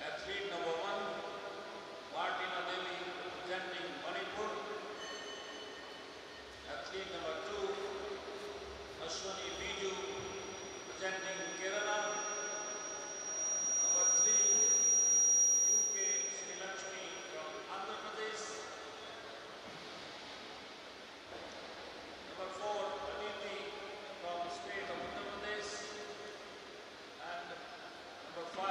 Athlete number 1, Martina Devi, representing Manipur. Athlete number 2, Ashwini Bijou, representing Kerala. Number 3, UK Sri Lakshmi from Andhra Pradesh. Number 4, Aditi from the state of Uttar Pradesh. And number 5,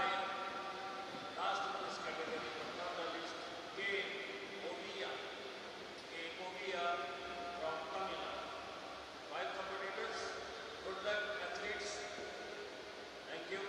last of this category, but not the least, K. Ovia from Tamil Nadu. 5 competitors. Good luck, athletes. Thank you.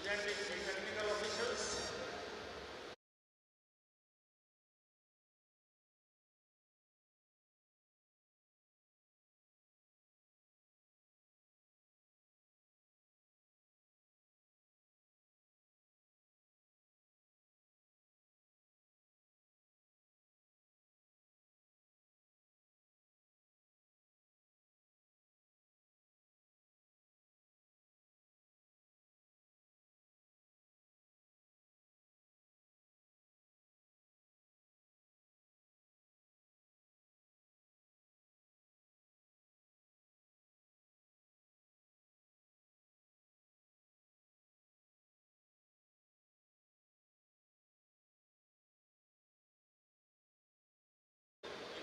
Presenting the technical officials.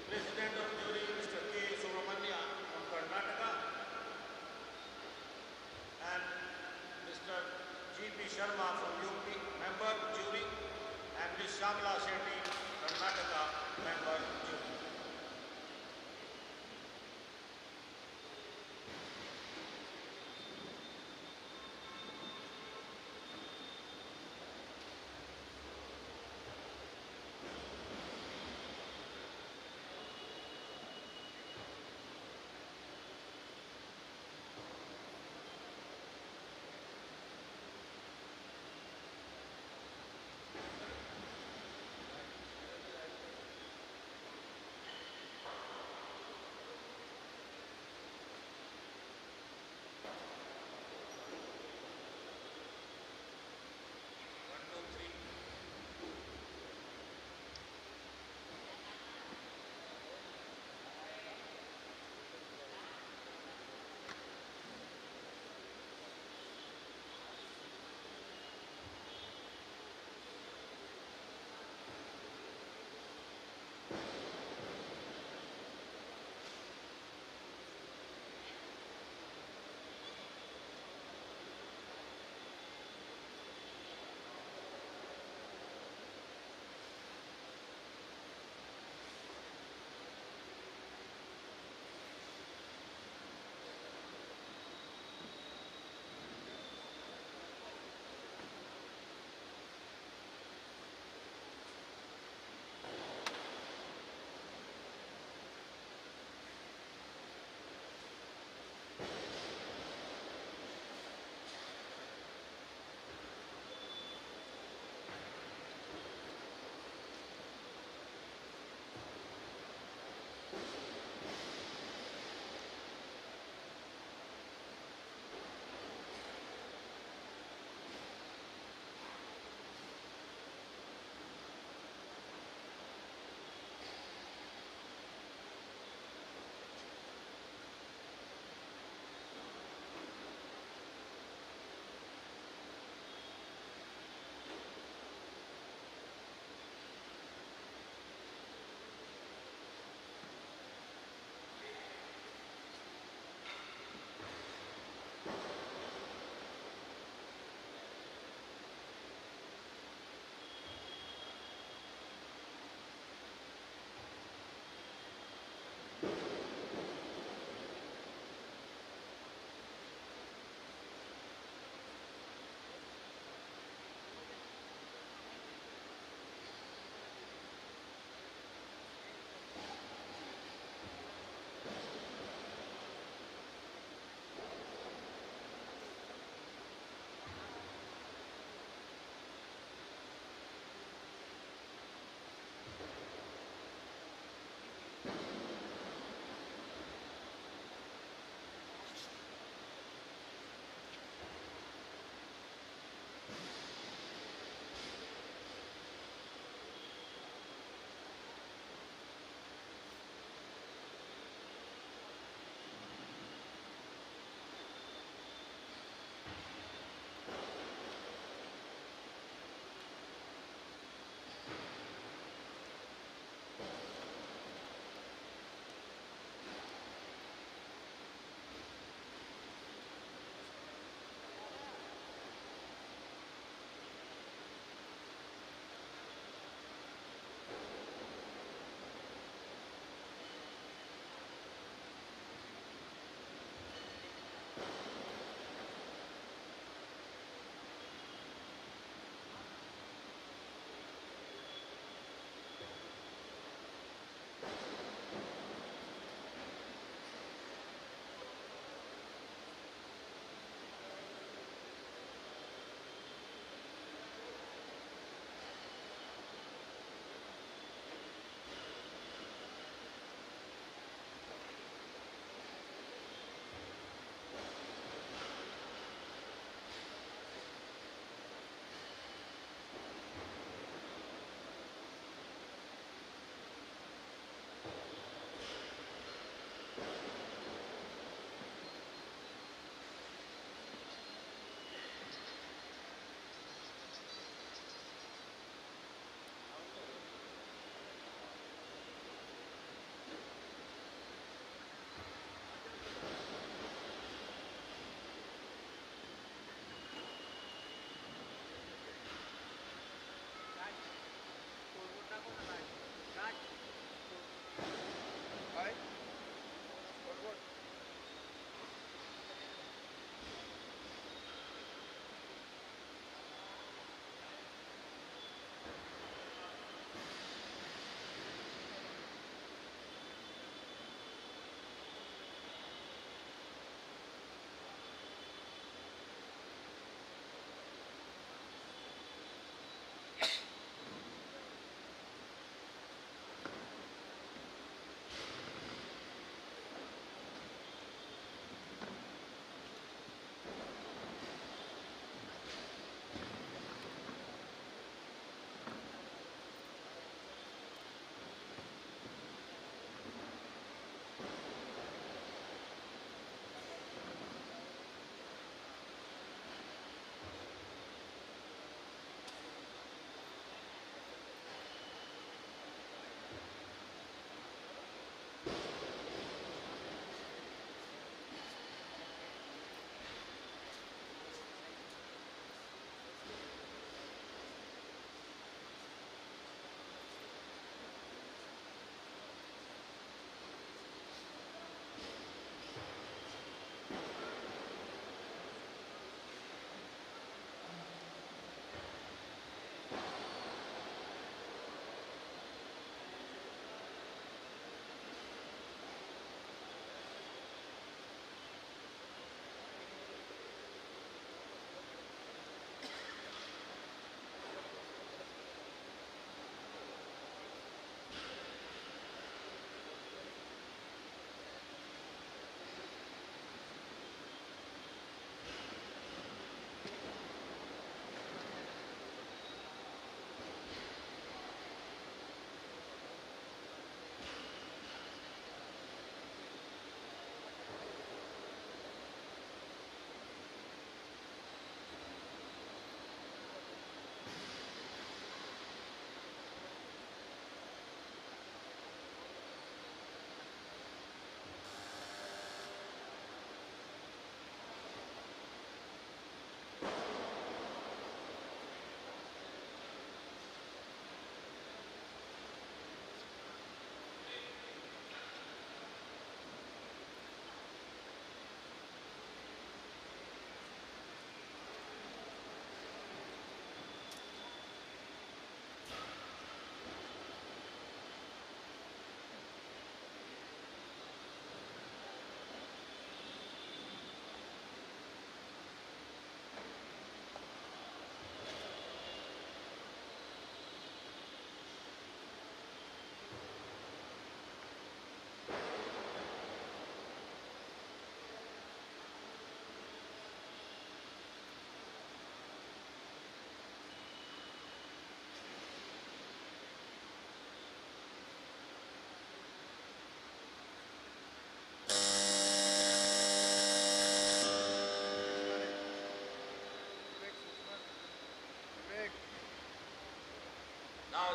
President of jury, Mr. K. Subramania from Karnataka, and Mr. G.P. Sharma from UP, member jury, and Ms. Shamla Shetty, Karnataka, member jury.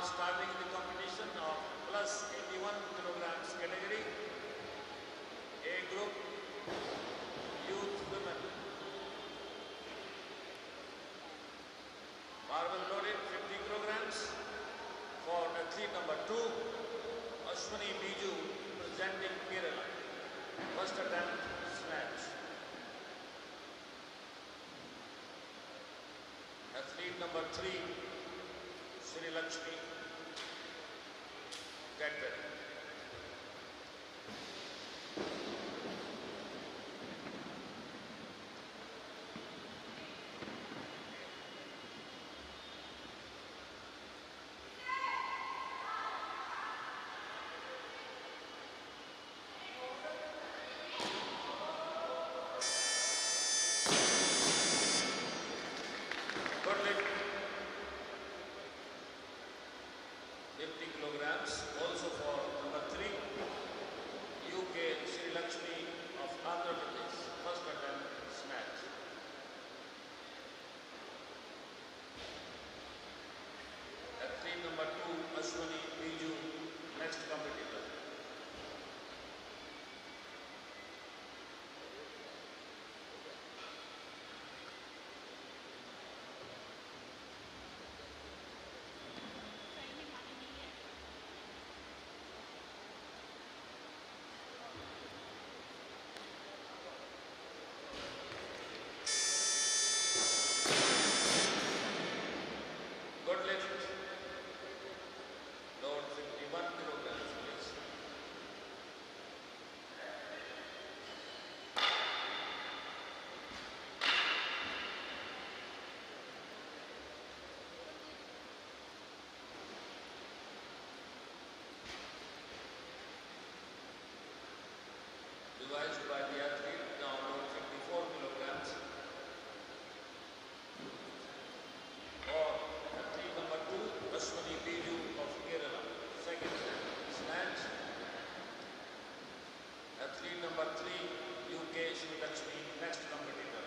starting the competition of plus 81 kilograms category, A group, youth women. Marble loaded 50 kilograms for athlete number 2, Ashwini Bijou, presenting Kerala. First attempt, snatch. Athlete number 3, Sri Lakshmi, get ready. Good lift. 50 kilograms, also for number 3, UK Sri Lakshmi of Andhra Pradesh. First attempt, snatch. Athlete number 2, Ashwini Bijou, next competitor. Good lift. Load 51 kilograms, please. Devised by the athlete, now load 54 kilograms. Or athlete number 2, Ashwini Bijou of Kerala. Second attempt, snatch. Athlete number 3, UK Sri Lakshmi, next competitor.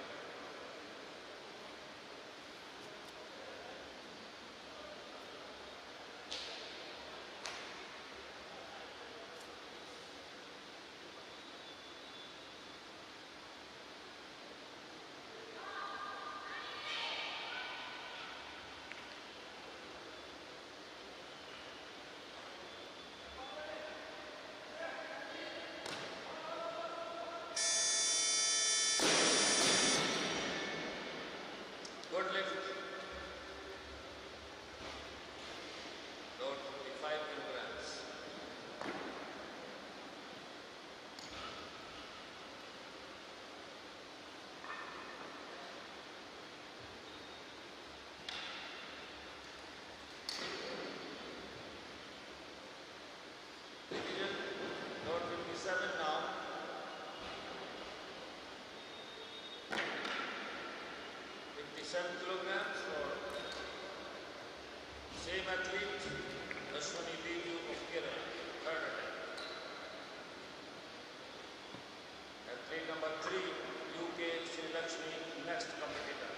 Good lift. Load 55 kilograms. Division, load 57 now. 57 kilograms for same athlete, Ashwini Bijou of Kerala. Third attempt. Athlete number 3, UK Sri Lakshmi, next competitor.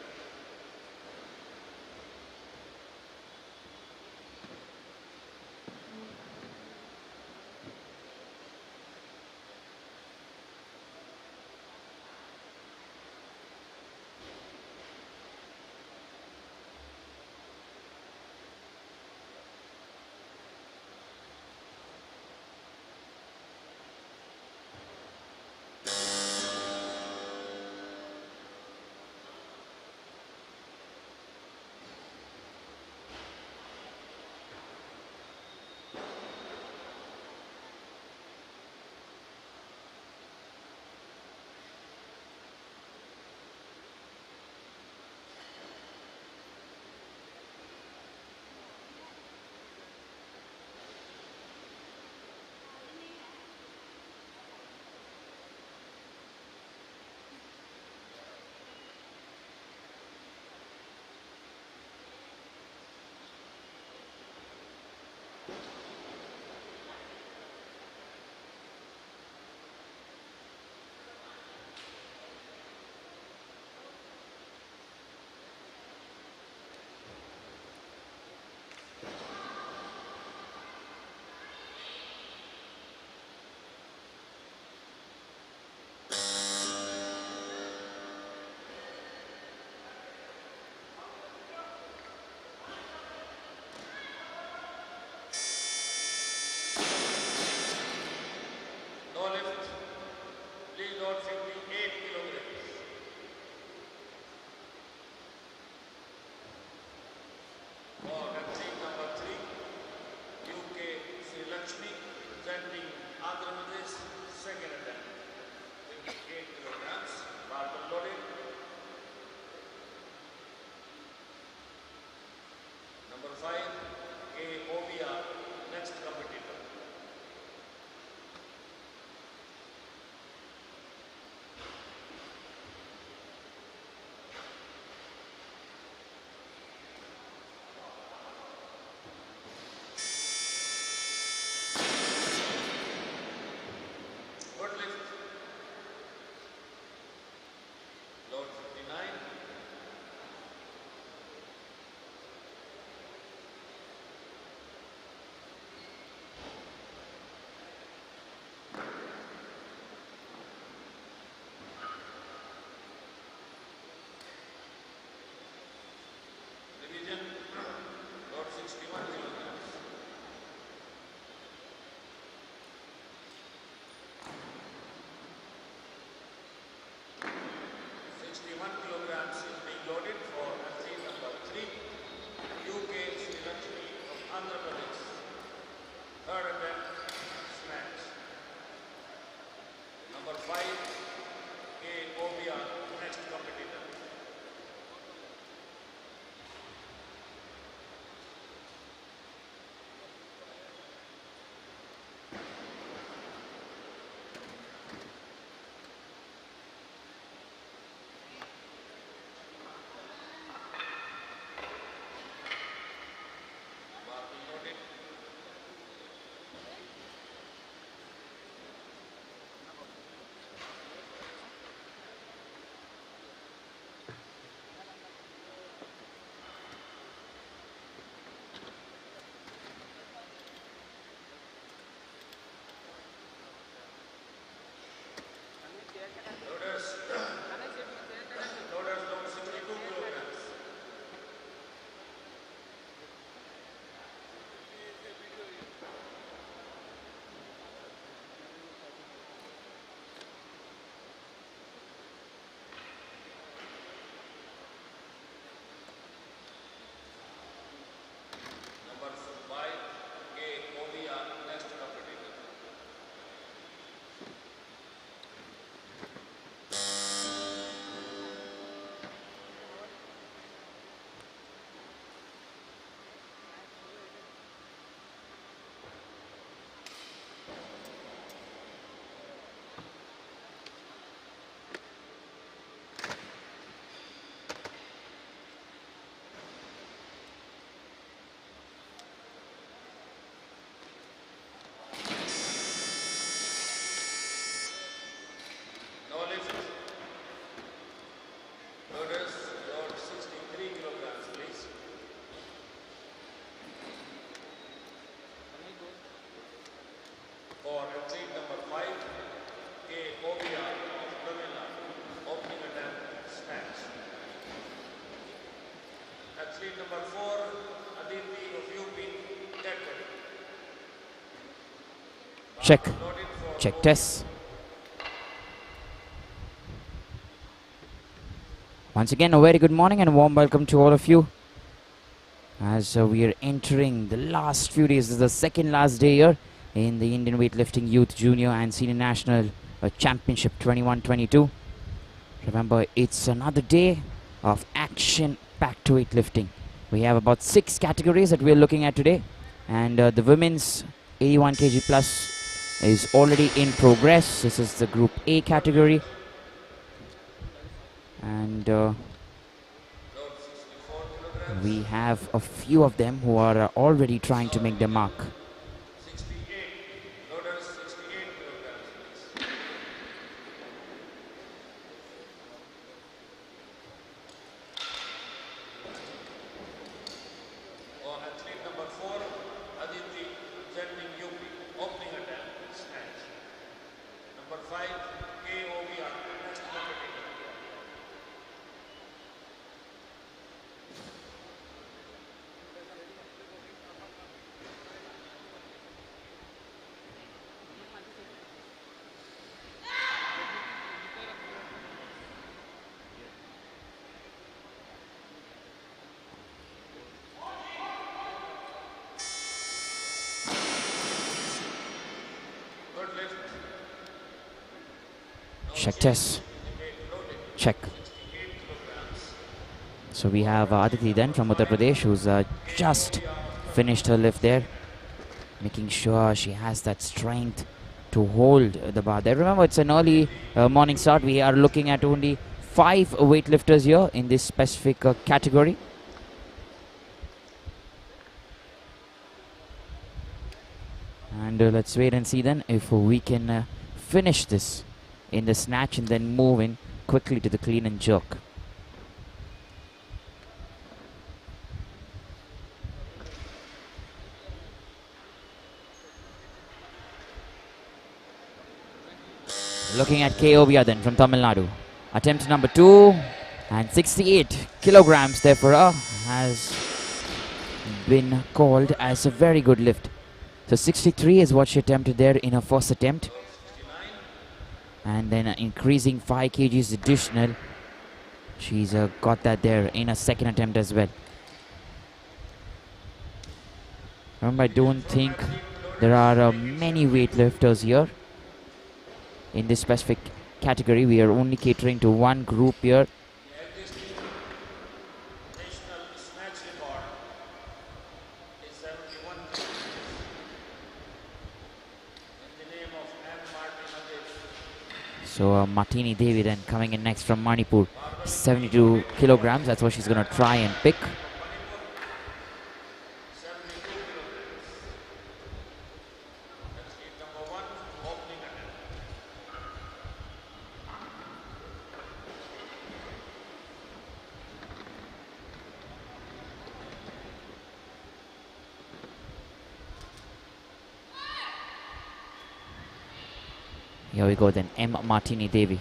61 kilograms is being loaded for athlete number 3, UK Srinakshmi from Andhra Pradesh. Third attempt, snatch. Number 5, K. Obia, next competitor. Loaders load 62 kilograms. Number 5, K. Obia, next competitor. Now lift. Loaders load 63 kilograms, please. For athlete number 5, K. Obia of Tamil Nadu, opening attempt, snatch. Athlete number 4, Aditi of UP, deadlift. Check. Loaded for Check test. Once again, a very good morning and a warm welcome to all of you. As we are entering the last few days, this is the second last day here in the Indian Weightlifting Youth Junior and Senior National Championship 21-22. Remember, it's another day of action-packed weightlifting. We have about 6 categories that we're looking at today, and the women's 81 kg plus is already in progress. This is the Group A category. And load 64 kilograms. we have a few of them who are already trying to make their mark. 68. Loaders 68 kilograms, please. For athlete number 4, Aditi, Jending UP, opening attempt, snatch. Number 5, K. Obia, next competitor. Good lift. Check test. Check. 68 kilograms. So we have Aditi then from Uttar Pradesh, who's just finished her lift there, making sure she has that strength to hold the bar there. Remember, it's an early morning start. We are looking at only 5 weightlifters here in this specific category. And let's wait and see then if we can finish this in the snatch and then move in quickly to the clean and jerk. Looking at Obia then from Tamil Nadu. Attempt number 2 and 68 kilograms there for her has been called as a very good lift. So 63 is what she attempted there in her first attempt. And then increasing 5 kgs additional She's got that there in a second attempt as well. Remember, I don't think there are many weightlifters here in this specific category. We are only catering to one group here. National snatch record is 71 kg. In the name of M. Martina Devi. So Martina Devi then coming in next from Manipur. 72 kilograms. That's what she's going to try and pick. 72 kilograms. That's heat number 1, opening attempt. Here we go then. M. Martina Devi.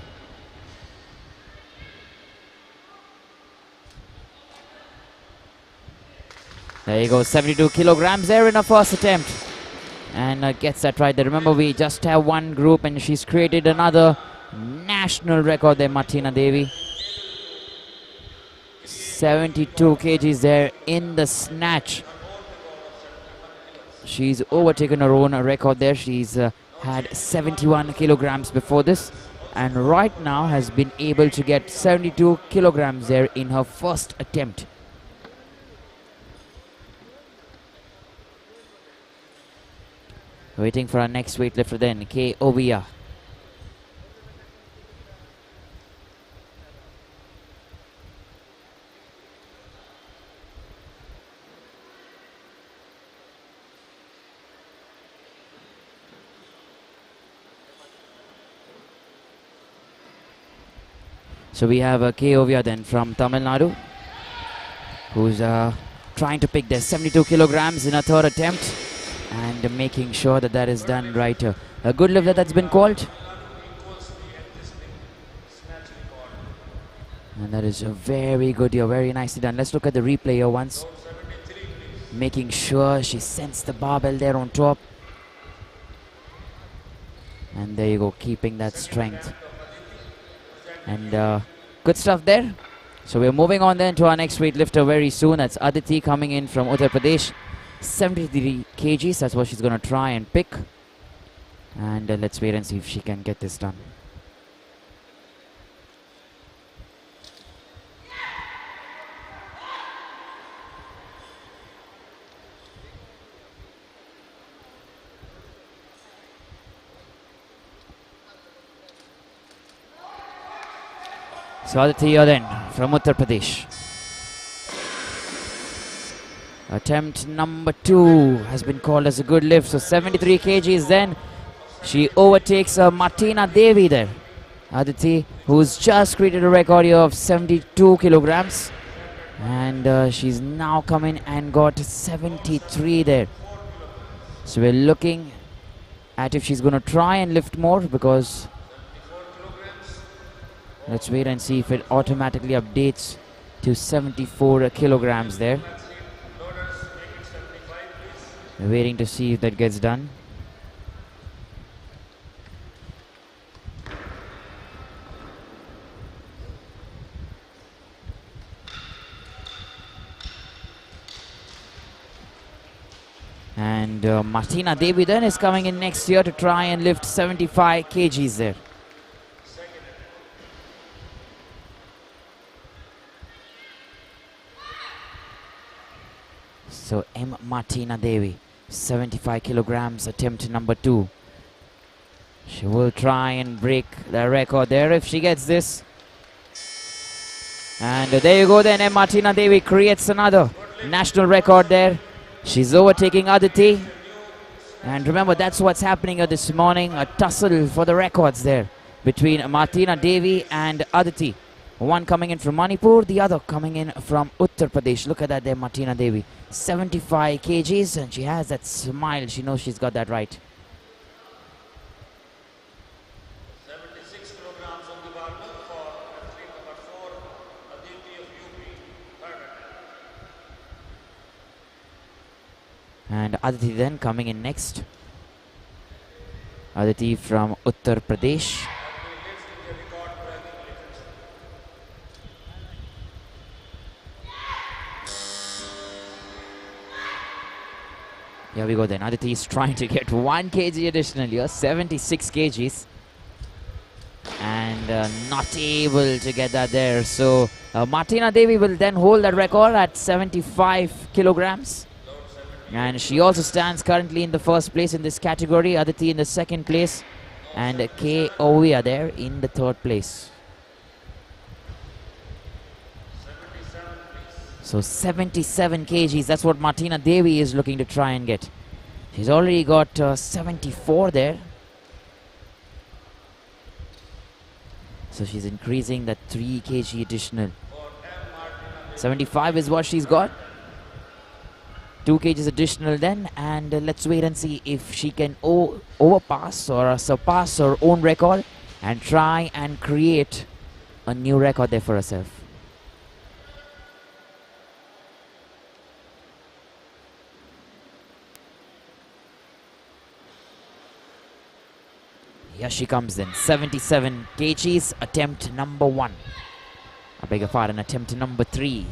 There you go, 72 kilograms there in her first attempt. And gets that right there. Remember, we just have one group and she's created another national record there, Martina Devi. 72 kgs there in the snatch. She's overtaken her own record there. She's had 71 kilograms before this. And right now has been able to get 72 kilograms there in her first attempt. Waiting for our next weightlifter then, K. Ovia. So we have K. Ovia then from Tamil Nadu, who's trying to pick their 72 kilograms in a third attempt. And making sure that that is done right. A good lift that's been called. And that is very good here, very nicely done. Let's look at the replay here once. Making sure she sends the barbell there on top. And there you go, keeping that strength. And good stuff there. So we're moving on then to our next weightlifter very soon. That's Aditi coming in from Uttar Pradesh. 73 kgs, that's what she's going to try and pick. And let's wait and see if she can get this done. So Aditi then from Uttar Pradesh. Attempt number 2 has been called as a good lift. So 73 kgs then. She overtakes Martina Devi there. Aditi, who's just created a record here of 72 kilograms. And she's now come in and got 73 there. So we're looking at if she's going to try and lift more, because let's wait and see if it automatically updates to 74 kilograms there. We're waiting to see if that gets done. And Martina Devi then is coming in next year to try and lift 75 kgs there. So M. Martina Devi, 75 kilograms, attempt number 2. She will try and break the record there if she gets this. And there you go then, M. Martina Devi creates another national record there. She's overtaking Aditi. And remember, that's what's happening here this morning, a tussle for the records there between Martina Devi and Aditi. One coming in from Manipur, the other coming in from Uttar Pradesh. Look at that there, Martina Devi. 75 kgs, and she has that smile. She knows she's got that right. 76 kilograms on the barbell for athlete number 4, Aditi of UP, third attempt. And Aditi then coming in next. Aditi from Uttar Pradesh. Here we go then. Aditi is trying to get 1 kg additional here. 76 kgs. And not able to get that there. So Martina Devi will then hold that record at 75 kilograms. And she also stands currently in the first place in this category. Aditi in the second place. And K. Ovi are there in the third place. So 77 kgs, that's what Martina Devi is looking to try and get. She's already got 74 there. So she's increasing that 3 kg additional. 75 is what she's got. 2 kgs additional then, and let's wait and see if she can overpass or surpass her own record and try and create a new record there for herself. Here she comes then, 77 kgs, attempt number 1. I beg your pardon, attempt number 3.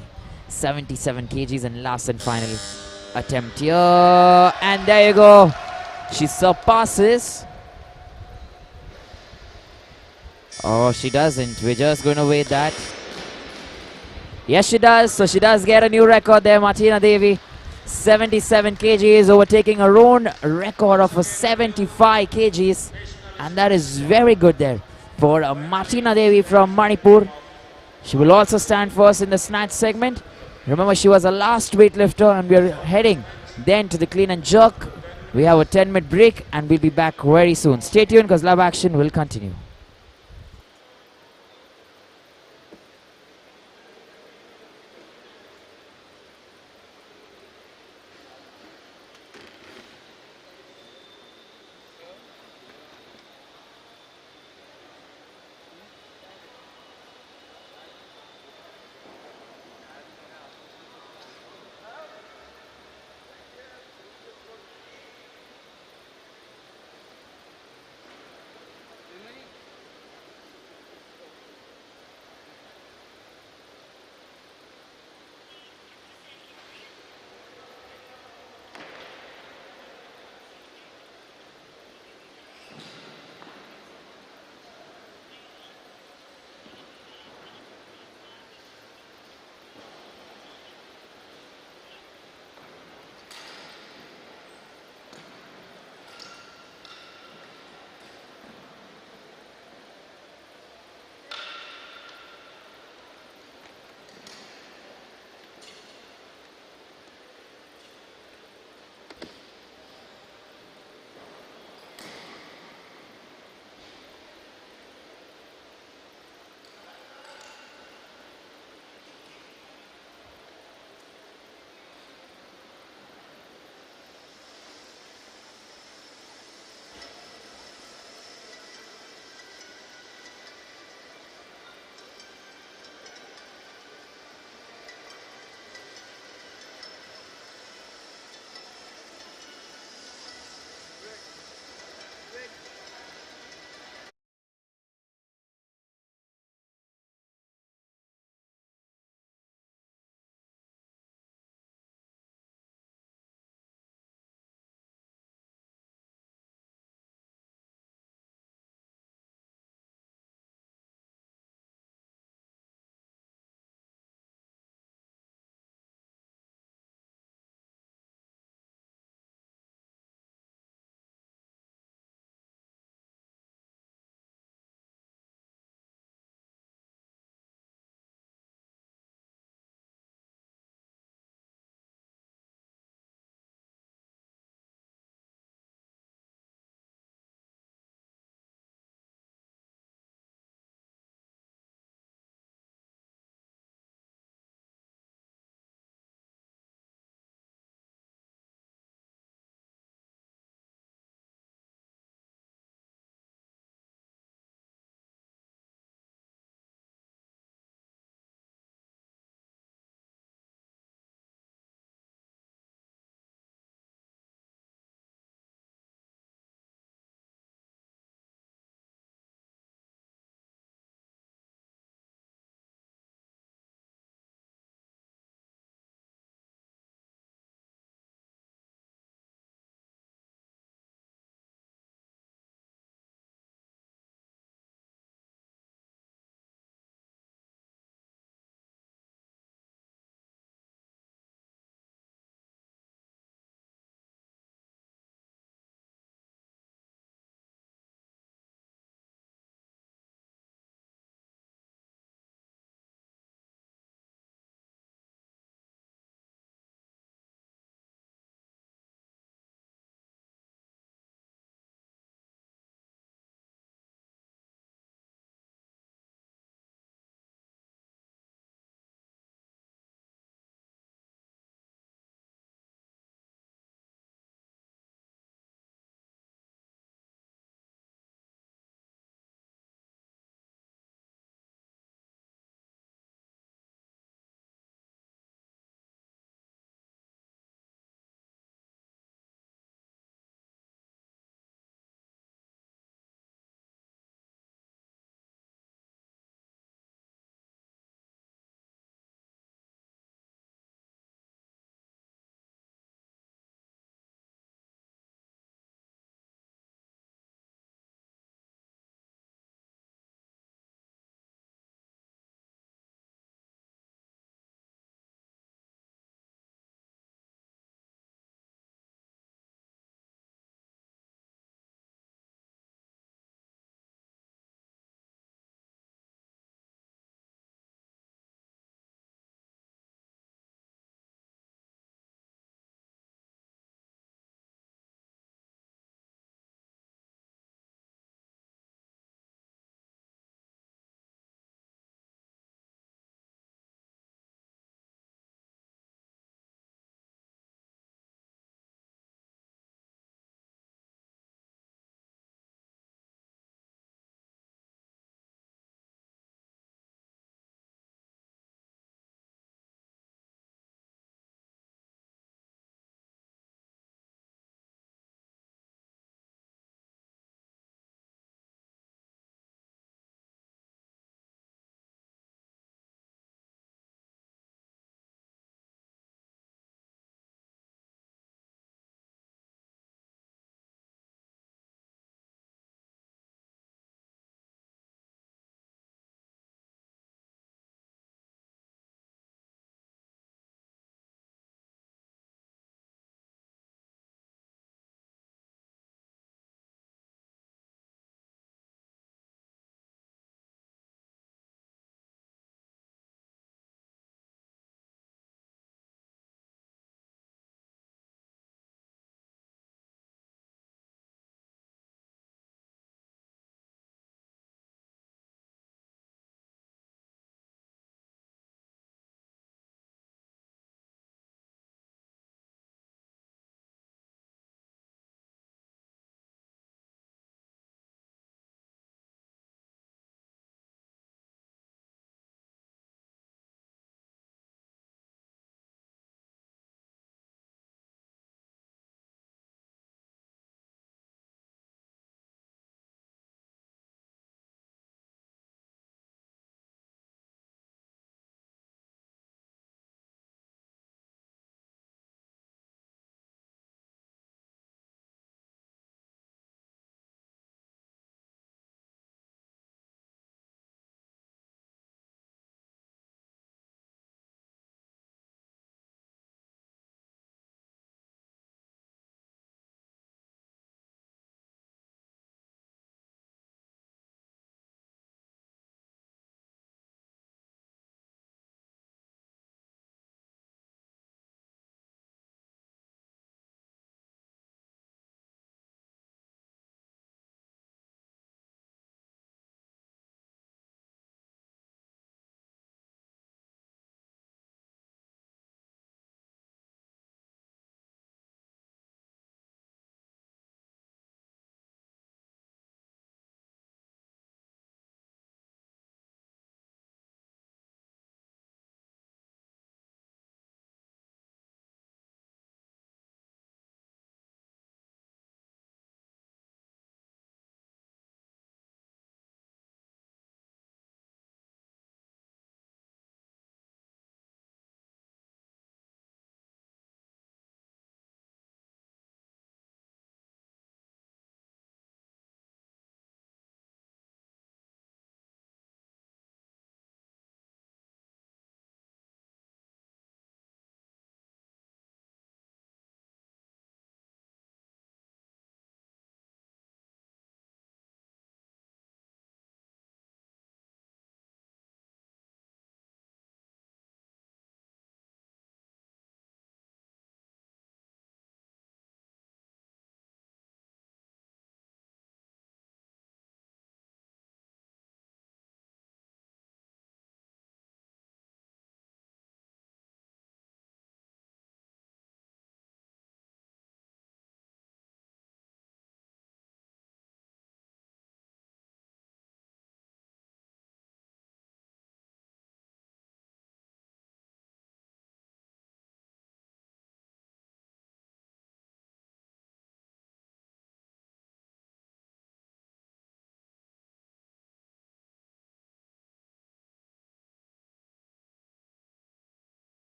77 kgs and last and final attempt here. And there you go. She surpasses. Oh, she doesn't. We're just going to wait that. Yes, she does. So she does get a new record there, Martina Devi. 77 kgs, overtaking her own record of 75 kgs. And that is very good there for Martina Devi from Manipur. She will also stand first in the snatch segment. Remember, she was the last weightlifter, and we are heading then to the clean and jerk. We have a 10-minute break, and we'll be back very soon. Stay tuned because live action will continue.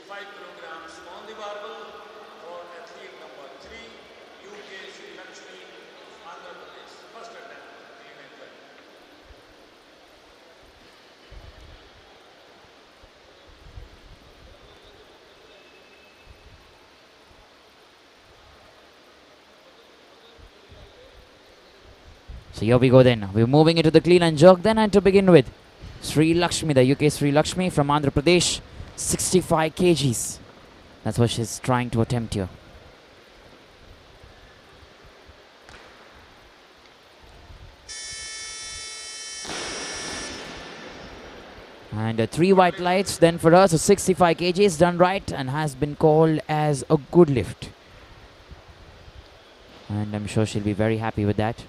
65 kilograms on the barbell for athlete number 3, UK Sri Lakshmi, Andhra Pradesh. First attempt, clean and jerk. So here we go then. We're moving into the clean and jerk then, and to begin with, Sri Lakshmi, the UK Sri Lakshmi from Andhra Pradesh, 65 kgs. That's what she's trying to attempt here. And 3 white lights then for her, so 65 kgs done right and has been called as a good lift. And I'm sure she'll be very happy with that.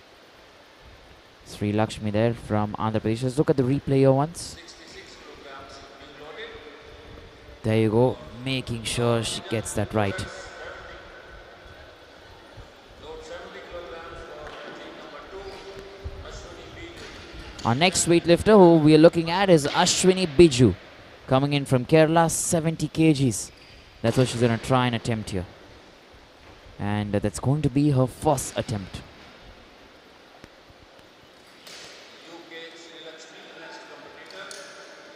Sri Lakshmi there from Andhra Pradesh. Let's look at the replay here once. 66 kilograms being loaded. There you go, making sure she gets that right. Load 70 kilograms for athlete number 2, Ashwini Bijou. Our next weightlifter who we are looking at is Ashwini Bijou, coming in from Kerala, 70 kgs. That's what she's going to try and attempt here. And that's going to be her first attempt. UK Sri Lakshmi, next competitor.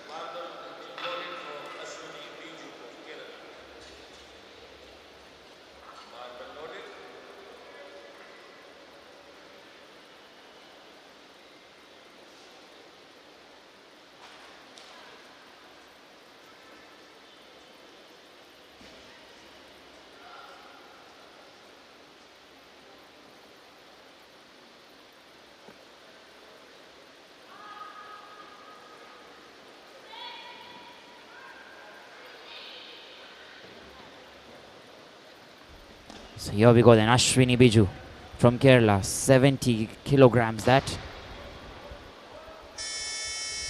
Barbell being loaded for Ashwini Bijou of Kerala. Barbell loaded. So here we go then, Ashwini Bijou from Kerala, 70 kilograms that.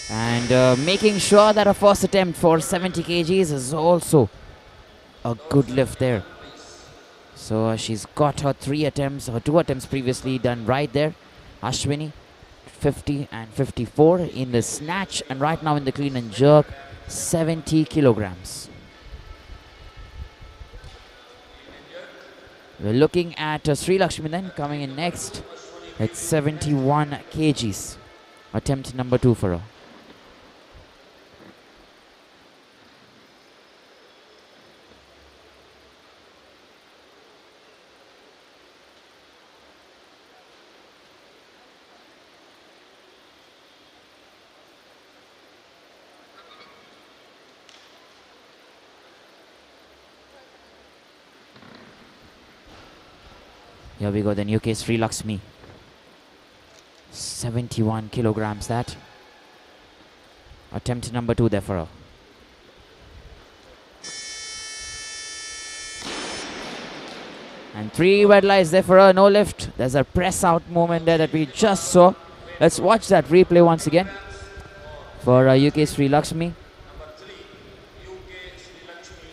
And making sure that her first attempt for 70 kgs is also a good lift there. So she's got her 2 attempts previously done right there. Ashwini, 50 and 54 in the snatch, and right now in the clean and jerk, 70 kilograms. We're looking at Sri Lakshmi then coming in next at 71 kgs. Attempt number 2 for her. Here we go then, UK Sri Lakshmi, 71 kilograms that. Attempt number 2 there for her. And 3 red lights there for her, no lift. There's a press out moment there that we just saw. Let's watch that replay once again for UK Sri Lakshmi. Number 3, UK Sri Lakshmi,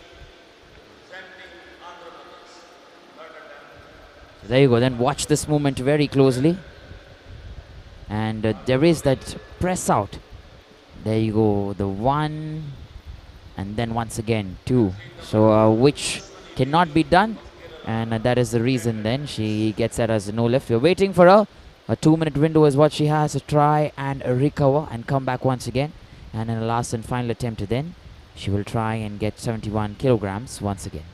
presenting Andhra Pradesh. Third attempt. There you go, then watch this movement very closely. And there is that press out. There you go, the 1 and then once again 2. So which cannot be done, and that is the reason then she gets that as a no lift. We're waiting for her. A 2-minute window is what she has to try and recover and come back once again. And in the last and final attempt then, she will try and get 71 kilograms once again.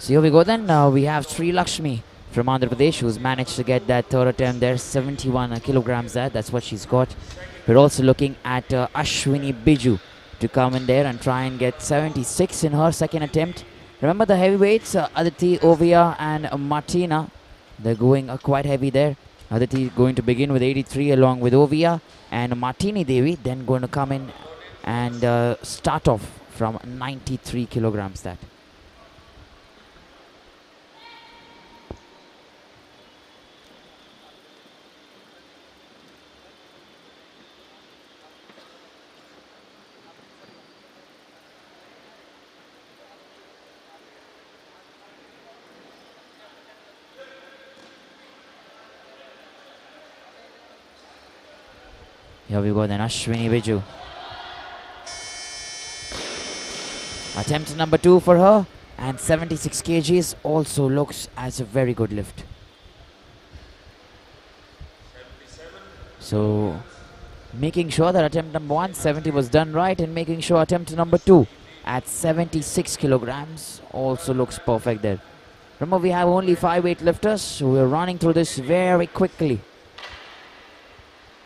So here we go then. We have Sri Lakshmi from Andhra Pradesh, who's managed to get that third attempt there, 71 kilograms there. That's what she's got. We're also looking at Ashwini Bijou to come in there and try and get 76 in her second attempt. Remember the heavyweights, Aditi, Ovia and Martina. They're going quite heavy there. Aditi going to begin with 83 along with Ovia, and Martina Devi then going to come in and start off from 93 kilograms that. Here we go then, Ashwini Bijou. Attempt number 2 for her, and 76 kgs also looks as a very good lift. So, making sure that attempt number 1, 70 was done right, and making sure attempt number 2 at 76 kilograms also looks perfect there. Remember, we have only 5 weightlifters, so we're running through this very quickly.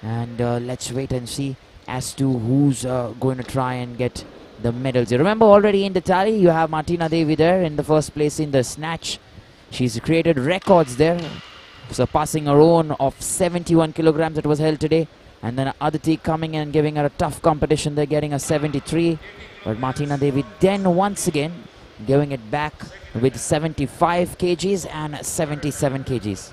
And let's wait and see as to who's going to try and get the medals. You remember already in the tally, you have Martina Devi there in the first place in the snatch. She's created records there, surpassing her own of 71 kilograms that was held today. And then Aditi coming in and giving her a tough competition. They're getting a 73. But Martina Devi then once again giving it back with 75 kgs and 77 kgs.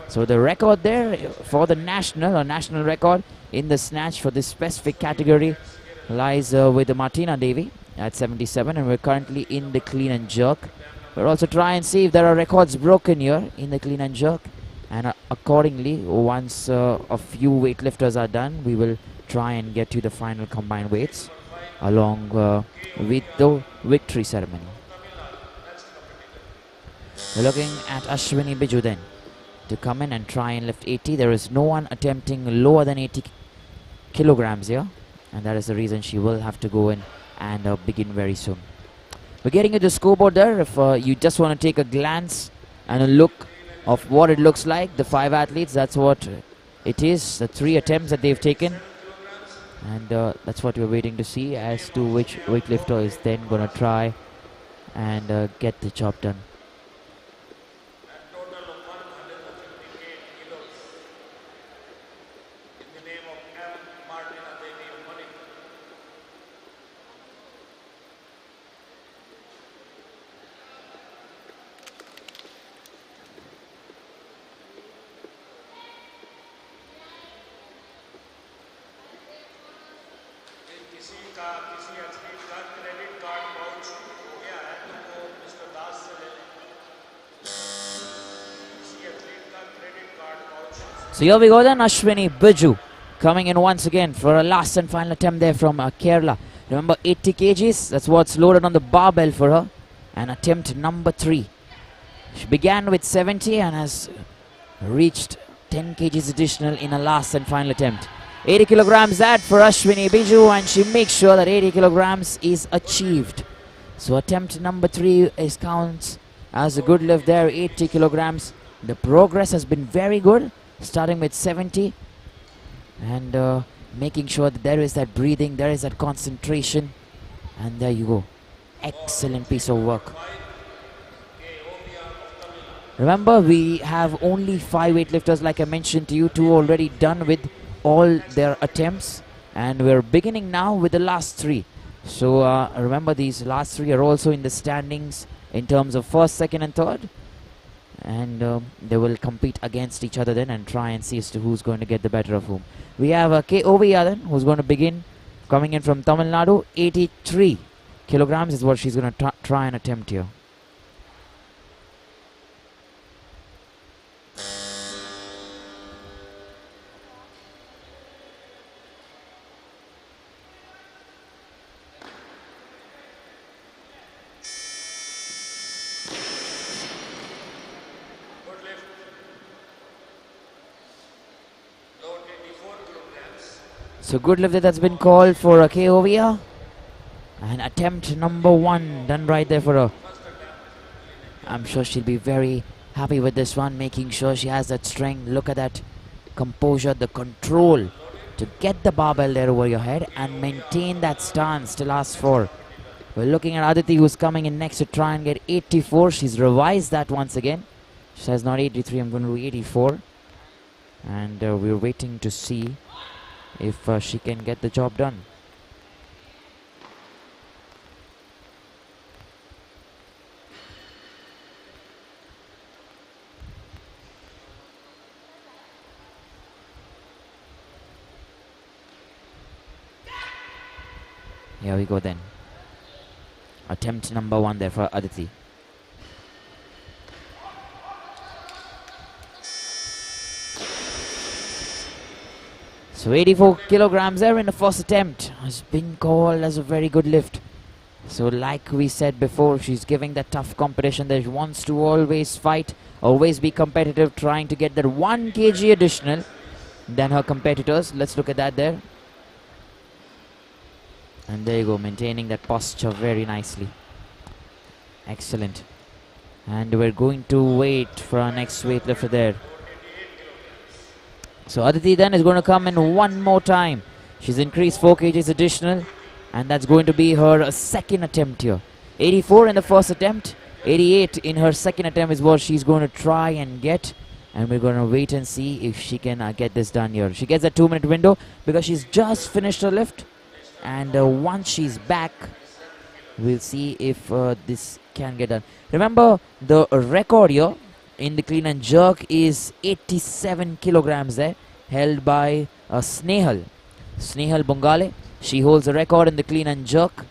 So the record there for the national record in the snatch for this specific category lies with Martina Devi at 77, and we're currently in the clean and jerk. We'll also try and see if there are records broken here in the clean and jerk, and accordingly, once a few weightlifters are done, we will try and get to the final combined weights along with the victory ceremony. We're looking at Ashwini Bijou then to come in and try and lift 80. There is no one attempting lower than 80 kilograms here, and that is the reason she will have to go in and begin very soon. We're getting into the scoreboard there. If you just want to take a glance and a look of what it looks like, the 5 athletes, that's what it is, the 3 attempts that they've taken, and that's what we're waiting to see as to which weightlifter is then going to try and get the job done. So here we go then, Ashwini Bijou coming in once again for a last and final attempt there from Kerala. Remember, 80 kgs, that's what's loaded on the barbell for her. And attempt number 3. She began with 70 and has reached 10 kgs additional in a last and final attempt. 80 kilograms that for Ashwini Bijou, and she makes sure that 80 kilograms is achieved. So attempt number 3 is counts as a good lift there, 80 kilograms. The progress has been very good, starting with 70 and making sure that there is that breathing, there is that concentration, and there you go. Excellent piece of work. Remember, we have only 5 weightlifters, like I mentioned to you, 2 already done with all their attempts, and we're beginning now with the last 3. So remember, these last 3 are also in the standings in terms of first, second and third, and they will compete against each other then and try and see as to who's going to get the better of whom. We have K.O.V. then, who's going to begin, coming in from Tamil Nadu. 83 kilograms is what she's going to try and attempt here. So good lift that's been called for K.O.V. And attempt number 1 done right there for her. I'm sure she'll be very happy with this one, making sure she has that strength. Look at that composure, the control to get the barbell there over your head and maintain that stance till last 4. We're looking at Aditi, who's coming in next to try and get 84. She's revised that once again. She says not 83, I'm going to do 84. And we're waiting to see if she can get the job done. Here we go then. Attempt number 1 there for Aditi. So 84 kilograms there in the first attempt has been called as a very good lift. So like we said before, she's giving that tough competition that she wants to always fight, always be competitive, trying to get that 1 kg additional than her competitors. Let's look at that there. And there you go, maintaining that posture very nicely. Excellent. And we're going to wait for our next weightlifter there. So Aditi then is going to come in one more time. She's increased 4 kgs additional, and that's going to be her second attempt here. 84 in the first attempt, 88 in her second attempt is what she's going to try and get. And we're going to wait and see if she can get this done here. She gets a 2-minute window because she's just finished her lift. And once she's back, we'll see if this can get done. Remember, the record here in the clean and jerk is 87 kilograms there, held by Snehal Bongale. She holds the record in the clean and jerk.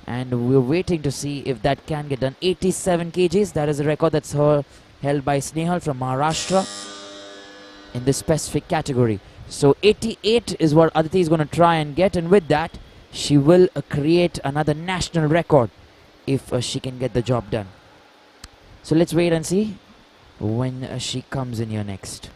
And we're waiting to see if that can get done. 87 kgs, that is a record that's held by Snehal from Maharashtra in this specific category. So 88 is what Aditi is going to try and get, and with that she will create another national record if she can get the job done. So let's wait and see when she comes in here next.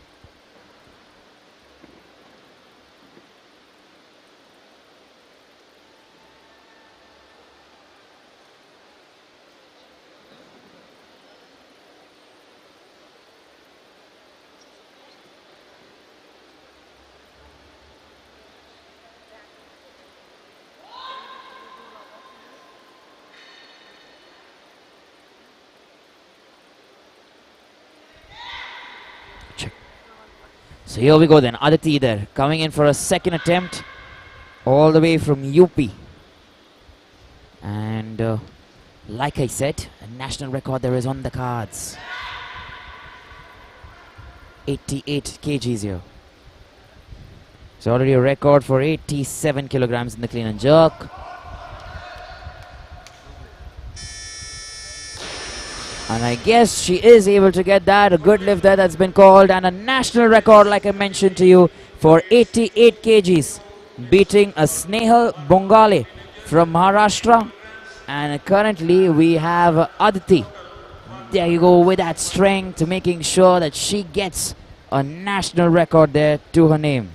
So here we go then, Aditi there, coming in for a second attempt, all the way from UP. And like I said, a national record there is on the cards. 88 kgs here. So already a record for 87 kilograms in the clean and jerk. And I guess she is able to get that. A good lift there that's been called. And a national record, like I mentioned to you, for 88 kgs. Beating a Snehal Bongale from Maharashtra. And currently we have Aditi. There you go, with that strength, making sure that she gets a national record there to her name.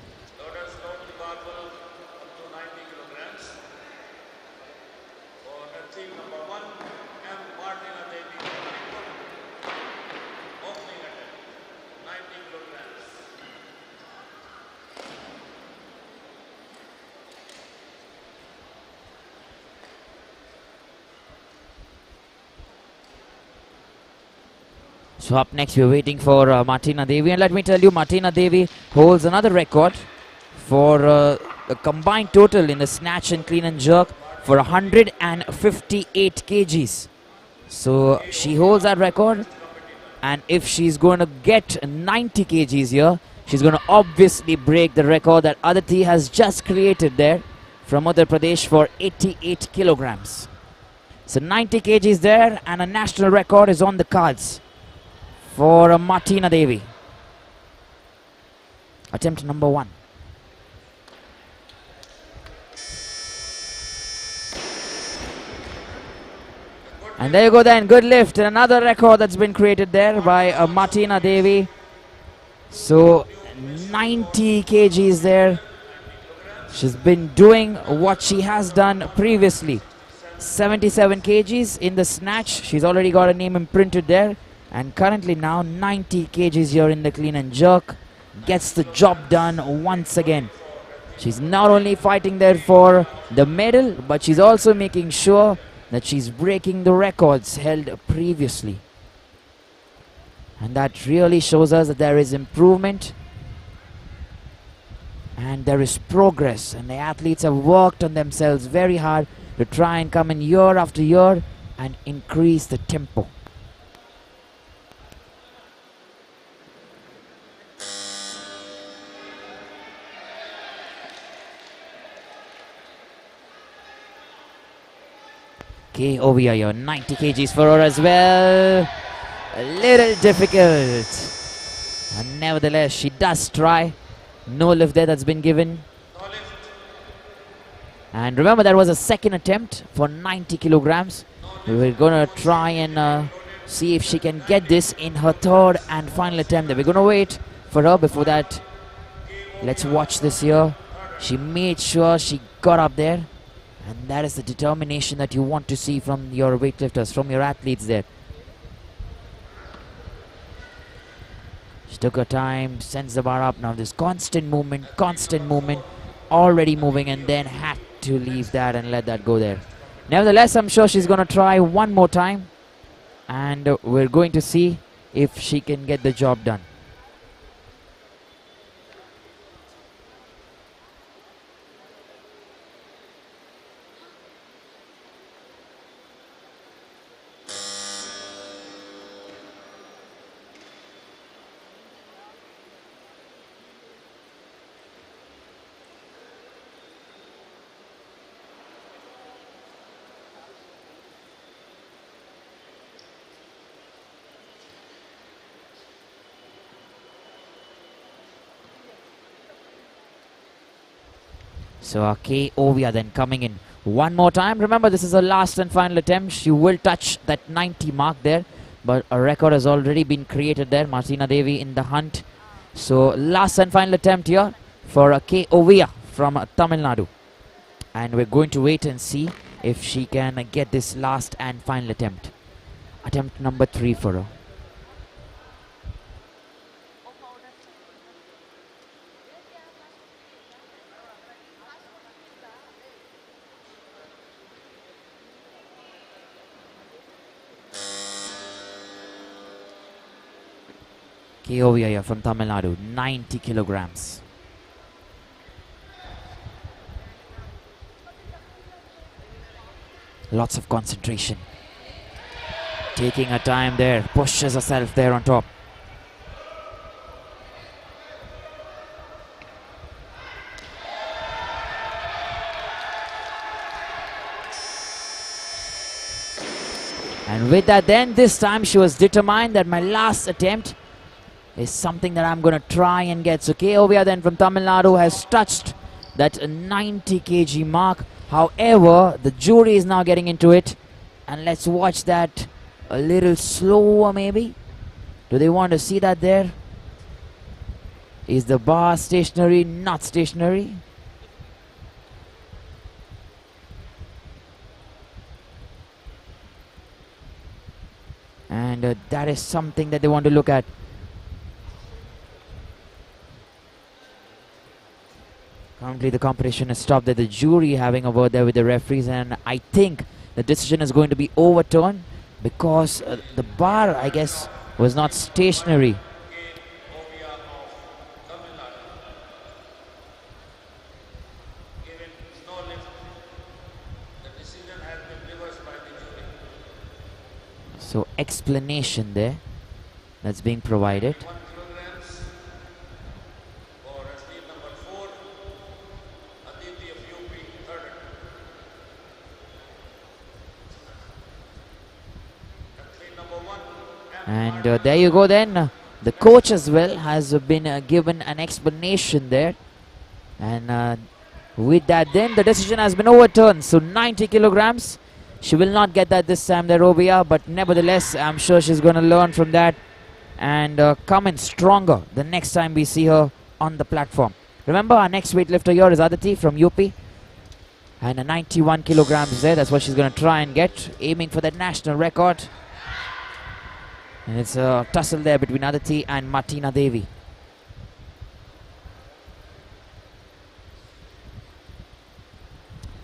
So up next we're waiting for Martina Devi, and let me tell you, Martina Devi holds another record for a combined total in the snatch and clean and jerk for 158 kgs. So she holds that record, and if she's going to get 90 kgs here, she's going to obviously break the record that Aditi has just created there from Uttar Pradesh for 88 kilograms. So 90 kgs there, and a national record is on the cards for Martina Devi. Attempt number 1. And there you go then, good lift. Another record that's been created there by Martina Devi. So 90 kgs there. She's been doing what she has done previously. 77 kgs in the snatch. She's already got a name imprinted there. And currently now 90 kgs here in the clean and jerk. Gets the job done once again. She's not only fighting there for the medal, but she's also making sure that she's breaking the records held previously. And that really shows us that there is improvement and there is progress, and the athletes have worked on themselves very hard to try and come in year after year and increase the tempo. Okay, over here, 90 kgs for her as well. A little difficult. And nevertheless, she does try. No lift there that's been given. And remember, that was a second attempt for 90 kilograms. We're going to try and see if she can get this in her third and final attempt. We're going to wait for her. Before that, let's watch this here. She made sure she got up there. And that is the determination that you want to see from your weightlifters, from your athletes there. She took her time, sends the bar up. Now this constant movement, already moving, and then had to leave that and let that go there. Nevertheless, I'm sure she's going to try one more time. And we're going to see if she can get the job done. So okay, Ovia then coming in one more time. Remember, this is her last and final attempt. She will touch that 90 mark there, but a record has already been created there. Martina Devi in the hunt. So last and final attempt here for K. Ovia from Tamil Nadu. And we're going to wait and see if she can get this last and final attempt. Attempt number 3 for her. Ovia from Tamil Nadu, 90 kilograms. Lots of concentration. Taking her time there, pushes herself there on top. And with that then, this time she was determined that my last attempt is something that I'm going to try and get. So Ovia then from Tamil Nadu has touched that 90 kg mark. However, the jury is now getting into it. And let's watch that a little slower maybe. Do they want to see that there? Is the bar stationary? Not stationary. And that is something that they want to look at. Currently the competition has stopped there. The jury having a word there with the referees, and I think the decision is going to be overturned because the bar, I guess, was not stationary. So explanation there that's being provided. And there you go then. The coach as well has been given an explanation there. And with that then, the decision has been overturned. So 90 kilograms. She will not get that this time there, Ovia. But nevertheless, I'm sure she's going to learn from that and come in stronger the next time we see her on the platform. Remember, our next weightlifter here is Aditi from UP. And a 91 kilograms there. That's what she's going to try and get. Aiming for that national record. And it's a tussle there between Aditi and Martina Devi.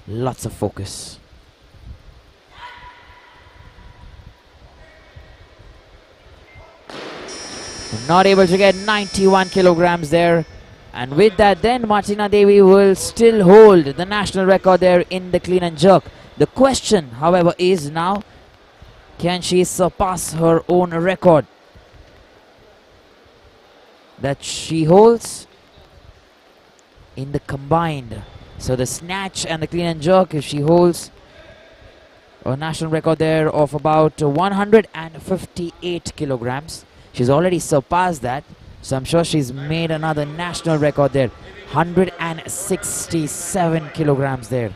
Lots of focus. Not able to get 91 kilograms there. And with that, then Martina Devi will still hold the national record there in the clean and jerk. The question, however, is now, can she surpass her own record that she holds in the combined? So the snatch and the clean and jerk, if she holds a national record there of about 158 kilograms. She's already surpassed that. So I'm sure she's made another national record there. 167 kilograms there.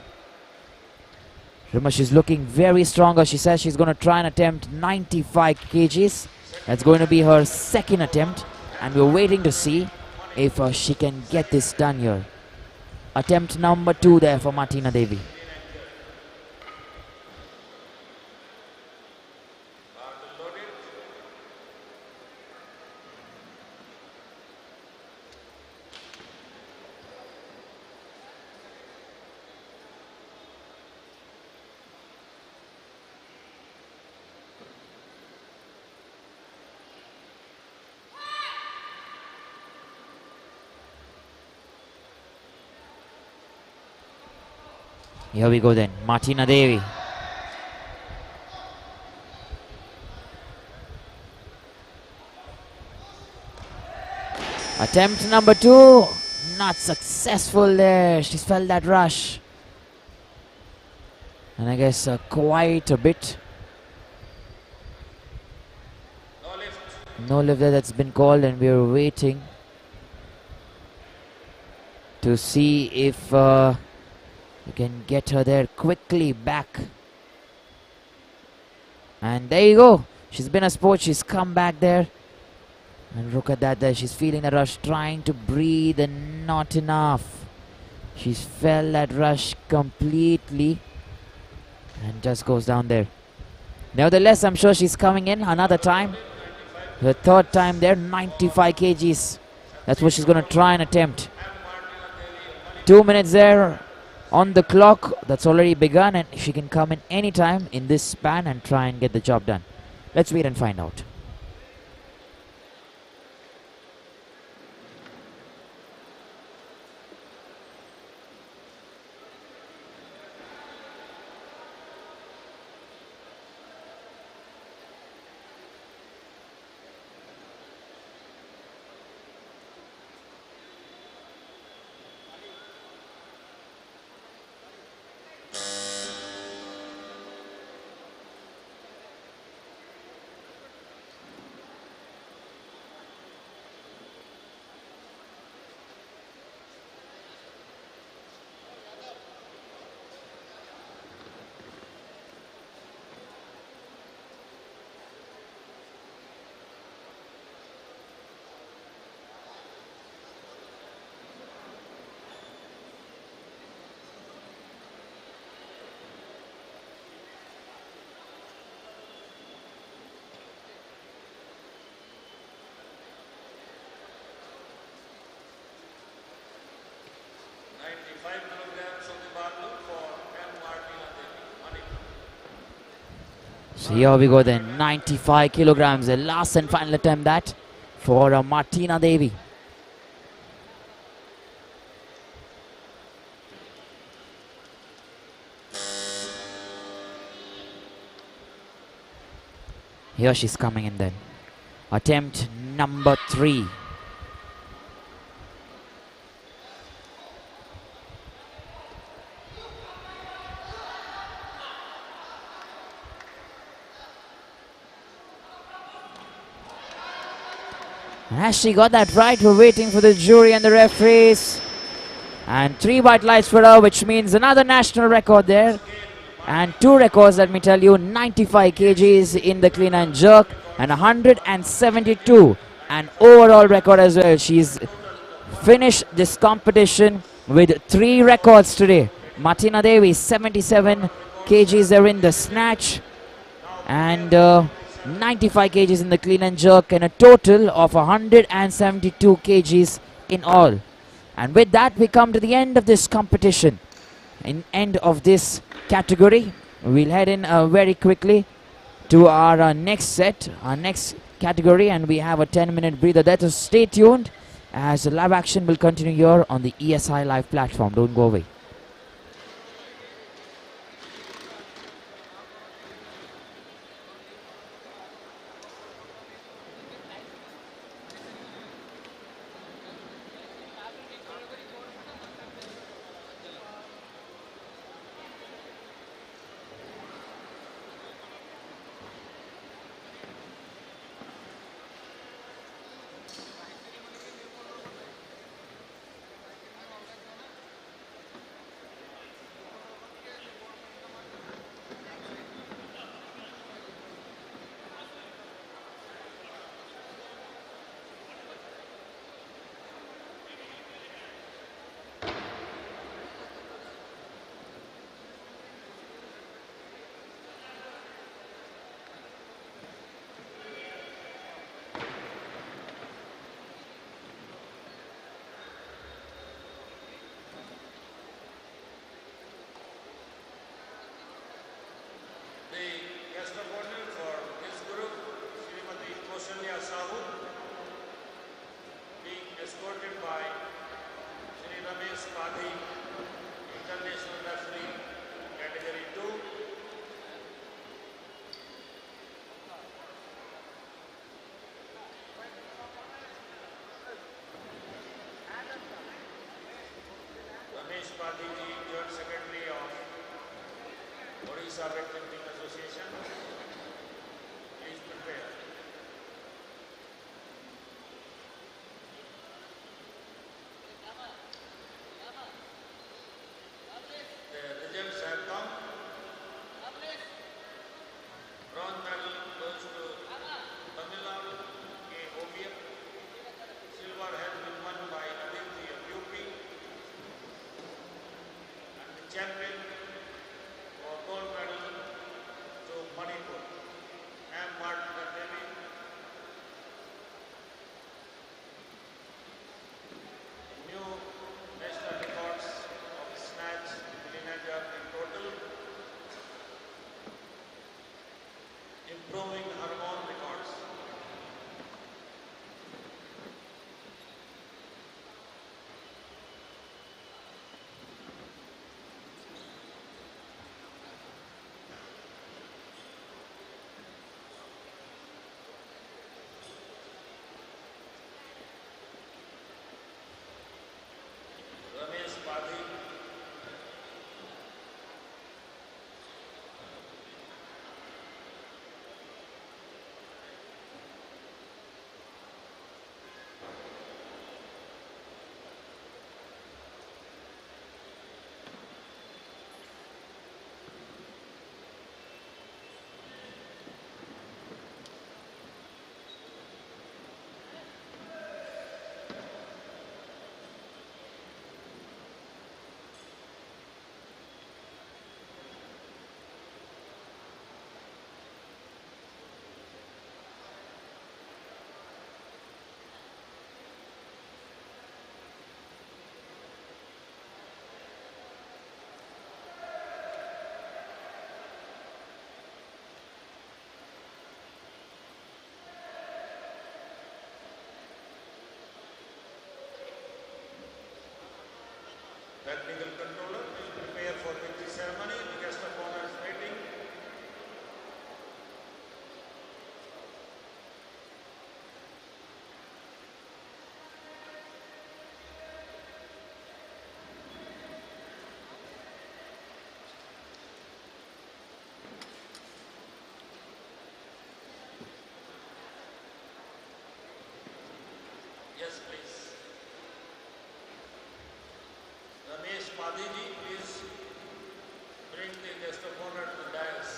Remember, she's looking very stronger. She says she's going to try and attempt 95 kgs. That's going to be her second attempt. And we're waiting to see if she can get this done here. Attempt number 2 there for Martina Devi. Here we go then, Martina Devi. Attempt number 2, not successful there. She's felt that rush. And I guess quite a bit. No lift there, that's been called, and we're waiting to see if you can get her there quickly back. And there you go. She's been a sport. She's come back there. And look at that there. She's feeling the rush, trying to breathe and not enough. She's felt that rush completely and just goes down there. Nevertheless, I'm sure she's coming in another time. Her third time there, 95 kgs. That's what she's going to try and attempt. 2 minutes there on the clock. That's already begun, and she can come in anytime in this span and try and get the job done. Let's wait and find out. So here we go then, 95 kilograms, the last and final attempt that for Martina Devi. Here she's coming in then. Attempt number 3. And has she got that right? We're waiting for the jury and the referees. And 3 white lights for her, which means another national record there. And 2 records, let me tell you, 95 kgs in the clean and jerk and 172. An overall record as well. She's finished this competition with 3 records today. Martina Devi, 77 kgs are in the snatch, and 95 kgs in the clean and jerk, and a total of 172 kgs in all. And with that, we come to the end of this competition, end of this category. We'll head in very quickly to our next set, our next category, and we have a 10-minute breather there. So stay tuned, as the live action will continue here on the ESI live platform. Don't go away. Joint Secretary of Odisha Weightlifting Association. Please prepare. The results have come. Bronze medal goes to Tamil Nadu, OBF. Silver has been won by Aditi of UP. And the champion for gold medal to Manipur, Martina Devi. New national records of snatch, teenager in total, improving her own records. Technical controller will prepare for victory ceremony. The guest of honor is waiting. Yes, please. Padiji, please bring the guest of honor to the dais.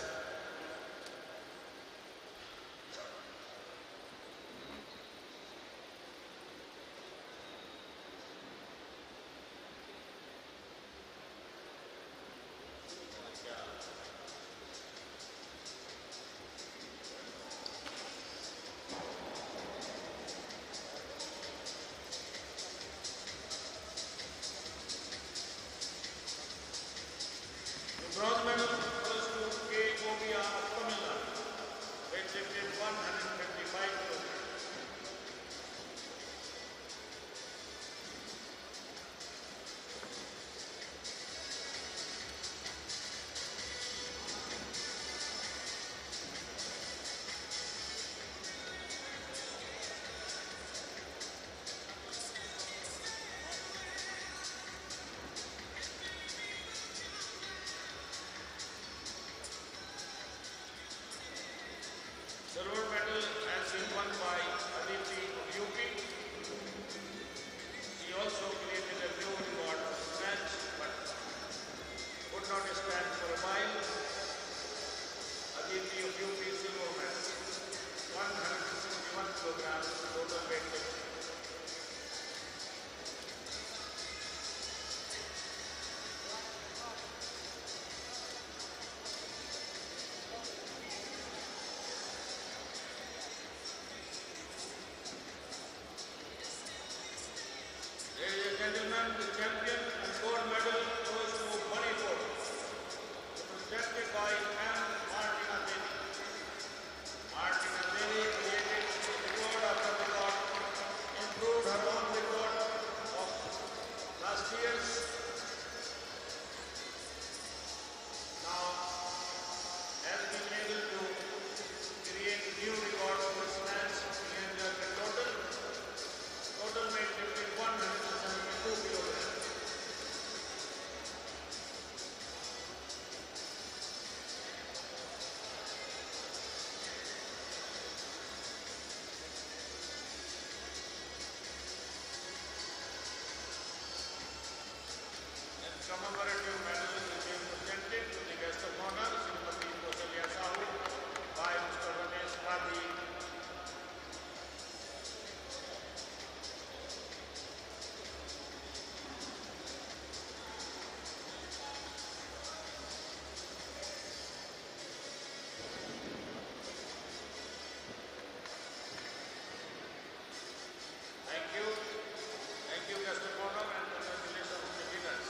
her own record of last year's. Now has been able to create new records for snatch and the total weight lifting 172 kilograms. Commemorative medal is being presented to the guest of honor, Srimati Kausalya Sahu, by Mr. Ramesh Gandhi. Thank you, guest of honor, and congratulations to the winners.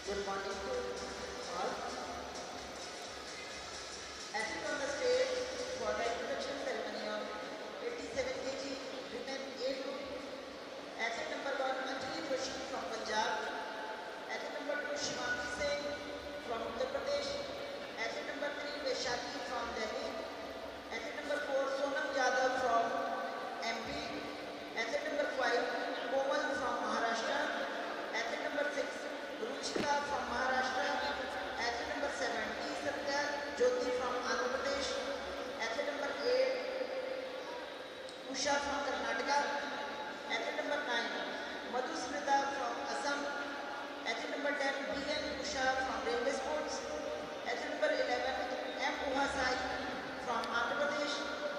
Good morning to all. As it on the stage for the introduction ceremony of 87 kg women A group, athlete number 1 Anjali Joshi from Punjab, athlete number 2 Shivangi Singh from Uttar Pradesh, athlete number 3 Vaishali from Delhi, athlete number 4 Sonam Yadav from MP, athlete number 5 Komal from Maharashtra, athlete number 6 Ruchi Kaduri from Maharashtra, athlete number 7 Satyajit Jyoti from Andhra Pradesh, athlete number 8 Usha from Karnataka, athlete number 9 Madhusmita from Assam, athlete number 10 BN Usha from Railway Sports, athlete number 11 M Uhasai from Andhra Pradesh,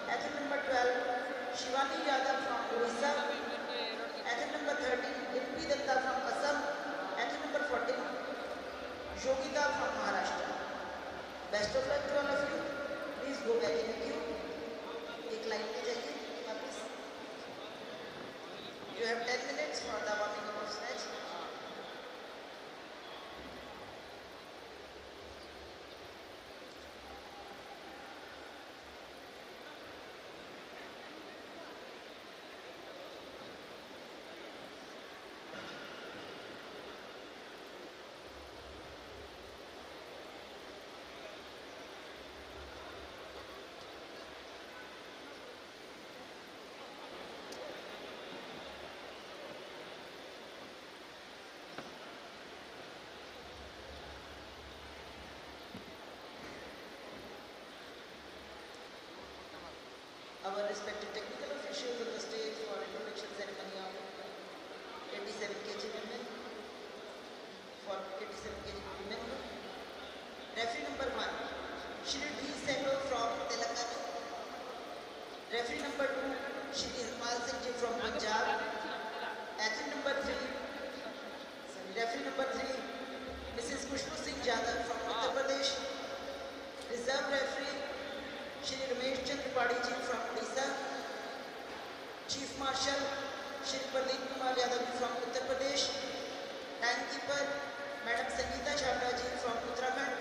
athlete number 12 Shivangi Yadav from Odisha, athlete number 13 Ilpi Datta from Assam, athlete number 14 Yogita from Maharashtra. Best of luck to all of you. Please go back in the queue. एक line में जाइए वापस. You have 10 minutes for the warming up of snatch. our respective technical officials on the stage for introduction ceremony of 87 kg women for 87 kg women. Referee number 1, Shri D. Sehgal from Telangana. Referee number 2, Shri Komal Singh from Punjab. Athlete number 3, referee number 3, Mrs. Kushbu Singh Jadhav from Uttar Pradesh. Reserve referee, Shri Ramesh Chandra Padiji from Odisha. Chief Marshal, Shri Pradeep Kumar Yadav from Uttar Pradesh. Timekeeper, Madam Sangeeta Chhabra ji from Uttarakhand.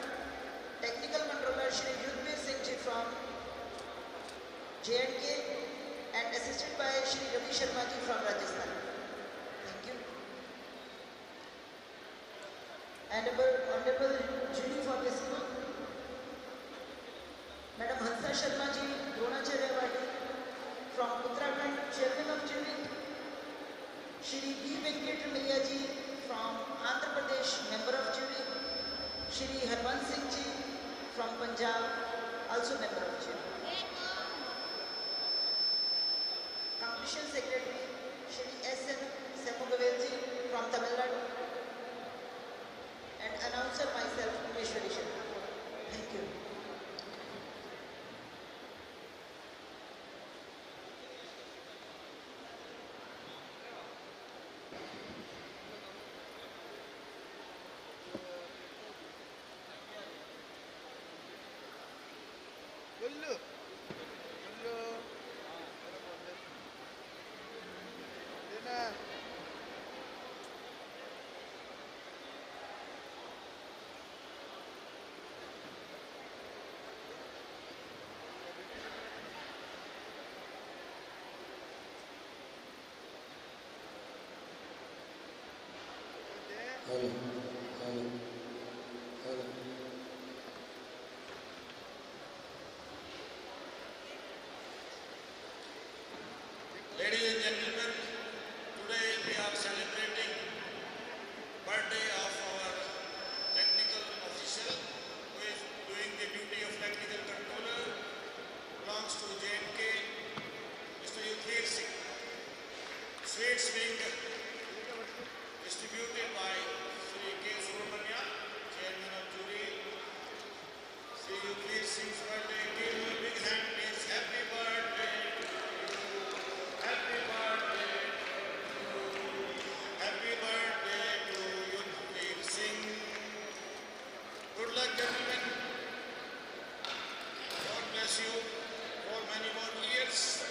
Technical controller, Shri Ujwal Kumar from J&K, and assisted by Shri Ravi Sharma ji from Rajasthan. Thank you. And honorable jury for this month, Madam Hansa Sharma ji, Dronacharya Award from Uttarakhand, Chairman of Jury. Shri B. Venkatramaiah ji from Andhra Pradesh, Member of Jury. Shri Harman Singh ji from Punjab, also Member of Jury. Competition Secretary, Shri S.N. Semugavel ji from Tamil Nadu. And announcer myself, Umeshwari Sharma. Thank you. Hello. Ladies and gentlemen, today we are celebrating birthday of our technical official who is doing the duty of technical controller, belongs to J&K, Mr. Jameer Singh. Sweets being distributed by Sri K. Subramanya, Chairman of Jury. Sri Jameer Singh's birthday. Give him a big hand, please. Happy birthday to you. Happy birthday to you. Happy birthday to Jameer Singh. Good luck, gentlemen. God bless you for many more years.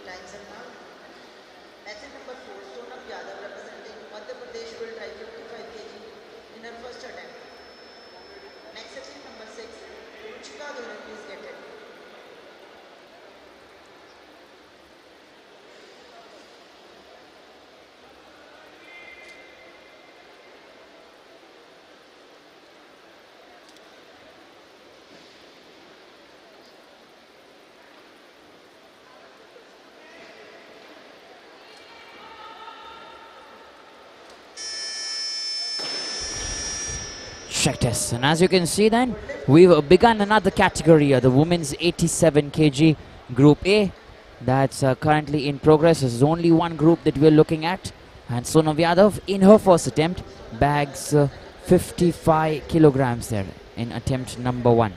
Times are now. Athlete number 4, Sonam Yadav, representing Madhya Pradesh, will try 55 kg in her first attempt. Next athlete number 6, Ruchi Kaduri, please get it. Check this. And as you can see then, we've begun another category, the women's 87 kg Group A. That's currently in progress. There's only one group that we're looking at. And Sonam Yadav, in her first attempt, bags 55 kilograms there in attempt number 1.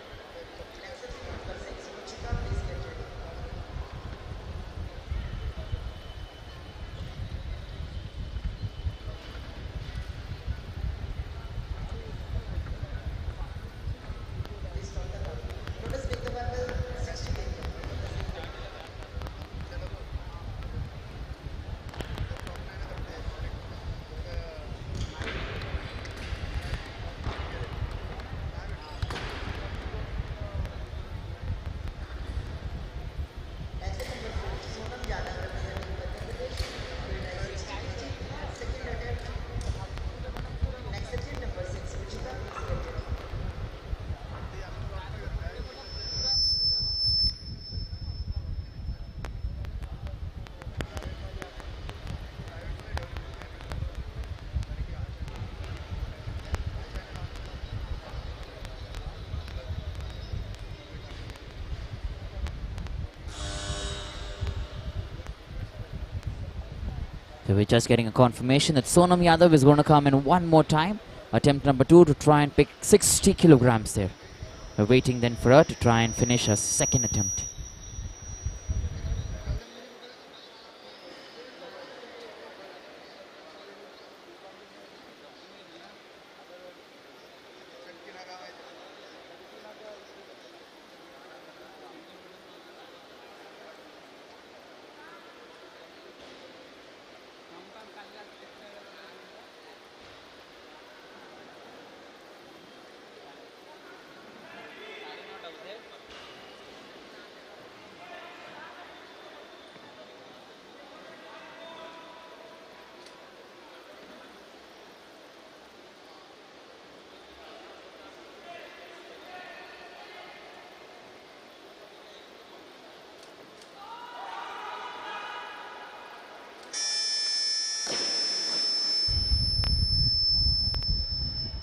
So we're just getting a confirmation that Sonam Yadav is going to come in one more time. Attempt number 2 to try and pick 60 kilograms there. We're waiting then for her to try and finish her second attempt.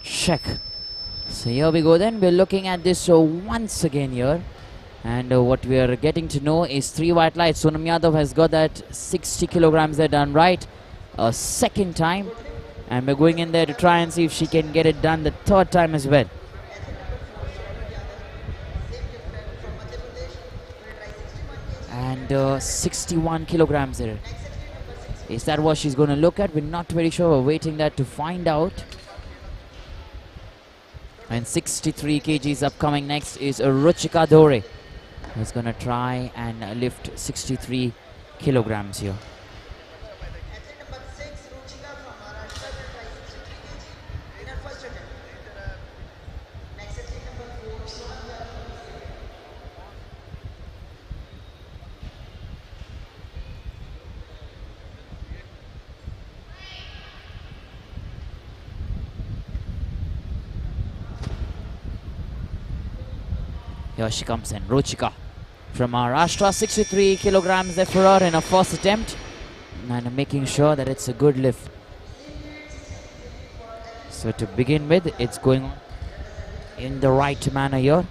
Check. So here we go then. We're looking at this once again here. And what we are getting to know is 3 white lights. Sonam Yadav has got that 60 kilograms there done right a second time. And we're going in there to try and see if she can get it done the third time as well. And 61 kilograms there. Is that what she's going to look at? We're not very sure. We're waiting that to find out. And 63 kgs upcoming next is Ruchi Kaduri, who's going to try and lift 63 kilograms here. Athlete number 6, Ruchika from Maharashtra, will try 63 kg in her first attempt. Next athlete number 4, Sonam Yadav. Here she comes in, Ruchika from Maharashtra, 63 kilograms there for her in her first attempt. And making sure that it's a good lift. So to begin with, it's going on in the right manner here.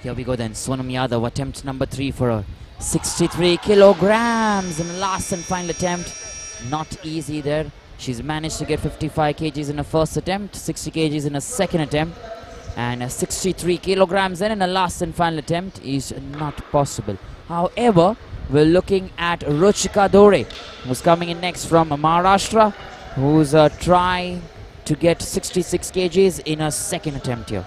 Here we go then, Sonam Yadav, attempt number 3 for her. 63 kilograms in the last and final attempt. Not easy there. She's managed to get 55 kgs in her first attempt, 60 kgs in her second attempt. And 63 kilograms then in the last and final attempt is not possible. However, we're looking at Ruchi Kaduri, who's coming in next from Maharashtra, who's trying to get 66 kgs in her second attempt here.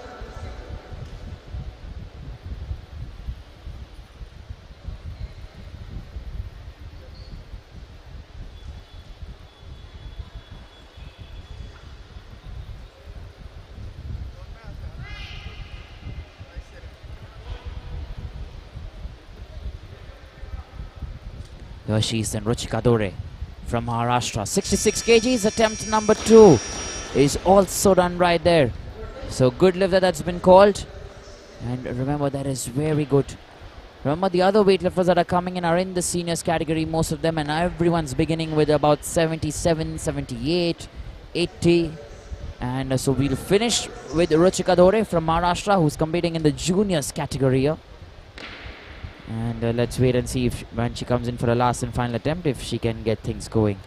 Here she is, and Ruchi Kaduri from Maharashtra. 66 kgs, attempt number 2 is also done right there. So good lift that's been called. And remember, that is very good. Remember, the other weightlifters that are coming in are in the seniors category, most of them, and everyone's beginning with about 77, 78, 80. And so we'll finish with Ruchi Kaduri from Maharashtra, who's competing in the juniors category here. And let's wait and see if when she comes in for a last and final attempt, if she can get things going.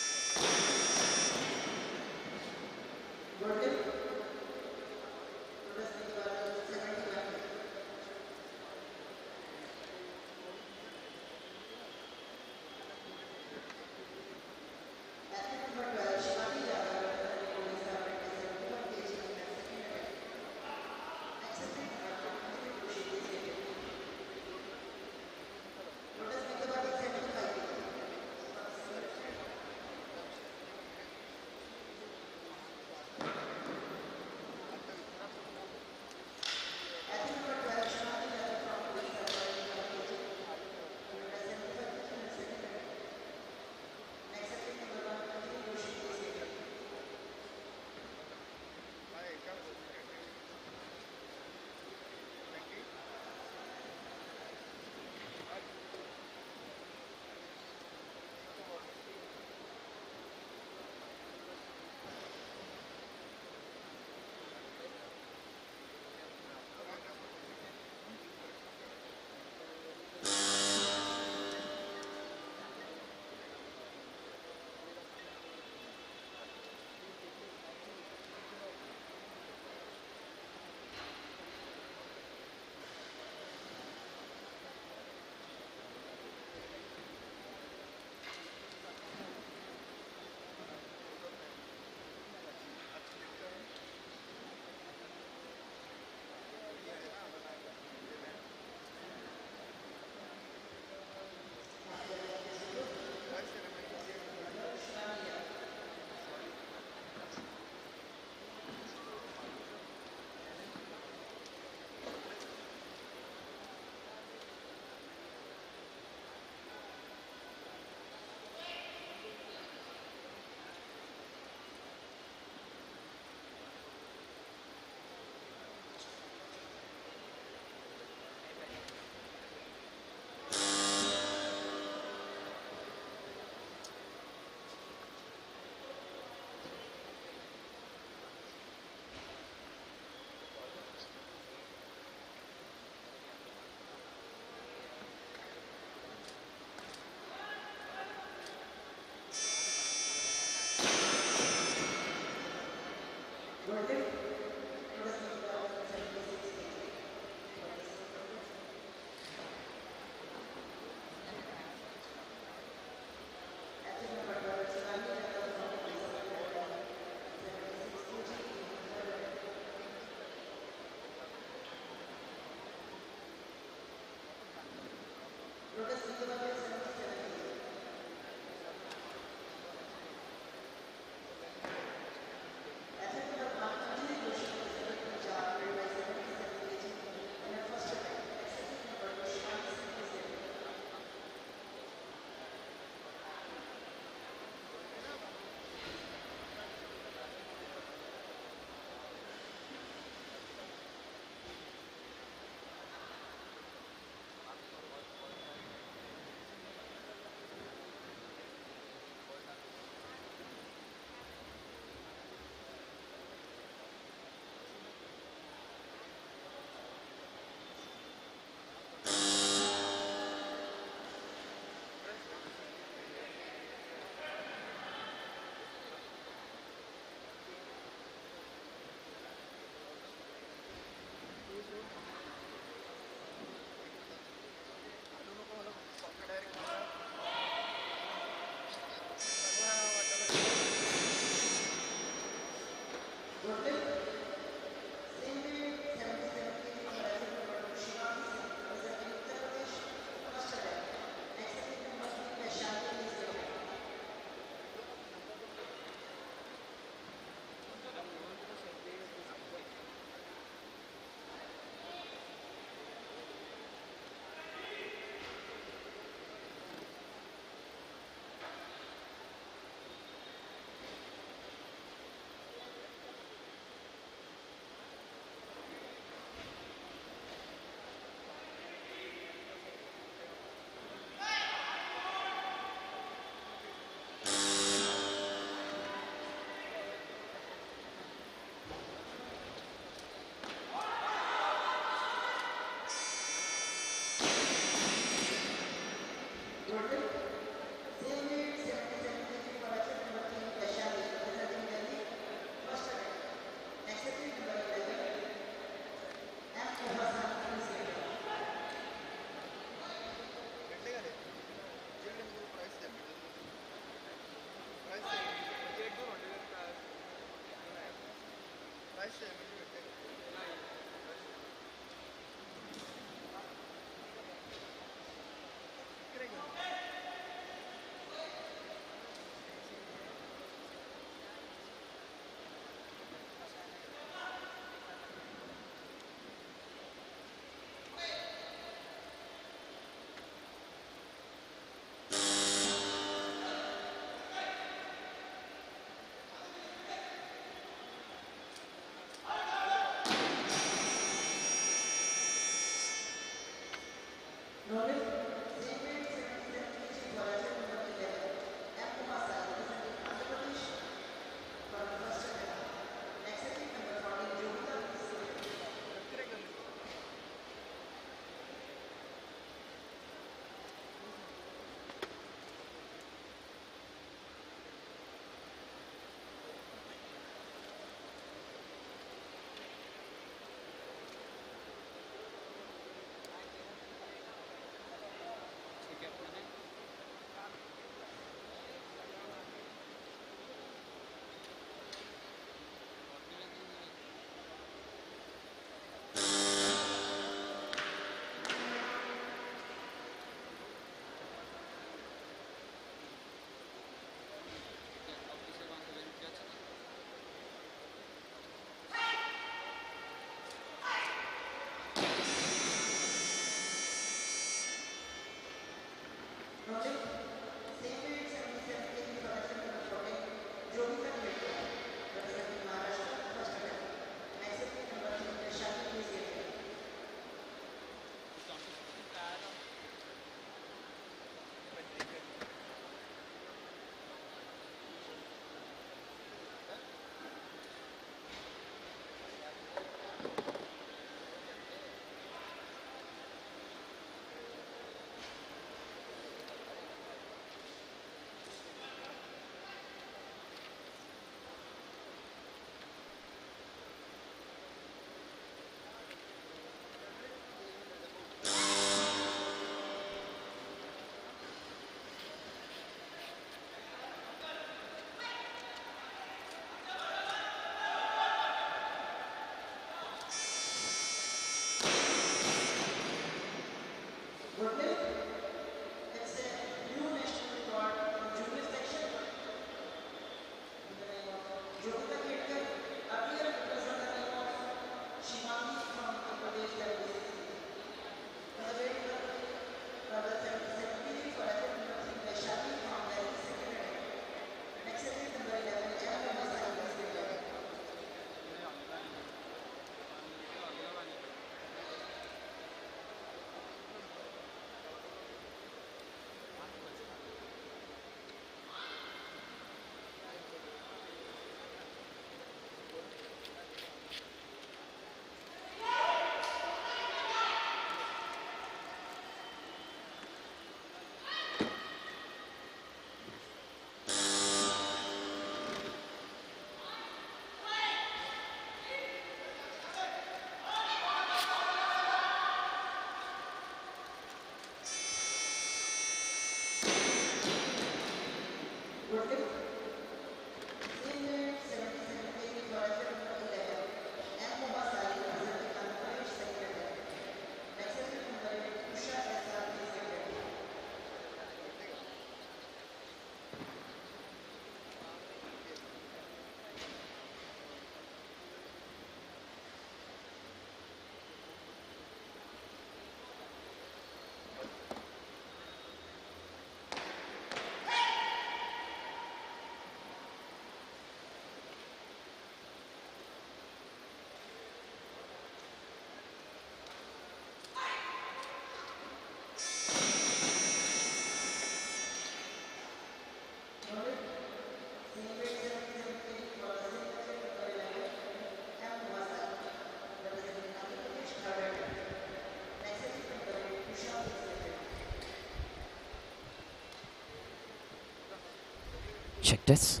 check this.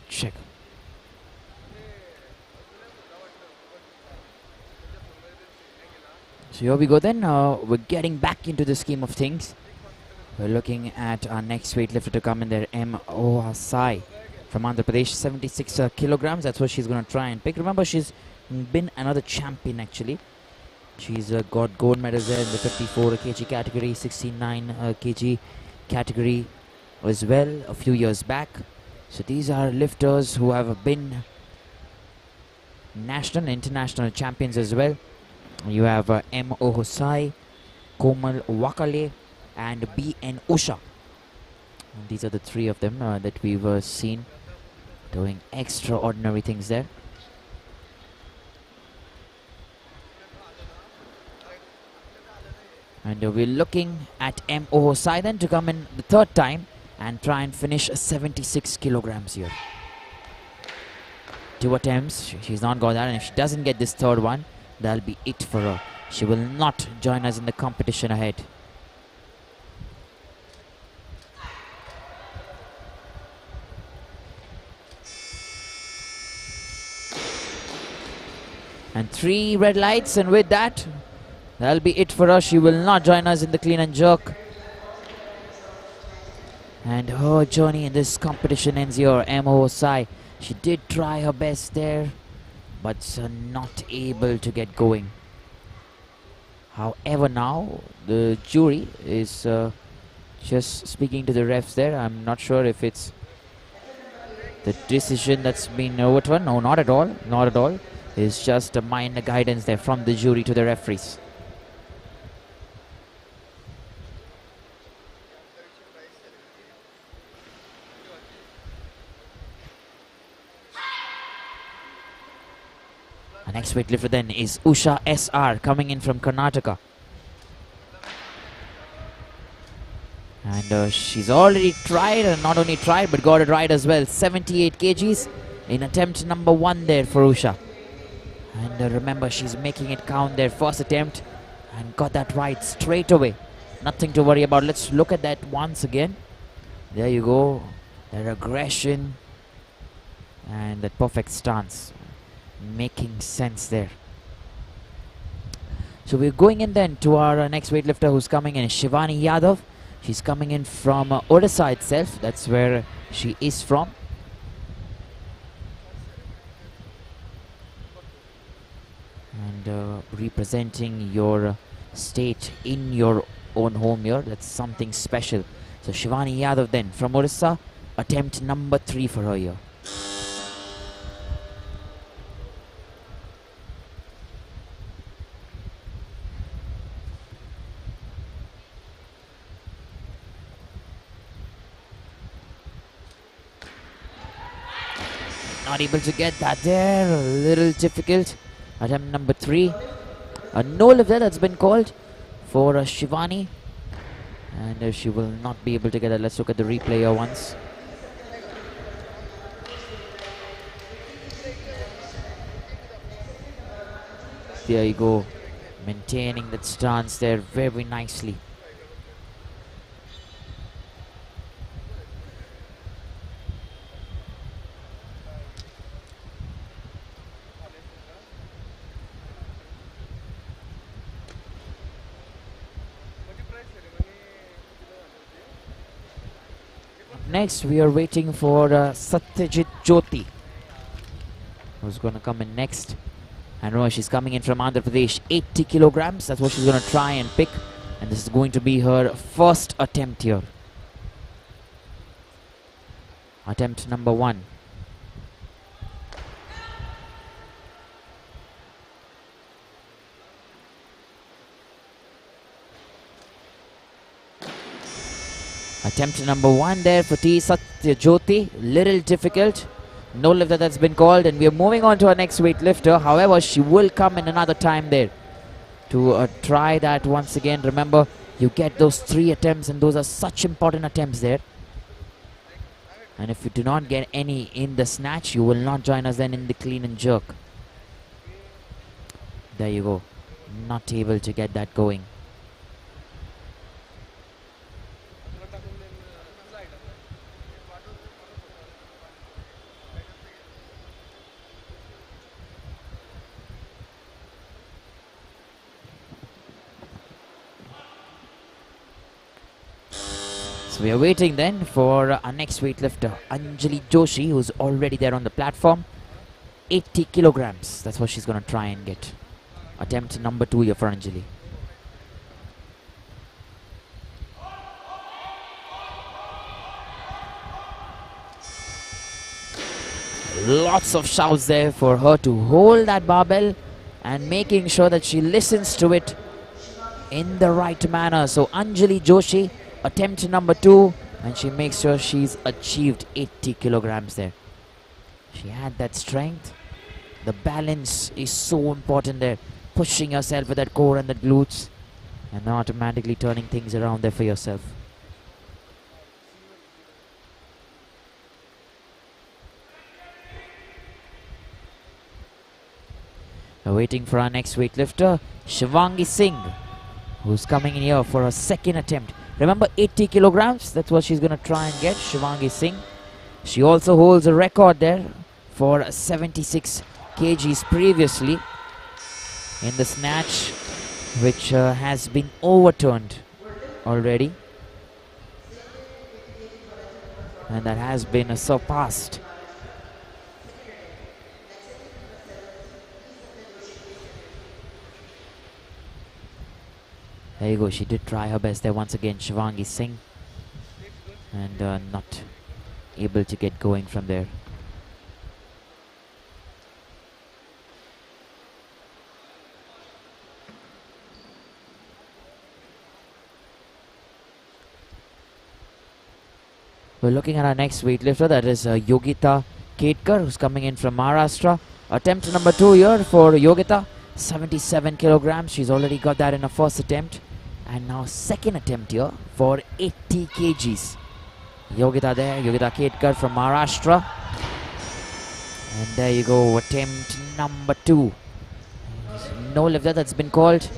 Check. So here we go then. We're getting back into the scheme of things. We're looking at our next weightlifter to come in there, Sai from Andhra Pradesh, 76 kilograms. That's what she's going to try and pick. Remember, she's been another champion actually. She's got gold medals there in the 54 kg category, 69 kg category as well a few years back. So these are lifters who have been national and international champions as well. You have Sai, Komal Wakale and B.N. Usha. And these are the three of them that we've seen doing extraordinary things there. And we're looking at Sai then to come in the third time and try and finish 76 kilograms here. 2 attempts, she's not got that, and if she doesn't get this third one, that'll be it for her. She will not join us in the competition ahead. And 3 red lights, and with that, that'll be it for her. She will not join us in the clean and jerk. And her journey in this competition ends here. Sai, she did try her best there, but not able to get going. However, now the jury is just speaking to the refs there. I'm not sure if it's the decision that's been overturned. No, not at all. Not at all. It's just a minor guidance there from the jury to the referees. Our next weightlifter then is Usha SR coming in from Karnataka. And she's already tried, and not only tried but got it right as well. 78 kgs in attempt number 1 there for Usha. And remember, she's making it count there. First attempt and got that right straight away. Nothing to worry about. Let's look at that once again. There you go. That aggression and that perfect stance. Making sense there. So we're going in then to our next weightlifter who's coming in, Shivangi Yadav. She's coming in from Odisha itself. That's where she is from. And representing your state in your own home here. That's something special. So Shivangi Yadav then from Odisha. Attempt number 3 for her here. Not able to get that there, a little difficult. Attempt number 3. A no lift there that's been called for Shivangi. And she will not be able to get it. Let's look at the replay here once. There you go. Maintaining that stance there very nicely. Next, we are waiting for Satyajit Jyoti, who's going to come in next. And remember, she's coming in from Andhra Pradesh, 80 kilograms. That's what she's going to try and pick. And this is going to be her first attempt here. Attempt number 1. Attempt number 1 there for T. Satyajyoti. Little difficult. No lifter that's been called. And we are moving on to our next weightlifter. However, she will come in another time there to try that once again. Remember, you get those 3 attempts, and those are such important attempts there. And if you do not get any in the snatch, you will not join us then in the clean and jerk. There you go. not able to get that going. So we are waiting then for our next weightlifter, Anjali Joshi, who's already there on the platform. 80 kilograms, that's what she's going to try and get. Attempt number 2 here for Anjali. Lots of shouts there for her to hold that barbell and making sure that she listens to it in the right manner. So Anjali Joshi, attempt number 2, and she makes sure she's achieved 80 kilograms there. She had that strength. The balance is so important there. Pushing yourself with that core and the glutes and automatically turning things around there for yourself. We're waiting for our next weightlifter, Shivangi Singh, who's coming in here for a second attempt. Remember, 80 kilograms, that's what she's going to try and get, Shivangi Singh. She also holds a record there for 76 kgs previously in the snatch, which has been overturned already. And that has been surpassed. There you go, she did try her best there once again, Shivangi Singh. And not able to get going from there. We're looking at our next weightlifter, that is Yogita Ketkar, who's coming in from Maharashtra. Attempt number 2 here for Yogita, 77 kilograms. She's already got that in her first attempt. And now second attempt here for 80 kgs. Yogita there, Yogita Ketkar from Maharashtra. And there you go, attempt number 2. No lifter that's been called.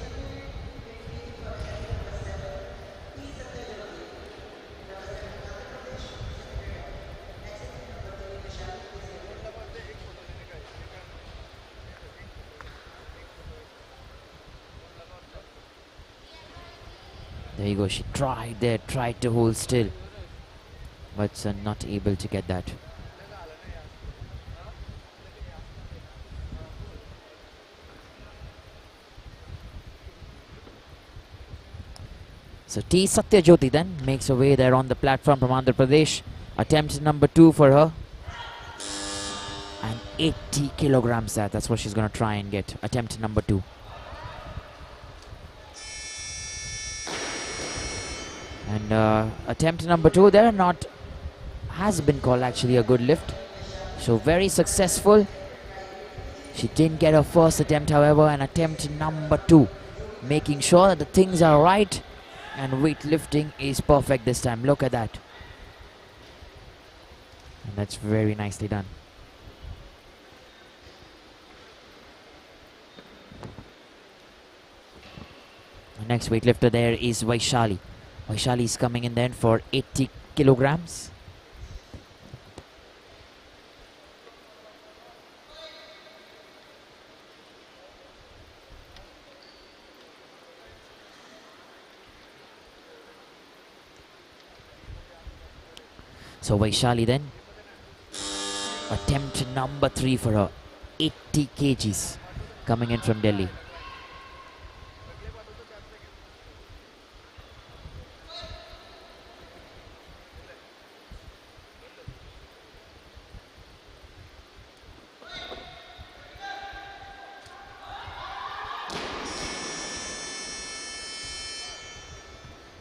There you go, she tried there, tried to hold still, but not able to get that. So T. Satyajit Jyoti then makes her way there on the platform from Andhra Pradesh. Attempt number 2 for her. And 80 kilograms that's what she's going to try and get. Attempt number 2. And attempt number 2 there has been called actually a good lift. So very successful. She didn't get her first attempt, however, and attempt number 2. Making sure that the things are right and weightlifting is perfect this time. Look at that. And that's very nicely done. The next weightlifter there is Vaishali. Vaishali is coming in then for 80 kilograms. So Vaishali then, attempt number 3 for her, 80 kgs, coming in from Delhi.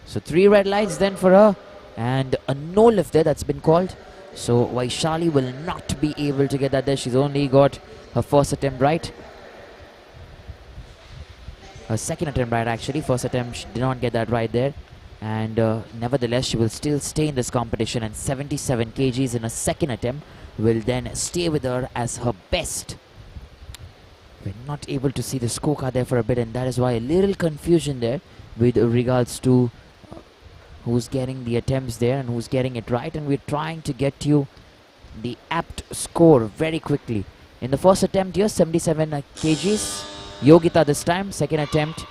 So 3 red lights then for her. And a no lift there that's been called. So Vaishali will not be able to get that there. She's only got her first attempt right. Her second attempt right actually. First attempt she did not get that right there. And nevertheless she will still stay in this competition. And 77 kgs in a second attempt will then stay with her as her best. We're not able to see the scorecard there for a bit, and that is why a little confusion there with regards to who's getting the attempts there and who's getting it right, and we're trying to get you the apt score very quickly. In the first attempt here, 77 kgs. Yogita this time, second attempt,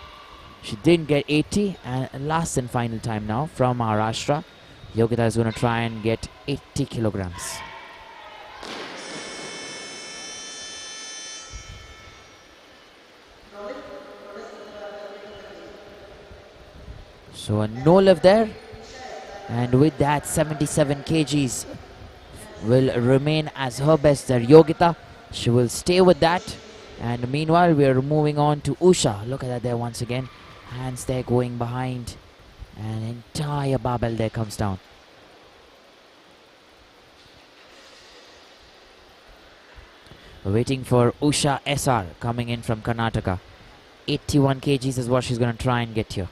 she didn't get 80, and last and final time now from Maharashtra. Yogita is going to try and get 80 kilograms. So a no lift there, and with that 77 kgs will remain as her best there. Yogita, she will stay with that, and meanwhile we are moving on to Usha. Look at that there once again, hands there going behind, and entire barbell there comes down. We're waiting for Usha SR coming in from Karnataka. 81 kgs is what she's going to try and get here.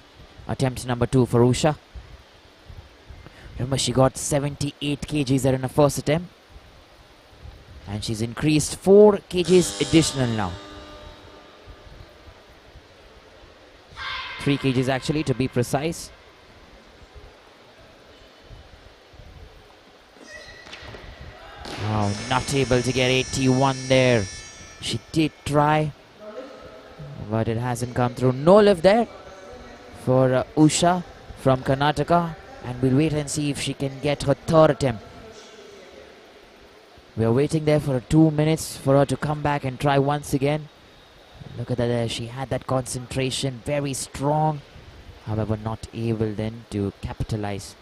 Attempt number 2 for Usha. Remember, she got 78 kgs there in her first attempt, and she's increased 4 kgs additional now. 3 kgs actually, to be precise. Oh, not able to get 81 there. She did try, but it hasn't come through. No lift there for Usha from Karnataka, and we'll wait and see if she can get her third attempt. We are waiting there for 2 minutes for her to come back and try once again. Look at that there, she had that concentration, very strong, however not able then to capitalize.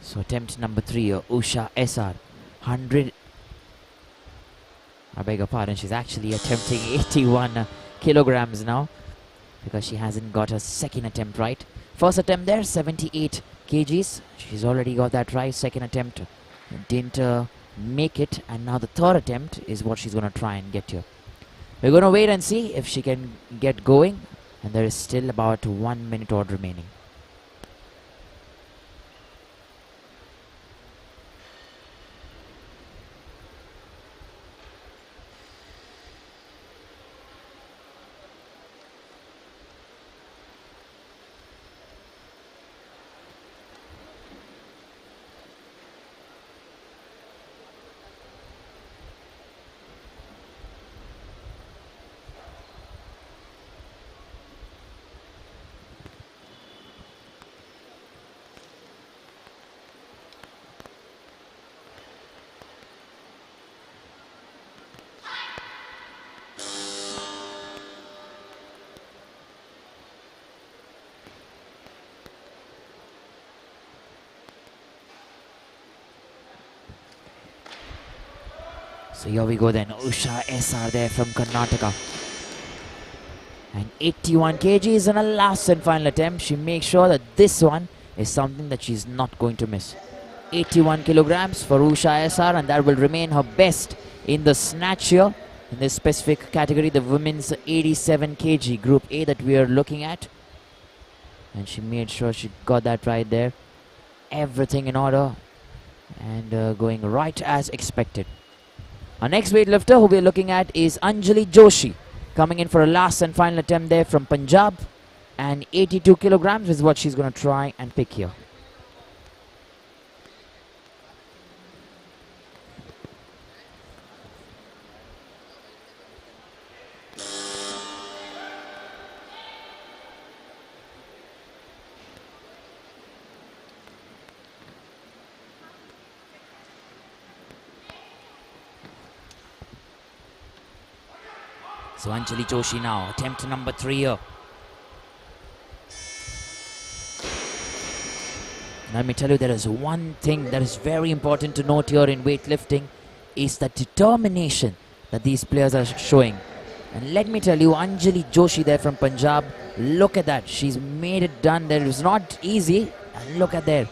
So attempt number 3, Usha SR, 100. I beg your pardon, she's actually attempting 81 kilograms now, because she hasn't got her second attempt right. First attempt there, 78 kgs. She's already got that right. Second attempt didn't make it, and now the third attempt is what she's going to try and get here. We're going to wait and see if she can get going, and there is still about 1 minute odd remaining. So here we go then, Usha SR there from Karnataka. And 81 kgs in a last and final attempt. She makes sure that this one is something that she's not going to miss. 81 kilograms for Usha SR, and that will remain her best in the snatch here. In this specific category, the women's 87 kg group A that we are looking at. And she made sure she got that right there. Everything in order, and going right as expected. Our next weightlifter who we are looking at is Anjali Joshi, coming in for a last and final attempt there from Punjab, and 82 kilograms is what she's going to try and pick here. So Anjali Joshi now, attempt number 3 here. Let me tell you, there is one thing that is very important to note here in weightlifting, is the determination that these players are showing. And let me tell you, Anjali Joshi there from Punjab, look at that. She's made it done there. It was not easy. And look at there.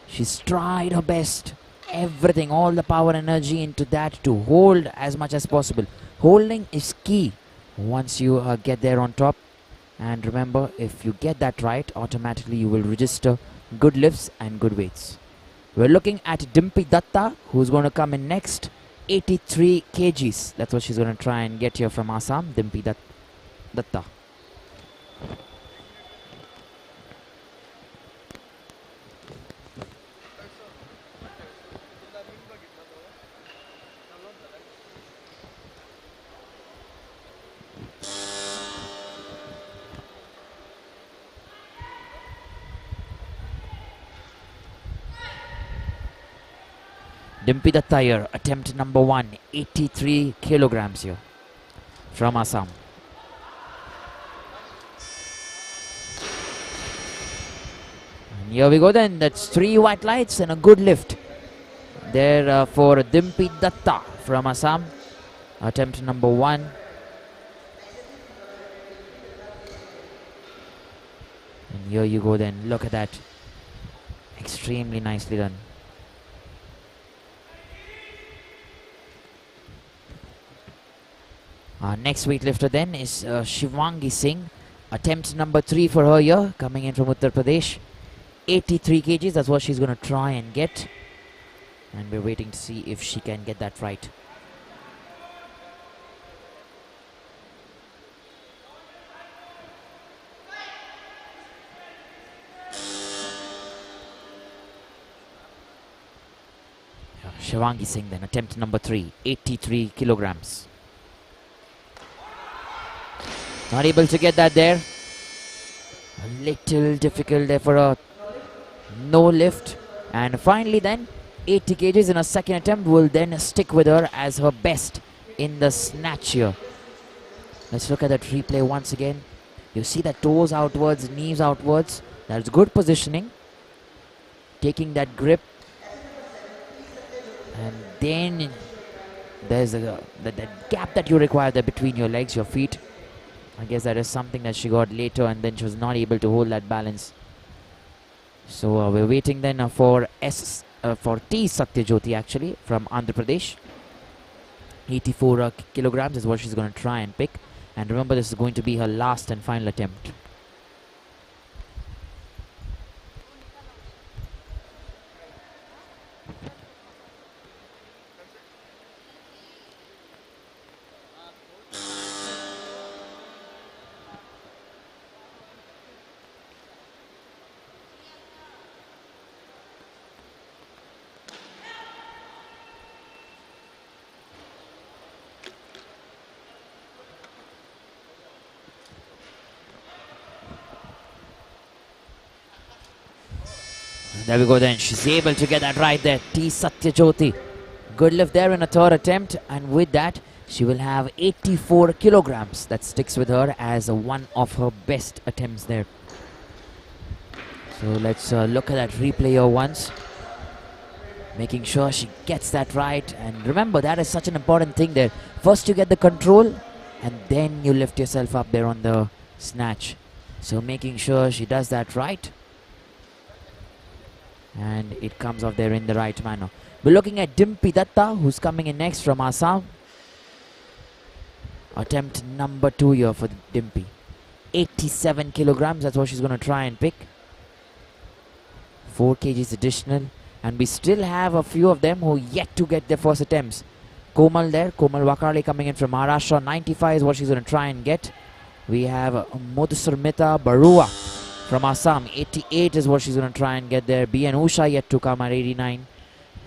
She's tried her best. Everything, all the power and energy into that to hold as much as possible. Holding is key once you get there on top. And remember, if you get that right, automatically you will register good lifts and good weights. We're looking at Dimpi Datta, who's going to come in next. 83 kgs. That's what she's going to try and get here from Assam. Dimpi Datta. Dimpi Datta here, attempt number 1, 83 kilograms here from Assam. And here we go then, that's 3 white lights and a good lift there for Dimpi Datta from Assam. Attempt number 1. And here you go then, look at that. Extremely nicely done. Our next weightlifter then is Shivangi Singh. Attempt number 3 for her here, coming in from Uttar Pradesh. 83 kgs, that's what she's going to try and get. And we're waiting to see if she can get that right. Shivangi Singh then, attempt number 3, 83 kilograms. Not able to get that there. A little difficult there for a no lift. And finally then, 80 kgs in a second attempt will then stick with her as her best in the snatch here. Let's look at that replay once again. You see that toes outwards, knees outwards. That's good positioning. Taking that grip. And then there's that gap that you require there between your legs, your feet. I guess that is something that she got later, and then she was not able to hold that balance. So we're waiting then for T Satyajit Jyoti actually from Andhra Pradesh. 84 kilograms is what she's going to try and pick. And remember, this is going to be her last and final attempt. There we go then, she's able to get that right there, T Satyajit Jyoti. Good lift there in a third attempt, and with that, she will have 84 kilograms. That sticks with her as one of her best attempts there. So let's look at that replay here once. Making sure she gets that right, and remember, that is such an important thing there. First you get the control, and then you lift yourself up there on the snatch. So making sure she does that right. And it comes off there in the right manner. We're looking at Dimpi Datta, who's coming in next from Assam. Attempt number 2 here for Dimpi. 87 kilograms, that's what she's going to try and pick. 4 kgs additional. And we still have a few of them who yet to get their first attempts. Komal there, Komal Wakale coming in from Maharashtra. 95 is what she's going to try and get. We have Modusarmita Barua from Assam. 88 is what she's going to try and get there. B and Usha yet to come at 89.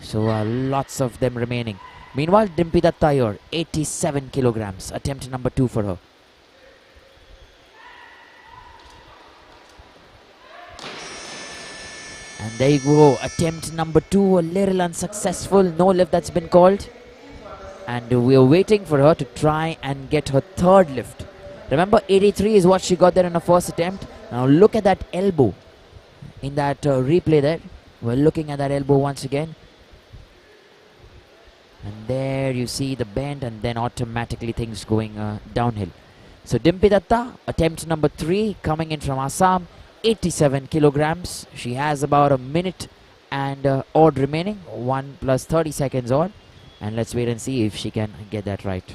So lots of them remaining. Meanwhile, Dimpi Datta here, 87 kilograms. Attempt number 2 for her. And there you go, attempt number 2, a little unsuccessful. No lift that's been called. And we are waiting for her to try and get her third lift. Remember, 83 is what she got there in her first attempt. Now look at that elbow in that replay there. We're looking at that elbow once again. And there you see the bend, and then automatically things going downhill. So Dimpi Datta, attempt number 3, coming in from Assam. 87 kilograms. She has about a minute and odd remaining. 1 plus 30 seconds odd. And let's wait and see if she can get that right.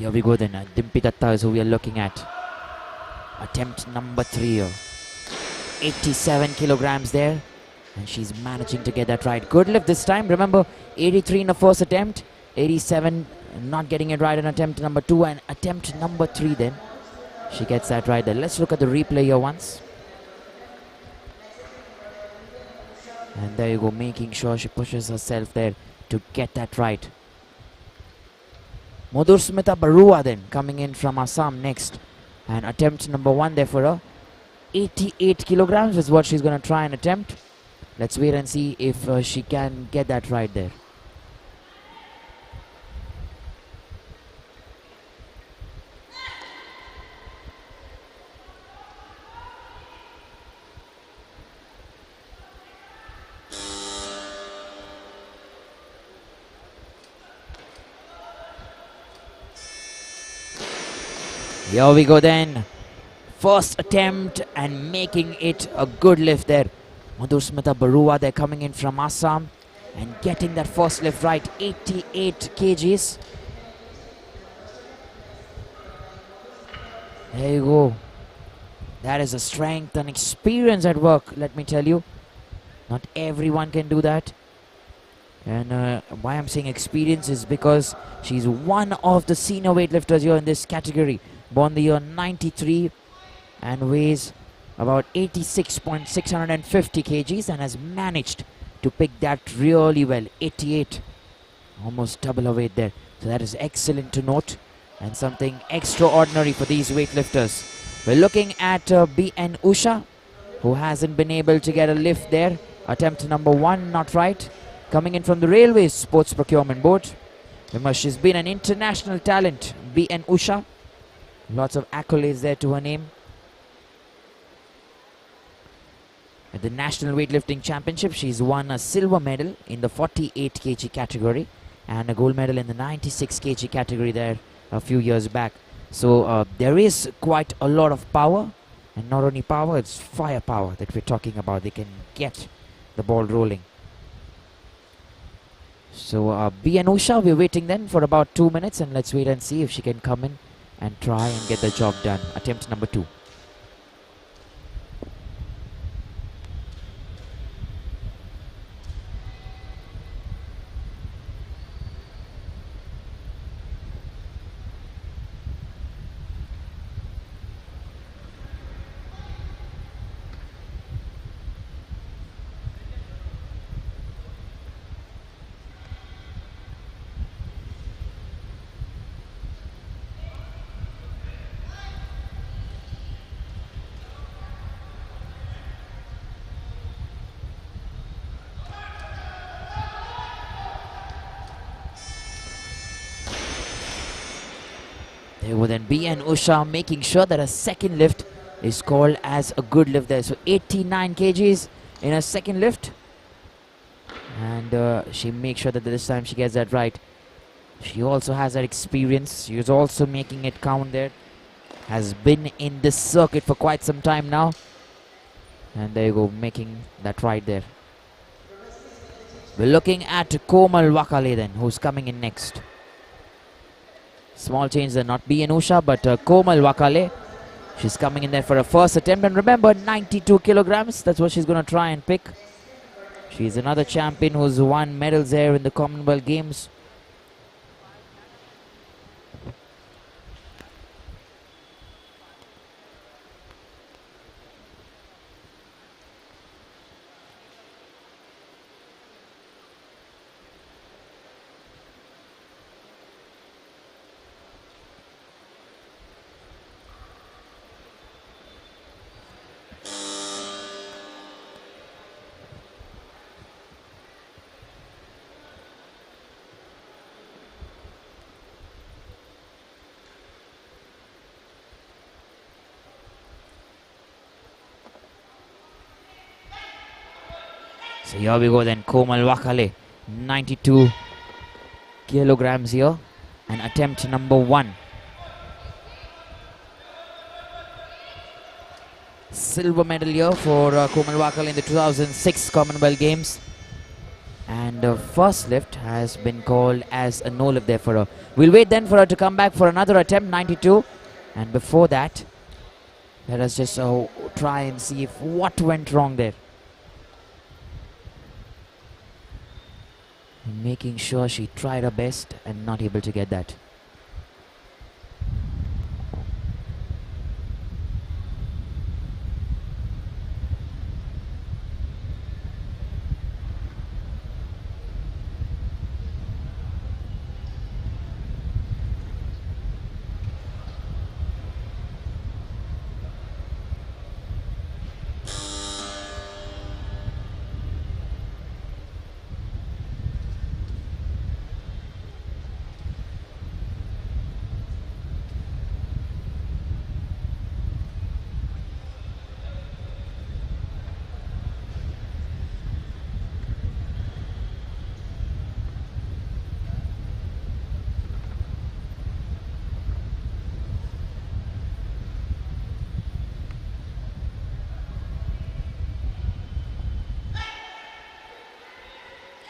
Here we go then. Dimpi Datta is who we are looking at. Attempt number 3. 87 kilograms there. And she's managing to get that right. Good lift this time. Remember, 83 in the first attempt. 87 not getting it right in attempt number 2. And attempt number 3 then. She gets that right there. Let's look at the replay here once. And there you go, making sure she pushes herself there to get that right. Madhursmita Barua then coming in from Assam next. And attempt number 1 there for her. 88 kilograms is what she's going to try and attempt. Let's wait and see if she can get that right there. Here we go then. First attempt and making it a good lift there. Madhursmita Barua, they're coming in from Assam and getting that first lift right. 88 kgs. There you go. That is a strength and experience at work, let me tell you. Not everyone can do that. And why I'm saying experience is because she's one of the senior weightlifters here in this category. Born the year 93 and weighs about 86.650 kgs and has managed to pick that really well. 88, almost double her weight there. So that is excellent to note and something extraordinary for these weightlifters. We're looking at BN Usha, who hasn't been able to get a lift there. Attempt number 1 not right. Coming in from the Railways Sports Procurement Board. Remember, she's been an international talent, BN Usha. Lots of accolades there to her name. At the National Weightlifting Championship, she's won a silver medal in the 48 kg category and a gold medal in the 96 kg category there a few years back. So there is quite a lot of power, and not only power, it's firepower that we're talking about. They can get the ball rolling. So BN Usha, we're waiting then for about 2 minutes, and let's wait and see if she can come in and try and get the job done. Attempt number 2. There would then be an Usha making sure that a second lift is called as a good lift there. So 89 kgs in a second lift. And she makes sure that this time she gets that right. She also has that experience. She is also making it count there. Has been in this circuit for quite some time now. And there you go, making that right there. We're looking at Komal Wakale then, who's coming in next. Small change there, not BN Usha, but Komal Wakale. She's coming in there for a first attempt. And remember, 92 kilograms. That's what she's going to try and pick. She's another champion who's won medals there in the Commonwealth Games. So here we go then, Komal Wakale, 92 kilograms here, and attempt number 1. Silver medal here for Komal Wakale in the 2006 Commonwealth Games. And first lift has been called as a no lift there for her. We'll wait then for her to come back for another attempt, 92. And before that, let us just try and see if what went wrong there. Making sure she tried her best and not able to get that.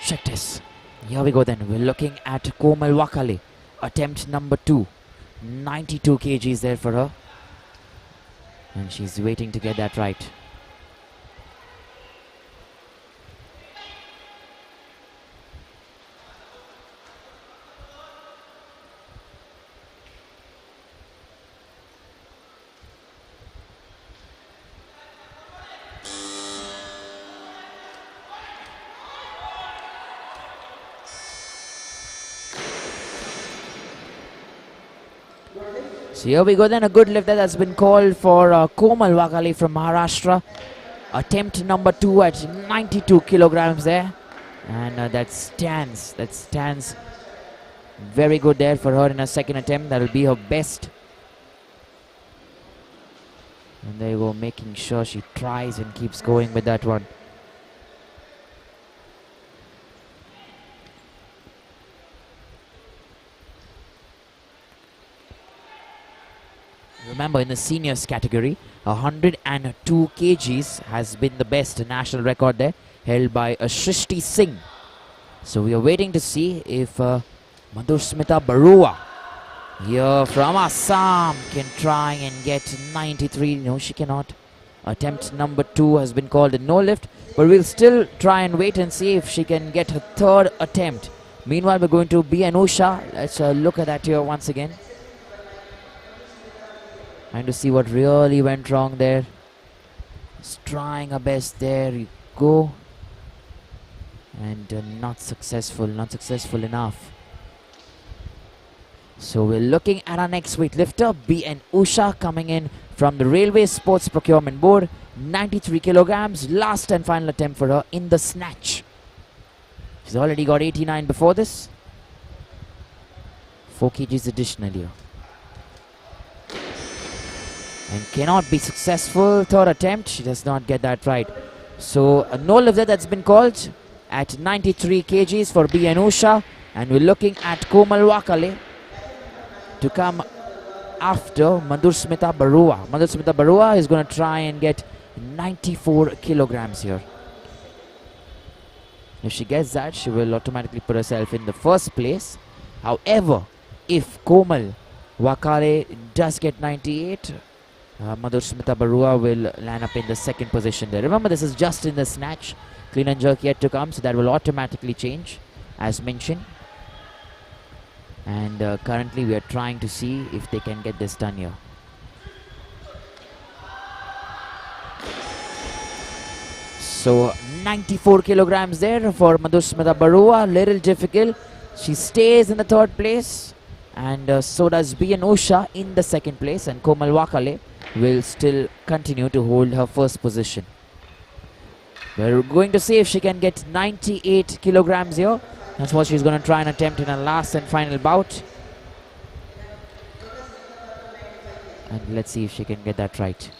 Check this. Here we go then. We're looking at Komal Wakale. Attempt number 2. 92 kgs there for her. And she's waiting to get that right. So here we go then, a good lift that's been called for Komal Wakale from Maharashtra. Attempt number 2 at 92 kilograms there. And that stands very good there for her in her second attempt. That will be her best. And there you go, making sure she tries and keeps going with that one. Remember, in the seniors category, 102 kgs has been the best national record there, held by Ashwini Singh. So we are waiting to see if Madhusmita Barua here from Assam can try and get 93. No, she cannot. Attempt number 2 has been called a no lift, but we'll still try and wait and see if she can get her third attempt. Meanwhile, we're going to be an Usha. Let's look at that here once again. Trying to see what really went wrong there. Just trying her best. There you go. And not successful enough. So we're looking at our next weightlifter, BN Usha, coming in from the Railway Sports Procurement Board. 93 kilograms, last and final attempt for her in the snatch. She's already got 89 before this. 4 kgs additional here. And cannot be successful. Third attempt, she does not get that right. So a no lift that's been called at 93 kgs for BN Usha. And we're looking at Komal Wakale to come after Madhusmita Barua. Madhusmita Barua is going to try and get 94 kilograms here. If she gets that, she will automatically put herself in the first place. However, if Komal Wakale does get 98, Madhusmita Barua will land up in the second position there. Remember, this is just in the snatch. Clean and jerk yet to come, so that will automatically change, as mentioned. And currently we are trying to see if they can get this done here. So 94 kilograms there for Madhusmita Barua. Little difficult. She stays in the third place. And so does BN Usha in the second place. And Komal Wakale will still continue to hold her first position. We're going to see if she can get 98 kilograms here. That's what she's going to try and attempt in her last and final bout. And let's see if she can get that right.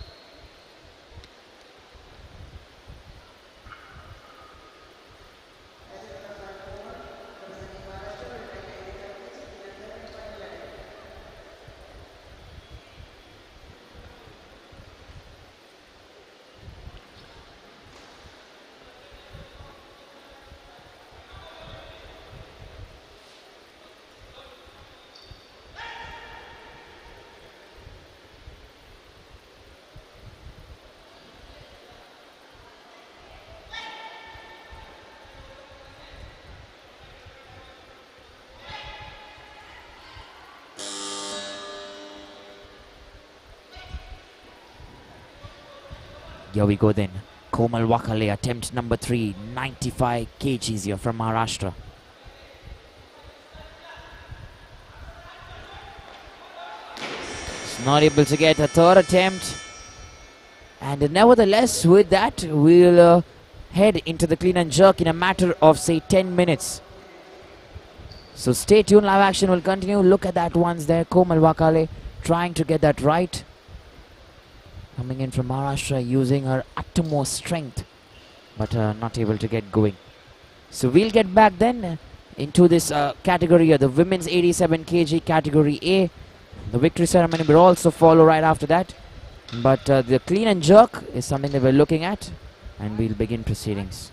Here we go then. Komal Wakale, attempt number 3, 95 kgs here from Maharashtra. He's not able to get a third attempt. And nevertheless, with that, we'll head into the clean and jerk in a matter of, say, 10 minutes. So stay tuned, live action will continue. Look at that once there. Komal Wakale trying to get that right. Coming in from Maharashtra, using her utmost strength, but not able to get going. So we'll get back then into this category, the women's 87 kg category A. The victory ceremony will also follow right after that. But the clean and jerk is something that we're looking at, and we'll begin proceedings.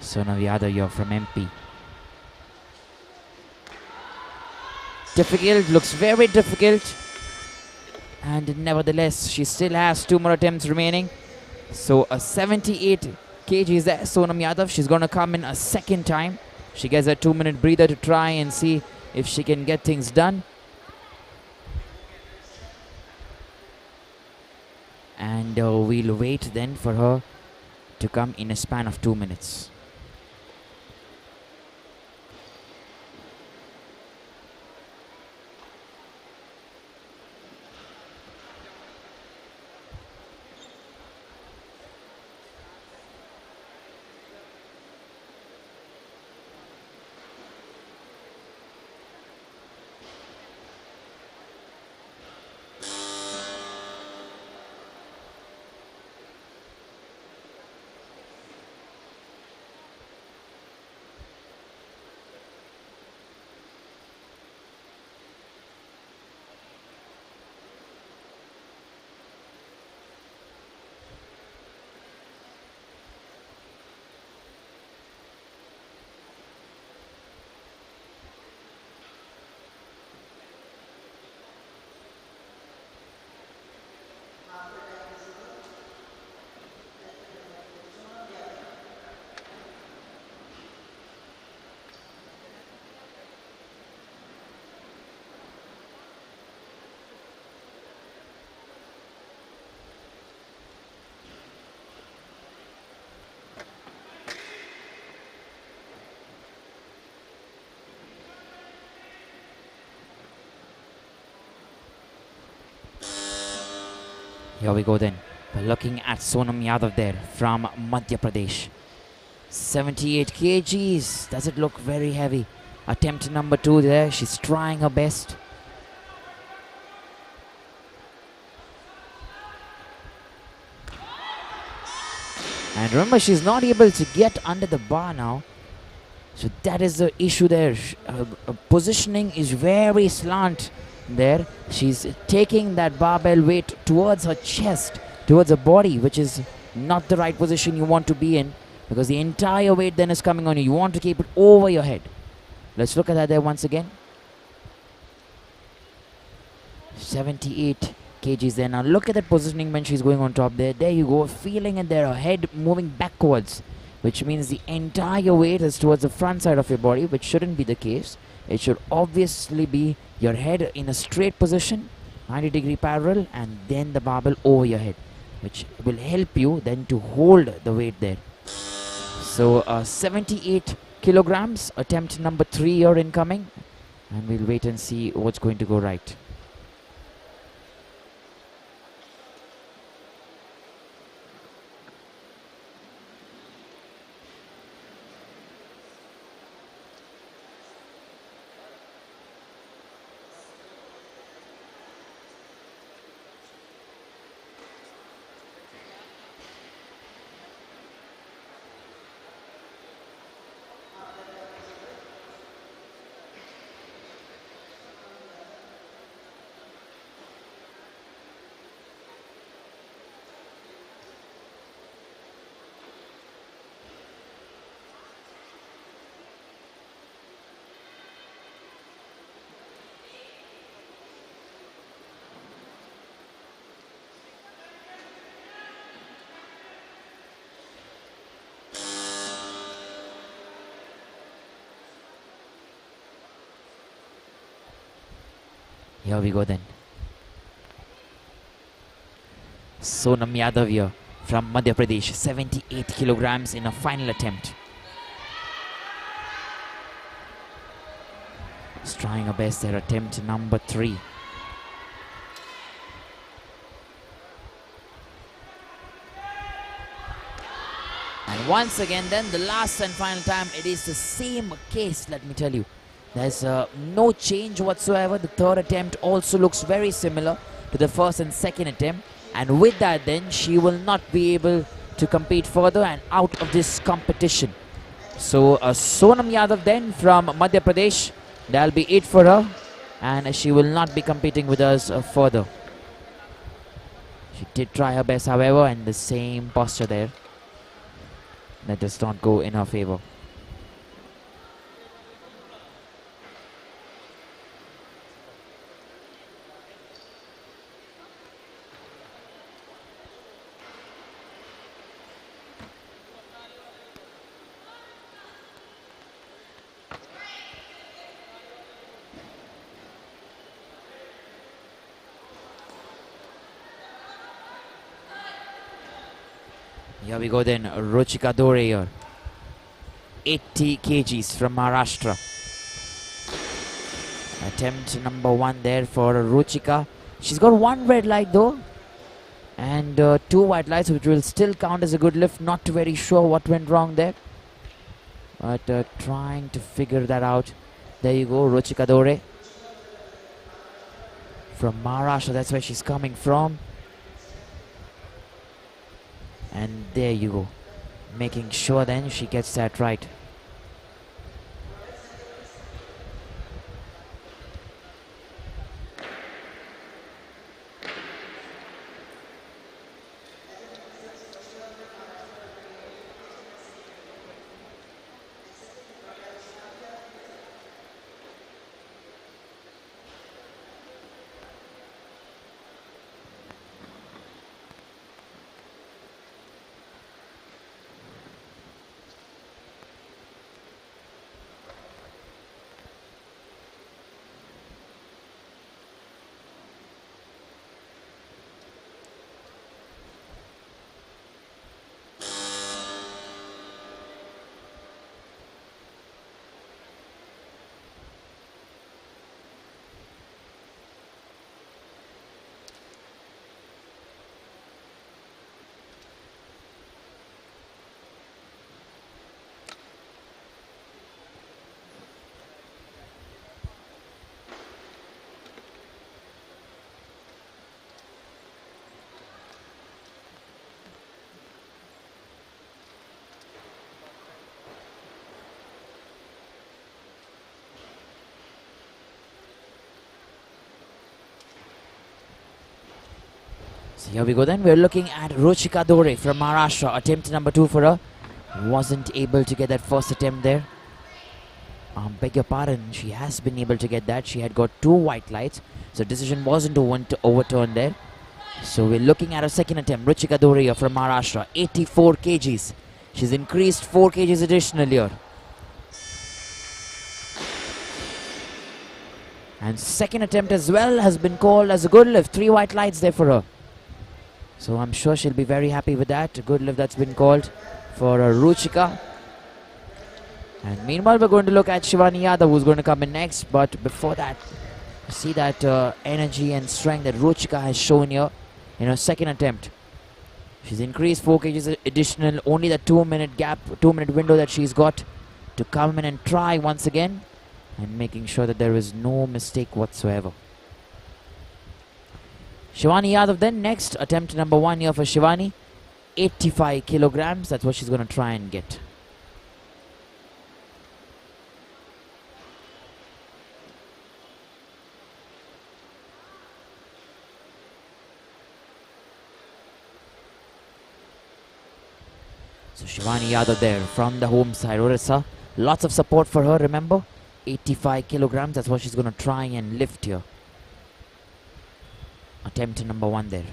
Sonam Yadav, you're from MP. Difficult, looks very difficult. And nevertheless, she still has 2 more attempts remaining. So a 78 kgs there, Sonam Yadav. She's going to come in a second time. She gets a 2-minute breather to try and see if she can get things done. And we'll wait then for her to come in a span of 2 minutes. Here we go then. We're looking at Sonam Yadav there from Madhya Pradesh. 78 kgs. Does it look very heavy? Attempt number 2 there. She's trying her best. And remember, she's not able to get under the bar now. So that is the issue there. Her positioning is very slant there. She's taking that barbell weight towards her chest, towards her body, which is not the right position you want to be in, because the entire weight then is coming on you. You want to keep it over your head. Let's look at that there once again. 78 kgs there. Now look at that positioning when she's going on top there. There you go, feeling it there, her head moving backwards, which means the entire weight is towards the front side of your body, which shouldn't be the case. It should obviously be your head in a straight position, 90-degree parallel, and then the barbell over your head, which will help you then to hold the weight there. So 78 kilograms, attempt number 3 here incoming, and we'll wait and see what's going to go right. Here we go then. Sonam Yadav here from Madhya Pradesh, 78 kilograms in a final attempt. She's trying her best there, attempt number 3. And once again then, the last and final time, it is the same case, let me tell you. There's no change whatsoever. The third attempt also looks very similar to the first and second attempt. And with that then, she will not be able to compete further and out of this competition. So Sonam Yadav then from Madhya Pradesh, that'll be it for her. And she will not be competing with us further. She did try her best, however, and the same posture there. that does not go in her favor. Here we go then, Ruchi Kaduri here. 80 kgs from Maharashtra. Attempt number 1 there for Ruchika. She's got 1 red light though. And 2 white lights, which will still count as a good lift. Not very sure what went wrong there. But trying to figure that out. There you go, Ruchi Kaduri. From Maharashtra, that's where she's coming from. And there you go, making sure then she gets that right. So here we go then, we're looking at Ruchi Kaduri from Maharashtra. Attempt number 2 for her. Wasn't able to get that first attempt there. Beg your pardon, she has been able to get that. She had got 2 white lights, so decision wasn't overturned there. So we're looking at a second attempt. Ruchi Kaduri from Maharashtra, 84 kgs. She's increased 4 kgs additional here. And second attempt as well has been called as a good lift. 3 white lights there for her. So I'm sure she'll be very happy with that. A good lift that's been called for Ruchika. And meanwhile, we're going to look at Shivangi Yadav, who's going to come in next. But before that, see that energy and strength that Ruchika has shown here in her second attempt. She's increased 4 kgs additional. Only the 2-minute gap, 2-minute window that she's got to come in and try once again. And making sure that there is no mistake whatsoever. Shivangi Yadav then next. Attempt number 1 here for Shivangi. 85 kilograms. That's what she's going to try and get. So Shivangi Yadav there from the home side, Odisha. Lots of support for her, remember. 85 kilograms, that's what she's going to try and lift here. Attempt number 1 there.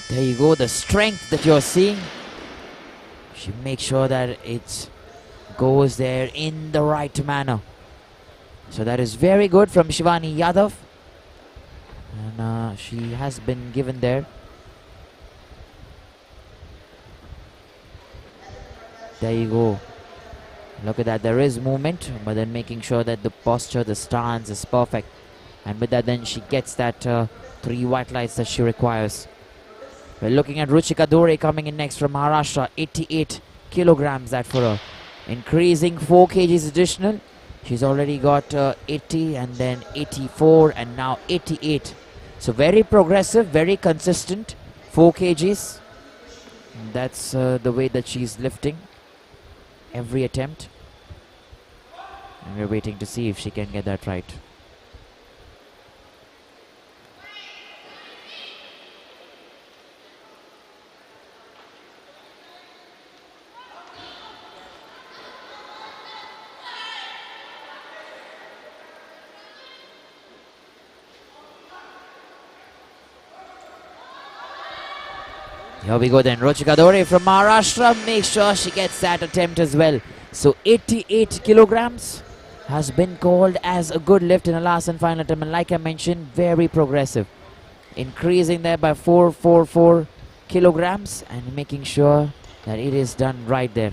There you go, the strength that you're seeing. She makes sure that it goes there in the right manner. So that is very good from Shivangi Yadav. And she has been given there. There you go. Look at that, there is movement, but then making sure that the posture, the stance is perfect. And with that then she gets that 3 white lights that she requires. We're looking at Ruchi Kaduri coming in next from Maharashtra. 88 kilograms that for her. Increasing 4 kgs additional. She's already got 80 and then 84 and now 88. So very progressive, very consistent. 4 kgs. That's the way that she's lifting every attempt. And we're waiting to see if she can get that right. Here we go then. Ruchi Kaduri from Maharashtra. Make sure she gets that attempt as well. So 88 kilograms has been called as a good lift in the last and final attempt. And like I mentioned, very progressive. Increasing there by 444 kilograms and making sure that it is done right there.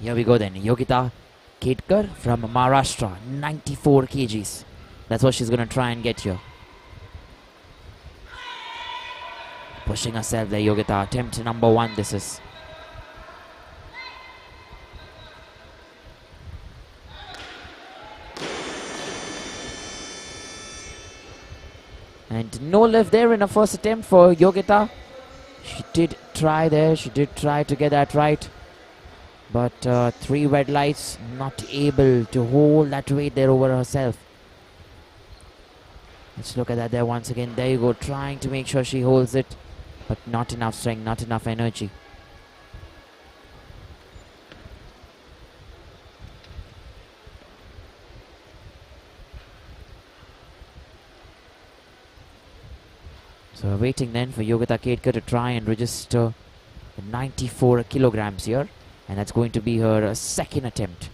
Here we go then. Yogita Ketkar from Maharashtra, 94 kgs. That's what she's going to try and get here. Pushing herself there, Yogita. Attempt number 1 this is. And no lift there in her first attempt for Yogita. She did try there. She did try to get that right. But 3 red lights, not able to hold that weight there over herself. Let's look at that there once again. There you go, trying to make sure she holds it, but not enough strength, not enough energy. So we're waiting then for Yogita Ketkar to try and register the 94 kilograms here. And that's going to be her second attempt.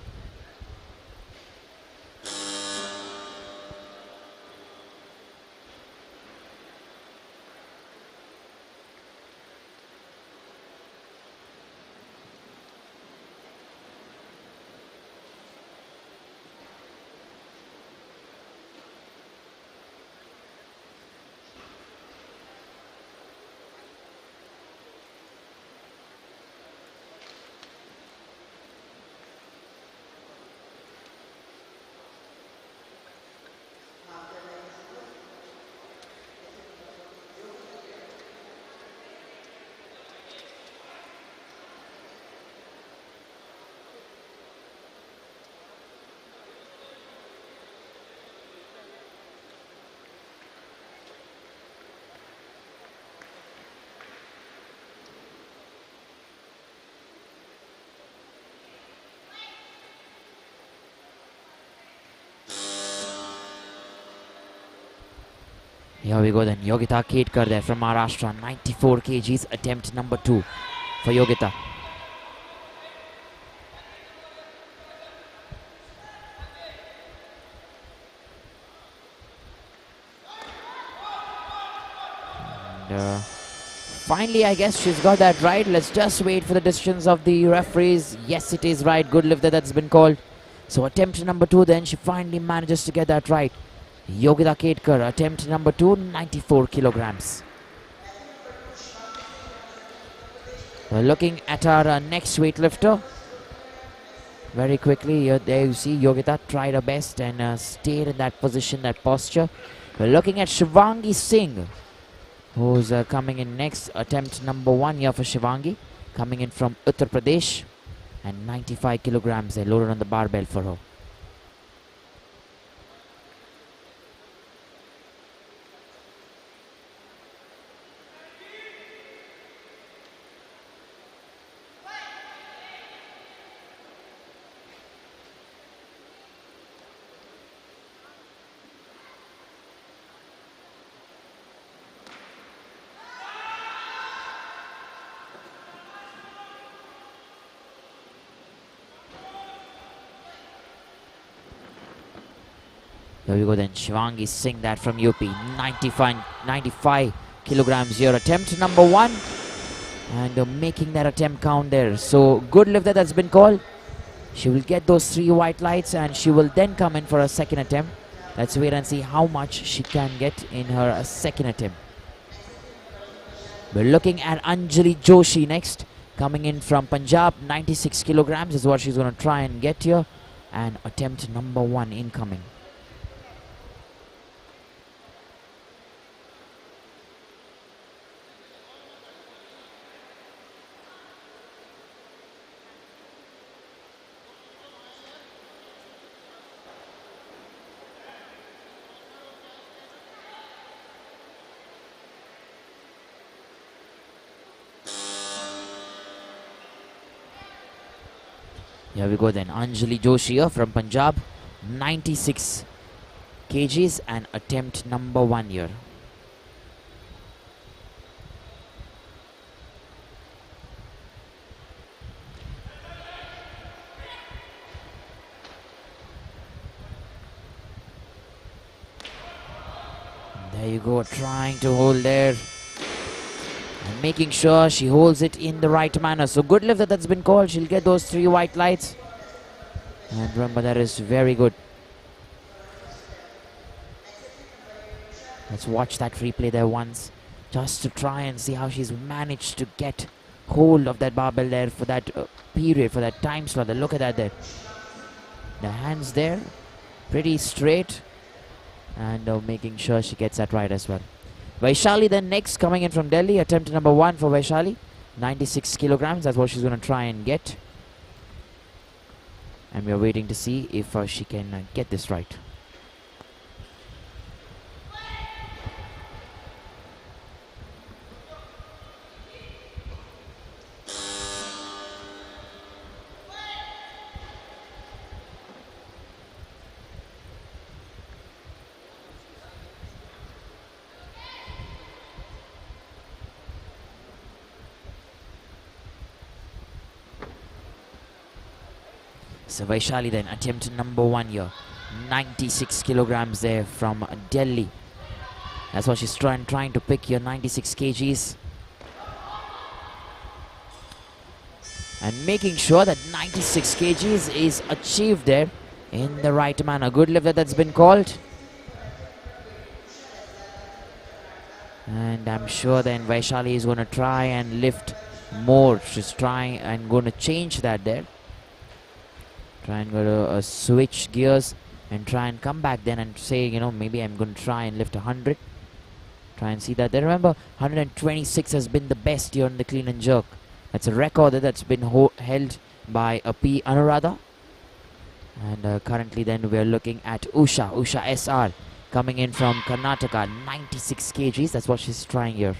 Here we go then, Yogita Ketkar there from Maharashtra, 94 kgs, attempt number 2 for Yogita. And finally, I guess she's got that right. Let's just wait for the decisions of the referees. Yes, it is right. Good lift that's been called. So attempt number 2 then, she finally manages to get that right. Yogita Ketkar, attempt number 2, 94 kilograms. We're looking at our next weightlifter. Very quickly, here, there you see Yogita tried her best and stayed in that position, that posture. We're looking at Shivangi Singh, who's coming in next. Attempt number 1 here for Shivangi, coming in from Uttar Pradesh. And 95 kilograms they loaded on the barbell for her. There we go then. Shivangi Singh, that from UP. 95 kilograms here. Attempt number 1. And making that attempt count there. So good lift that's been called. She will get those 3 white lights and she will then come in for a second attempt. Let's wait and see how much she can get in her second attempt. We're looking at Anjali Joshi next. Coming in from Punjab. 96 kilograms is what she's going to try and get here. And attempt number 1 incoming. Here we go then. Anjali Joshi here from Punjab. 96 kgs and attempt number 1 here. There you go, trying to hold there. And making sure she holds it in the right manner. So good lift that's been called. She'll get those 3 white lights. And remember, that is very good. Let's watch that replay there once. Just to try and see how she's managed to get hold of that barbell there for that period, for that time slot. Look at that there. The hands there, pretty straight. And making sure she gets that right as well. Vaishali then next, coming in from Delhi. Attempt number 1 for Vaishali. 96 kilograms, that's what she's going to try and get. And we are waiting to see if she can get this right. So Vaishali then, attempt number 1 here. 96 kilograms there from Delhi. That's what she's trying to pick here, 96 kgs. And making sure that 96 kgs is achieved there in the right manner. Good lift that's been called. And I'm sure then Vaishali is going to try and lift more. She's trying and going to change that there. Try and go to switch gears and try and come back then and say, you know, maybe I'm going to try and lift 100. Try and see that there. Remember, 126 has been the best here in the clean and jerk. That's a record that's been held by P. Anuradha. And currently then we're looking at Usha SR coming in from Karnataka. 96 kgs, that's what she's trying here.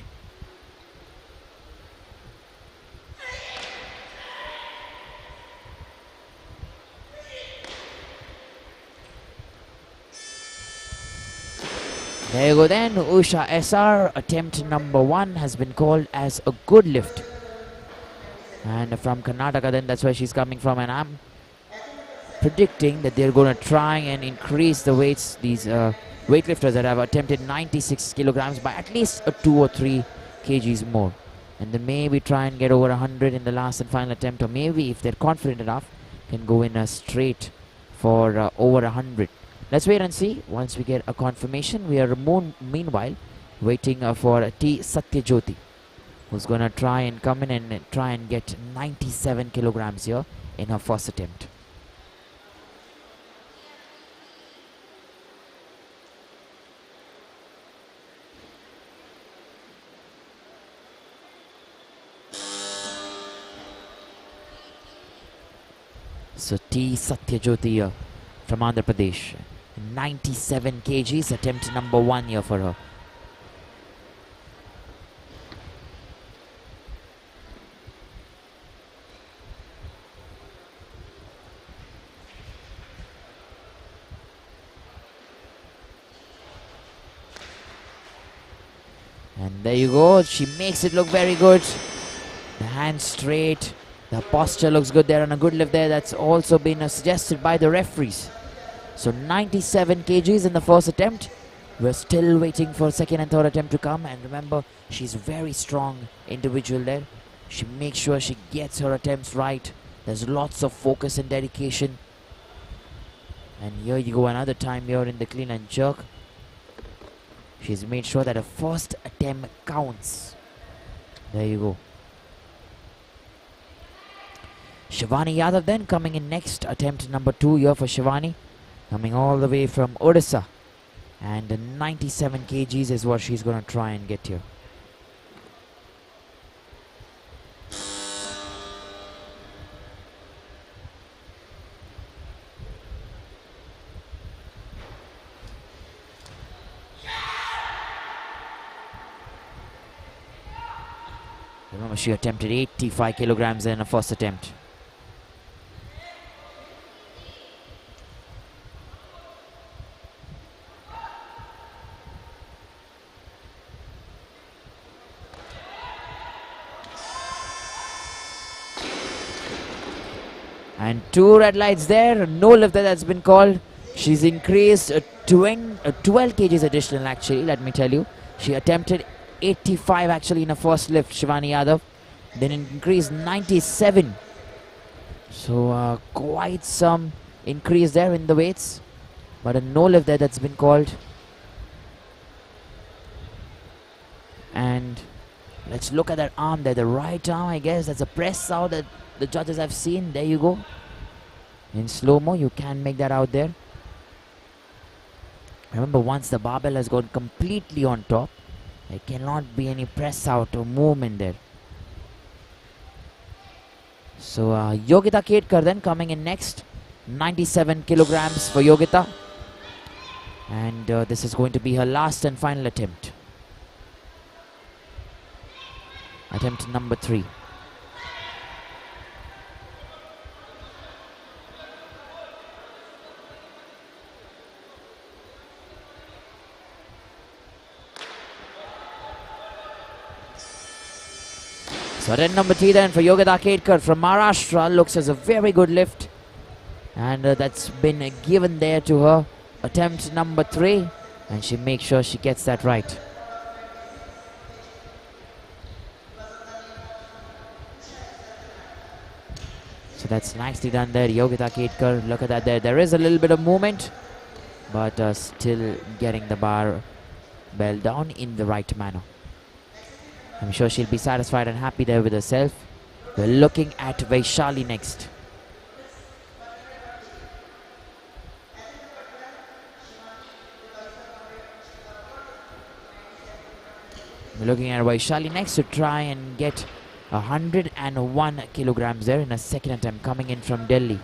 There you go then, Usha SR, attempt number 1 has been called as a good lift. And from Karnataka then, that's where she's coming from, and I'm predicting that they're going to try and increase the weights, these weightlifters that have attempted 96 kilograms by at least 2 or 3 kgs more. And then maybe try and get over 100 in the last and final attempt, or maybe if they're confident enough, can go in straight for over 100. Let's wait and see. Once we get a confirmation, we are meanwhile waiting for T. Satyajit Jyoti, who's going to try and come in and try and get 97 kilograms here in her first attempt. So T. Satyajit Jyoti from Andhra Pradesh. 97 kgs, attempt number 1 here for her. And there you go, she makes it look very good. The hands straight, the posture looks good there, and a good lift there that's also been suggested by the referees. So 97 kgs in the first attempt. We're still waiting for second and third attempt to come. And remember, she's very strong individual there. She makes sure she gets her attempts right. There's lots of focus and dedication. And here you go, another time here in the clean and jerk. She's made sure that her first attempt counts. There you go. Shivangi Yadav then coming in next. Attempt number 2 here for Shivani. Coming all the way from Odisha. And 97 kgs is what she's going to try and get here. Remember, she attempted 85 kilograms in her first attempt. And 2 red lights there, no lift that's been called. She's increased 12 kgs additional actually, let me tell you. She attempted 85 actually in her first lift, Shivani Yadav. Then increased 97. So quite some increase there in the weights. But a no lift there that's been called. And let's look at that arm there, the right arm, I guess. That's a press out that the judges have seen. There you go. In slow-mo, you can make that out there. Remember, once the barbell has gone completely on top, there cannot be any press out or movement there. So Yogita Ketkar then coming in next. 97 kilograms for Yogita. And this is going to be her last and final attempt. Attempt number 3. So attempt number 3 then for Yogita Ketkar from Maharashtra. Looks as a very good lift. And that's been given there to her. Attempt number 3. And she makes sure she gets that right. So that's nicely done there, Yogita Ketkar. Look at that there. There is a little bit of movement. But still getting the bar bell down in the right manner. I'm sure she'll be satisfied and happy there with herself. We're looking at Vaishali next. We're looking at Vaishali next to try and get 101 kilograms there in a second attempt, coming in from Delhi.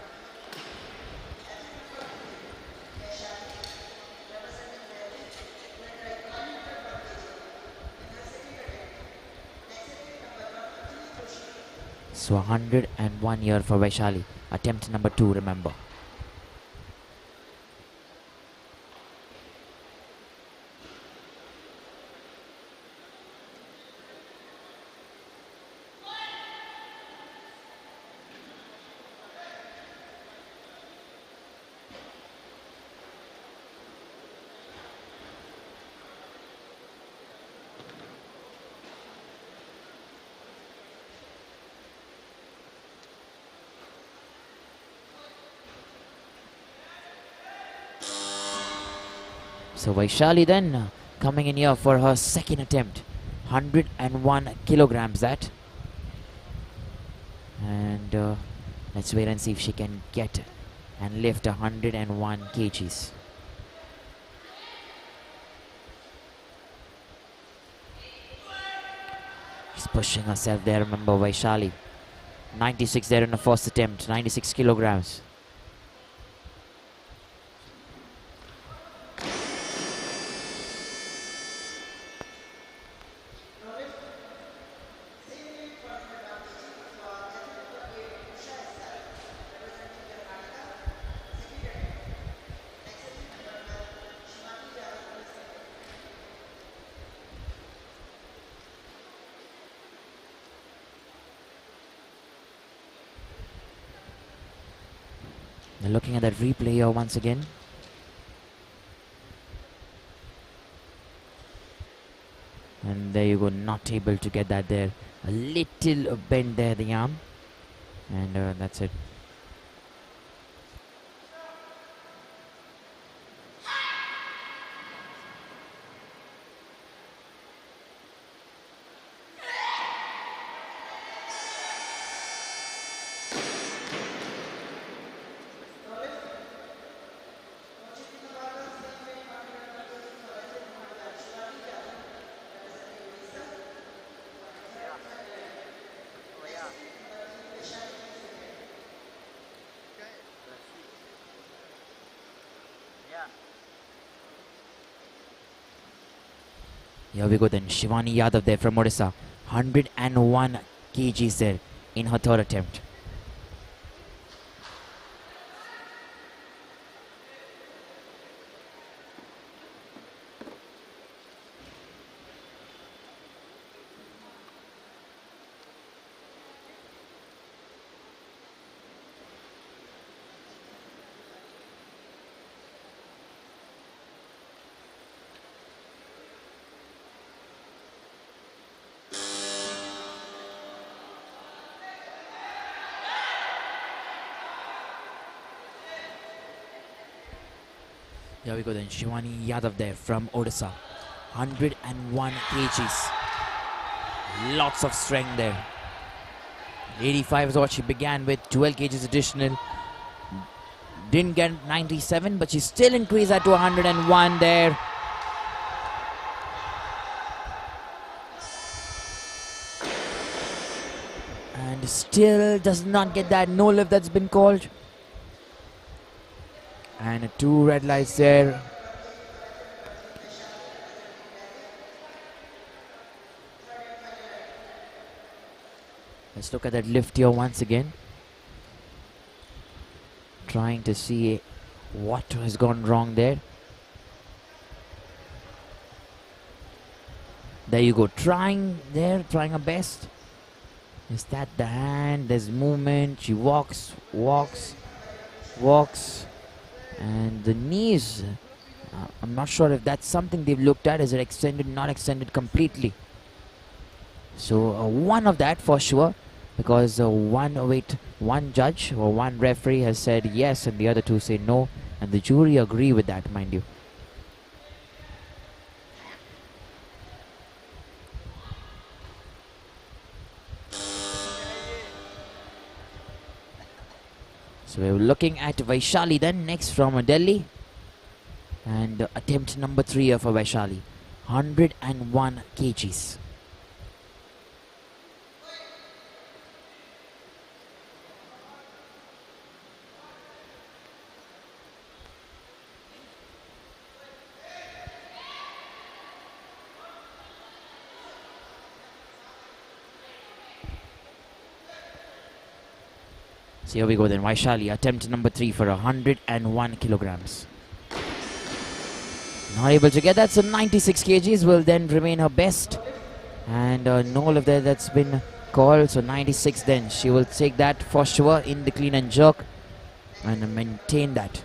So 101 here for Vaishali. Attempt number 2, remember. So Vaishali then coming in here for her second attempt. 101 kilograms that. And let's wait and see if she can get and lift 101 kgs. She's pushing herself there, remember Vaishali. 96 there in the first attempt, 96 kilograms. Looking at that replay here once again. And there you go, not able to get that there. A little bend there, the arm. And that's it. Here we go then, Shivangi Yadav there from Odisha. 101 kgs there in her third attempt. Here we go then, Shivangi Yadav there from Odisha. 101 kgs. Lots of strength there. 85 is what she began with, 12 kgs additional. Didn't get 97, but she still increased that to 101 there. And still does not get that no lift that's been called. And 2 red lights there. Let's look at that lift here once again. Trying to see what has gone wrong there. There you go, trying her best. Is that the hand? There's movement. She walks. And the knees, I'm not sure if that's something they've looked at. Is it extended, not extended completely? So one of that for sure, because one judge or one referee has said yes and the other 2 say no, and the jury agree with that, mind you. So we're looking at Vaishali then, next from Delhi. And attempt number 3 for Vaishali. 101 kgs. So here we go then, Vaishali, attempt number 3 for 101 kilograms. Not able to get that, so 96 kgs will then remain her best. And no lift there that's been called, so 96 then. She will take that for sure in the clean and jerk and maintain that.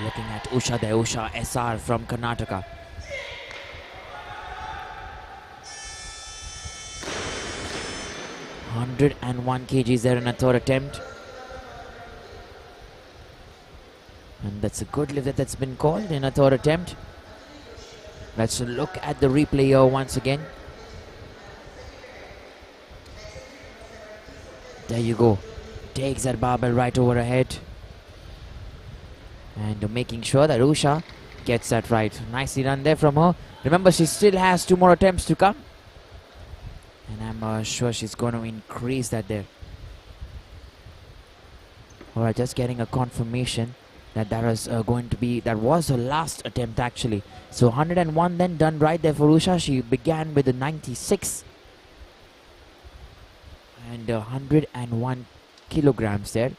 Looking at Usha there, Usha SR from Karnataka. ...101 kgs there in a third attempt. And that's a good lift that's been called in a third attempt. Let's look at the replay here once again. There you go. Takes that barbell right over her head. And making sure that Usha gets that right. Nicely done there from her. Remember, she still has 2 more attempts to come. And I'm sure she's going to increase that there. Alright, just getting a confirmation that that was her last attempt actually. So 101 then done right there for Usha. She began with the 96 and 101 kilograms there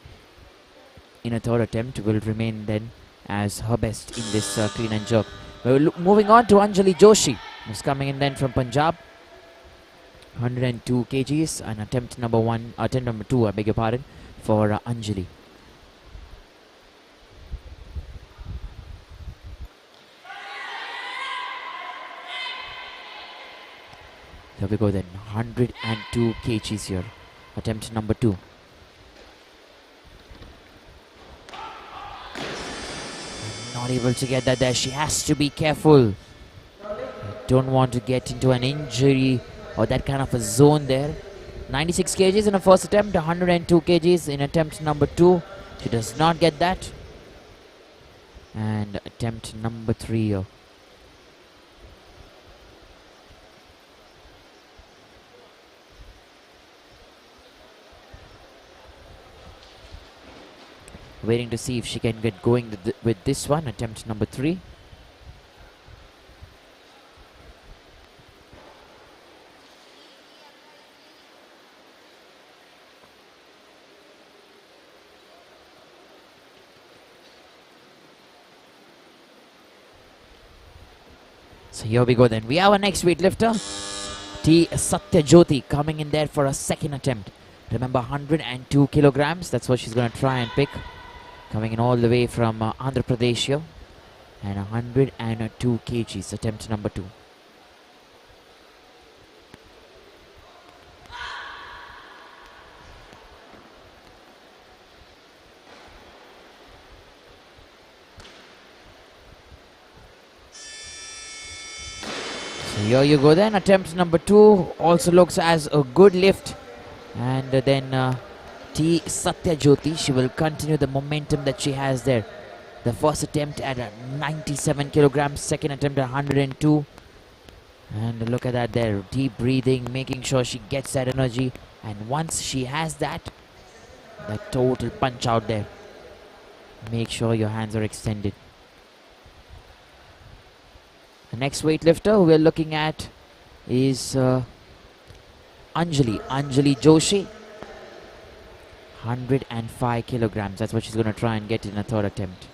in a third attempt will remain then as her best in this clean and jerk. We're moving on to Anjali Joshi, who's coming in then from Punjab. 102 kgs and attempt number 2, I beg your pardon, for Anjali. Here we go then, 102 kgs here, attempt number 2. Not able to get that there, she has to be careful. Don't want to get into an injury or that kind of a zone there. 96 kgs in her first attempt, 102 kgs in attempt number 2. She does not get that. And attempt number 3 here. Waiting to see if she can get going with this one, attempt number 3. So here we go then. We have our next weightlifter, Satyajit Jyoti, coming in there for a second attempt. Remember, 102 kilograms, that's what she's going to try and pick. Coming in all the way from Andhra Pradesh here. And 102 kgs, attempt number 2. So here you go then, attempt number 2 also looks as a good lift. And then Satyajit Jyoti, she will continue the momentum that she has there. The first attempt at 97 kilograms, second attempt at 102. And look at that there, deep breathing, making sure she gets that energy. And once she has that total punch out there. Make sure your hands are extended. The next weightlifter we're looking at is Anjali Joshi. 105 kilograms. That's what she's going to try and get in a third attempt.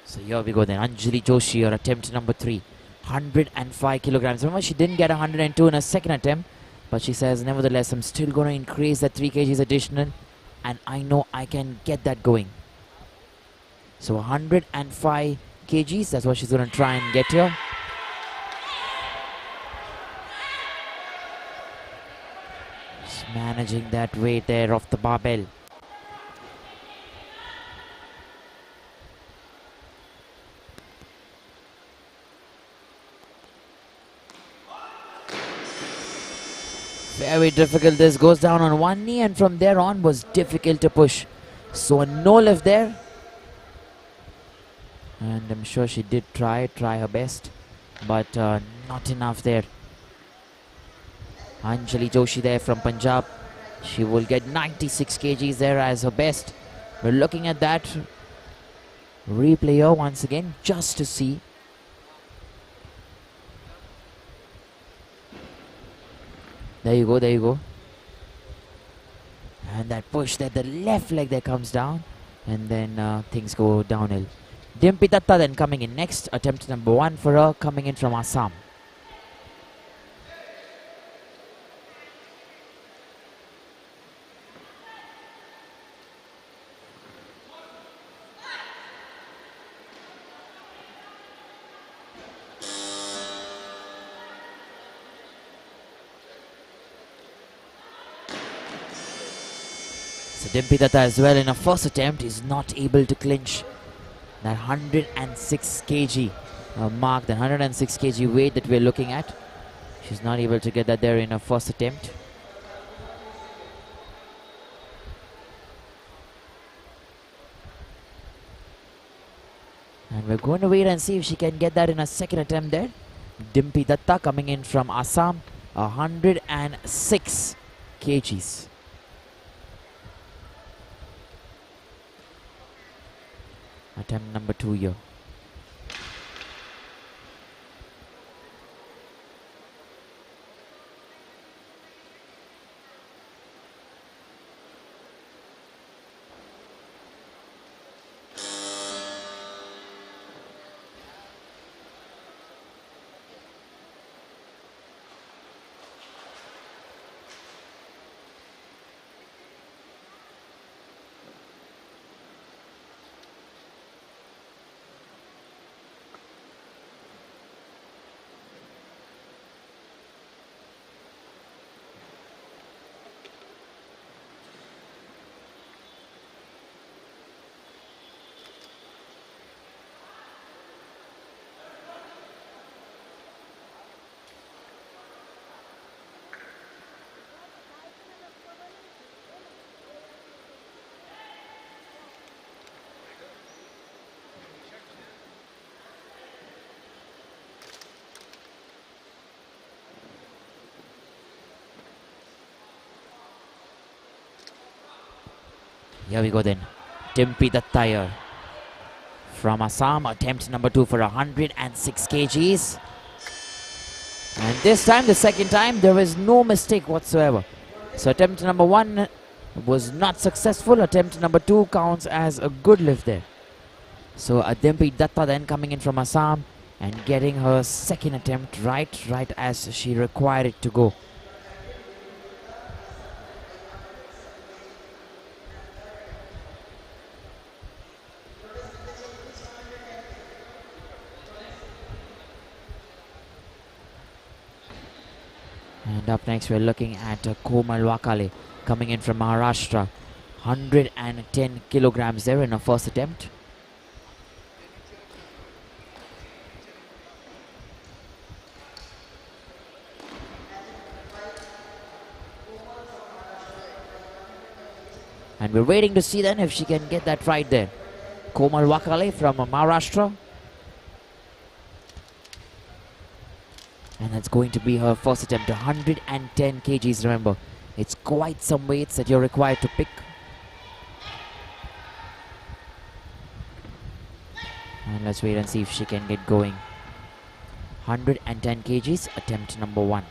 So here we go then, Anjali Joshi, her attempt number 3, 105 kilograms. Remember, she didn't get 102 in her second attempt, but she says, nevertheless, I'm still going to increase that 3 kgs additional, and I know I can get that going. So 105 kgs, that's what she's going to try and get here. Just managing that weight there off the barbell. Very difficult. This goes down on one knee, and from there on was difficult to push. So a no lift there. And I'm sure she did try her best, but not enough there. Anjali Joshi there from Punjab. She will get 96 kgs there as her best. We're looking at that replay here once again just to see. There you go, there you go. And that push there, the left leg there comes down. And then things go downhill. Dimpi Datta then coming in next. Attempt number 1 for her, coming in from Assam. Dimpi Datta as well in a first attempt is not able to clinch that 106 kg mark, the 106 kg weight that we're looking at. She's not able to get that there in her first attempt. And we're going to wait and see if she can get that in a second attempt there. Dimpi Datta coming in from Assam, 106 kgs. Attempt number 2 here. Here we go then. Dimpi Datta here from Assam. Attempt number 2 for 106 kgs. And this time, the second time, there was no mistake whatsoever. So attempt number 1 was not successful. Attempt number 2 counts as a good lift there. So Dimpi Datta then coming in from Assam and getting her second attempt right as she required it to go. And up next we're looking at Komal Wakale coming in from Maharashtra. 110 kilograms there in her first attempt. And we're waiting to see then if she can get that right there. Komal Wakale from Maharashtra. And that's going to be her first attempt, 110 kgs. Remember, it's quite some weights that you're required to pick. And let's wait and see if she can get going. 110 kgs, attempt number 1.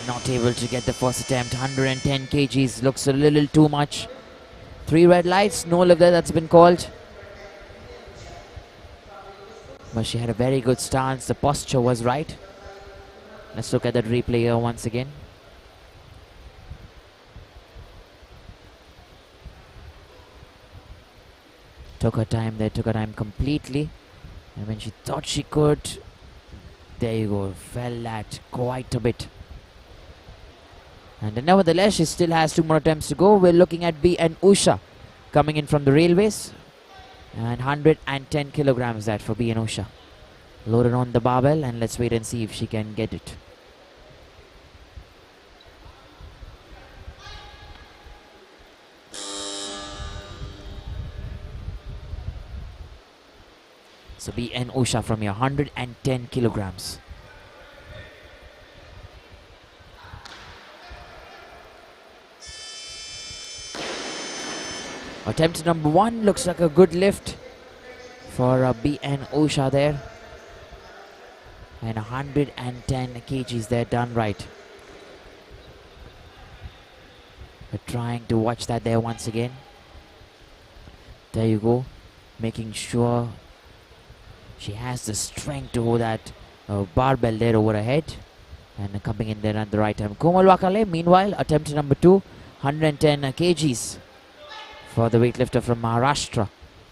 Not able to get the first attempt. 110 kgs looks a little too much. 3 red lights, no lift there, that's been called. But she had a very good stance. The posture was right. Let's look at that replay here once again. Took her time there, took her time completely. And when she thought she could, there you go, fell at quite a bit. And nevertheless, she still has 2 more attempts to go. We're looking at B and Usha coming in from the railways. And 110 kilograms that for B and Usha. Loaded on the barbell, and let's wait and see if she can get it. So B and Usha from here, 110 kilograms. Attempt number 1 looks like a good lift for B and Usha there. And 110 kgs there, done right. We're trying to watch that there once again. There you go. Making sure she has the strength to hold that barbell there over her head. And coming in there at the right time, Komal Wakale, meanwhile, attempt number 2, 110 kgs for the weightlifter from Maharashtra.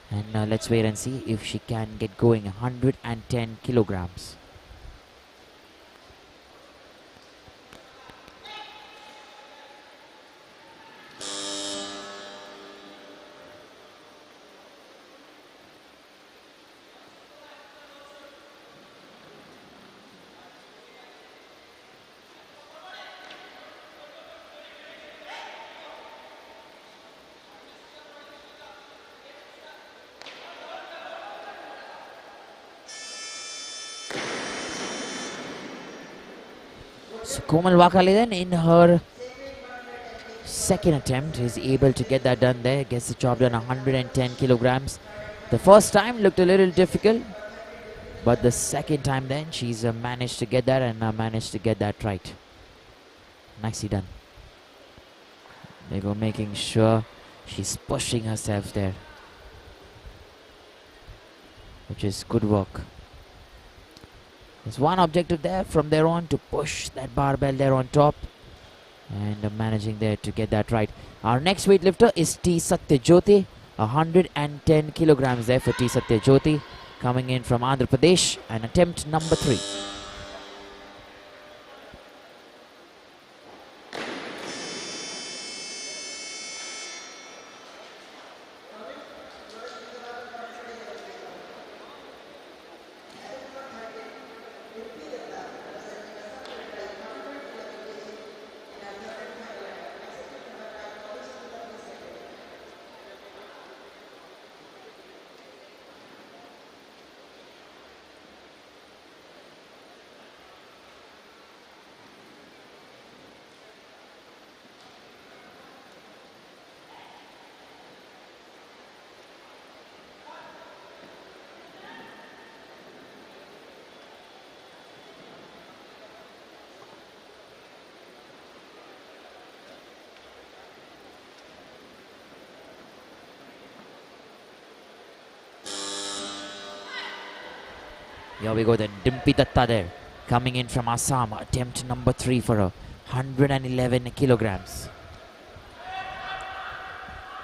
And let's wait and see if she can get going. 110 kilograms. So Komal Wakale then in her second attempt is able to get that done there. Gets the job done, 110 kilograms. The first time looked a little difficult, but the second time then she's managed to get that and managed to get that right. Nicely done. They go, making sure she's pushing herself there, which is good work. There's one objective there from there on to push that barbell there on top and managing there to get that right. Our next weightlifter is T. Satyajit Jyoti, 110 kilograms there for T. Satyajit Jyoti, coming in from Andhra Pradesh, and attempt number 3. Here we go then, Dimpi Datta there, coming in from Assam, attempt number 3 for her, 111 kilograms.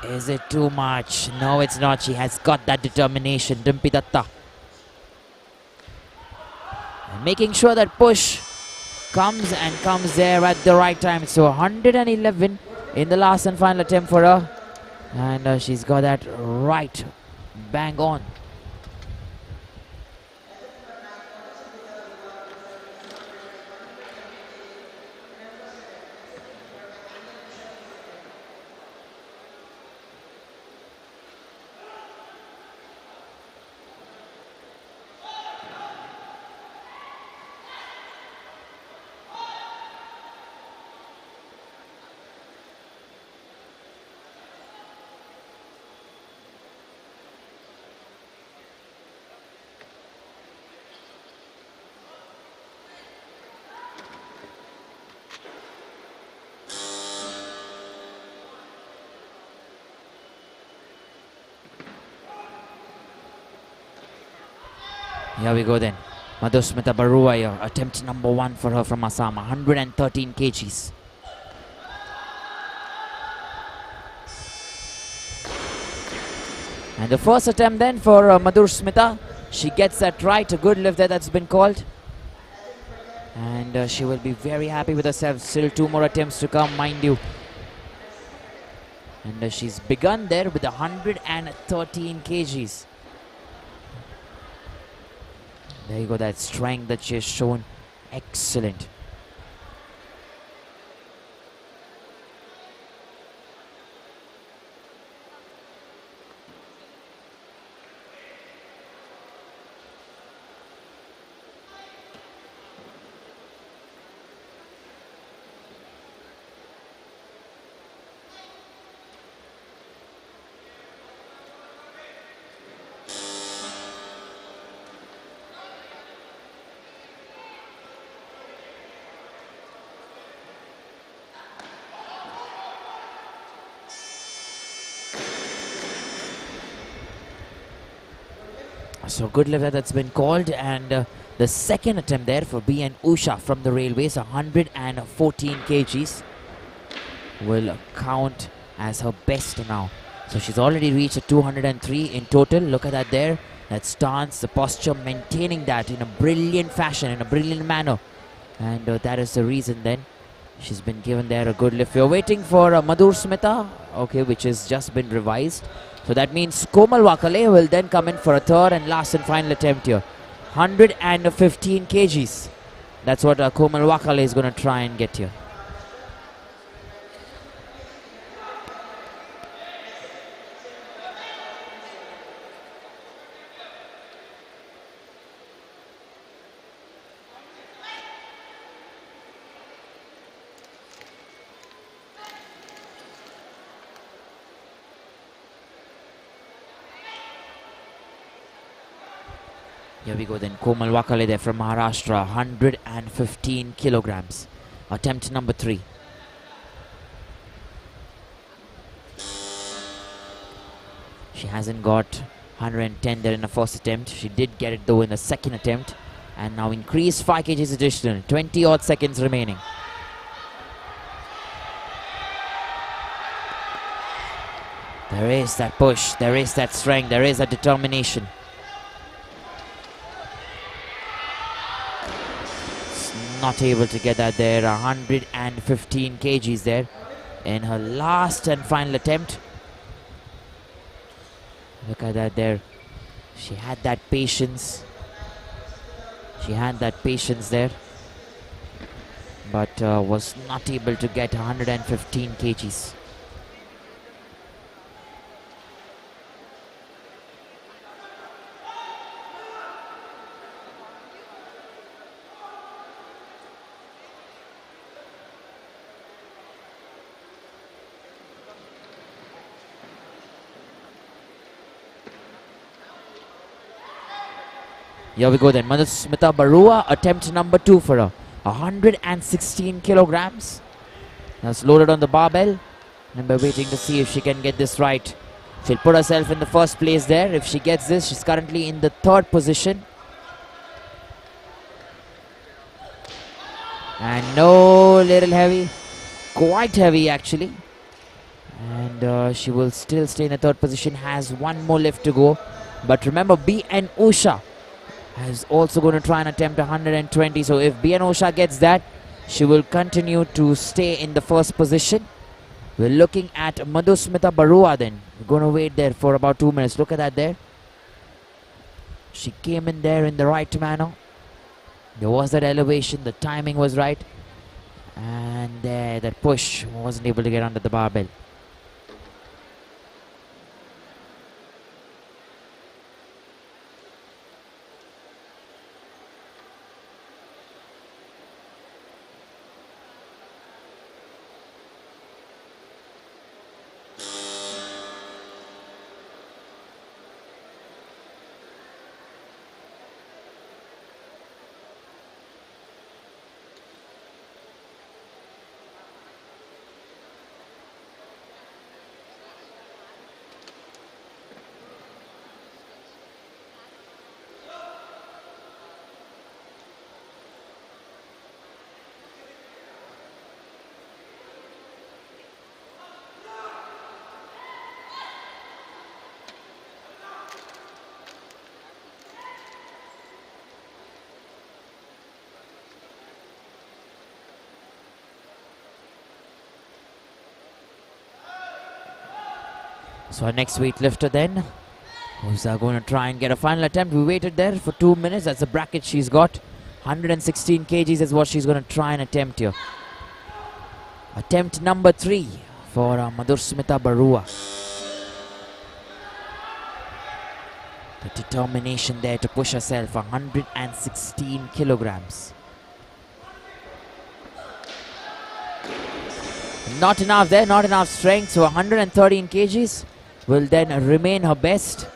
Is it too much? No, it's not. She has got that determination, Dimpi Datta. And making sure that push comes there at the right time. So 111 in the last and final attempt for her. And she's got that right, bang on. Here we go then. Madhusmita Barua, attempt number 1 for her from Assam, 113 kgs. And the first attempt then for Madhusmita. She gets that right, a good lift there that's been called. And she will be very happy with herself. Still 2 more attempts to come, mind you. And she's begun there with 113 kgs. There you go, that strength that she has shown. Excellent. So good lift that's been called, and The second attempt there for B and Usha from the railways, 114 kgs, will count as her best now. So she's already reached a 203 in total. Look at that there. That stance, the posture, maintaining that in a brilliant fashion, in a brilliant manner. And that is the reason then she's been given there a good lift. We're waiting for Madhur Smita, okay, which has just been revised. So that means Komal Wakale will then come in for a third and last and final attempt here. 115 kgs. That's what Komal Wakale is going to try and get here. Here we go then, Komal Wakale there from Maharashtra, 115 kilograms. Attempt number 3. She hasn't got 110 there in the first attempt. She did get it though in the second attempt. And now increased 5 kgs additional, 20 odd seconds remaining. There is that push, there is that strength, there is that determination. Not able to get that there, 115 kgs there in her last and final attempt. Look at that there. She had that patience. She had that patience there, but was not able to get 115 kgs. Here we go then, Smita Barua, attempt number 2 for her. 116 kilograms. That's loaded on the barbell. And we're waiting to see if she can get this right. She'll put herself in the first place there. If she gets this, she's currently in the 3rd position. And no, little heavy. Quite heavy actually. And she will still stay in the 3rd position. Has one more lift to go. But remember, B and Usha is also going to try and attempt 120. So if B and Usha gets that, she will continue to stay in the 1st position. We're looking at Madhusmita Barua then. We're going to wait there for about 2 minutes. Look at that there. She came in there in the right manner. There was that elevation, the timing was right. And there, that push, wasn't able to get under the barbell. So our next weightlifter then, who's going to try and get a final attempt. We waited there for 2 minutes. That's the bracket she's got. 116 kgs is what she's going to try and attempt here. Attempt number 3 for Madhusmita Barua. The determination there to push herself, 116 kilograms. Not enough there, not enough strength. So 113 kgs will then remain her best.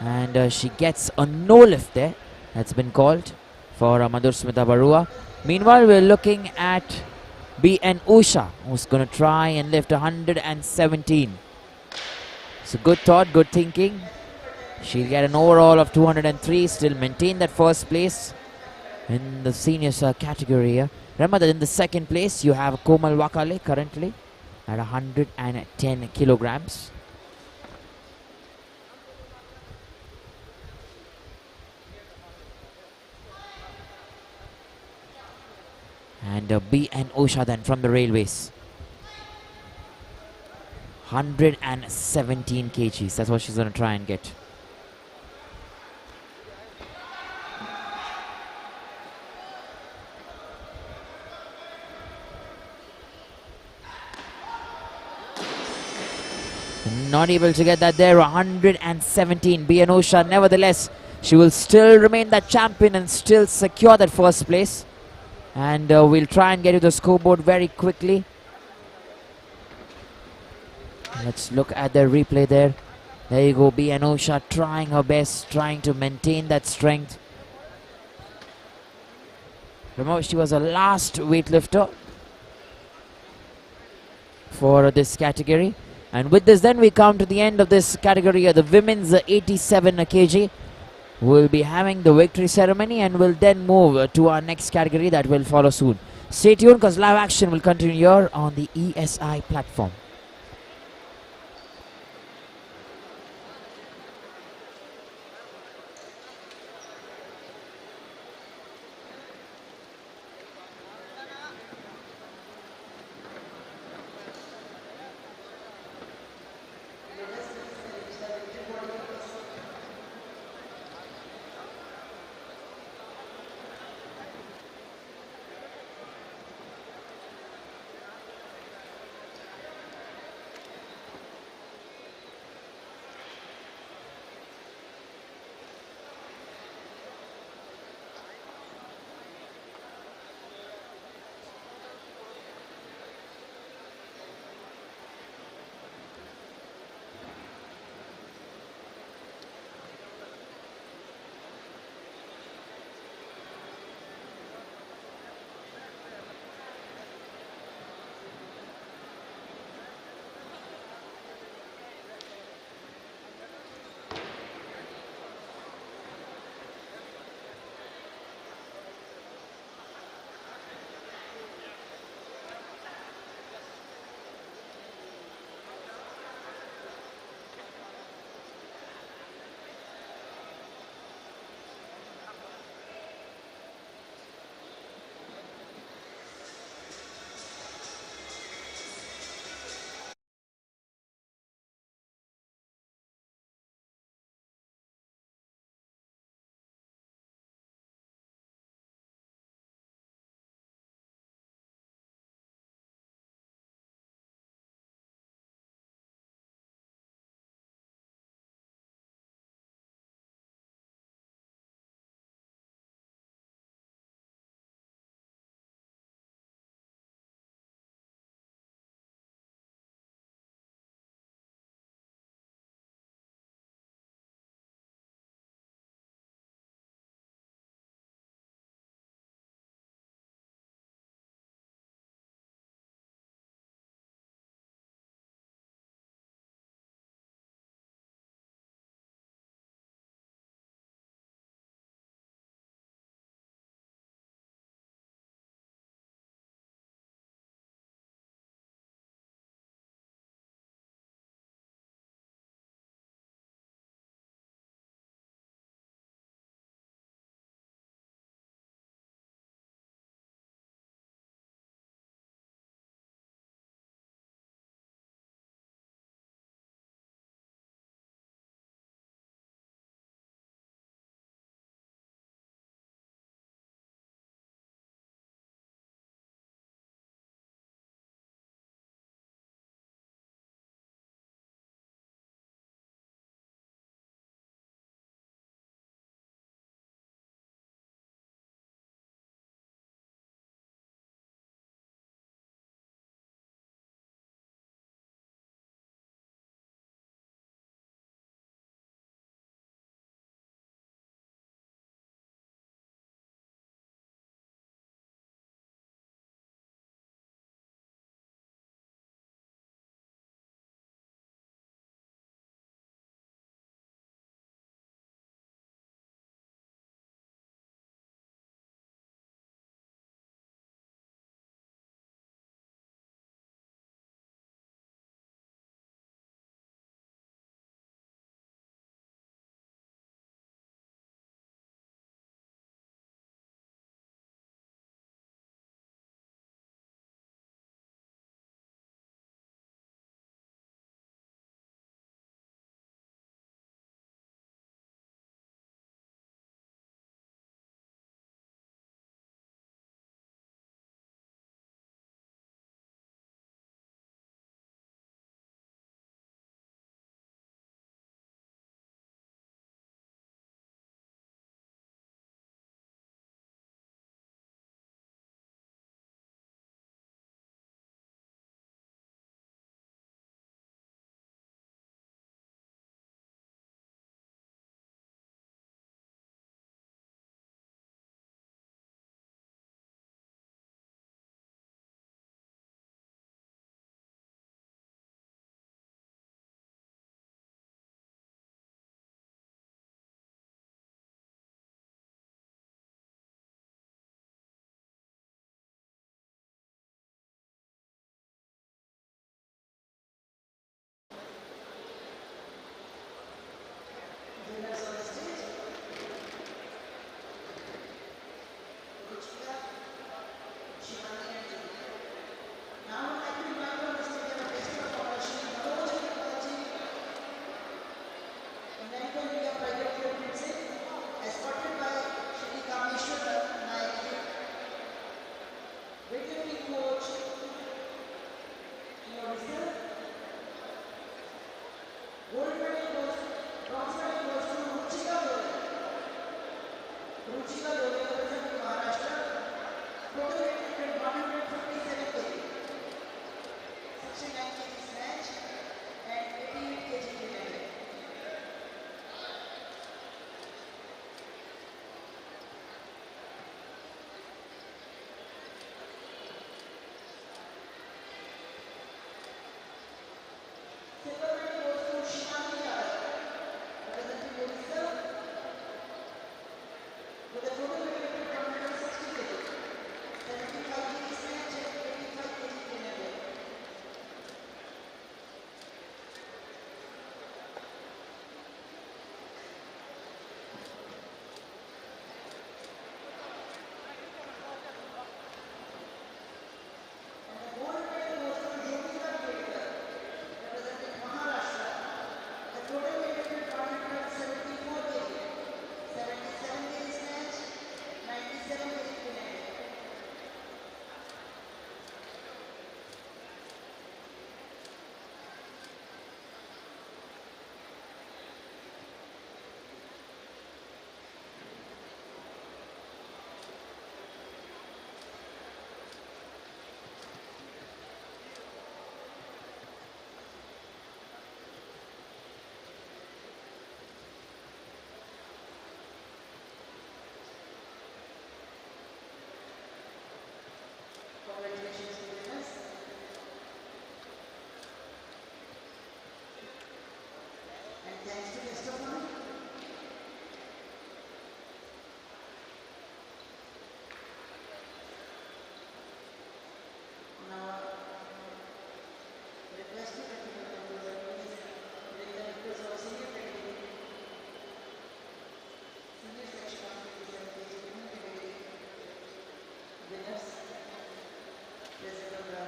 And she gets a no lift there. That's been called for Madhusmita Barua. Meanwhile, we're looking at B and Usha, who's going to try and lift 117. So good thought, good thinking. She'll get an overall of 203, still maintain that first place. in the seniors category here. Remember that in the second place you have Komal Wakale currently at 110 kilograms. And B and Usha then from the railways. 117 kgs. That's what she's going to try and get. Not able to get that there. 117. B and Usha. Nevertheless, she will still remain that champion and still secure that first place. And we'll try and get you the scoreboard very quickly. Let's look at the replay there. There you go, B and Usha trying her best, trying to maintain that strength. Remember, she was a last weightlifter for this category. And with this, then we come to the end of this category, the women's 87 kg. We'll be having the victory ceremony and we'll then move to our next category that will follow soon. Stay tuned because live action will continue here on the ESI platform. winners present on the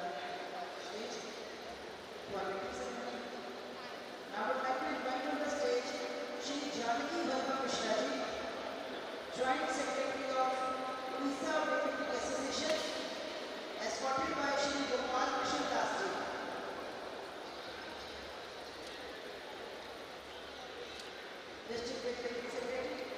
stage to our meeting ceremony. Now I would like to invite on the stage Shri Janaki Verma Krishnaji, Joint Secretary of Odisha Weightlifting Association, escorted by Shri Gopal Krishna Das ji. District Weightlifting Secretary.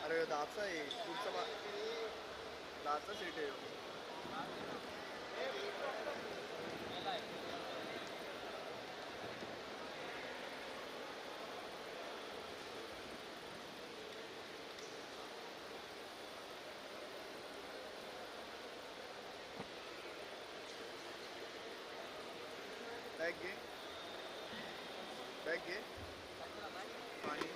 अरे dacha आहे पुढचा dacha seat आहे bag घे पाणी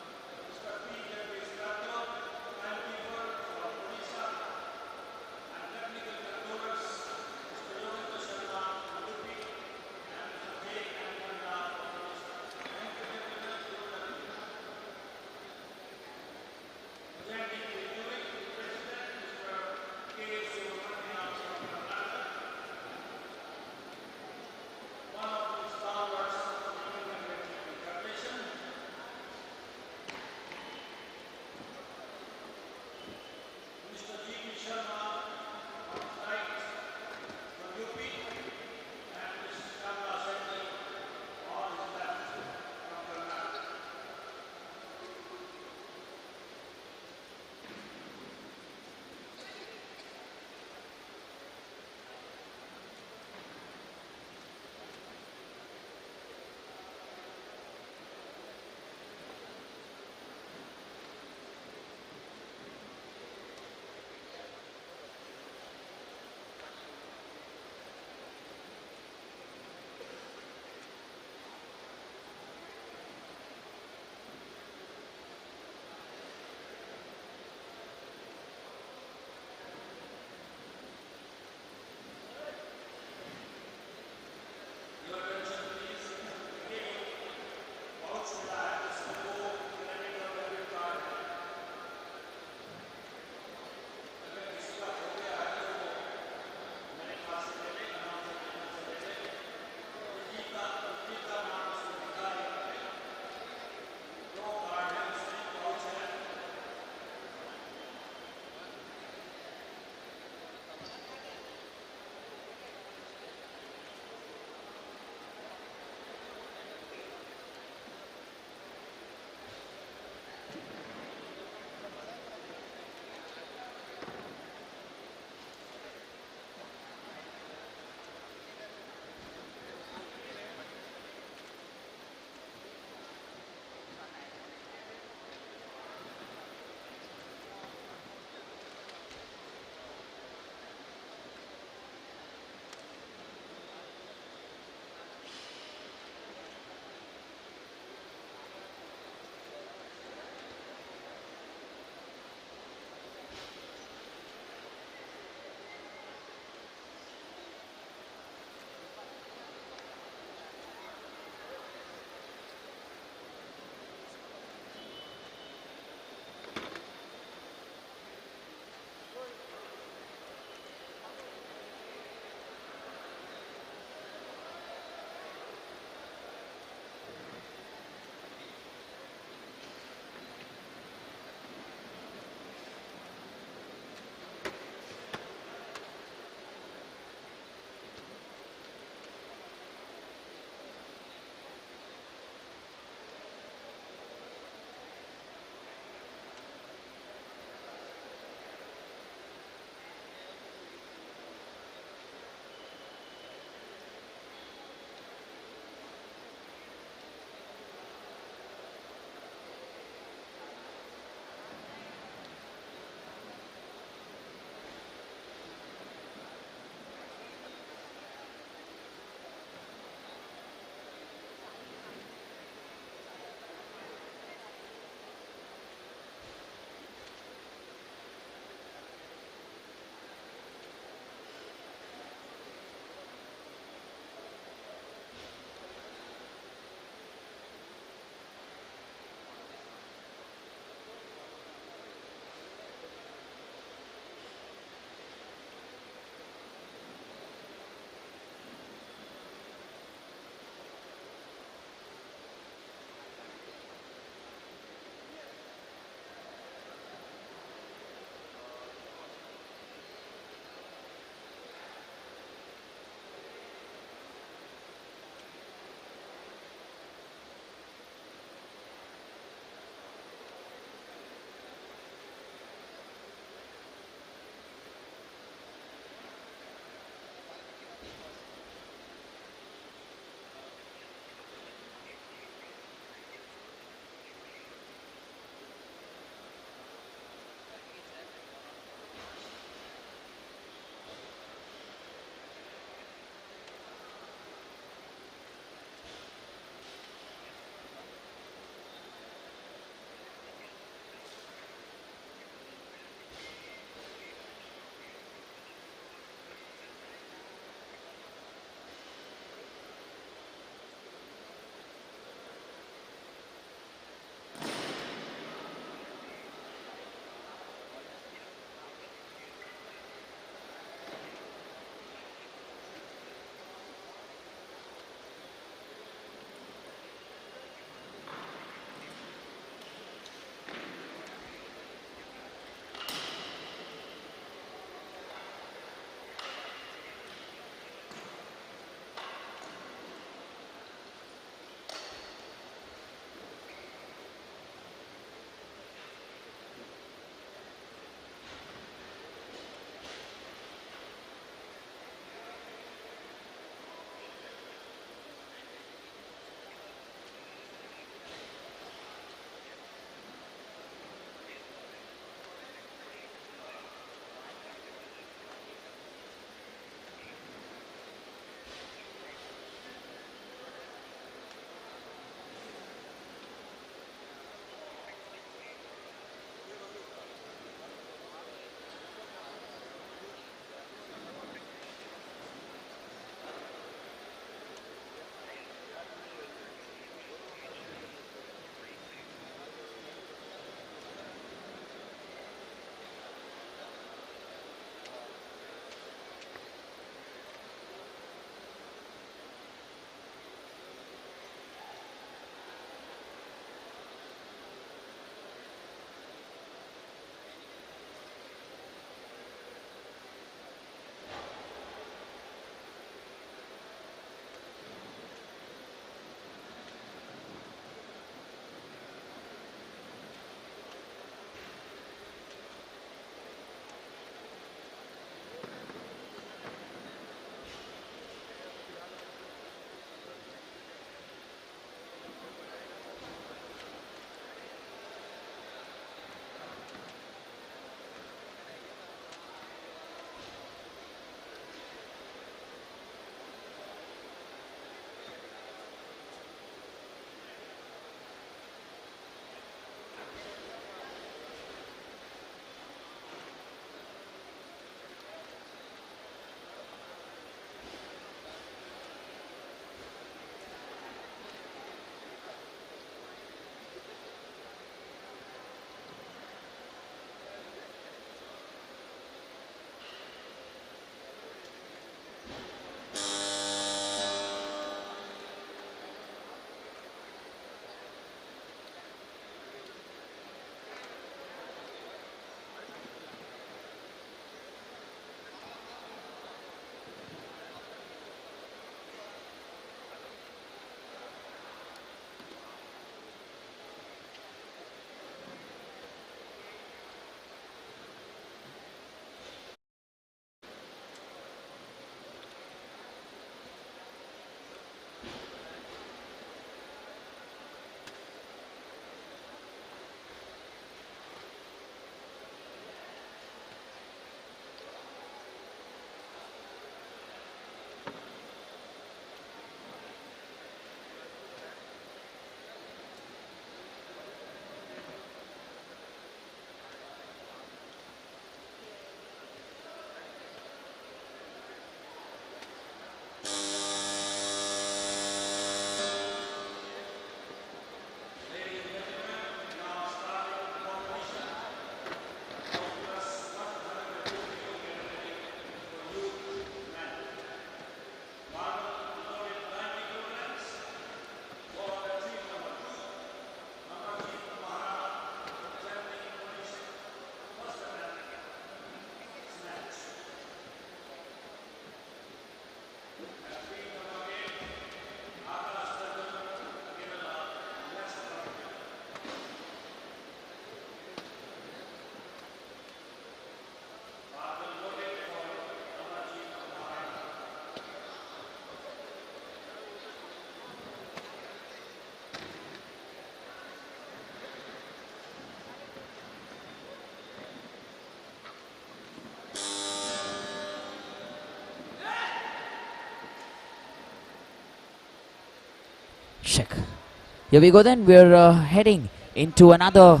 Here we go then. We're heading into another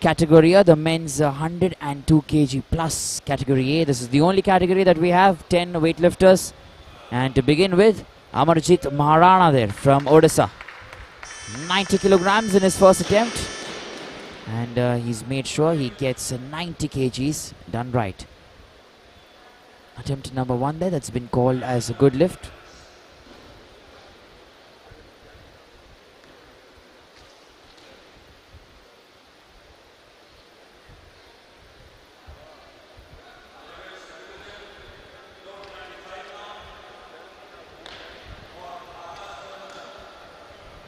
category here, the men's 102 kg plus category A. This is the only category that we have 10 weightlifters. And to begin with, Amarjeet Maharana there from Odisha. 90 kilograms in his first attempt. And he's made sure he gets 90 kgs done right. Attempt number 1 there, that's been called as a good lift.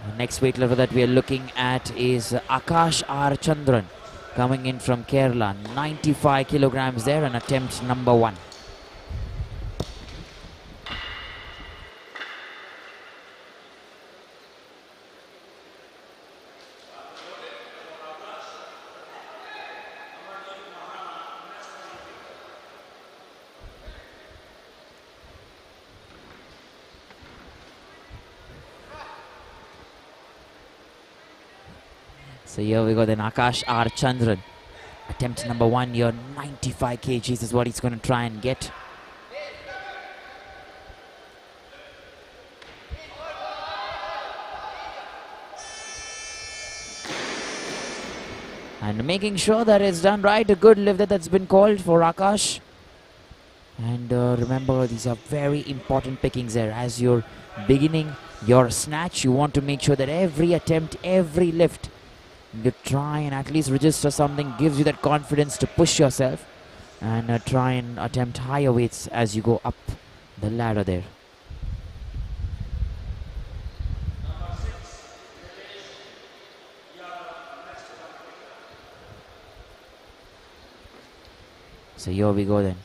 The next weightlifter that we are looking at is Akash R. Chandran, coming in from Kerala. 95 kilograms there, and attempt number 1. So here we go then, Akash R. Chandran. Attempt number 1 here, 95 kgs is what he's going to try and get. And making sure that it's done right, a good lift that's been called for Akash. And remember, these are very important pickings there. As you're beginning your snatch, you want to make sure that every attempt, every lift, you try and at least register something, gives you that confidence to push yourself and try and attempt higher weights as you go up the ladder there. So here we go then.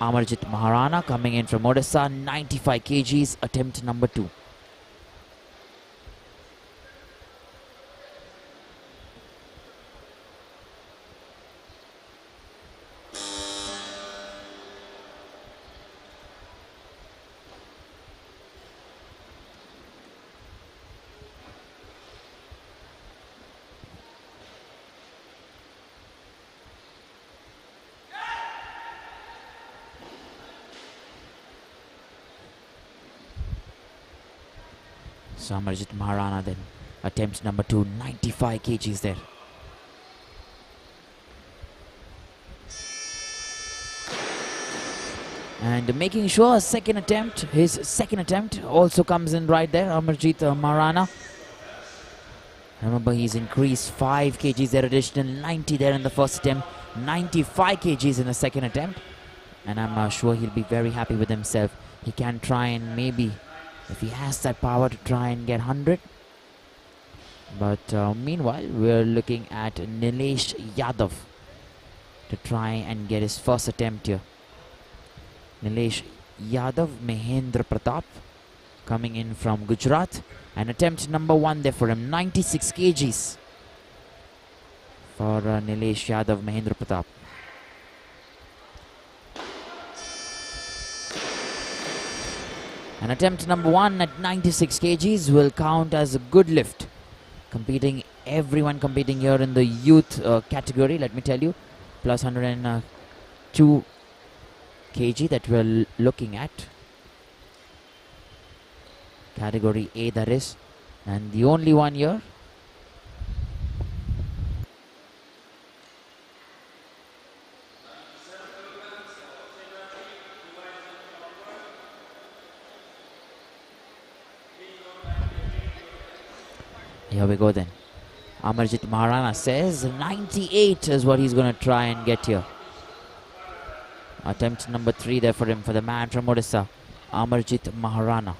Amarjeet Maharana coming in from Odisha, 95 kgs, attempt number 2. So Amarjeet Maharana then, attempt number 2, 95 kgs there. And making sure second attempt, his second attempt also comes in right there, Amarjeet Maharana. Remember, he's increased 5 kgs there, additional 90 there in the first attempt, 95 kgs in the second attempt. And I'm sure he'll be very happy with himself. He can try and maybe, if he has that power, to try and get 100. But meanwhile, we're looking at Nilesh Yadav to try and get his first attempt here. Nilesh Yadav, Mahendra Pratap, coming in from Gujarat. And attempt number 1 there for him, 96 kgs for Nilesh Yadav, Mahendra Pratap. And attempt number 1 at 96 kgs will count as a good lift. Everyone competing here in the youth category, let me tell you, plus 102 kg that we're looking at. Category A, that is. And the only one here, here we go then. Amarjeet Maharana says 98 is what he's going to try and get here. Attempt number 3 there for him, for the man from Odisha, Amarjeet Maharana.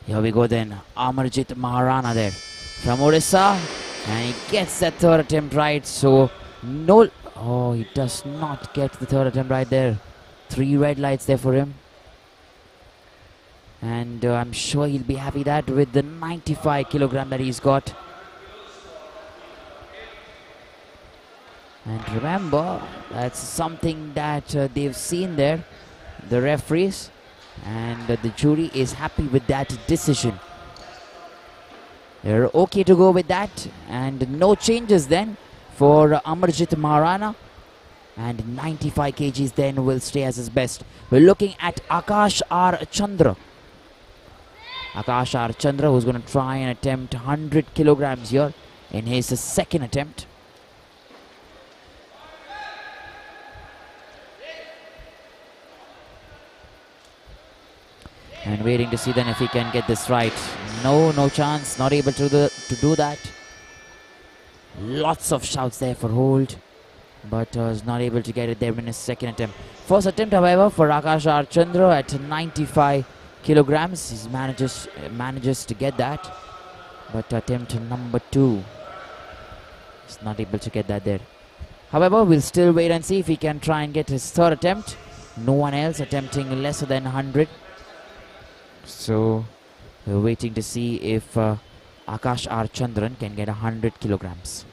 Here we go then. Amarjeet Maharana there from Odisha. And he gets that third attempt right. So, no. Oh, he does not get the third attempt right there. 3 red lights there for him. And I'm sure he'll be happy that with the 95 kilogram that he's got. And remember, that's something that they've seen there, the referees. And the jury is happy with that decision. They're okay to go with that, and no changes then for Amarjeet Maharana, and 95 kgs then will stay as his best. We're looking at Akash R. Chandra. Akash R. Chandra, who's going to try and attempt 100 kilograms here in his second attempt. And waiting to see then if he can get this right. No chance, not able to do that. Lots of shouts there for hold, but is not able to get it there in his second attempt. First attempt, however, for Akash R. Chandra at 95 kilograms. He manages to get that, but attempt number 2, he's not able to get that there. However, we'll still wait and see if he can try and get his third attempt. No one else attempting lesser than 100. So we're waiting to see if Akash R. Chandran can get 100 kilograms.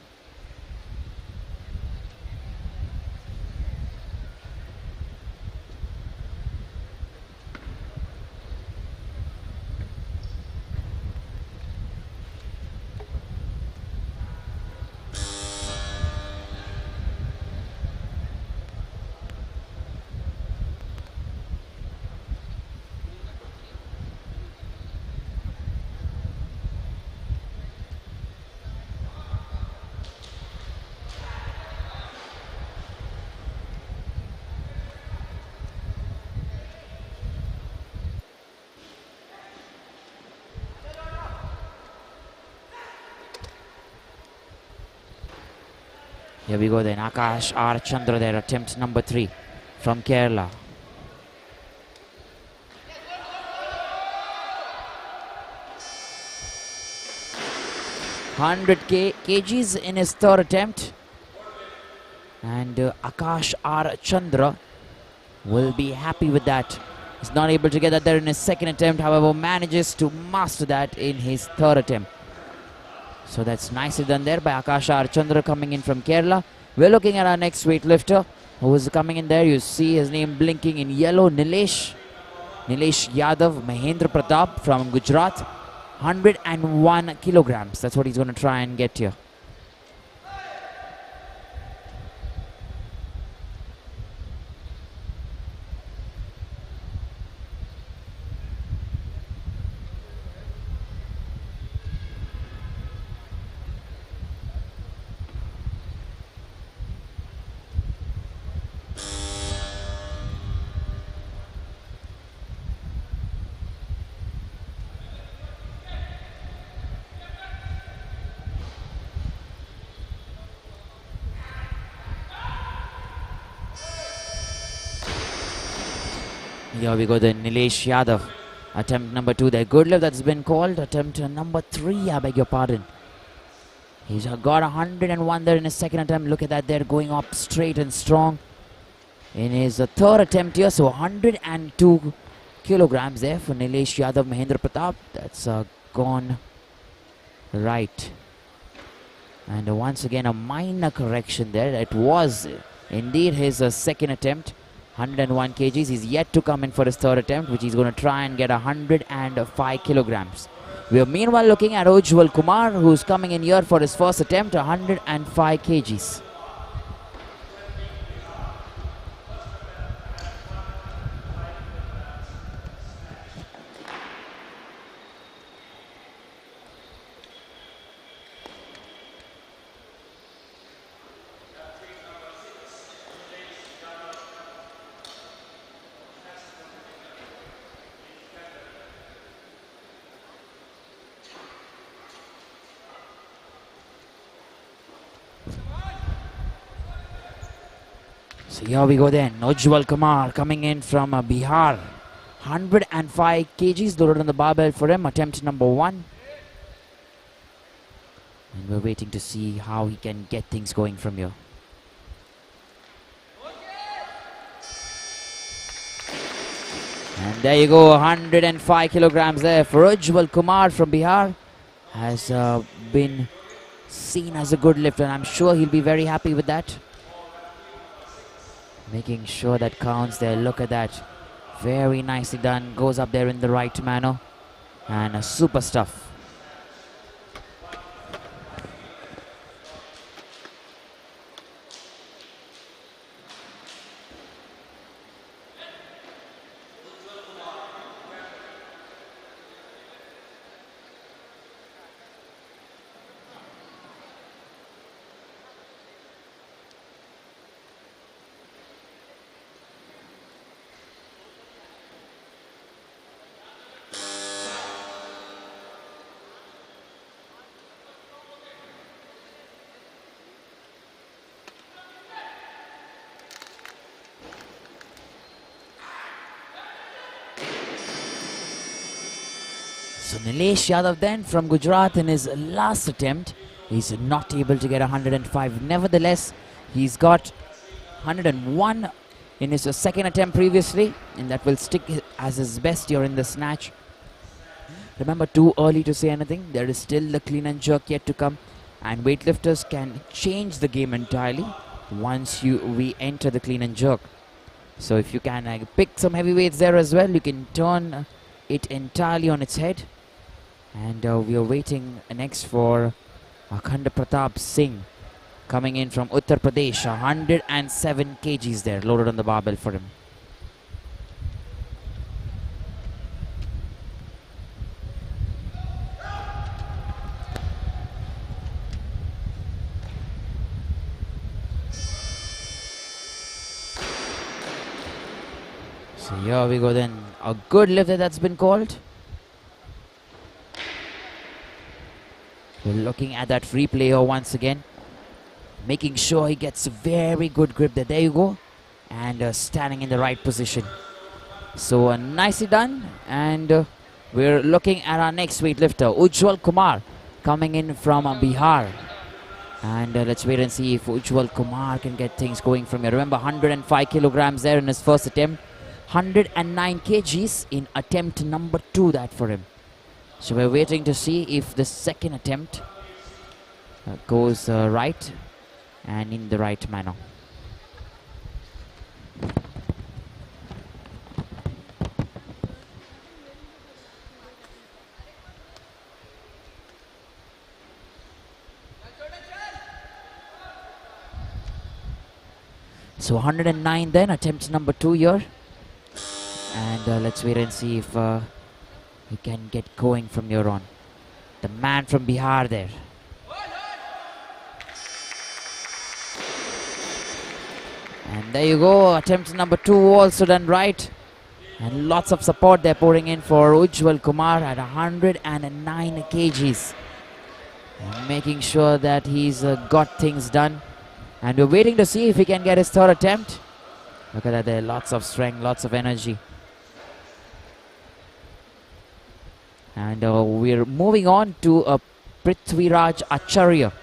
Here we go then, Akash R. Chandra there, attempt number 3 from Kerala. kgs in his third attempt. And Akash R. Chandra will be happy with that. He's not able to get that there in his second attempt, however manages to master that in his third attempt. So that's nicely done there by Akash R. Chandra coming in from Kerala. We're looking at our next weightlifter who is coming in there. You see his name blinking in yellow, Nilesh Yadav, Mahendra Pratap from Gujarat. 101 kilograms. That's what he's going to try and get here. Here we go, the Nilesh Yadav. Attempt number 2 there. Good lift that's been called. Attempt number 3, I beg your pardon. He's got 101 there in his second attempt. Look at that there, going up straight and strong in his third attempt here. So 102 kilograms there for Nilesh Yadav, Mahendra Pratap. That's gone right. And once again, a minor correction there. It was indeed his second attempt. 101 kgs. He's yet to come in for his third attempt, which he's going to try and get 105 kilograms. We are meanwhile looking at Ujwal Kumar, who's coming in here for his first attempt, 105 kgs. So here we go then. Ujwal Kumar coming in from Bihar. 105 kgs loaded on the barbell for him, attempt number 1. And we're waiting to see how he can get things going from here. And there you go, 105 kilograms there for Ujwal Kumar from Bihar. Has been seen as a good lifter, and I'm sure he'll be very happy with that. Making sure that counts there. Look at that. Very nicely done. Goes up there in the right manner. And super stuff. So Nilesh Yadav then from Gujarat in his last attempt, he's not able to get 105. Nevertheless, he's got 101 in his second attempt previously, and that will stick as his best here in the snatch. Remember, too early to say anything. There is still the clean and jerk yet to come, and weightlifters can change the game entirely once we enter the clean and jerk. So if you can pick some heavyweights there as well, you can turn it entirely on its head. And we are waiting next for Akhanda Pratap Singh coming in from Uttar Pradesh. 107 kgs there loaded on the barbell for him. So here we go then. A good lift that's been called. We're looking at that replay here once again. Making sure he gets a very good grip there. There you go. And standing in the right position. So nicely done. And we're looking at our next weightlifter, Ujwal Kumar, coming in from Bihar. And let's wait and see if Ujwal Kumar can get things going from here. Remember, 105 kilograms there in his first attempt. 109 kgs in attempt number 2 that for him. So we're waiting to see if the second attempt goes right and in the right manner. So 109 then, attempt number 2 here. And let's wait and see if he can get going from here on. The man from Bihar there. And there you go, attempt number 2 also done right. And lots of support they're pouring in for Ujwal Kumar at 109 kgs. And making sure that he's got things done. And we're waiting to see if he can get his third attempt. Look at that there, lots of strength, lots of energy. And we're moving on to Prithviraj Acharya,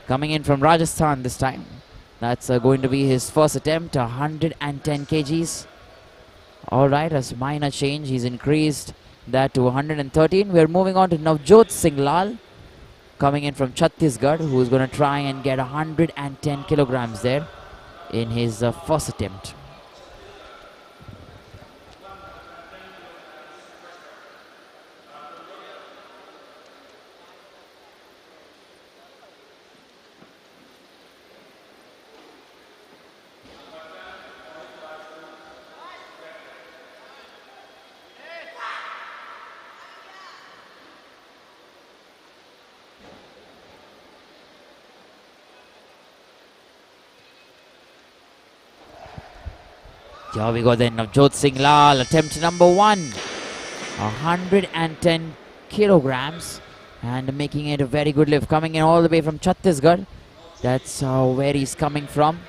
coming in from Rajasthan this time. That's going to be his first attempt, 110 kgs. Alright, as minor change, he's increased that to 113. We're moving on to Navjot Singh Lal, coming in from Chhattisgarh, who's going to try and get 110 kilograms there in his first attempt. Here we go then, Navjot Singh Lal, attempt number 1. 110 kilograms and making it a very good lift. Coming in all the way from Chhattisgarh. That's where he's coming from.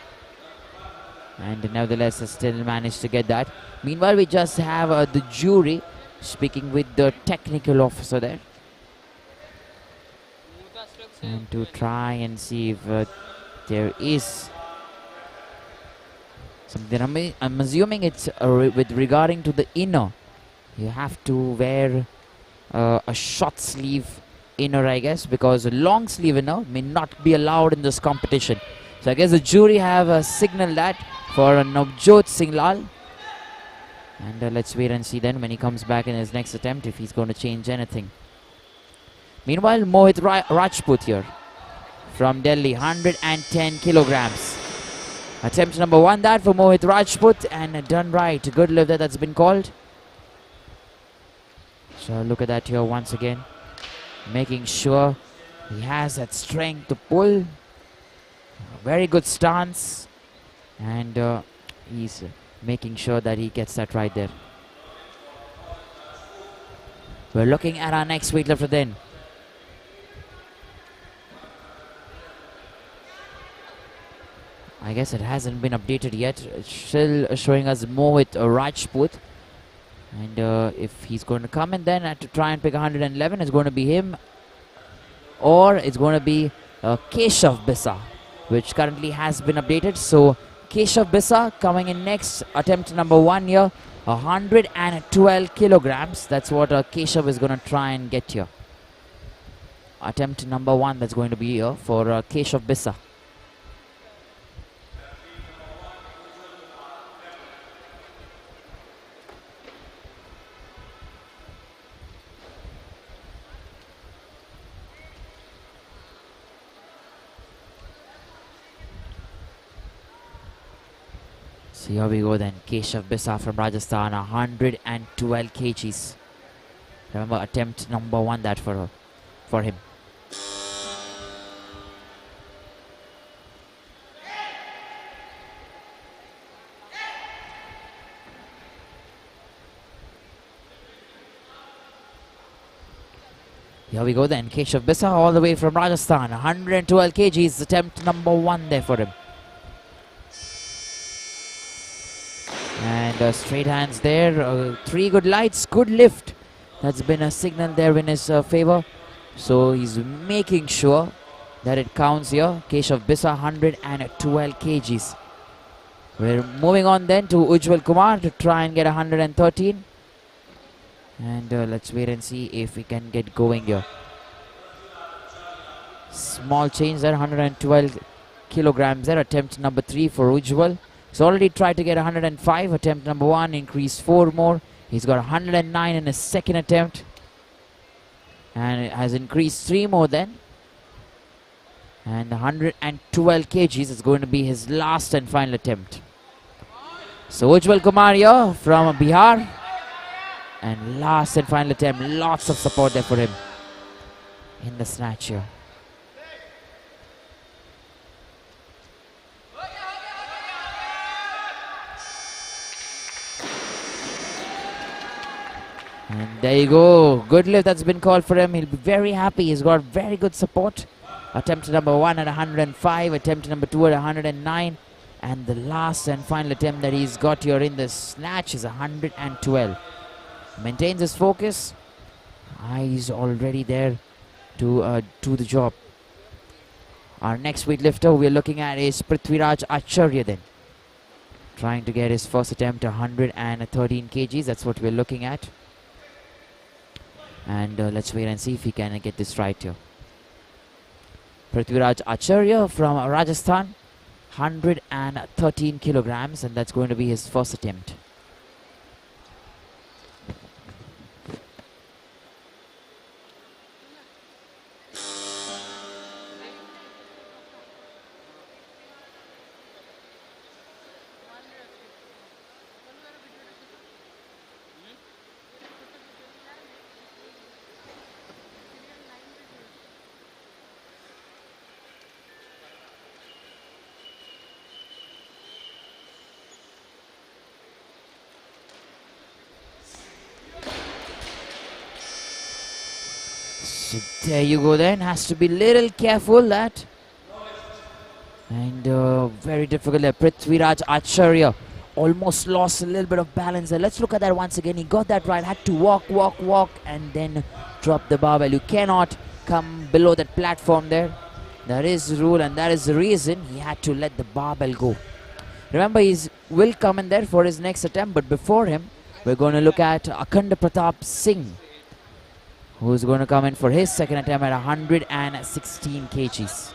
and nevertheless has still managed to get that. Meanwhile, we just have the jury speaking with the technical officer there, and to try and see if there is something. I'm assuming it's with regarding to the inner. You have to wear a short sleeve inner, I guess, because a long sleeve inner may not be allowed in this competition. So I guess the jury have signaled that for Navjot Singh Lal. And let's wait and see then when he comes back in his next attempt if he's going to change anything. Meanwhile, Mohit Rajput here from Delhi, 110 kilograms. Attempt number 1 that for Mohit Rajput, and done right. Good lift that's been called. So look at that here once again. Making sure he has that strength to pull. Very good stance. And he's making sure that he gets that right there. We're looking at our next weightlifter then. I guess it hasn't been updated yet. It's still showing us Mohit Rajput. And if he's going to come in then to try and pick 111, it's going to be him. Or it's going to be Keshav Bisa, which currently has been updated. So Keshav Bisa coming in next. Attempt number 1 here. 112 kilograms. That's what Keshav is going to try and get here. Attempt number 1 that's going to be here for Keshav Bisa. So here we go then. Keshav Bisa from Rajasthan, 112 kgs. Remember, attempt number 1 that for him. Here we go then. Keshav Bisa all the way from Rajasthan, 112 kgs. Attempt number 1 there for him. And straight hands there, 3 good lights, good lift. That's been a signal there in his favor. So he's making sure that it counts here. Keshav Bisa, 112 kgs. We're moving on then to Ujwal Kumar to try and get 113. And let's wait and see if we can get going here. Small change there, 112 kilograms there. Attempt number 3 for Ujwal. He's already tried to get 105. Attempt number 1, increase 4 more. He's got 109 in his second attempt. And it has increased 3 more then. And 112 kgs is going to be his last and final attempt. So Ujwal Kumar here from Bihar. And last and final attempt. Lots of support there for him in the snatch here. And there you go. Good lift that's been called for him. He'll be very happy. He's got very good support. Attempt number 1 at 105. Attempt number 2 at 109. And the last and final attempt that he's got here in the snatch is 112. Maintains his focus. He's already there to do the job. Our next weightlifter we're looking at is Prithviraj Acharya then. Trying to get his first attempt 113 kgs. That's what we're looking at. And let's wait and see if he can get this right here. Prithviraj Acharya from Rajasthan, 113 kilograms, and that's going to be his first attempt. So there you go then. Has to be little careful that And very difficult there. Prithviraj Acharya almost lost a little bit of balance there. Let's look at that once again. He got that right. Had to walk, and then drop the barbell. You cannot come below that platform there. That is the rule, and that is the reason he had to let the barbell go. Remember, he will come in there for his next attempt, but before him, we're going to look at Akanda Pratap Singh, who's going to come in for his second attempt at 116 kgs.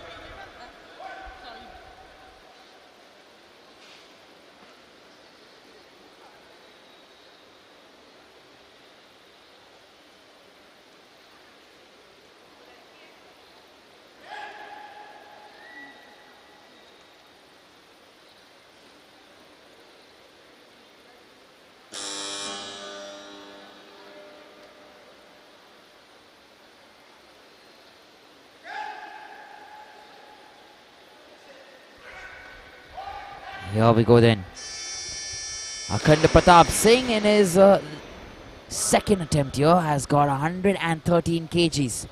Here we go then. Akanda Pratap Singh in his second attempt here has got 113 kgs.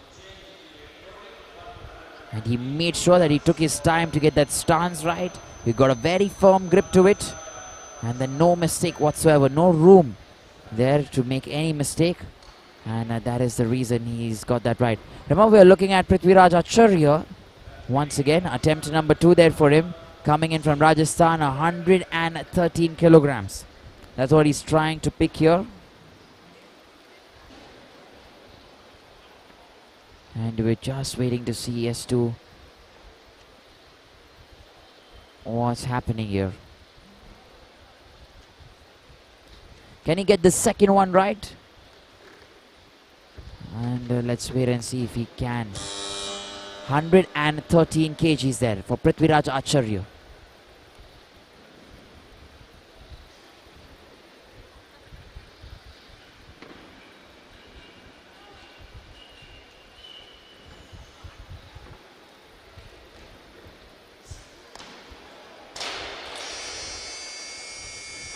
And he made sure that he took his time to get that stance right. He got a very firm grip to it. And then no mistake whatsoever. No room there to make any mistake. And that is the reason he's got that right. Remember, we are looking at Prithviraj Acharya. Once again, attempt number 2 there for him. Coming in from Rajasthan, 113 kilograms. That's what he's trying to pick here. And we're just waiting to see as to what's happening here. Can he get the second one right? And let's wait and see if he can. 113 kgs there for Prithviraj Acharya.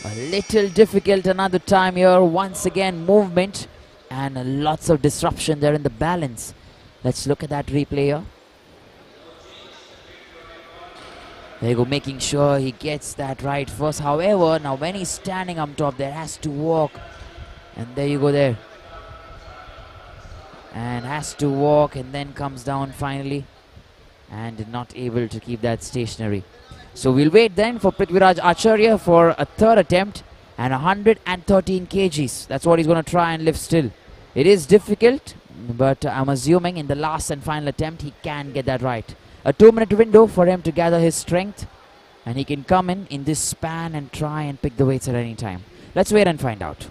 A little difficult another time here. Once again, movement and lots of disruption there in the balance. Let's look at that replay here. There you go, making sure he gets that right first. However, now when he's standing up top, there has to walk. And there you go there. And has to walk and then comes down finally. And not able to keep that stationary. So we'll wait then for Prithviraj Acharya for a third attempt. And 113 kgs. That's what he's going to try and lift still. It is difficult, but I'm assuming in the last and final attempt, he can get that right. A 2-minute window for him to gather his strength, and he can come in this span and try and pick the weights at any time. Let's wait and find out.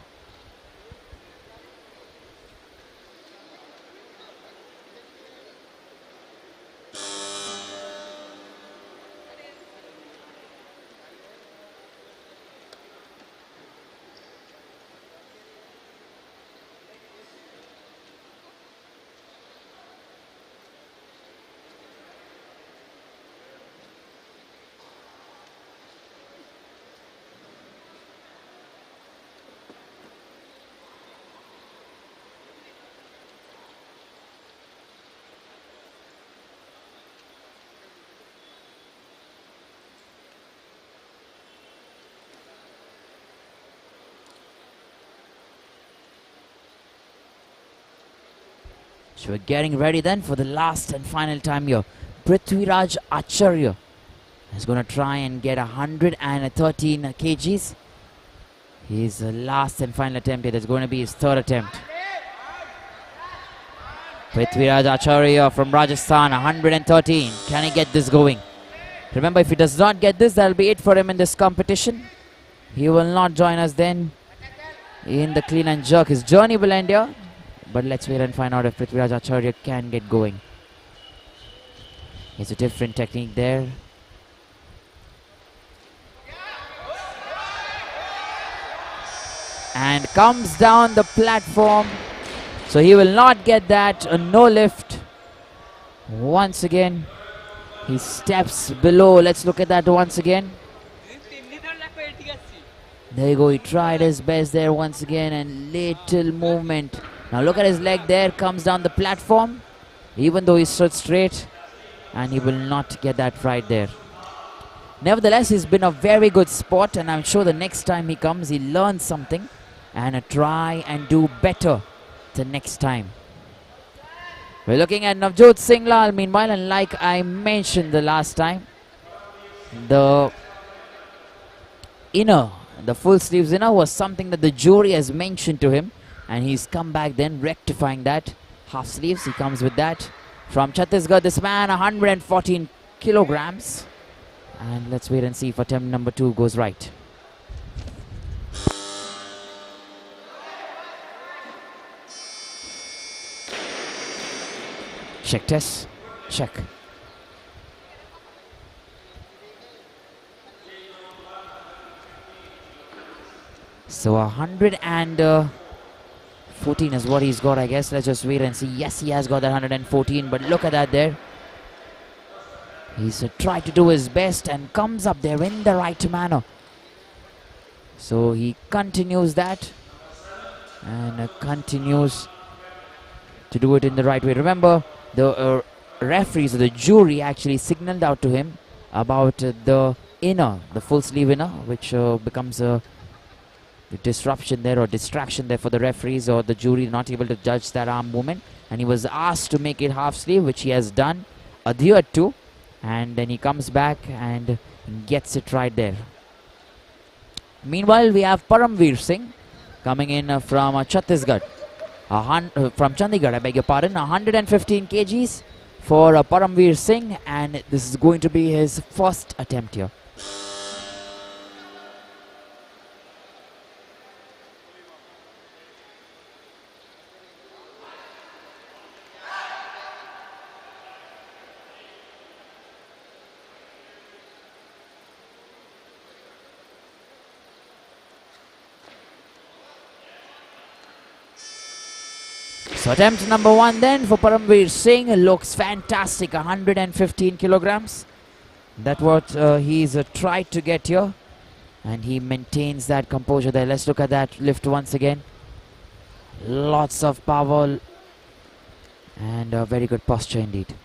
So we're getting ready then for the last and final time here. Prithviraj Acharya is going to try and get 113 kgs. His last and final attempt here. That's going to be his third attempt. Prithviraj Acharya from Rajasthan, 113. Can he get this going? Remember, if he does not get this, that'll be it for him in this competition. He will not join us then in the clean and jerk. His journey will end here. But let's wait and find out if Prithviraj Acharya can get going. It's a different technique there. And comes down the platform. So he will not get that. A no lift. Once again, he steps below. Let's look at that once again. There you go. He tried his best there once again. And little movement. Now look at his leg there, comes down the platform, even though he stood straight, and he will not get that right there. Nevertheless, he's been a very good sport, and I'm sure the next time he comes, he learns something and try and do better the next time. We're looking at Navjot Singh Lal meanwhile, and like I mentioned the last time, the inner, the full sleeves inner was something that the jury has mentioned to him, and he's come back then rectifying that. Half sleeves, he comes with that. From Chhattisgarh, this man 114 kilograms. And let's wait and see if attempt number 2 goes right. Check test. Check. So 114 is what he's got, I guess. Let's just wait and see. Yes, he has got that 114, but look at that there. He's tried to do his best and comes up there in the right manner. So he continues that and continues to do it in the right way. Remember, the referees or the jury actually signaled out to him about the inner, the full sleeve inner, which becomes a disruption there or distraction there for the referees or the jury not able to judge that arm movement. And he was asked to make it half sleeve, which he has done, adhered to. And then he comes back and gets it right there. Meanwhile, we have Param Singh coming in from Chhattisgarh. From Chandigarh, I beg your pardon. 115 kgs for Param Singh, and this is going to be his first attempt here. So attempt number 1 then for Param Singh looks fantastic, 115 kilograms. That's what he's tried to get here, and he maintains that composure there. Let's look at that lift once again. Lots of power and a very good posture indeed.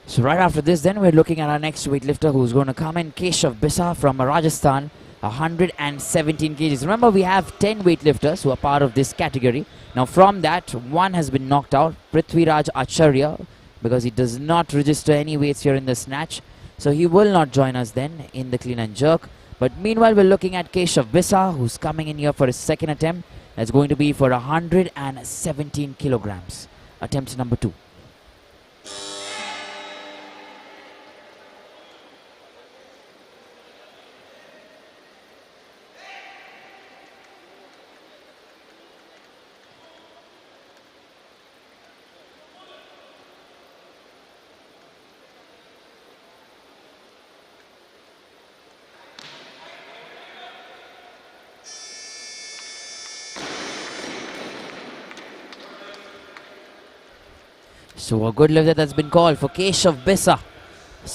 So right after this, then we're looking at our next weightlifter who's going to come in, Keshav Bisa from Rajasthan, 117 kgs. Remember, we have 10 weightlifters who are part of this category. Now from that, one has been knocked out, Prithviraj Acharya, because he does not register any weights here in the snatch. So he will not join us then in the clean and jerk. But meanwhile, we're looking at Keshav Bisa, who's coming in here for his second attempt. That's going to be for 117 kilograms. Attempt number 2. So a good lift that's been called for Keshav Bisa.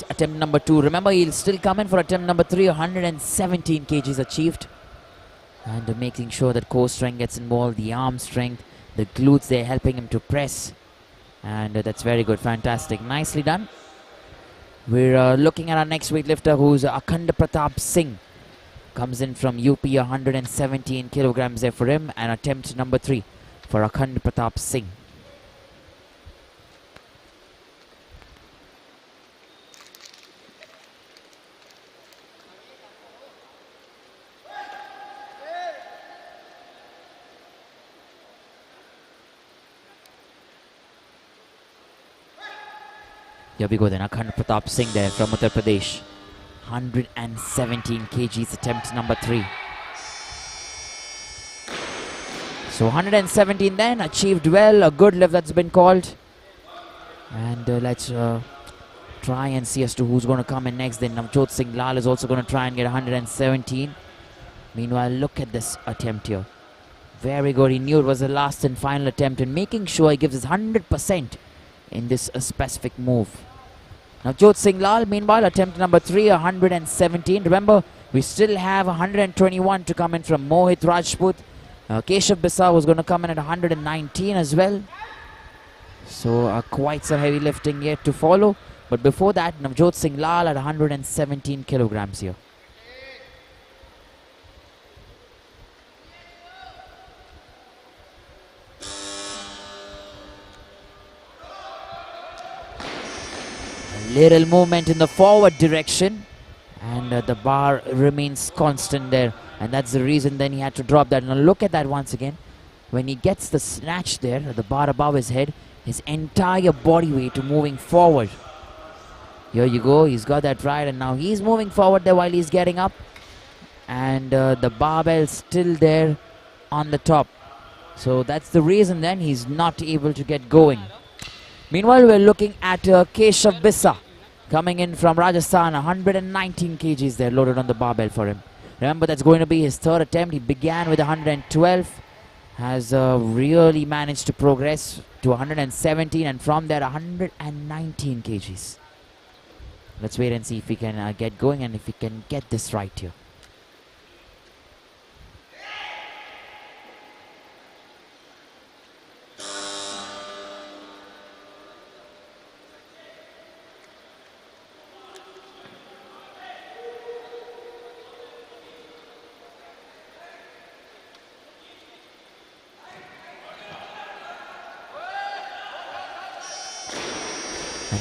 Attempt number 2. Remember, he'll still come in for attempt number 3. 117 kgs achieved. And making sure that core strength gets involved, the arm strength, the glutes, they're helping him to press. And that's very good. Fantastic. Nicely done. We're looking at our next weightlifter, who's Akanda Pratap Singh comes in from UP, 117 kilograms there for him, and attempt number 3 for Akhand Pratap Singh. Here we go then, Akhand Pratap Singh there from Uttar Pradesh. 117 kgs, attempt number 3. So 117 then, achieved well, a good lift that's been called. And let's try and see as to who's going to come in next. Then Navjot Singh Lal is also going to try and get 117. Meanwhile, look at this attempt here. Very good, he knew it was the last and final attempt and making sure he gives his 100% in this specific move. Navjot Singh Lal, meanwhile, attempt number 3, 117. Remember, we still have 121 to come in from Mohit Rajput. Keshav Bisa was going to come in at 119 as well. So quite some heavy lifting yet to follow. But before that, Navjot Singh Lal at 117 kilograms here. Little movement in the forward direction, and the bar remains constant there, and that's the reason then he had to drop that. Now look at that once again. When he gets the snatch there, the bar above his head, his entire body weight moving forward. Here you go, he's got that right, and now he's moving forward there while he's getting up, and the barbell still there on the top. So that's the reason then he's not able to get going. Meanwhile, we're looking at Keshav Bisa coming in from Rajasthan, 119 kgs there loaded on the barbell for him. Remember, that's going to be his 3rd attempt. He began with 112, has really managed to progress to 117, and from there 119 kgs. Let's wait and see if we can get going and if we can get this right here.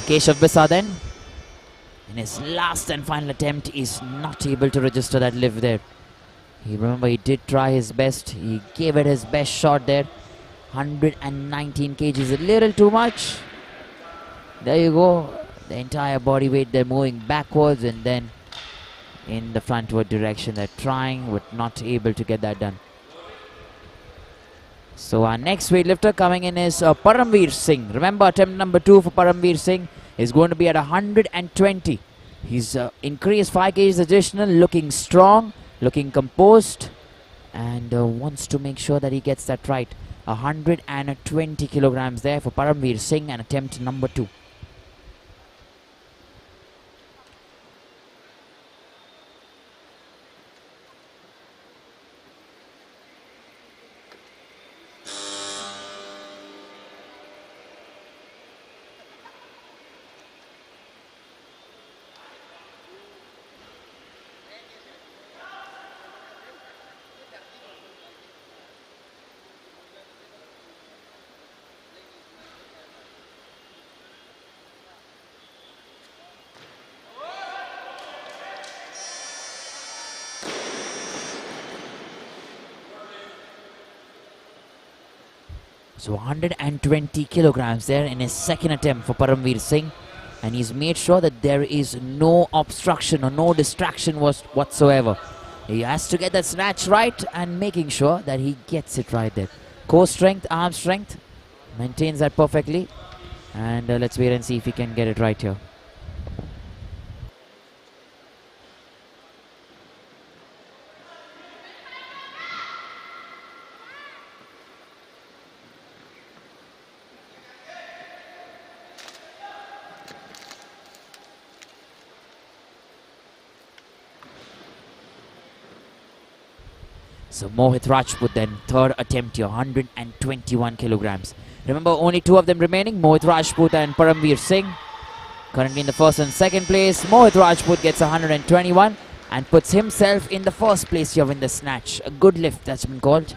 Keshav Bisa then, in his last and final attempt, is not able to register that lift there. Remember, he did try his best. He gave it his best shot there. 119 kgs, a little too much. There you go. The entire body weight there moving backwards and then in the frontward direction. They're trying but not able to get that done. So our next weightlifter coming in is Param Singh. Remember, attempt number 2 for Param Singh is going to be at 120. He's increased 5 kgs additional, looking strong, looking composed, and wants to make sure that he gets that right. 120 kilograms there for Param Singh, and attempt number 2. So 120 kilograms there in his 2nd attempt for Param Singh, and he's made sure that there is no obstruction or no distraction whatsoever. He has to get that snatch right and making sure that he gets it right there. Core strength, arm strength, maintains that perfectly, and let's wait and see if he can get it right here. So Mohit Rajput then, 3rd attempt here, 121 kilograms. Remember, only 2 of them remaining, Mohit Rajput and Param Singh. Currently in the 1st and 2nd place. Mohit Rajput gets 121. and puts himself in the first place here in the snatch. A good lift that's been called.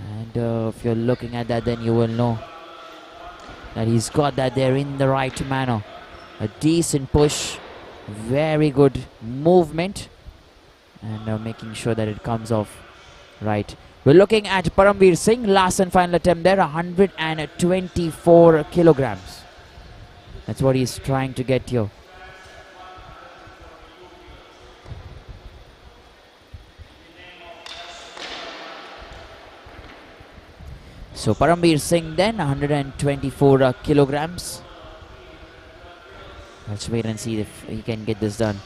And if you're looking at that, then you will know that he's got that there in the right manner. A decent push, very good movement, and making sure that it comes off right. We're looking at Param Singh, last and final attempt there, 124 kilograms. That's what he's trying to get here. So Param Singh then, 124 kilograms. Let's wait and see if he can get this done.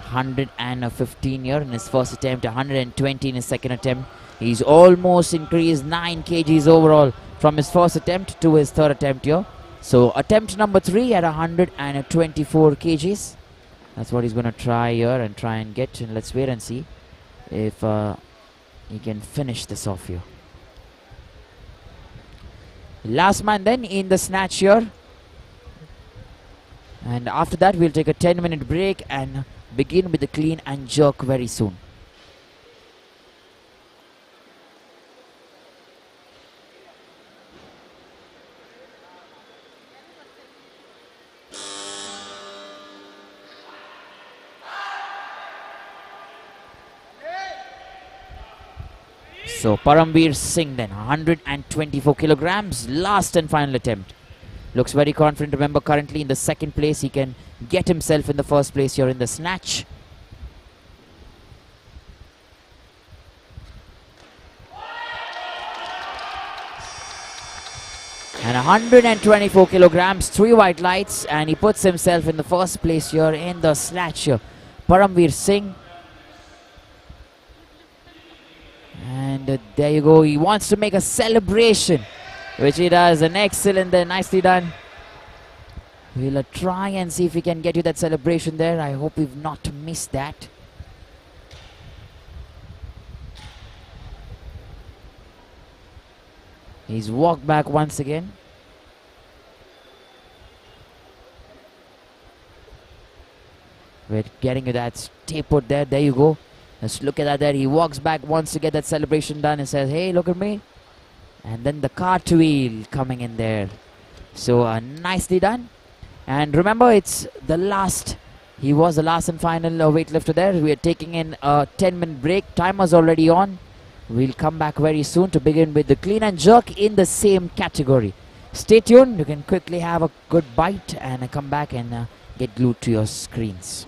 115 here in his first attempt, 120 in his second attempt. He's almost increased 9 kgs overall from his first attempt to his third attempt here. So attempt number 3 at 124 kgs. That's what he's going to try here and try and get. And let's wait and see if he can finish this off here. Last man then in the snatch here. And after that we'll take a 10-minute break and begin with the clean and jerk very soon. So Param Singh then, 124 kilograms, last and final attempt. Looks very confident. Remember, currently in the second place. He can get himself in the first place here in the snatch. And 124 kilograms, 3 white lights, and he puts himself in the first place here in the snatch here. Param Singh. And there you go. He wants to make a celebration, which he does. An excellent there. Nicely done. We'll try and see if we can get you that celebration there. I hope we've not missed that. He's walked back once again. We're getting you that stay put there. There you go. Let's look at that there. He walks back, wants to get that celebration done and says, hey, look at me. And then the cartwheel coming in there. So nicely done. And remember, it's the last. He was the last and final weightlifter there. We are taking in a 10-minute break. Timer's already on. We'll come back very soon to begin with the clean and jerk in the same category. Stay tuned. You can quickly have a good bite and come back and get glued to your screens.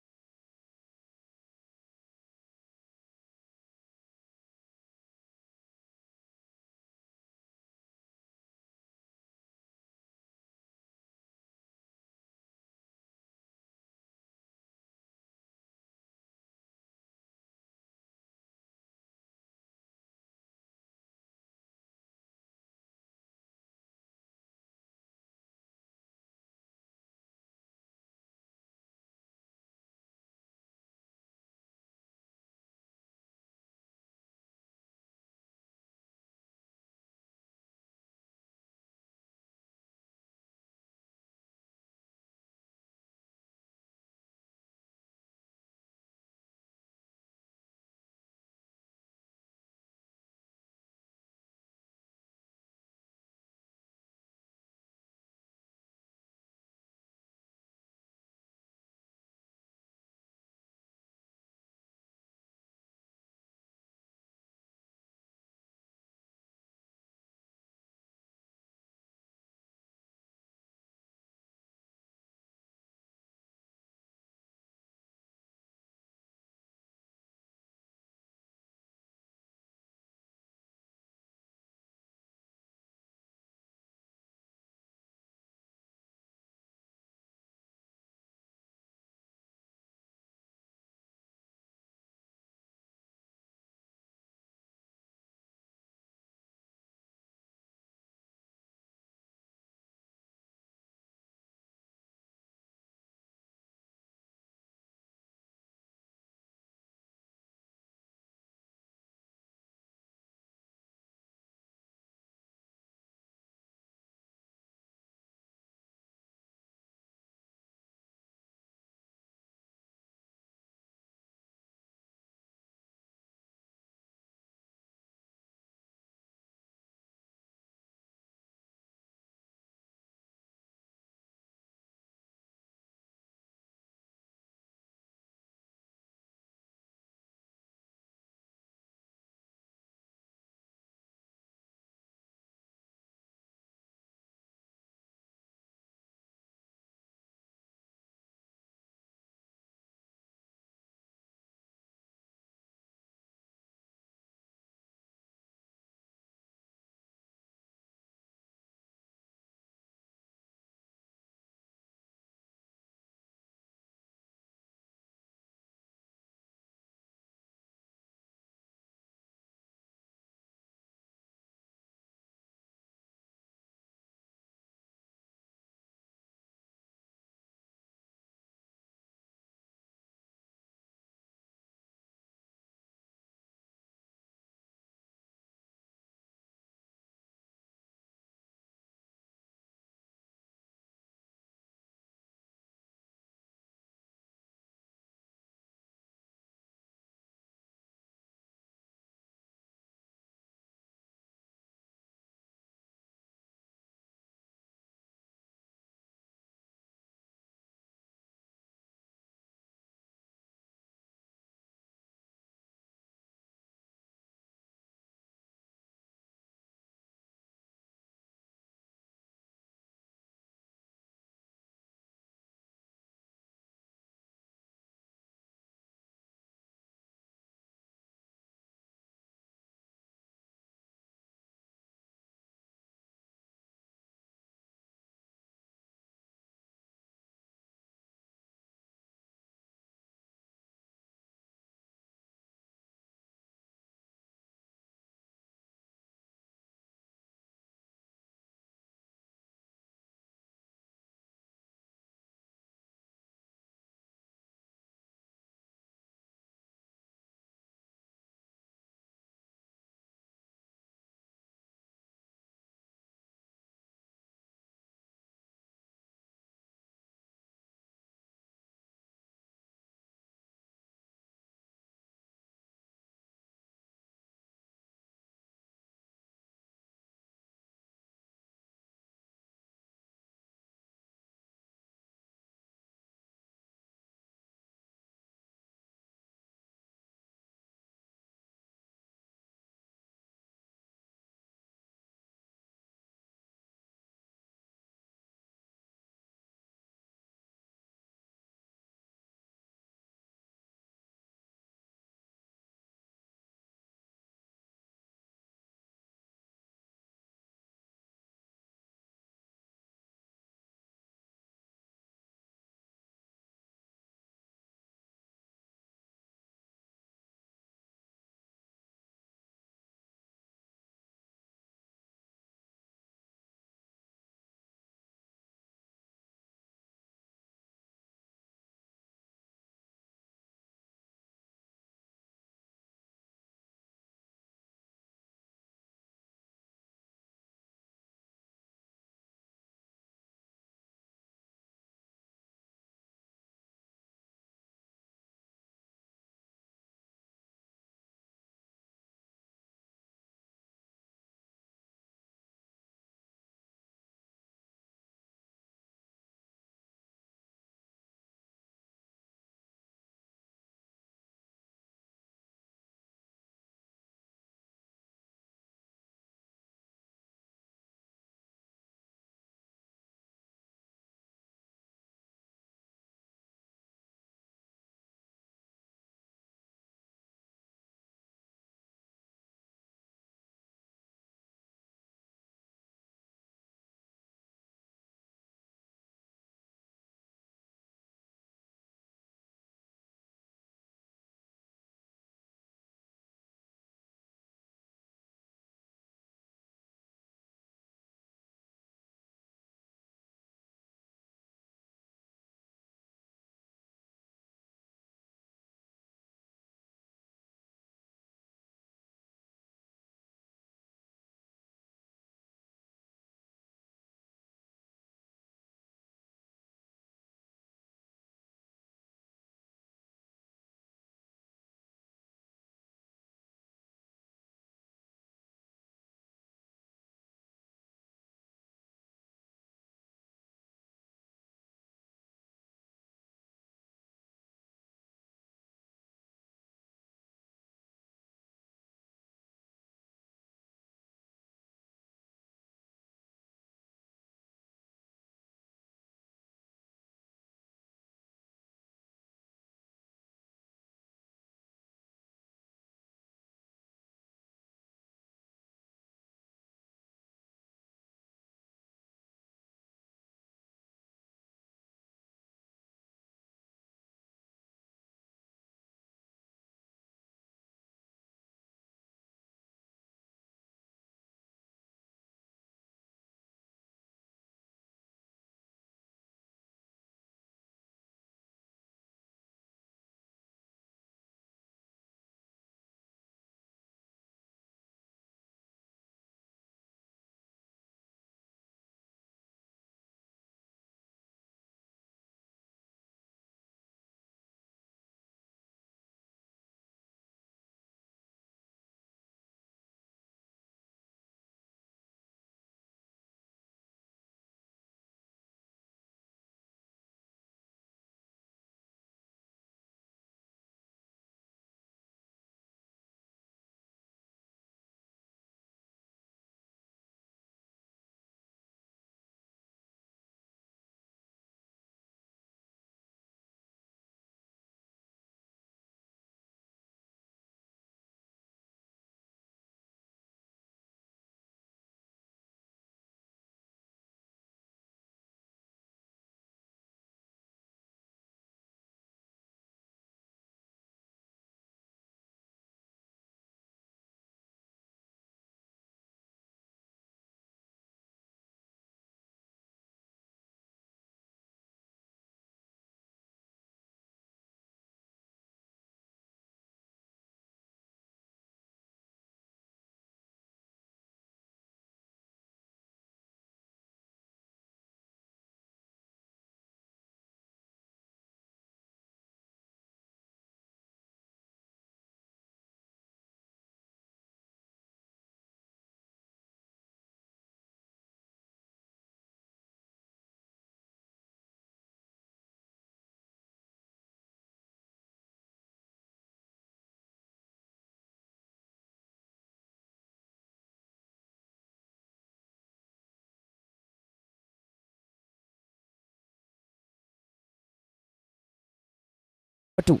2.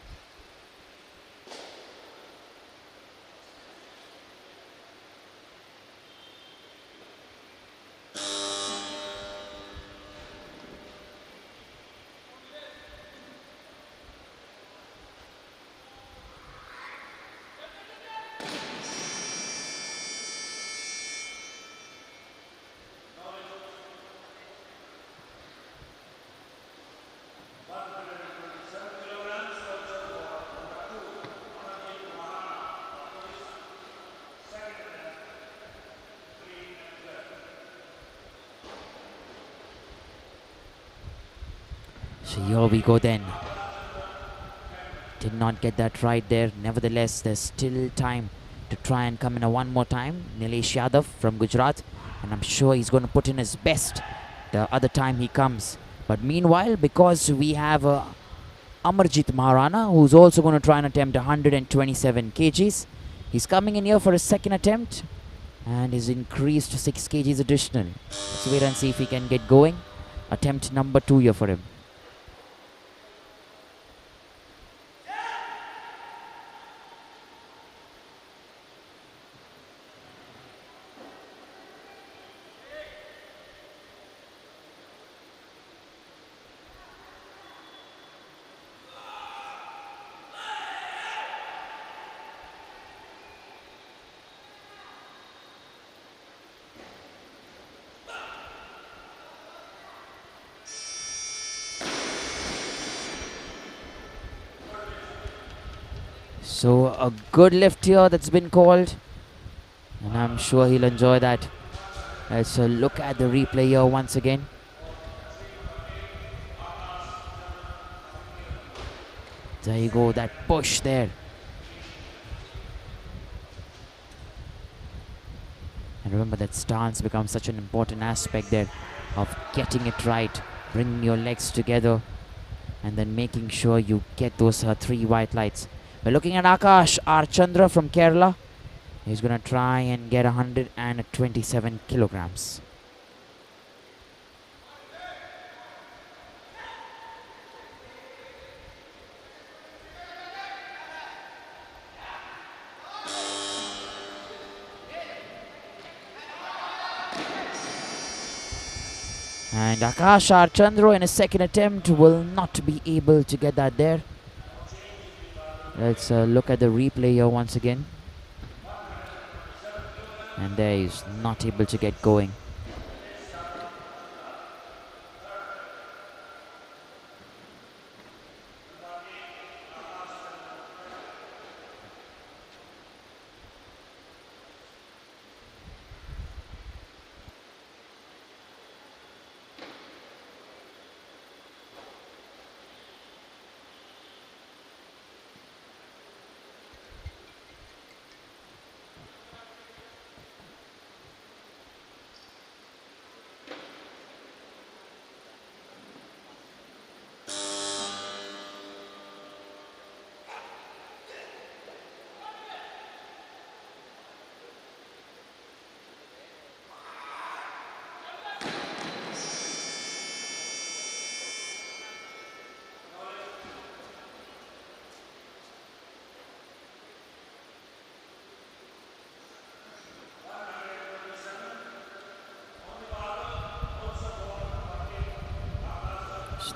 So here we go then. Did not get that right there. Nevertheless, there's still time to try and come in a one more time. Nilesh Yadav from Gujarat. And I'm sure he's going to put in his best the other time he comes. But meanwhile, because we have Amarjeet Maharana, who's also going to try and attempt 127 kgs. He's coming in here for a second attempt. And is increased to 6 kgs additional. Let's wait and see if he can get going. Attempt number 2 here for him. So a good lift here that's been called, and I'm sure he'll enjoy that. Let's look at the replay here once again. There you go, that push there. And remember that stance becomes such an important aspect there of getting it right, bringing your legs together, and then making sure you get those 3 white lights. We're looking at Akash Archandra from Kerala. He's going to try and get 127 kilograms. And Akash Archandra in his second attempt will not be able to get that there. Let's look at the replay here once again. And there he's not able to get going.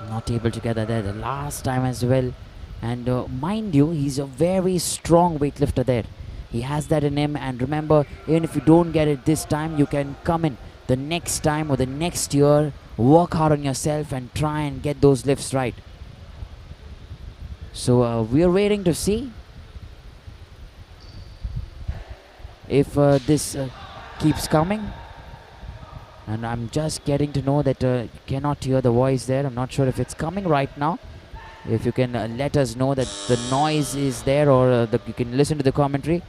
Not able to get that there the last time as well. And mind you, he's a very strong weightlifter there. He has that in him, and remember, even if you don't get it this time, you can come in the next time or the next year, work hard on yourself and try and get those lifts right. So we are waiting to see if this keeps coming. And I'm just getting to know that you cannot hear the voice there. I'm not sure if it's coming right now. If you can let us know that the noise is there, or you can listen to the commentary.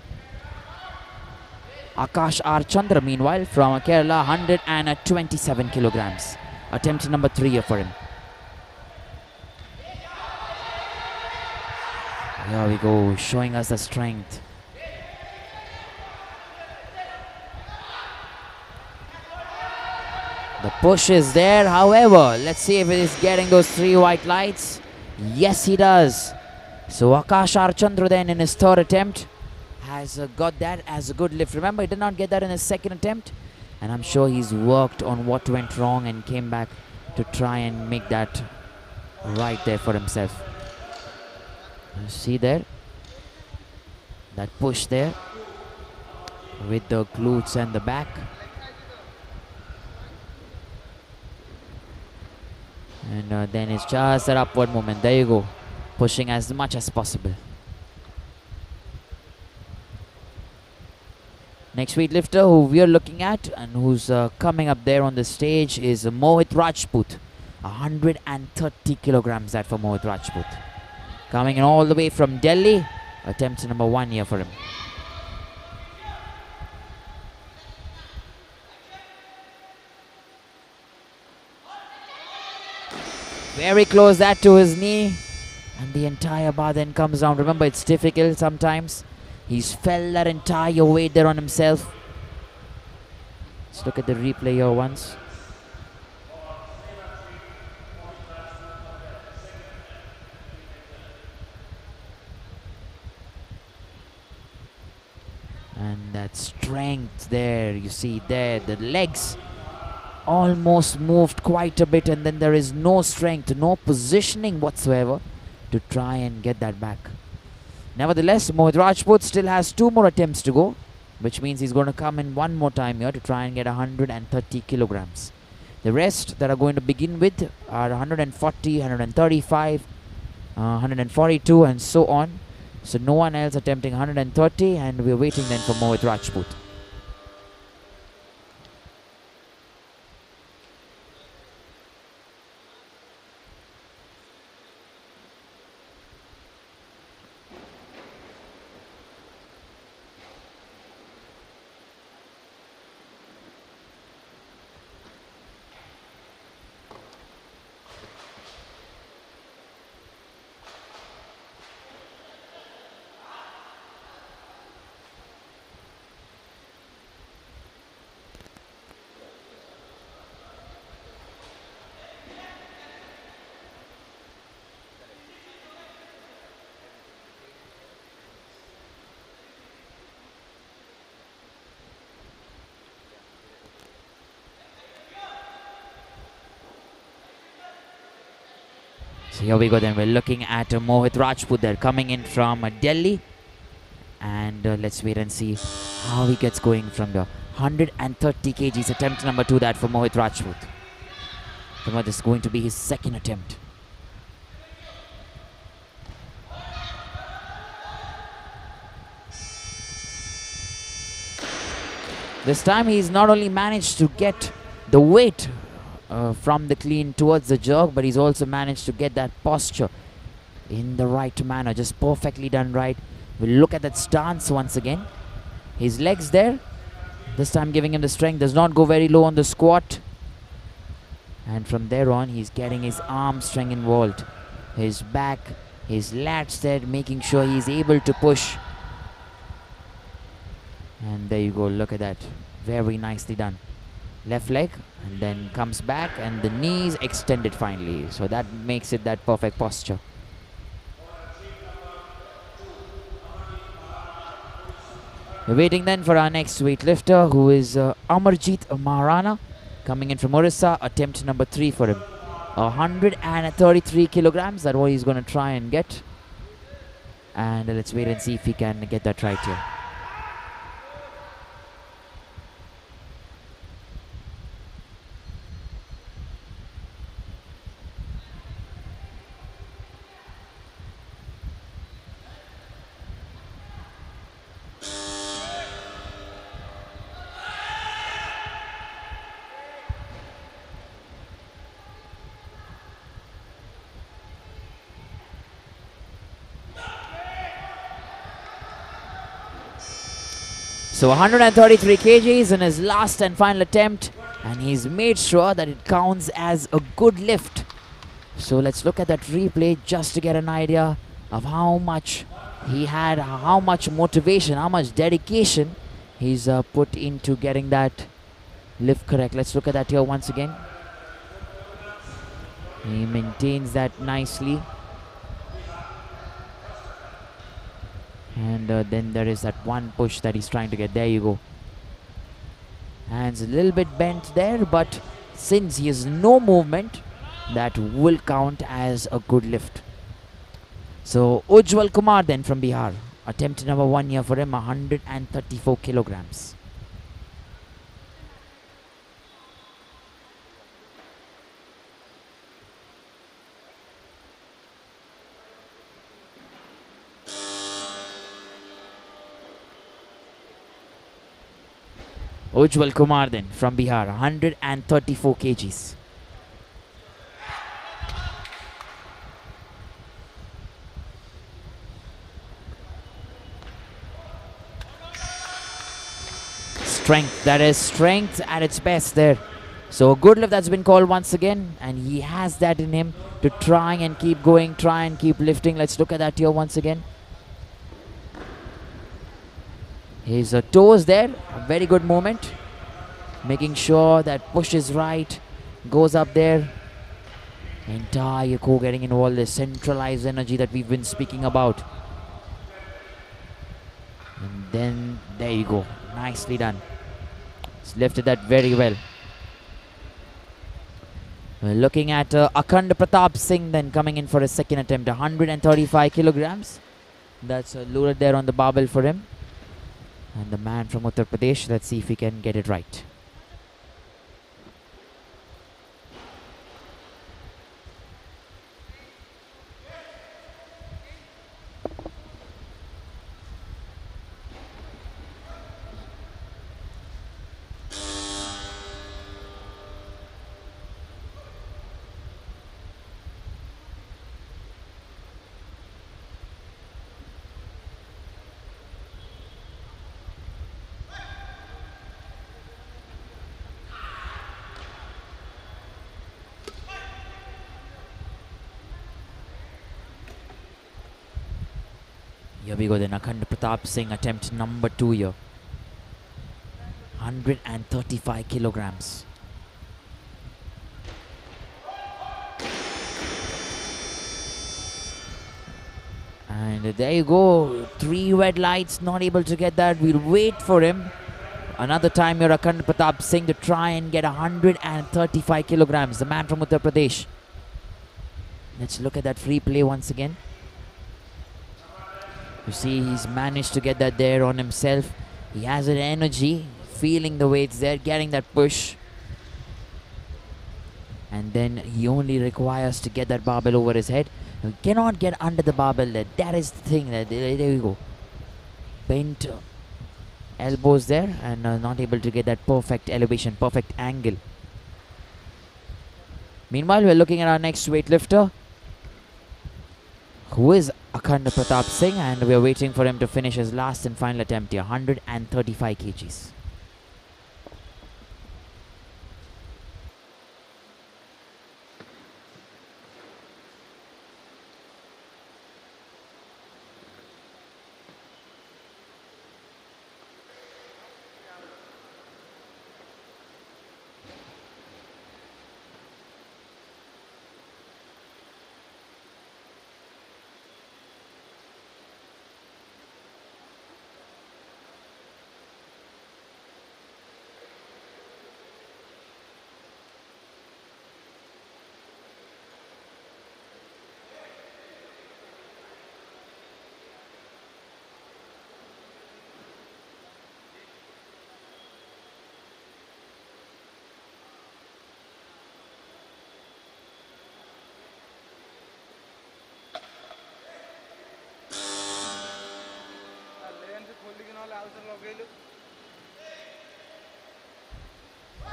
Akash Archandra, meanwhile, from Kerala, 127 kilograms. Attempt number 3 here for him. Here we go, showing us the strength. The push is there, however, let's see if it is getting those 3 white lights. Yes, he does. So Akash Archandra then in his third attempt has got that as a good lift. Remember, he did not get that in his second attempt, and I'm sure he's worked on what went wrong and came back to try and make that right there for himself. You see there, that push there with the glutes and the back. And then it's just that upward movement. There you go. Pushing as much as possible. Next weightlifter who we are looking at and who's coming up there on the stage is Mohit Rajput. 130 kilograms that for Mohit Rajput. Coming in all the way from Delhi. Attempt number 1 here for him. Very close that to his knee. And the entire bar then comes down. Remember, it's difficult sometimes. He's felt that entire weight there on himself. Let's look at the replay here once. And that strength there, you see there, the legs almost moved quite a bit, and then there is no strength, no positioning whatsoever to try and get that back. Nevertheless, Mohit Rajput still has 2 more attempts to go, which means he's going to come in one more time here to try and get 130 kilograms. The rest that are going to begin with are 140, 135, 142 and so on. So no one else attempting 130, and we're waiting then for Mohit Rajput. So here we go then, we're looking at Mohit Rajput there coming in from Delhi, and let's wait and see how he gets going from the 130 kgs, attempt number 2 that for Mohit Rajput. Remember, this is going to be his second attempt. This time he's not only managed to get the weight from the clean towards the jerk, but he's also managed to get that posture in the right manner, just perfectly done right. We'll look at that stance once again. His legs there, this time giving him the strength, does not go very low on the squat, and from there on he's getting his arm strength involved, his back, his lats there, making sure he's able to push. And there you go, look at that, very nicely done. Left leg, and then comes back, and the knees extended finally, so that makes it that perfect posture. We're waiting then for our next weightlifter, who is Amarjeet Maharana, coming in from Odisha. Attempt number 3 for him, 133 kilograms, that's what he's going to try and get, and let's wait and see if he can get that right here. So 133 kgs in his last and final attempt, and he's made sure that it counts as a good lift. So let's look at that replay just to get an idea of how much he had, how much motivation, how much dedication he's put into getting that lift correct. Let's look at that here once again. He maintains that nicely. And then there is that one push that he's trying to get. There you go. Hands a little bit bent there, but since he has no movement, that will count as a good lift. So Ujwal Kumar then from Bihar. Attempt number 1 here for him, 134 kilograms. Ujwal Kumar then from Bihar, 134 kgs. Strength, that is strength at its best there. So a good lift that's been called once again, and he has that in him to try and keep going, try and keep lifting. Let's look at that here once again. His toes there, a very good movement. Making sure that push is right, goes up there. Entire core getting involved, the centralized energy that we've been speaking about. And then, there you go, nicely done. He's lifted that very well. We're looking at Akanda Pratap Singh then coming in for a second attempt, 135 kilograms. That's lured there on the barbell for him. And the man from Uttar Pradesh, let's see if he can get it right. Here we go then, Akanda Pratap Singh, attempt number 2 here. 135 kilograms. And there you go, 3 red lights, not able to get that. We'll wait for him. Another time here, Akanda Pratap Singh to try and get 135 kilograms. The man from Uttar Pradesh. Let's look at that free play once again. You see, he's managed to get that there on himself. He has an energy, feeling the weights there, getting that push. And then he only requires to get that barbell over his head. He cannot get under the barbell there. That is the thing. There you go. Bent elbows there and not able to get that perfect elevation, perfect angle. Meanwhile, we're looking at our next weightlifter, who is Akanda Pratap Singh, and we are waiting for him to finish his last and final attempt here, 135 kgs.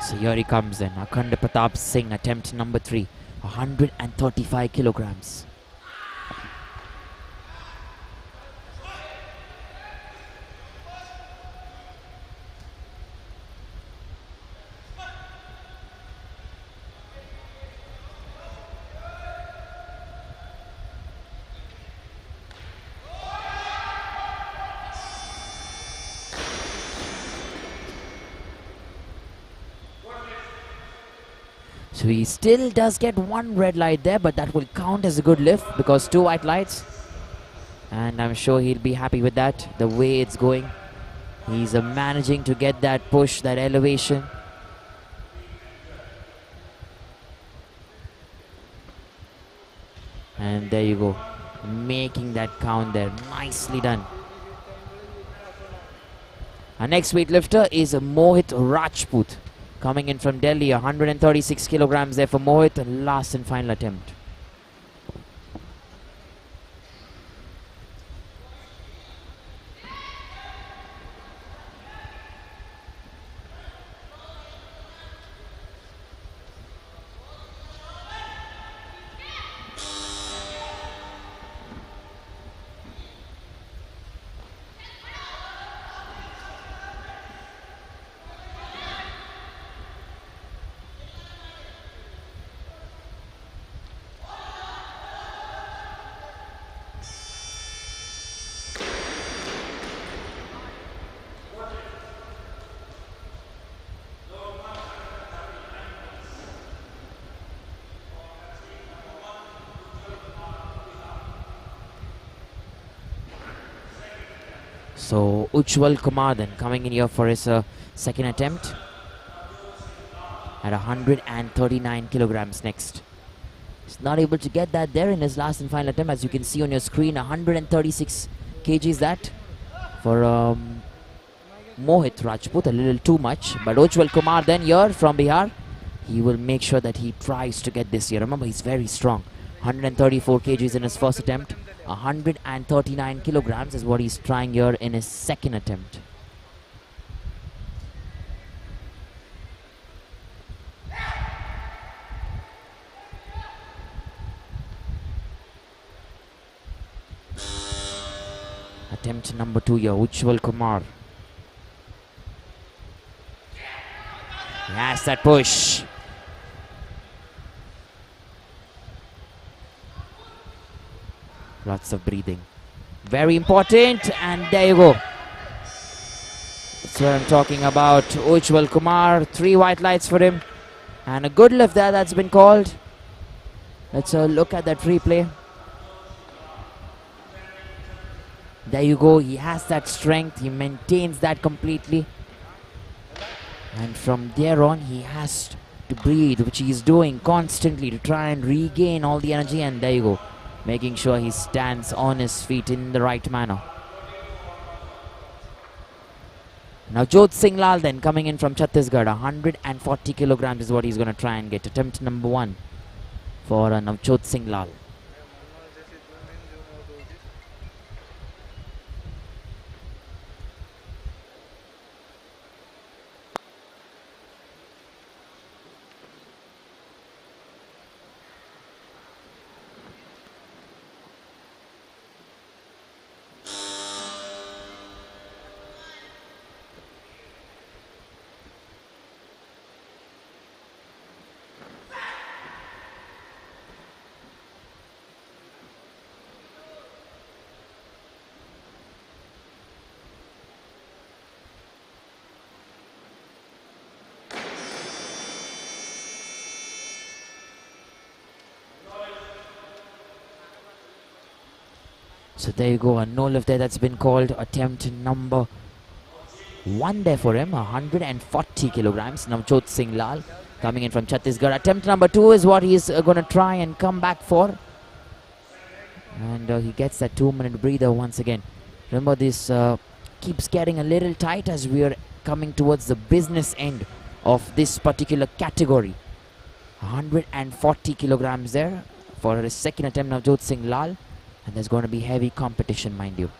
So here he comes then, Akanda Pratap Singh, attempt number 3, 135 kilograms. So he still does get 1 red light there, but that will count as a good lift because 2 white lights. And I'm sure he'll be happy with that, the way it's going. He's managing to get that push, that elevation. And there you go, making that count there. Nicely done. Our next weightlifter is Mohit Rajput, coming in from Delhi. 136 kilograms there for Mohit. Last and final attempt. So Ujwal Kumar then coming in here for his second attempt at 139 kilograms next. He's not able to get that there in his last and final attempt, as you can see on your screen. 136 kgs that for Mohit Rajput, a little too much. But Ujwal Kumar then here from Bihar, he will make sure that he tries to get this here. Remember, he's very strong. 134 kgs in his first attempt. 139 kilograms is what he's trying here in his second attempt. Attempt number 2 here, Ujwal Kumar. He has that push. Lots of breathing. Very important. And there you go. That's what I'm talking about. Ujwal Kumar. 3 white lights for him. And a good lift there that's been called. Let's look at that replay. There you go. He has that strength. He maintains that completely. And from there on, he has to breathe, which he is doing constantly to try and regain all the energy. And there you go, making sure he stands on his feet in the right manner. Now Jyot Singh Lal then coming in from Chhattisgarh. 140 kilograms is what he's going to try and get. Attempt number 1 for Navjot Singh Lal. So there you go, a no lift there that's been called. Attempt number 1 there for him, 140 kilograms. Navjot Singh Lal coming in from Chhattisgarh. Attempt number 2 is what he's going to try and come back for. And he gets that 2-minute breather once again. Remember, this keeps getting a little tight as we are coming towards the business end of this particular category. 140 kilograms there for his second attempt, Navjot Singh Lal. And there's going to be heavy competition, mind you.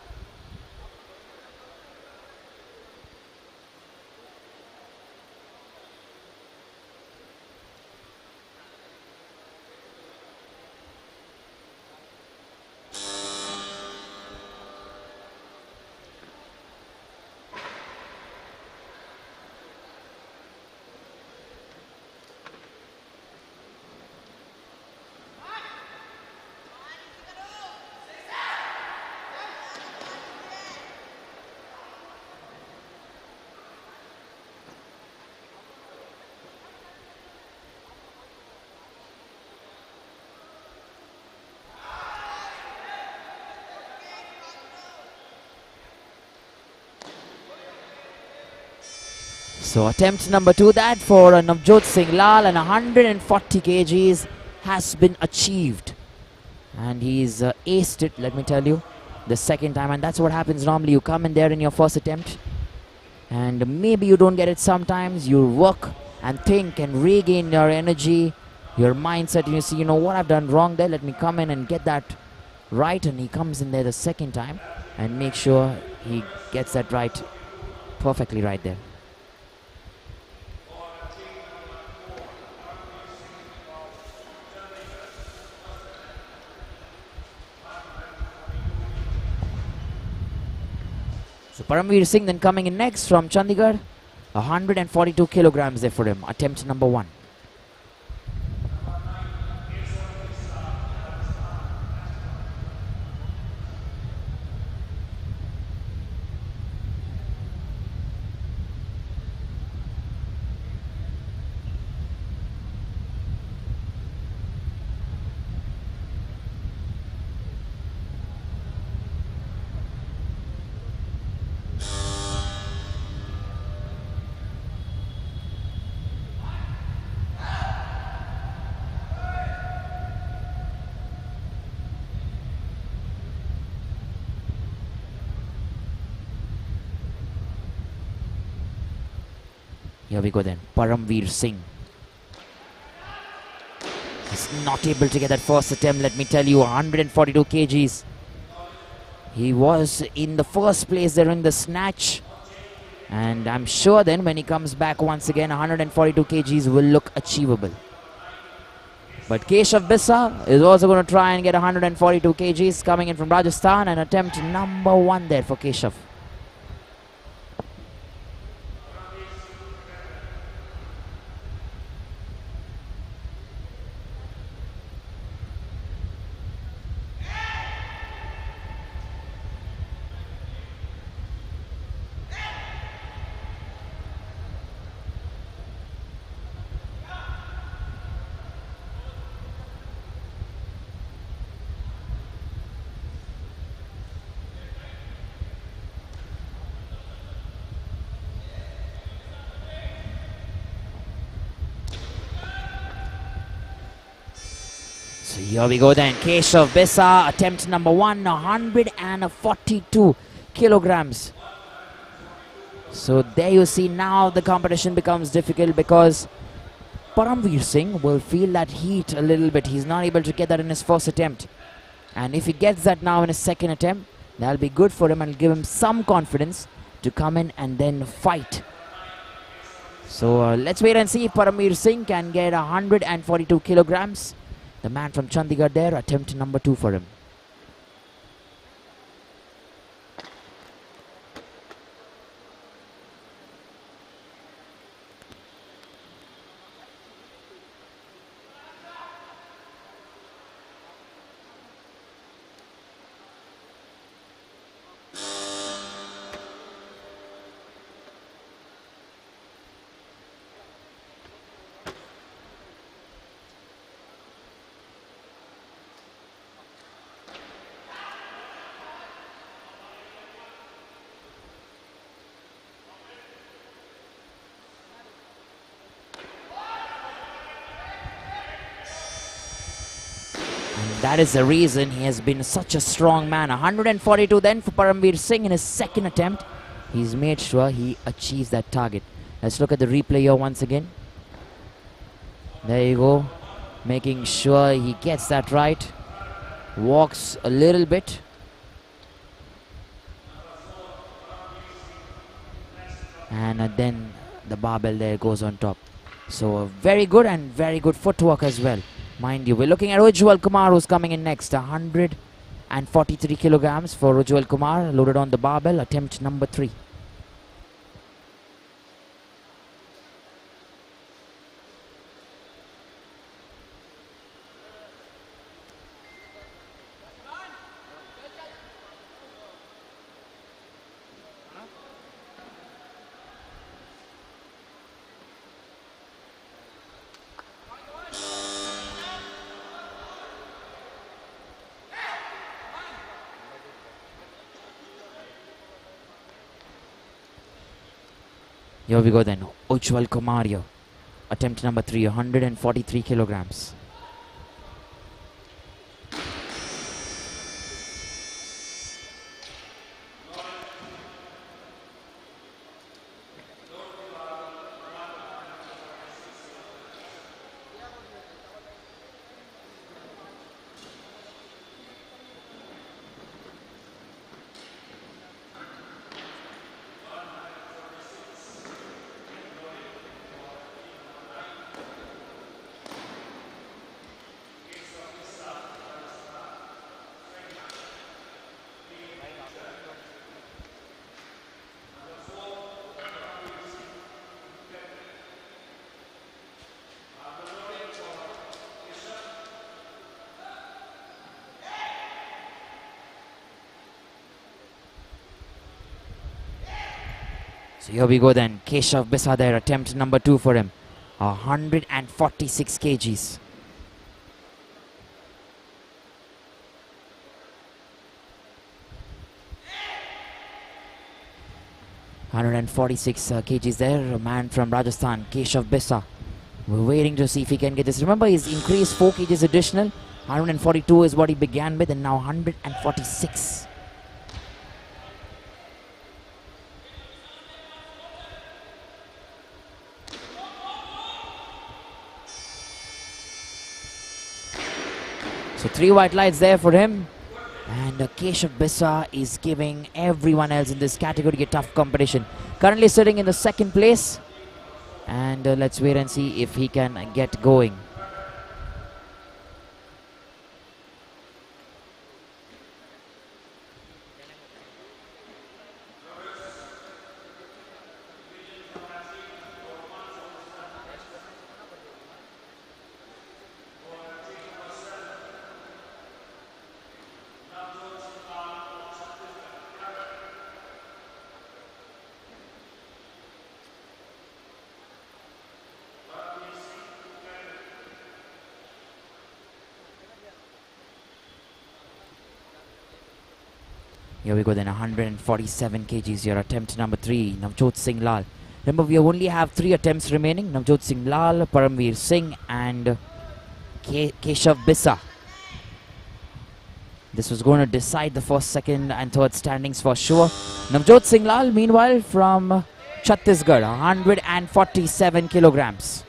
So attempt number 2, that for Navjot Singh Lal, and 140 kgs has been achieved. And he's aced it, let me tell you, the second time. And that's what happens normally. You come in there in your first attempt and maybe you don't get it sometimes. You work and think and regain your energy, your mindset, and you see, you know what, I've done wrong there, let me come in and get that right. And he comes in there the second time and make sure he gets that right, perfectly right there. So Paramveer Singh then coming in next from Chandigarh. 142 kilograms there for him. Attempt number 1. Here we go then, Paramveer Singh. He's not able to get that first attempt, let me tell you, 142 kgs. He was in the first place there in the snatch. And I'm sure then when he comes back once again, 142 kgs will look achievable. But Keshav Bisa is also going to try and get 142 kgs coming in from Rajasthan, and attempt number 1 there for Keshav. So here we go then, Keshav Bisa, attempt number 1, 142 kilograms. So there you see, now the competition becomes difficult because Paramveer Singh will feel that heat a little bit. He's not able to get that in his first attempt. And if he gets that now in his second attempt, that'll be good for him and give him some confidence to come in and then fight. So let's wait and see if Paramveer Singh can get 142 kilograms. The man from Chandigarh there, attempt number 2 for him. That is the reason he has been such a strong man. 142 then for Paramveer Singh in his second attempt. He's made sure he achieves that target. Let's look at the replay here once again. There you go. Making sure he gets that right. Walks a little bit. And then the barbell there goes on top. So very good, and very good footwork as well. Mind you, we're looking at Ujwal Kumar, who's coming in next. 143 kilograms for Ujwal Kumar, loaded on the barbell, attempt number 3. Here we go then. Ujwal Kumar here. Attempt number 3, 143 kilograms. So here we go then. Keshav Bisa there, attempt number 2 for him. 146 kgs. kgs there. A man from Rajasthan, Keshav Bisa. We're waiting to see if he can get this. Remember, he's increased 4 kgs additional. 142 is what he began with, and now 146. So 3 white lights there for him. And Keshav Bisa is giving everyone else in this category a tough competition. Currently sitting in the 2nd place. And let's wait and see if he can get going. Here we go then, 147 kgs, your attempt number 3, Navjot Singh Lal. Remember, we only have 3 attempts remaining, Navjot Singh Lal, Param Singh and Keshav Bisa. This was going to decide the 1st, 2nd and 3rd standings for sure. Navjot Singh Lal, meanwhile, from Chhattisgarh, 147 kilograms.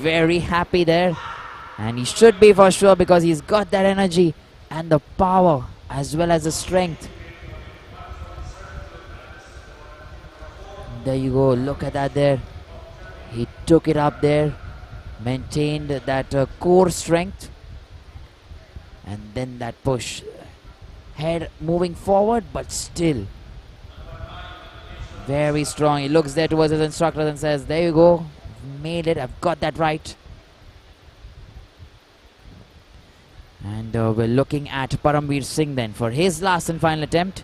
Very happy there, and he should be for sure, because he's got that energy and the power as well as the strength. There you go, look at that there. He took it up there, maintained that core strength, and then that push. Head moving forward, but still very strong. He looks there towards his instructor and says, there you go, made it, I've got that right. And we're looking at Param Singh then for his last and final attempt.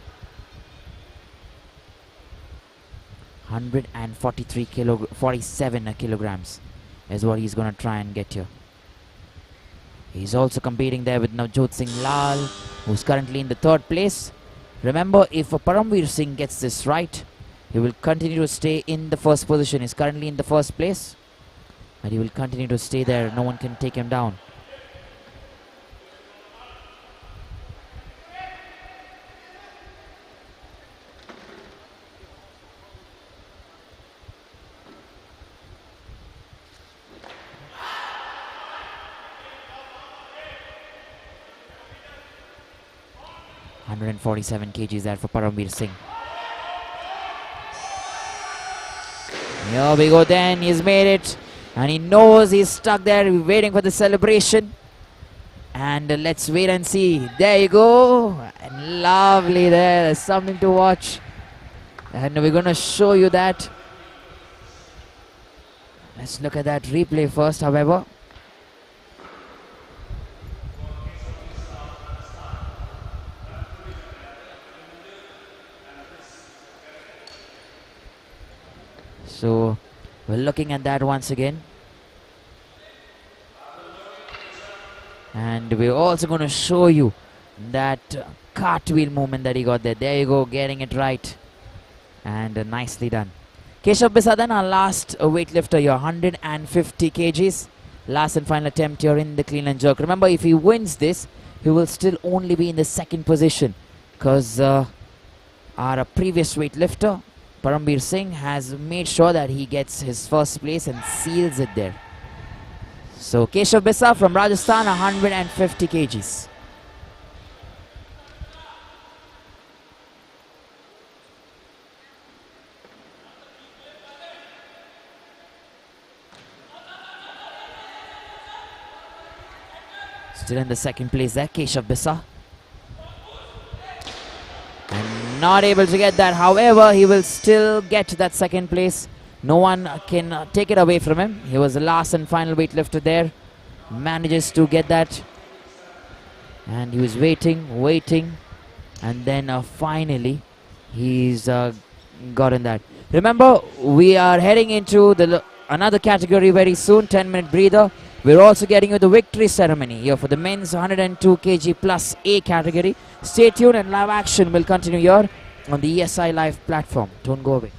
47 kilograms is what he's going to try and get here. He's also competing there with Navjot Singh Lal, who's currently in the 3rd place. Remember, if Param Singh gets this right, he will continue to stay in the 1st position. He's currently in the 1st place, and he will continue to stay there. No one can take him down. .147 kgs there for Param Singh. Here we go then, he's made it, and he knows he's stuck there, waiting for the celebration. And let's wait and see. There you go, and lovely there, there's something to watch. And we're going to show you that. Let's look at that replay first, however. So we're looking at that once again. And we're also going to show you that cartwheel movement that he got there. There you go, getting it right. And nicely done. Keshav Bisadan, our last weightlifter, you're 150 kgs. Last and final attempt, you're in the clean and jerk. Remember, if he wins this, he will still only be in the second position. Because our previous weightlifter, Param Singh, has made sure that he gets his first place and seals it there. So Keshav Bisa from Rajasthan, 150 kgs. Still in the second place there, Keshav Bisa. And not able to get that. However, he will still get to that second place. No one can take it away from him. He was the last and final weightlifter there. Manages to get that. And he was waiting. And then finally, he's gotten that. Remember, we are heading into another category very soon, 10-minute breather. We're also getting you the victory ceremony here for the men's 102 kg plus A category. Stay tuned and live action will continue here on the ESI Live platform. Don't go away.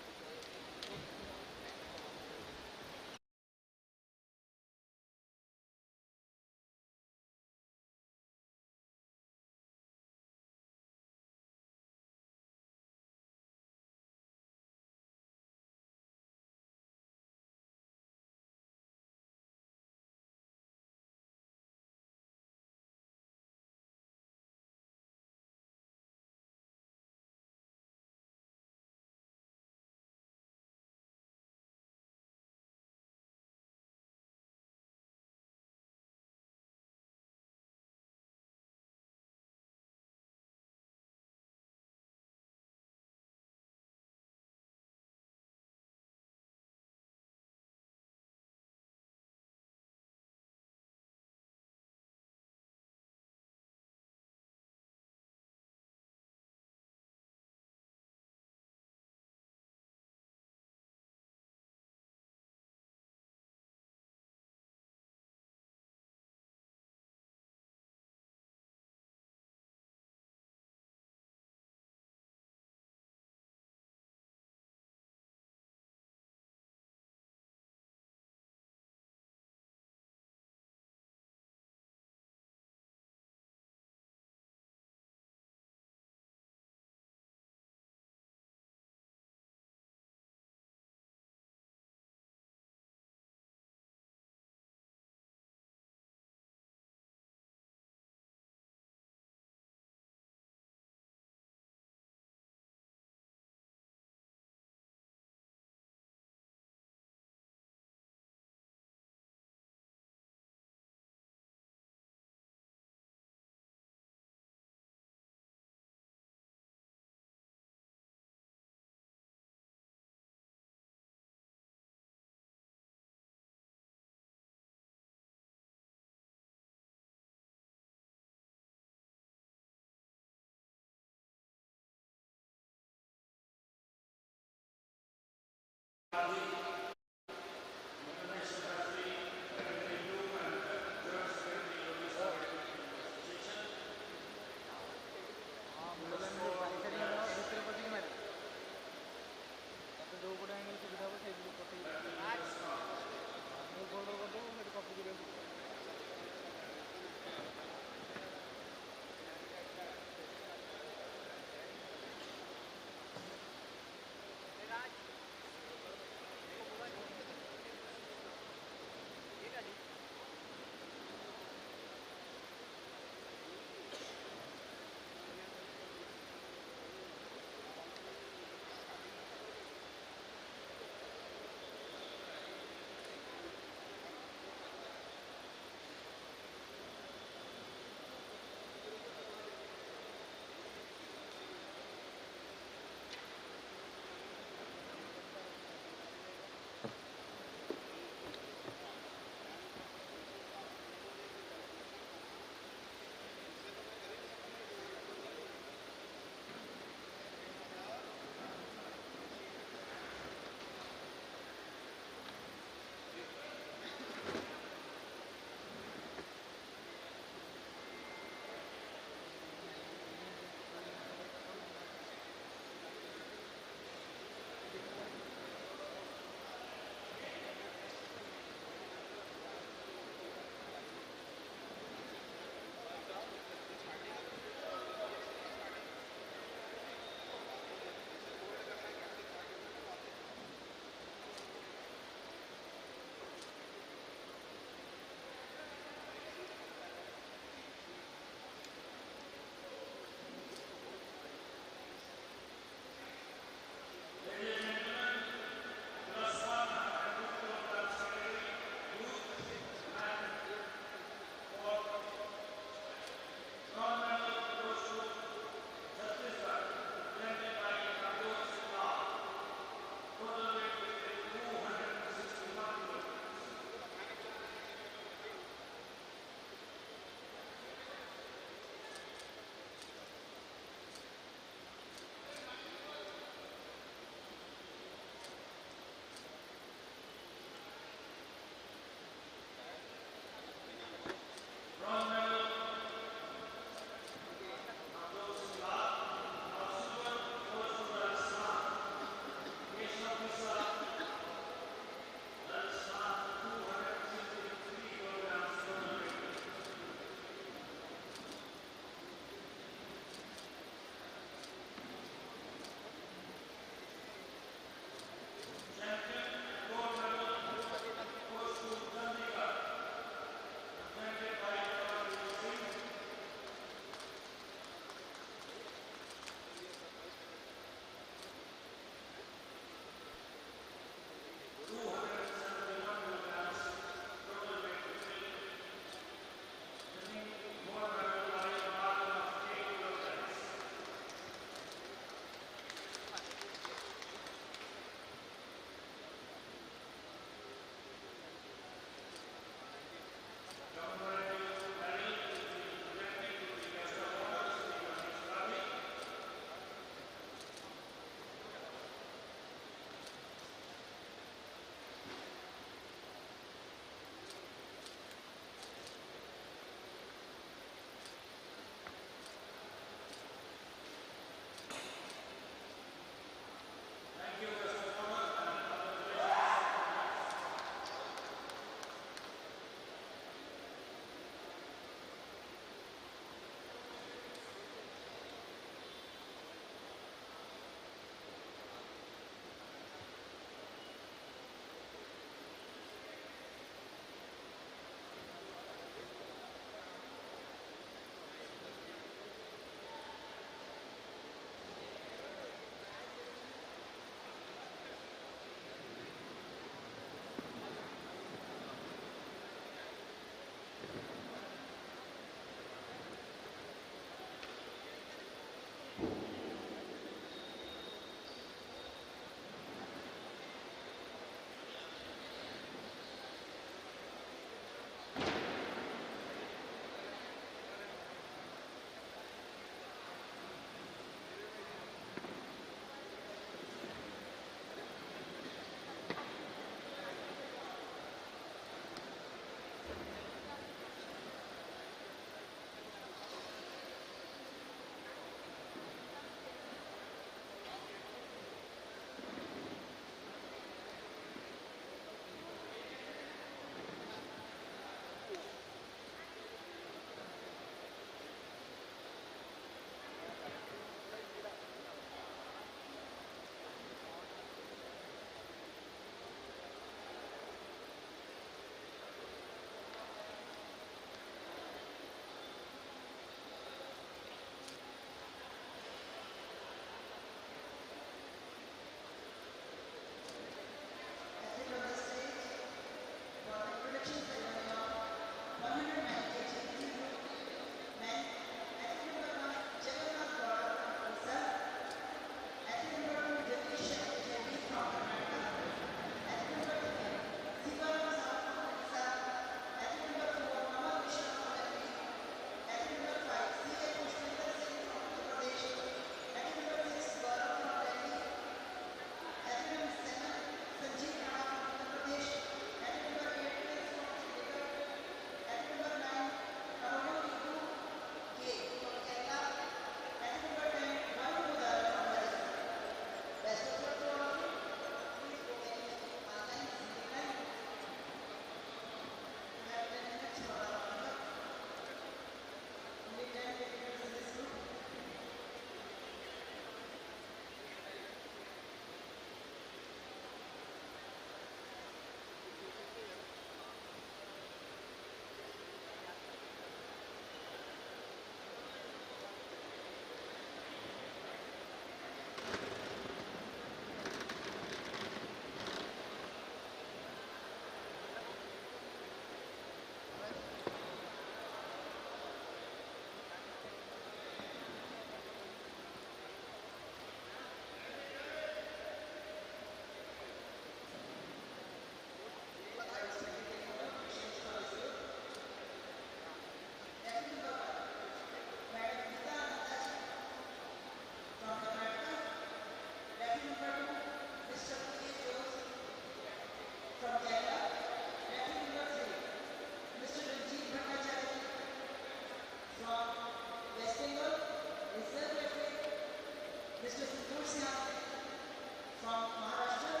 from Maharashtra,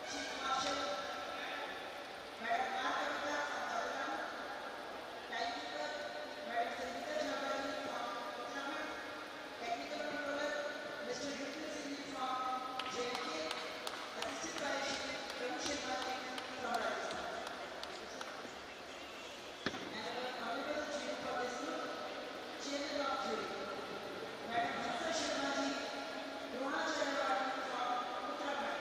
Chief Marshal, Madam R. Kavita from Tamil Nadu, Timekeeper, Madam Sangeeta Jhavali from Uttarakhand, Technical Controller, Mr. Ujwal Singh from J&K, assisted by Shri Prabhu Sharma from Rajasthan. And our honorable chief for this group, Chairman of Jury, Madam Hansa Sharma ji, Rohan Charwani from Uttarakhand.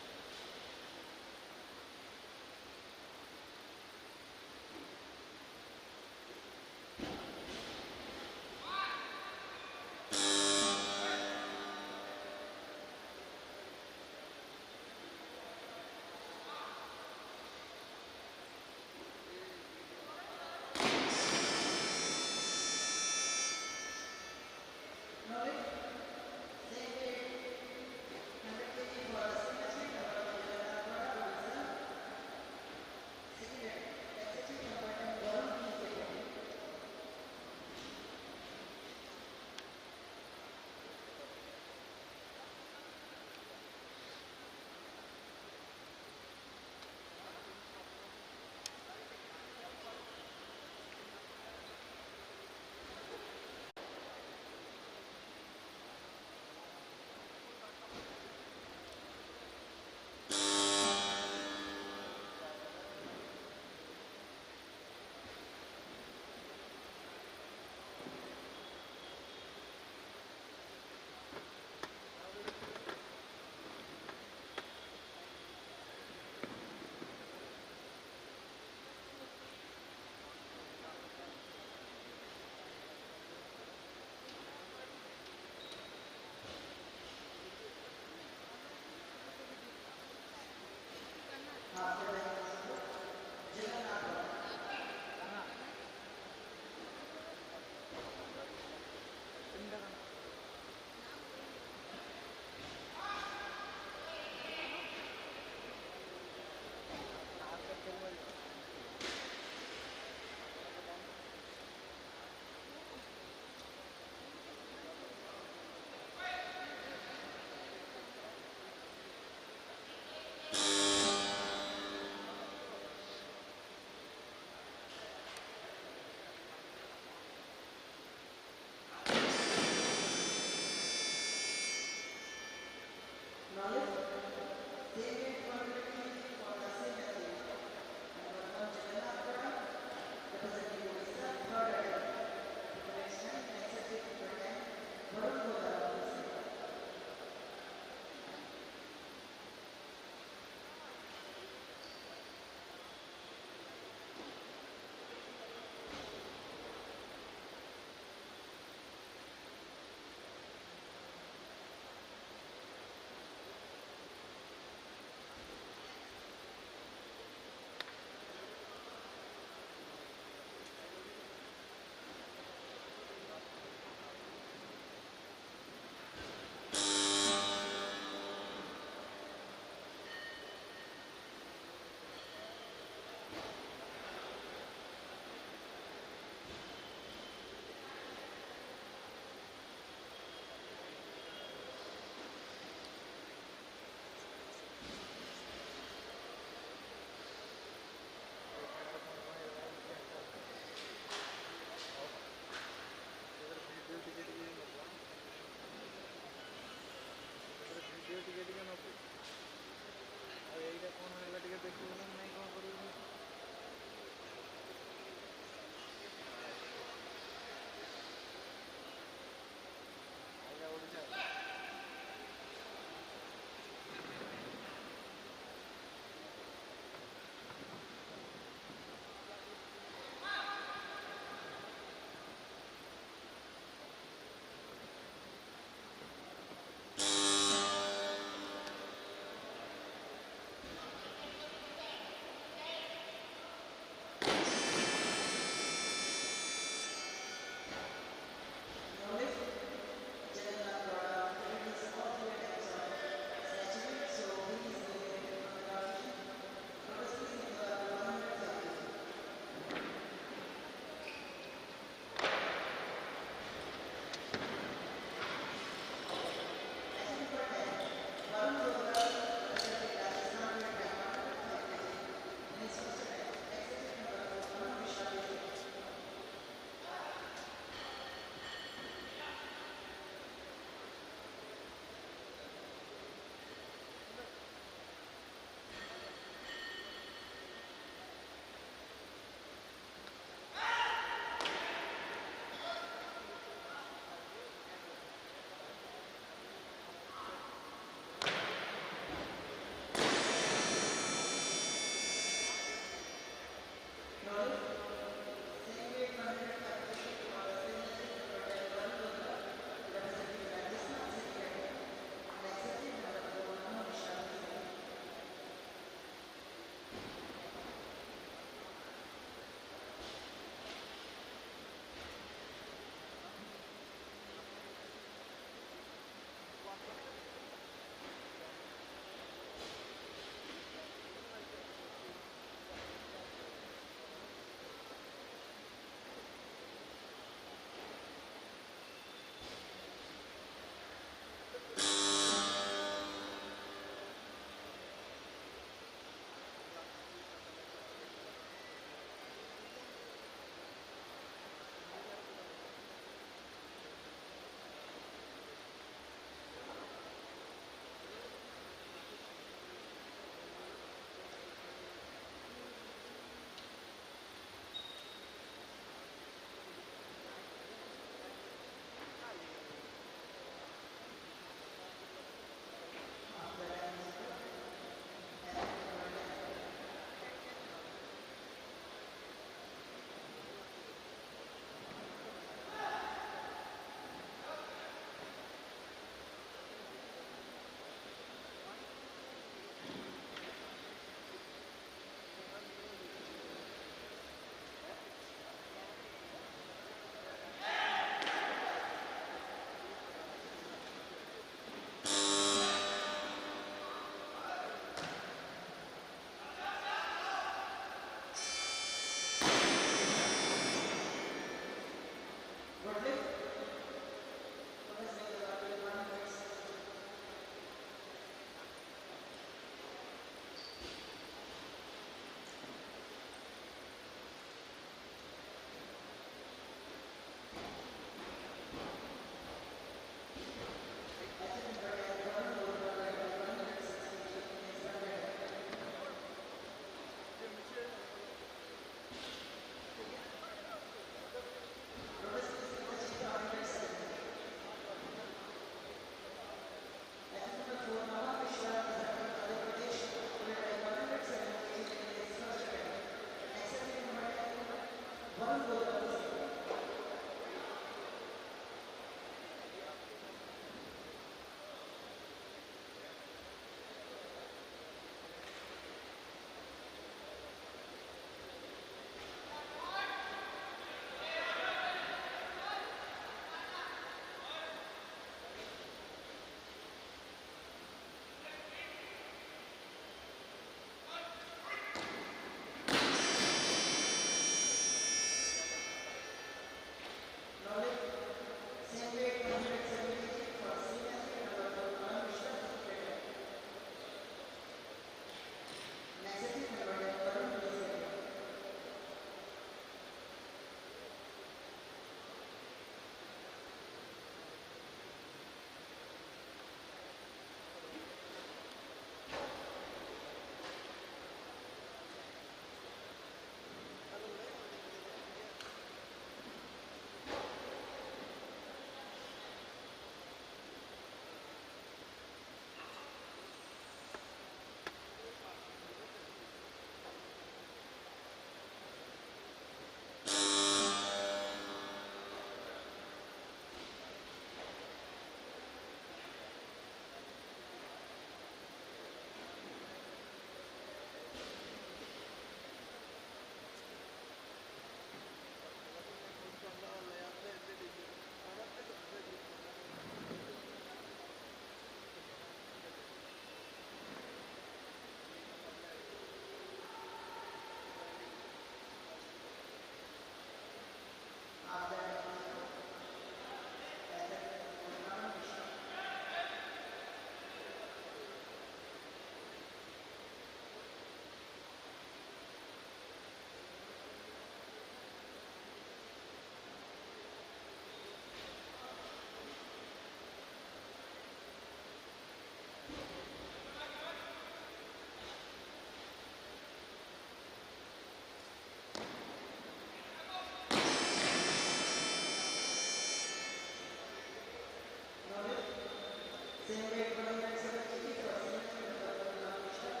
Same weight 107 kg for senior number 1 Usha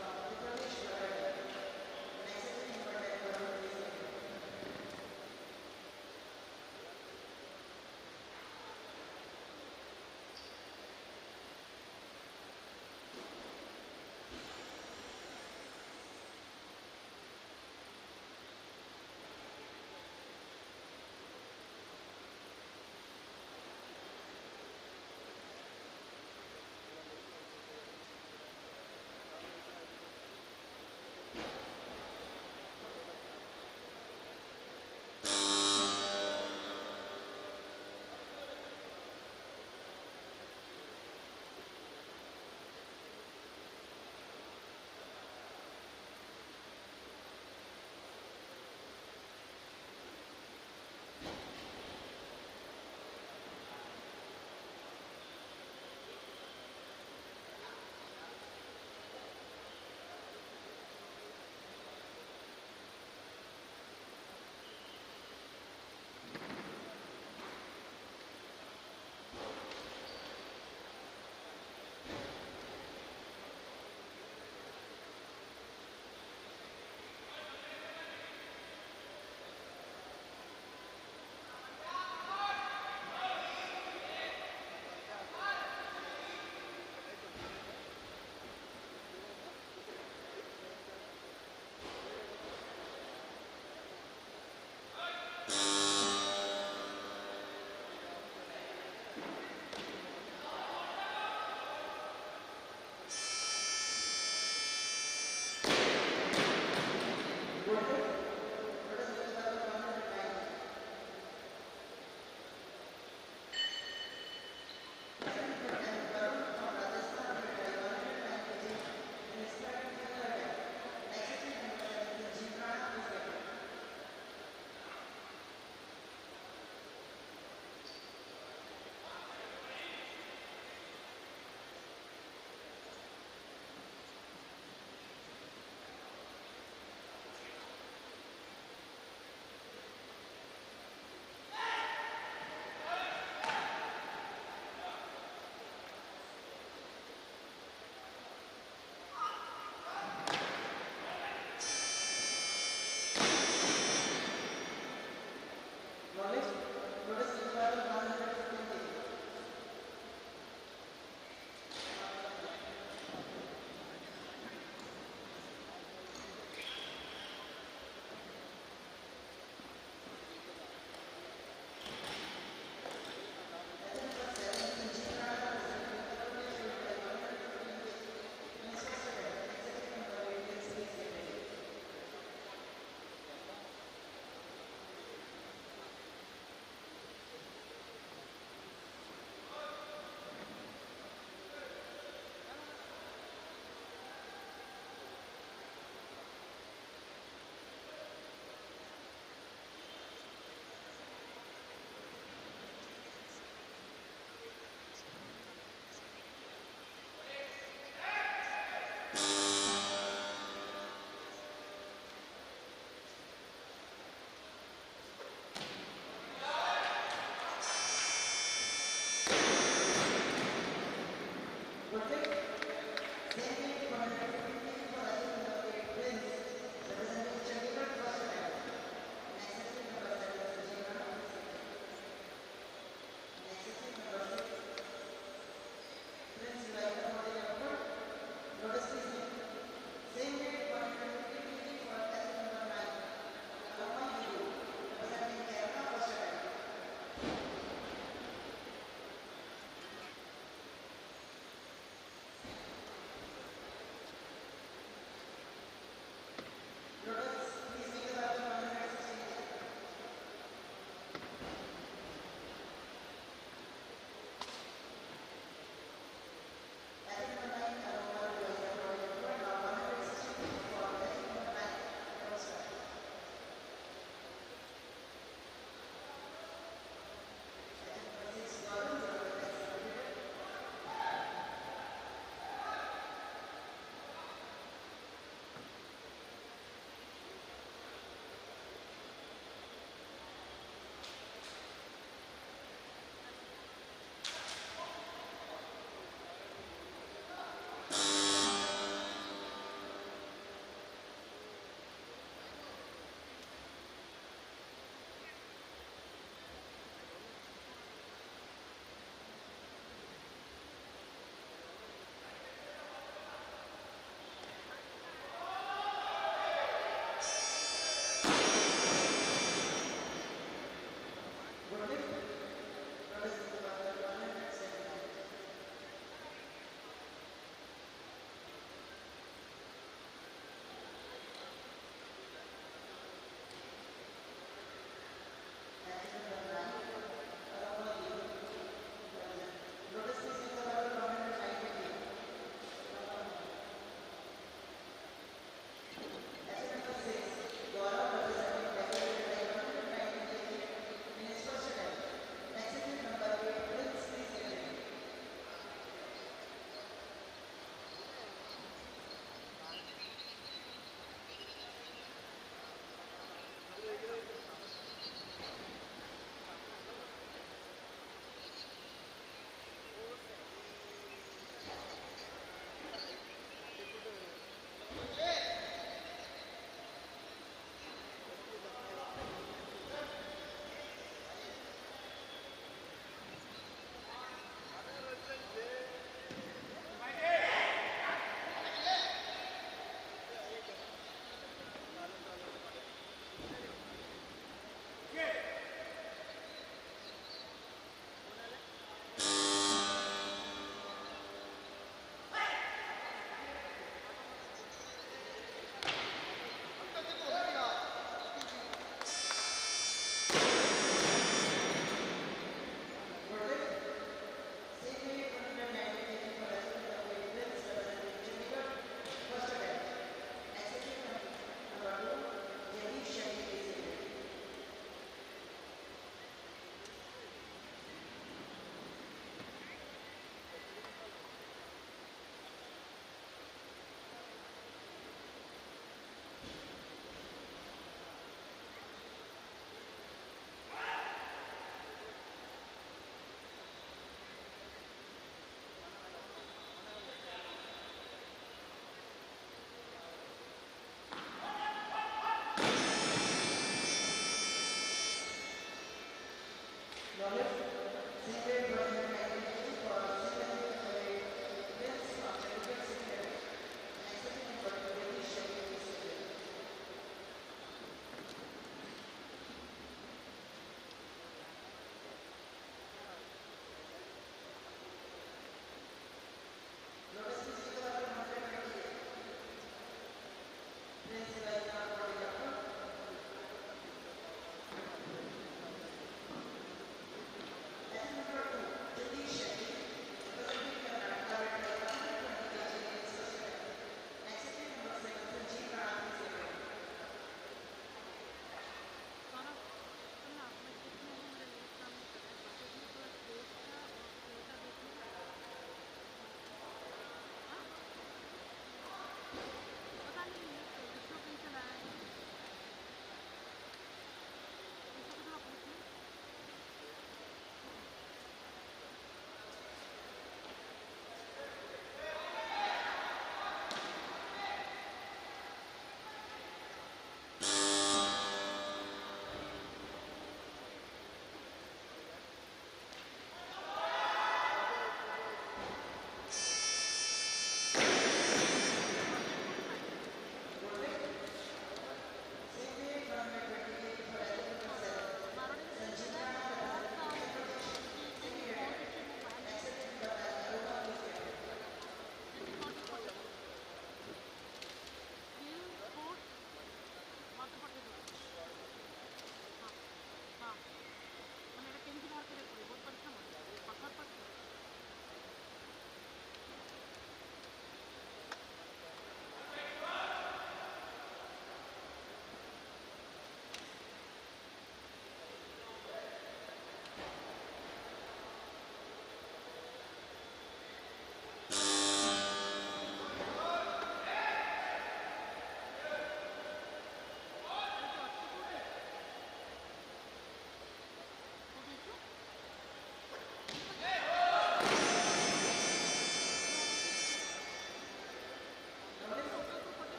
from Bhubaneswar. Next is number 10 Param Singh.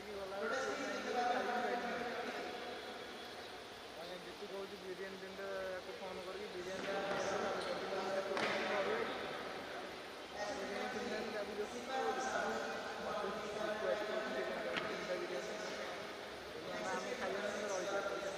ଛାଡ଼ିକି ଗଲାବେଳେ ସିଏ କାହିଁକି ଖାଇକି ଯାଇନି ମାନେ ଜିତୁ କହୁଛି ବିରିୟାନୀ ତିନିଟା ୟାକୁ ଫୋନ୍ କରିକି ବିରିୟାନୀ ବିରିୟାନୀ ତିନିଟା ଦାବି ରଖି ଜିତୁ ଆସି କହୁଛି ସେ କ'ଣ ଯାଉଛି ତିନିଟା ବିରିୟାନୀ ନା ଆମେ ଖାଇବାନି ଆମେ ରହିଯିବା ପଇସା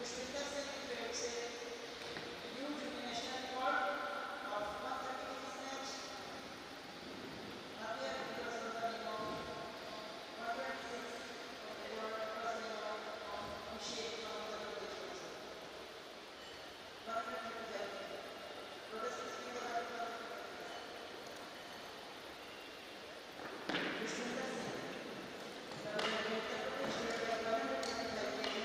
Vishal Singh creates a new junior national record of 130 kg snatch. Earlier it was under the name of 126 record was the name of Usha from Uttar Pradesh. 125. Progress is made by Vishal Singh. Uttar Pradesh led by 125 kg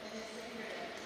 in his second attempt.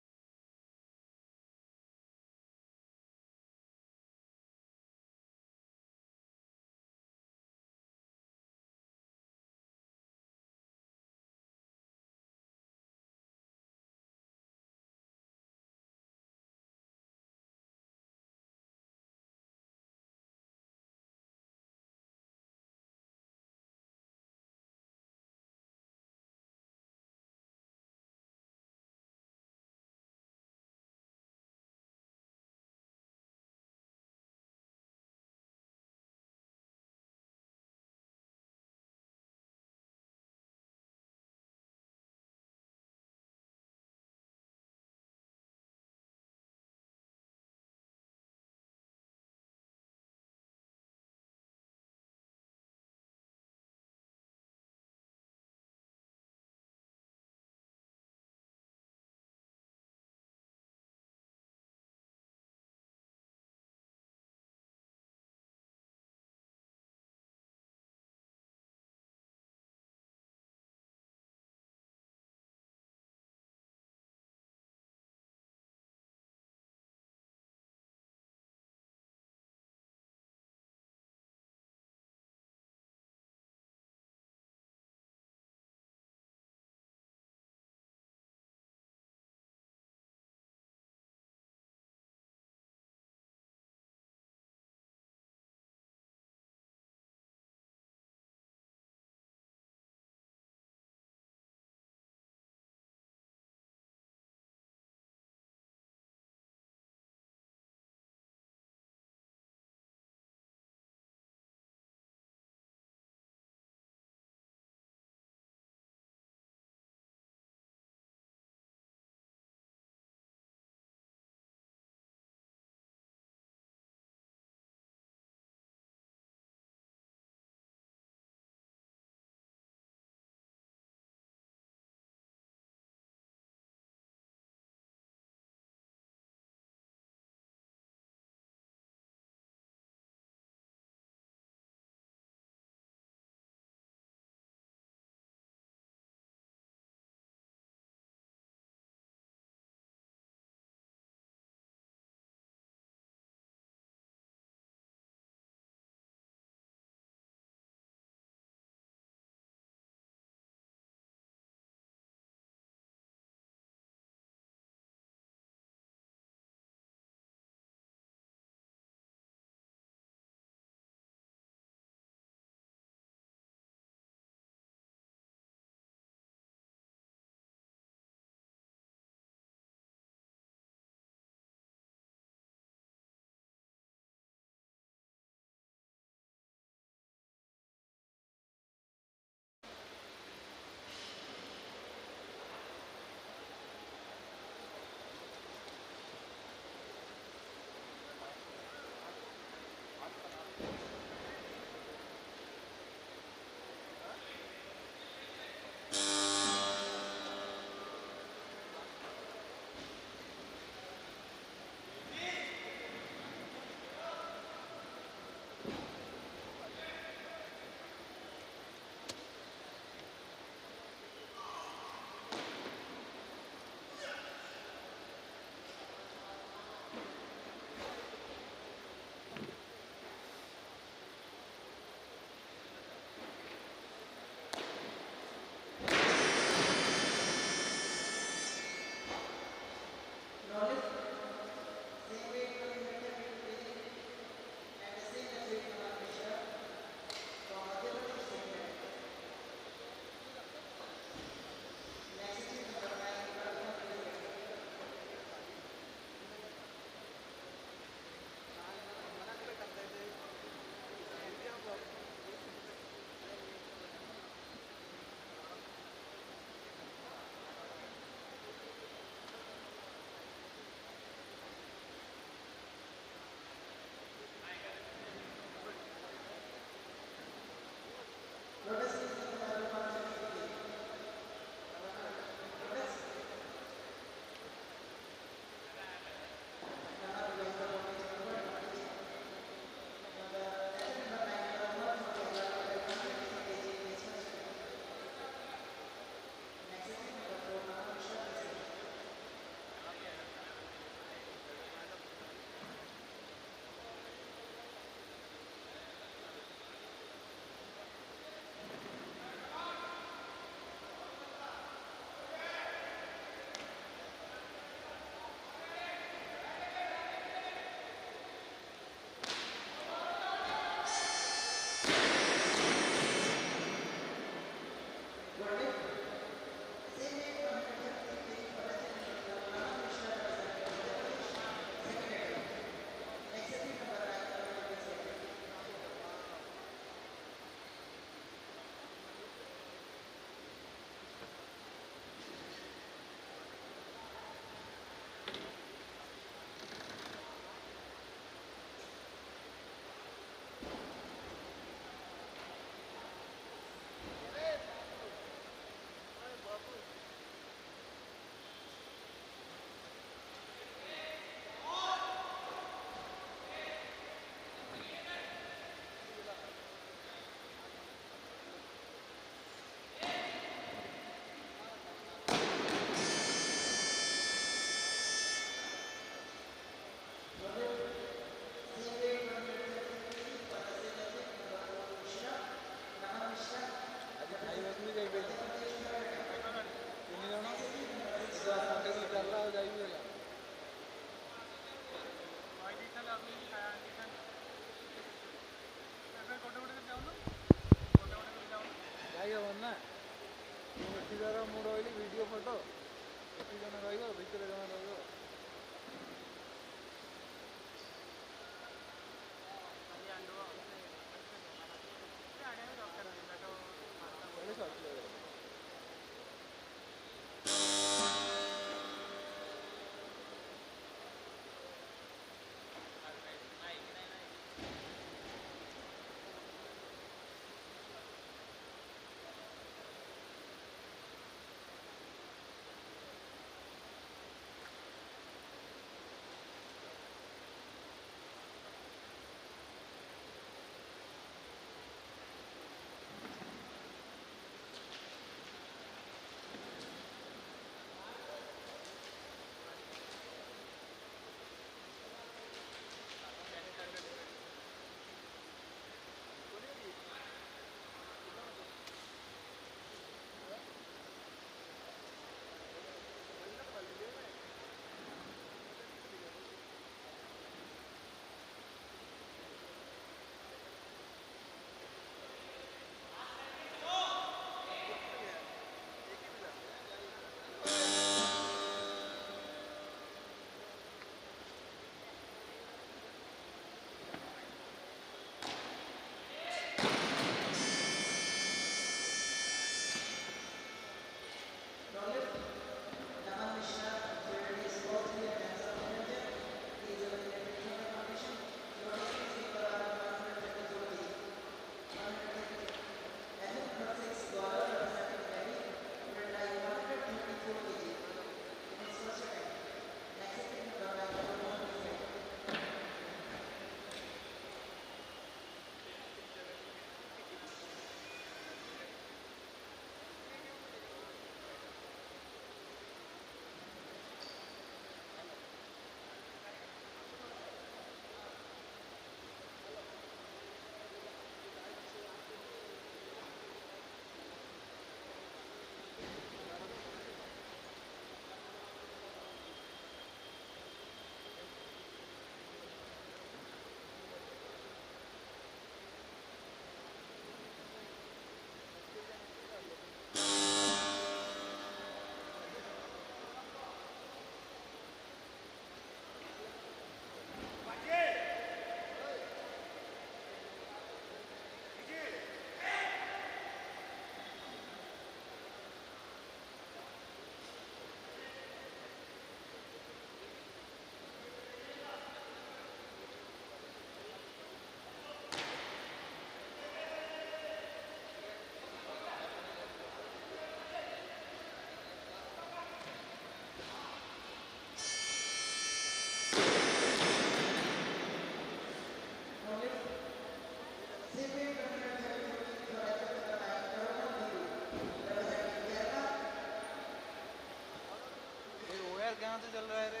कहाँ से चल रहा है रे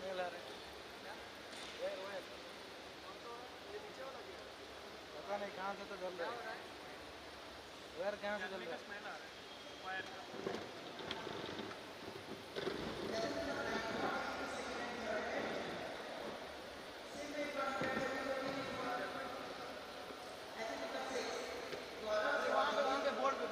मेला रे पता नहीं कहाँ से तो चल रहा है वायर कहाँ से चल रहा है वहाँ पे बोर्ड पे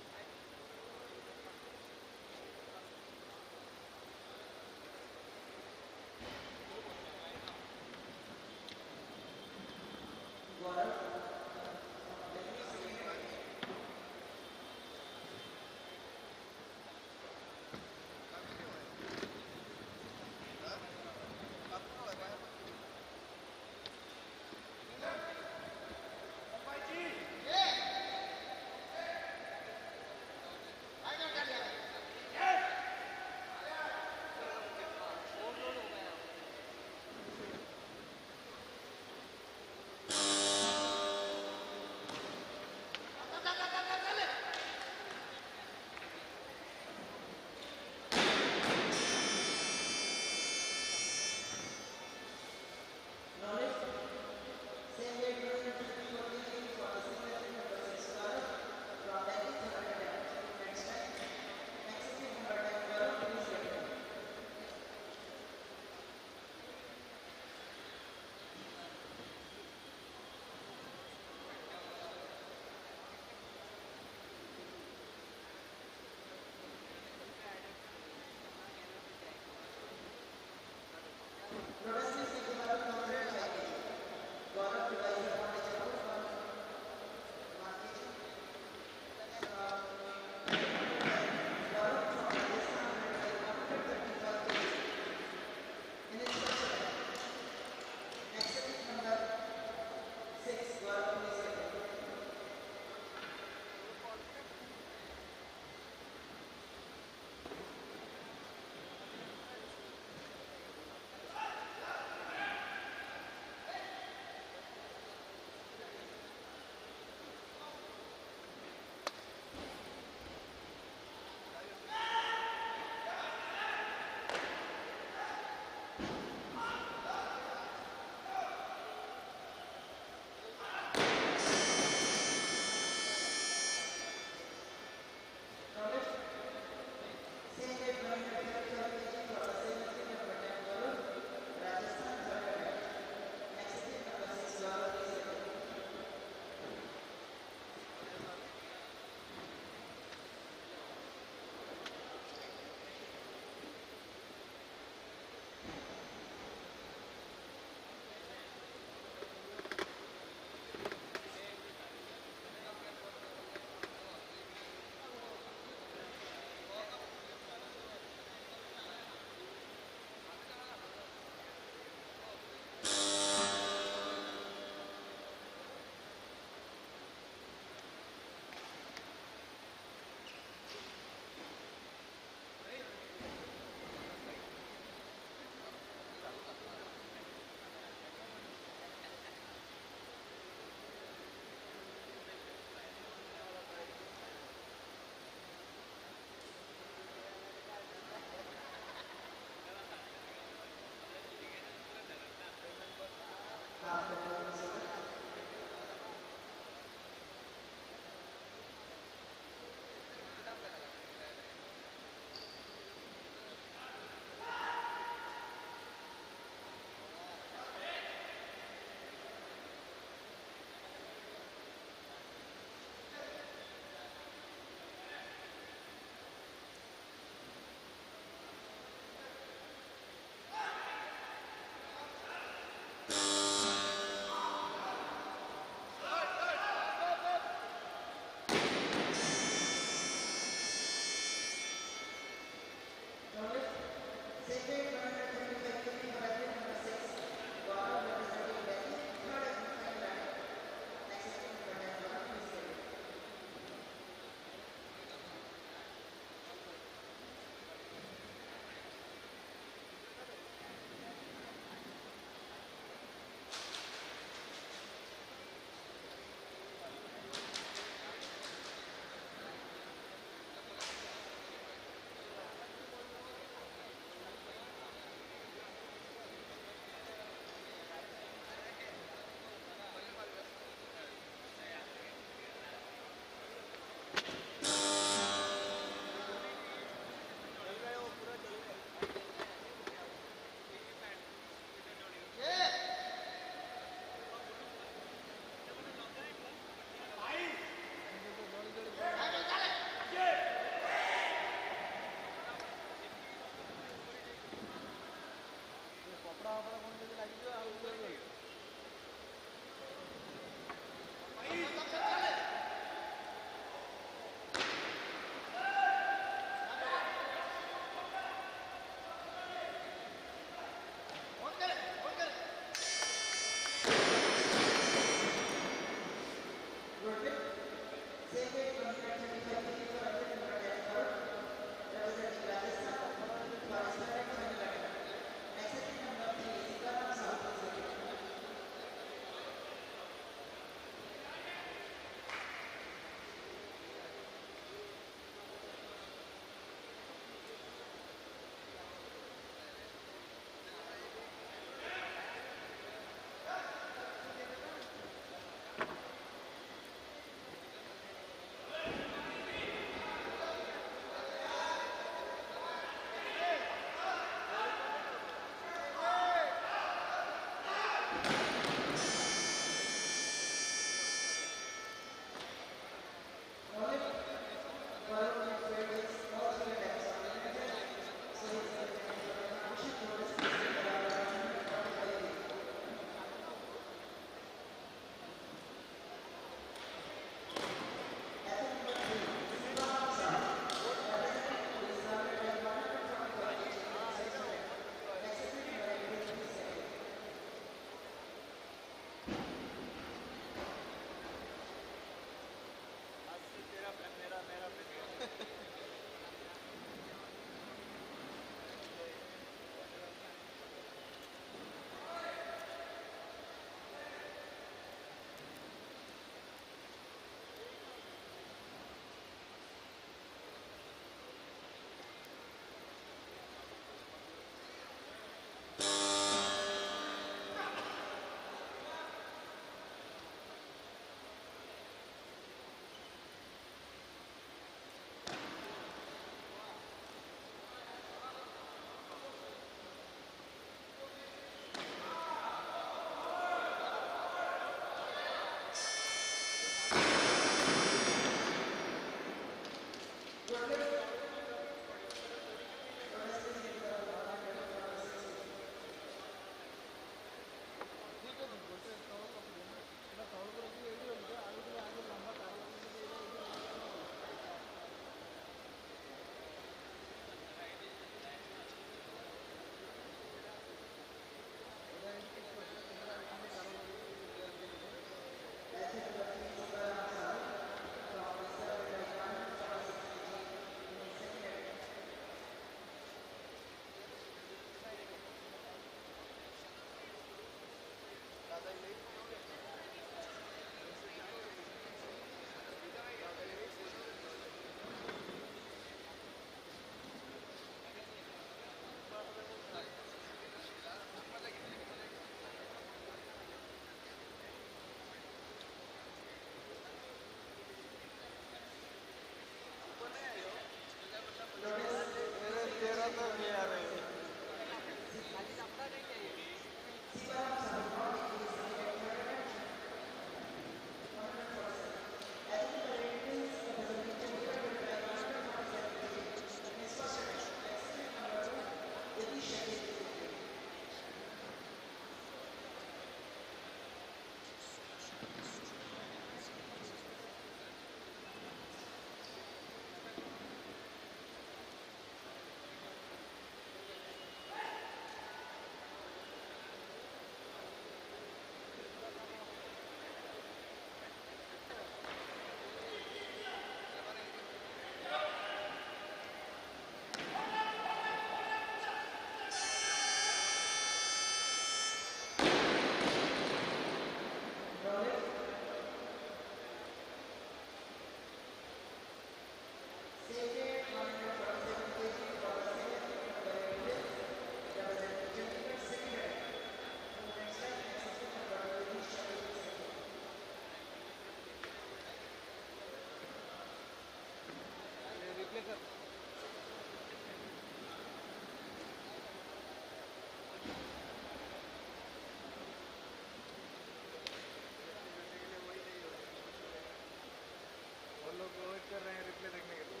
कर रहे हैं रिप्ले देखने के लिए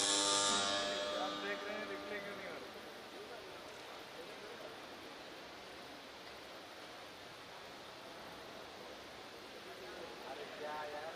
आप देख रहे हैं रिप्ले क्यों नहीं हो रहा अरे क्या यार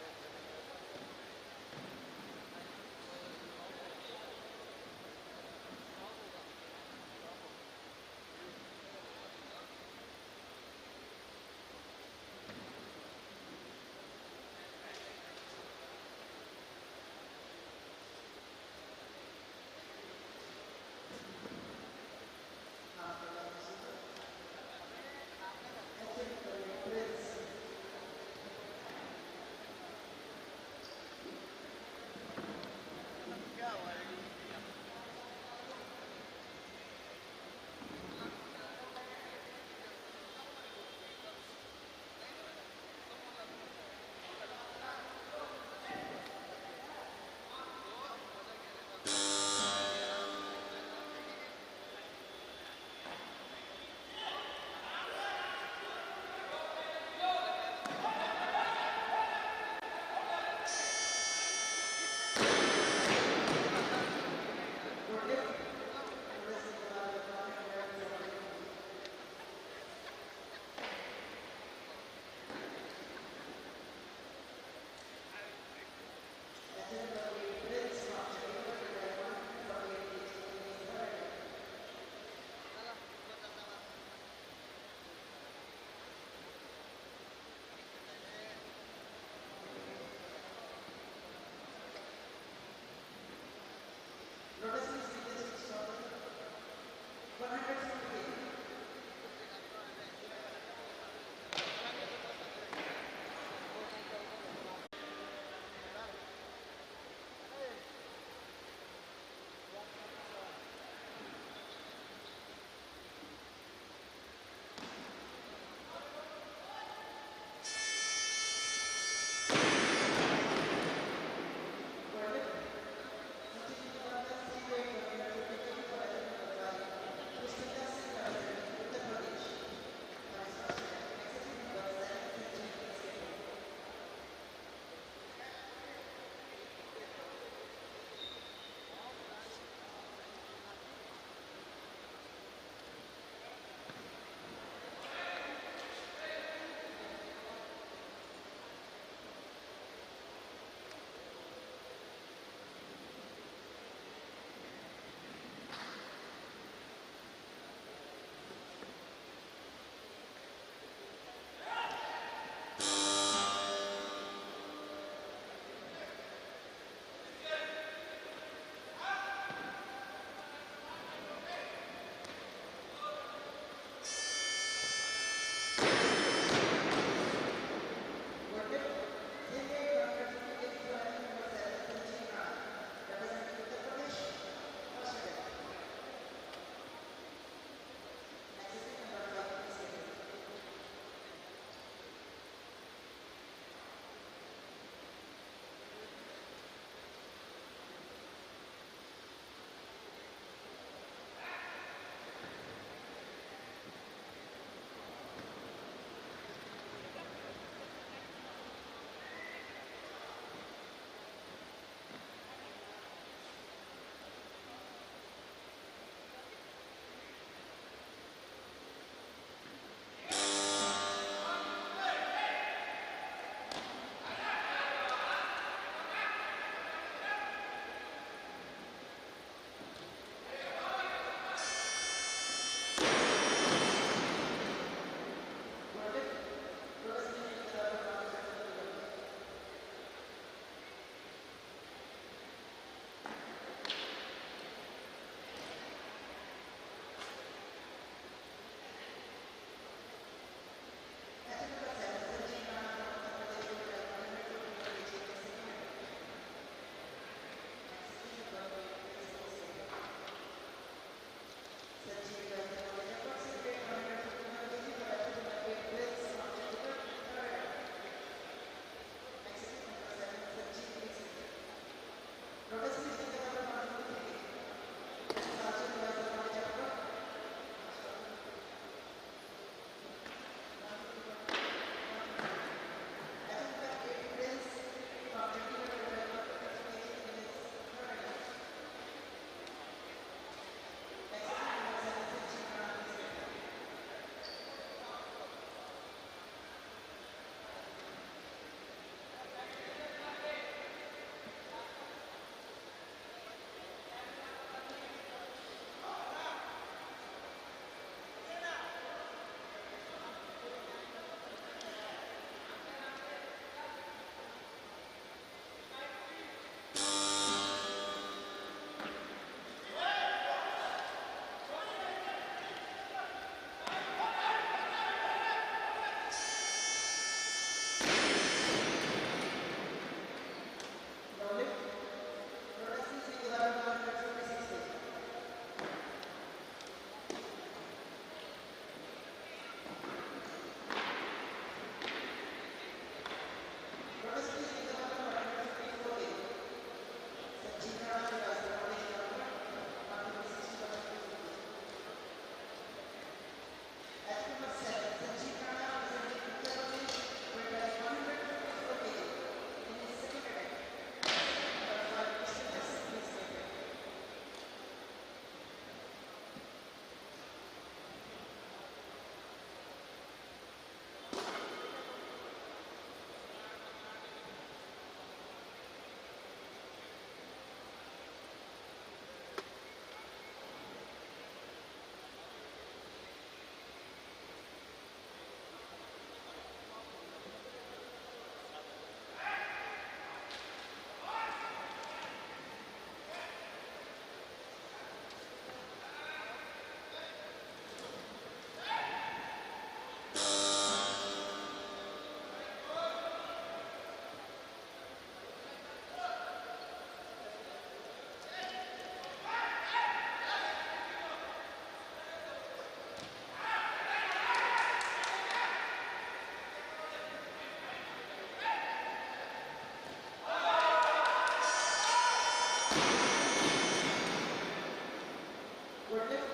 Woodlift.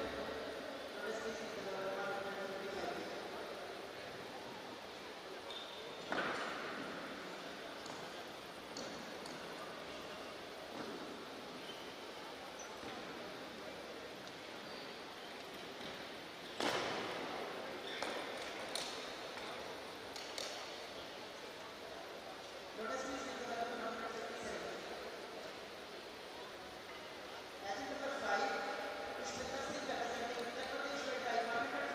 Notice please with the number 155. Notice please with the number 57. Athlete number 5, Gopinder Singh representing Uttar Pradesh, weight by 130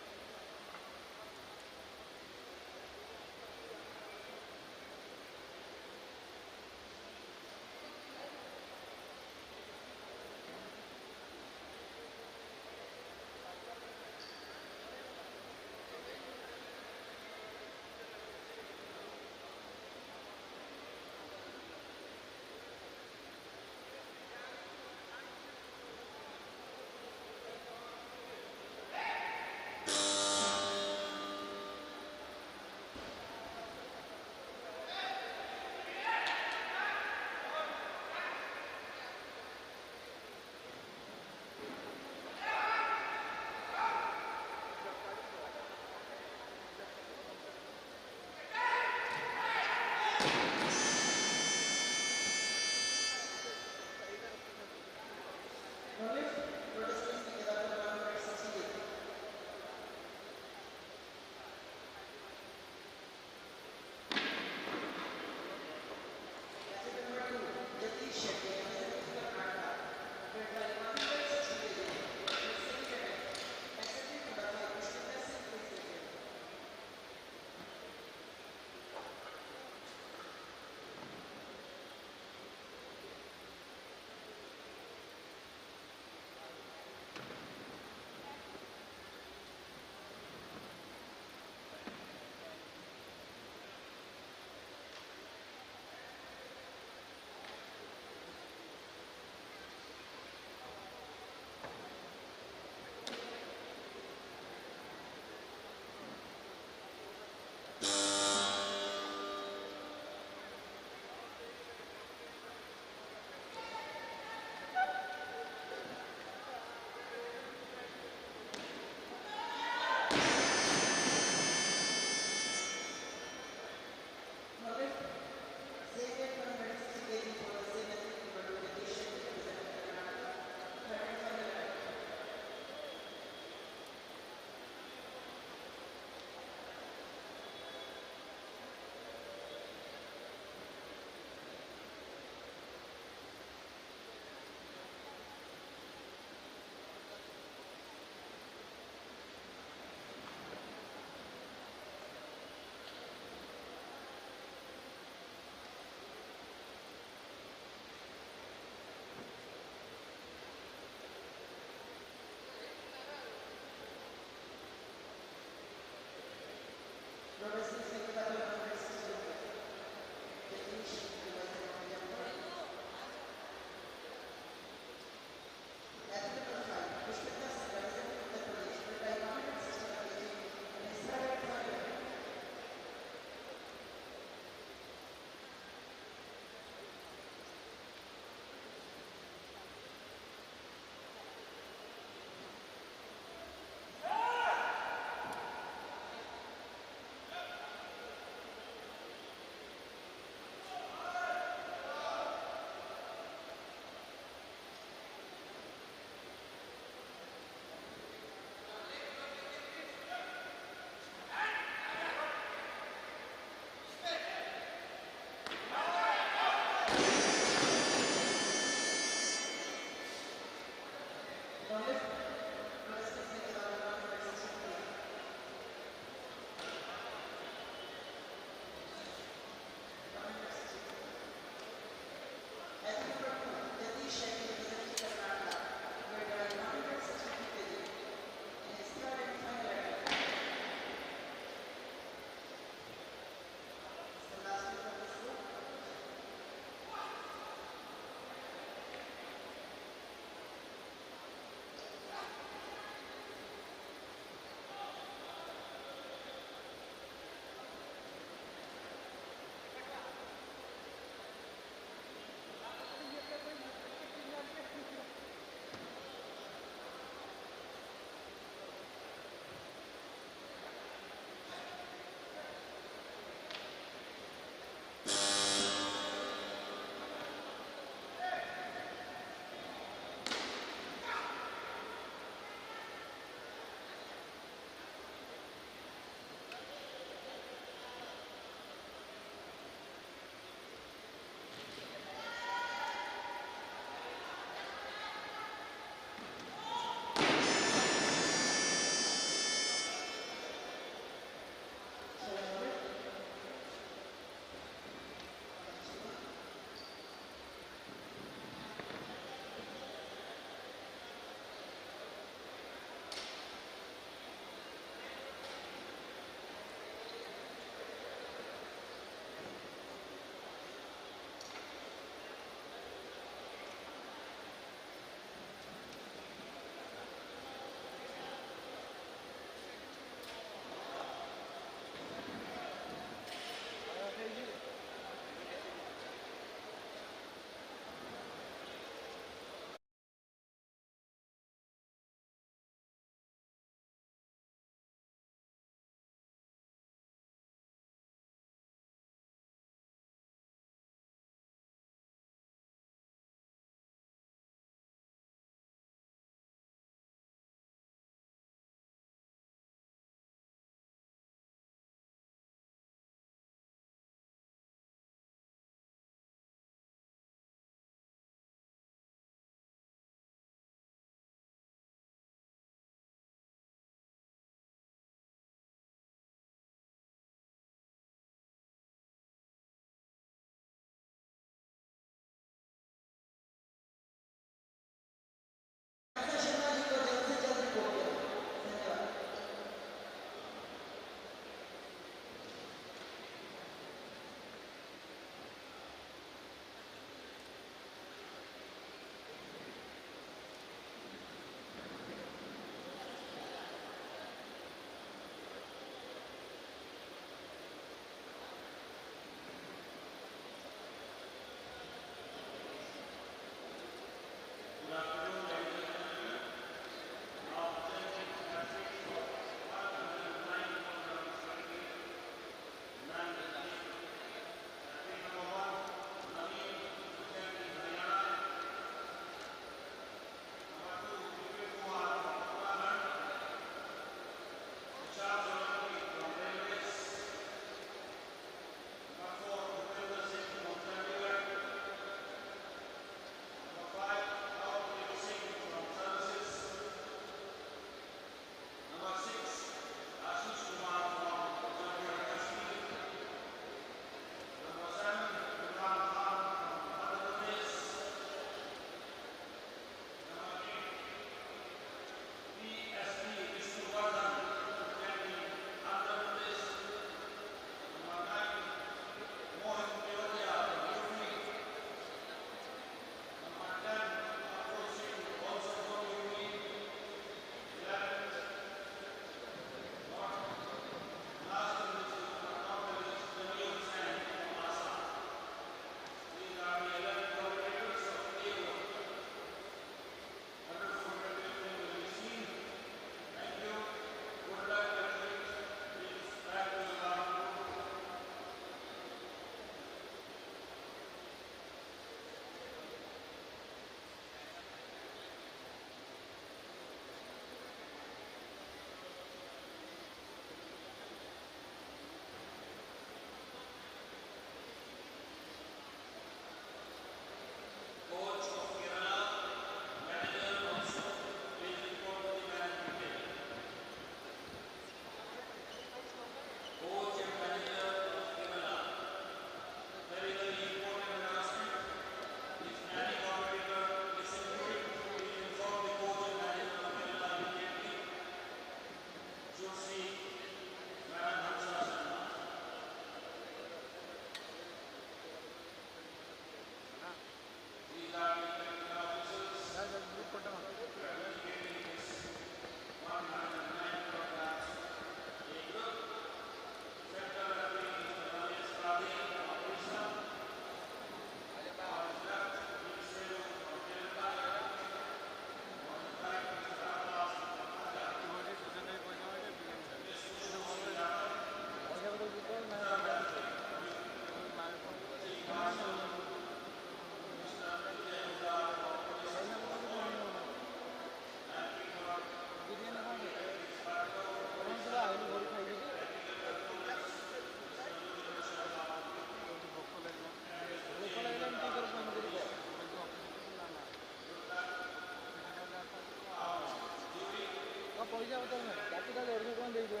पैसा बता कैपिटल 150 टका दे दो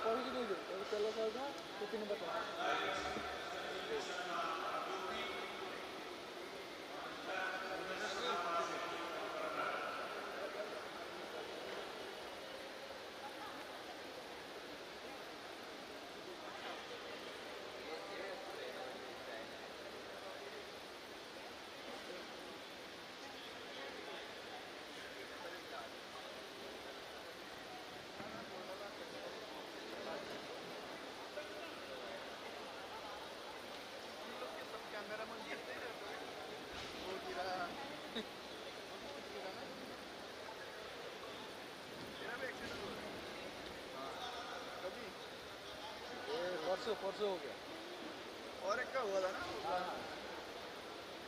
कही दे दो तेल खाऊ टिफिन बता परसों हो गया और एक का हुआ था ना हाँ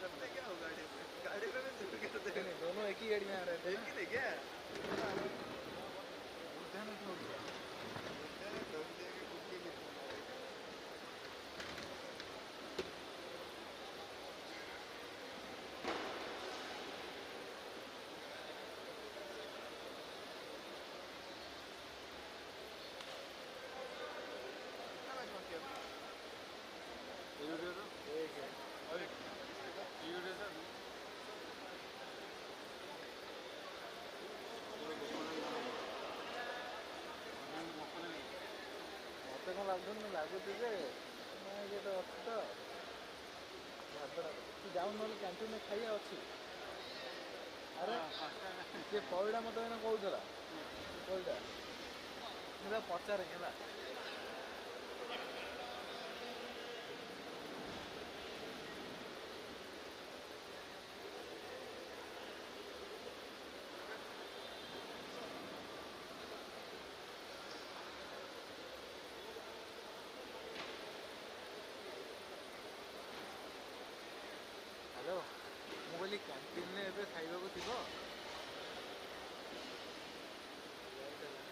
करते क्या हो गाड़ी पे भी जरूर करते हैं दोनों एक ही गाड़ी में आ रहे थे एक ही थे क्या ଲାଗୁଛି ଯେ ଗୋଟେ ଅଛି ତ ତୁ ଯାଉନ ନହେଲେ କ୍ୟାଣ୍ଟିନରେ ଖାଇବା ଅଛି ଆରେ ସେ ପଇଡ଼ା ମୋତେ ଏଇନା କହୁଥିଲା ପଇଡ଼ା ମୁଁ ପଚାରେ ହେଲା ମୁଁ କହିଲି କ୍ୟାଣ୍ଟିନରେ ଏବେ ଖାଇବାକୁ ଥିବ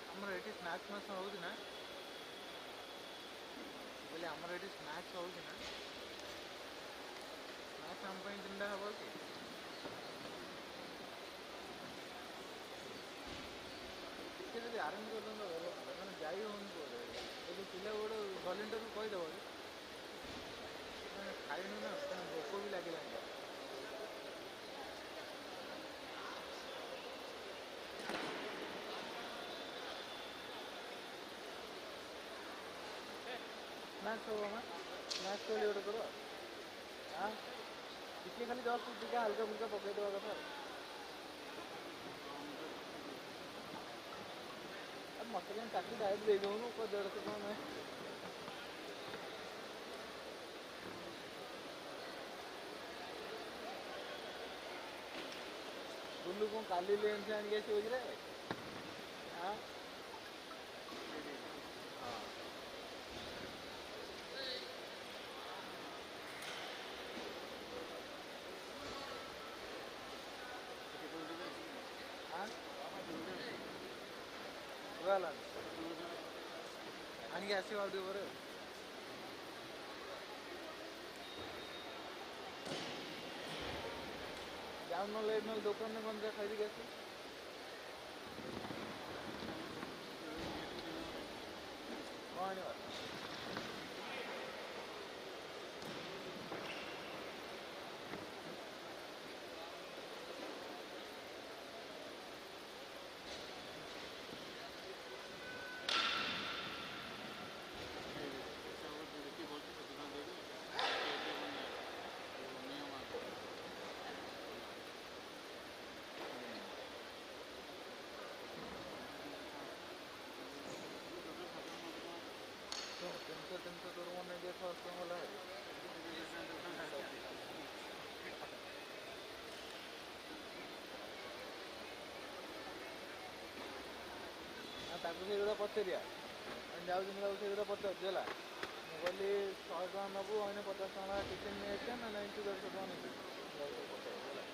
ଆମର ଏଠି ସ୍ନାକ୍ସ ମାଛ ହେଉଛି ନା କହିଲି ଆମର ଏଠି ସ୍ନାକ୍ସ ହେଉଛି ନା ସ୍ନାକ୍ସ ଆମ ପାଇଁ ତିନିଟା ହେବ କି ଟିକେ ଯଦି ଆରେଞ୍ଜ କରିଦେଲେ ଭଲ ମାନେ ଯାଇ ହେଉନି କୁଆଡ଼େ ଯଦି ପିଲା ଗୋଟେ ଭଲେଣ୍ଟିୟରକୁ କହିଦେବ ଖାଇନୁ ନା ଭୋକ ବି ଲାଗିଲାନି स्नैक्स होगा मैं स्नैक्स को ऑर्डर करो हाँ इसलिए खाली 10 टिका हल्का फुल्का पकड़ देवा कथा अब मतलब ताकि डायरेक्ट दे दूँ को 150 टका में बुल्लू को काली लेन से आने के सोच रहे हाँ आणि असे वावडे बरं जाऊन न लेट न दुकान में बंद खाई गए ତାକୁ ସେଇଗୁଡ଼ା ପଚାରିବା ଆମେ ଯାଉଛନ୍ତି ତାକୁ ସେଇଗୁଡ଼ା ପଚାରୁଛି ହେଲା ମୁଁ କହିଲି 100 ଟଙ୍କା ନେବୁ ଅଇନେ 50 ଟଙ୍କା ଟିଫିନ୍ ନେଇ ଆସିବା ନା ନାଇଁ ତୁ 150 ଟଙ୍କା ନେବୁ ତାକୁ ପଚାରୁଛି ହେଲା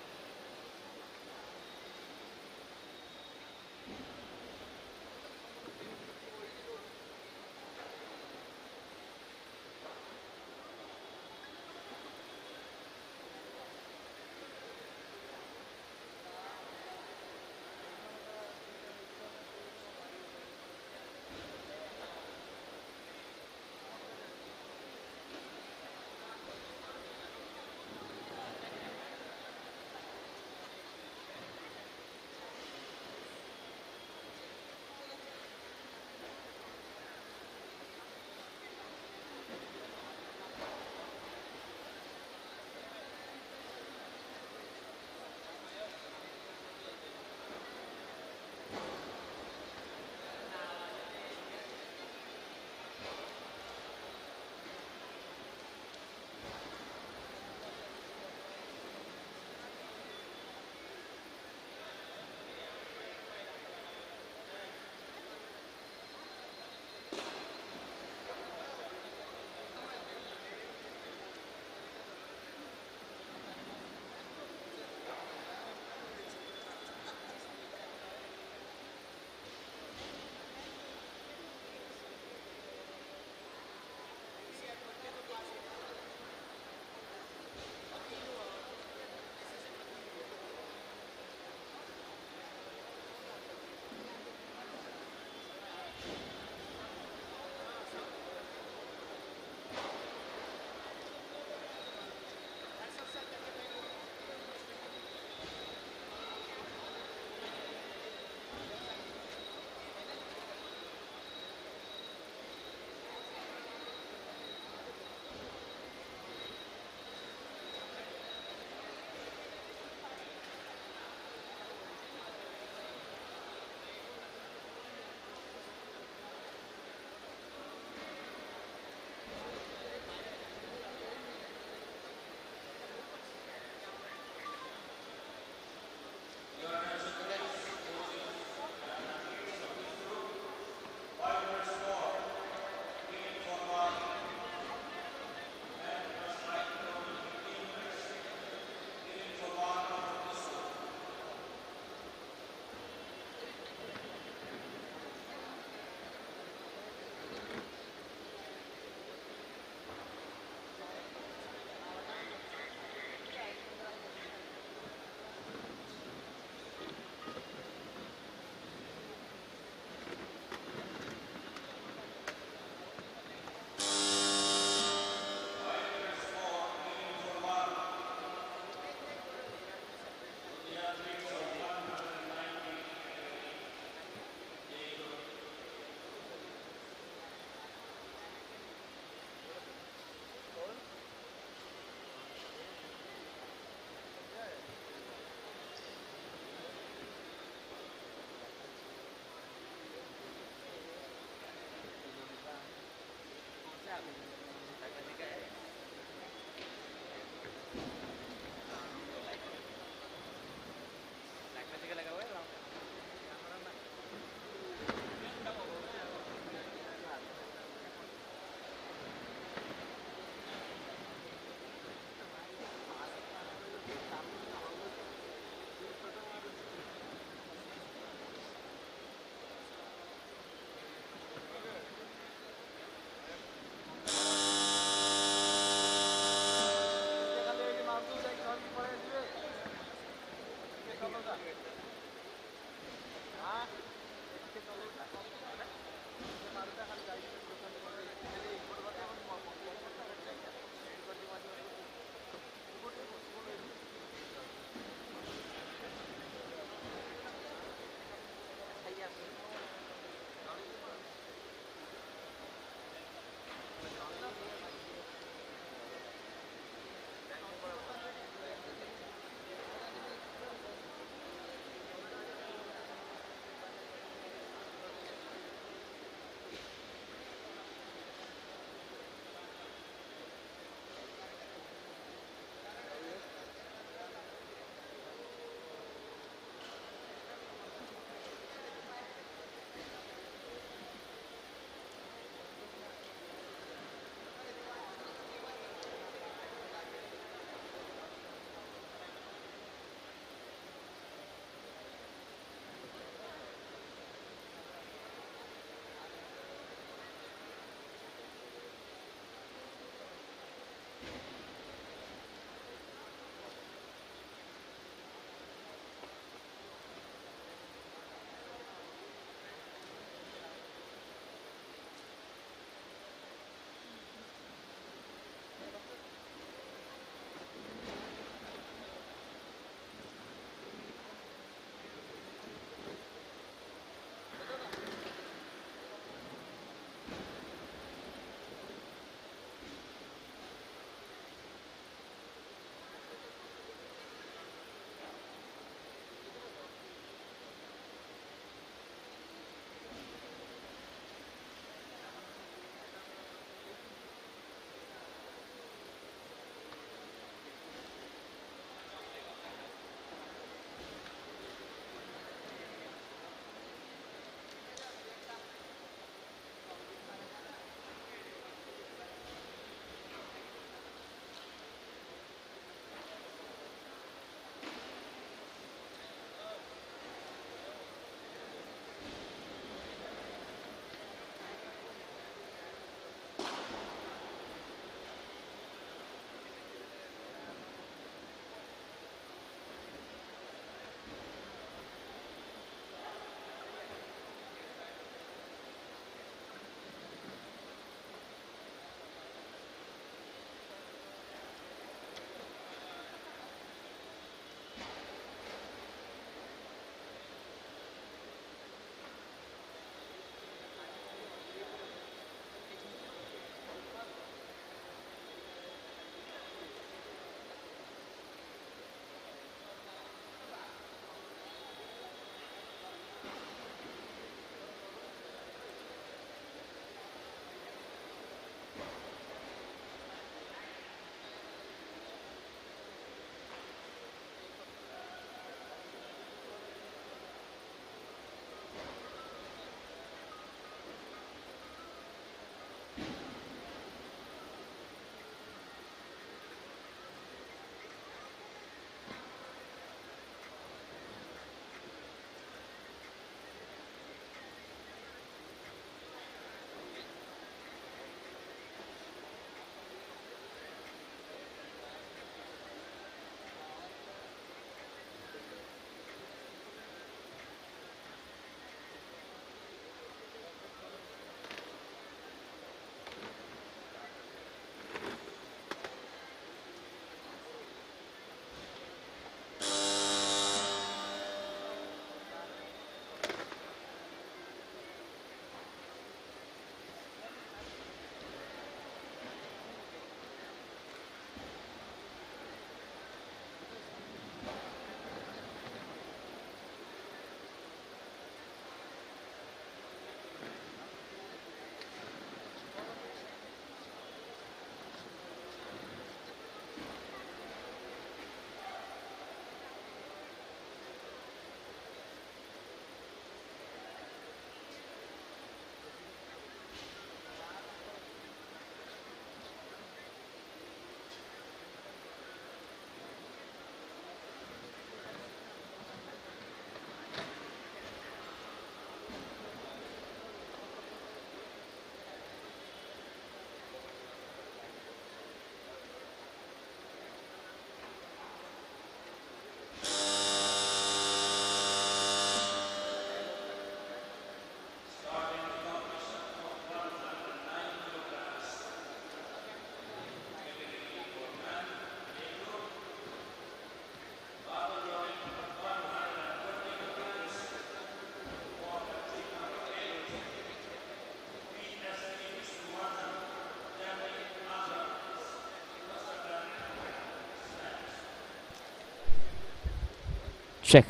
Check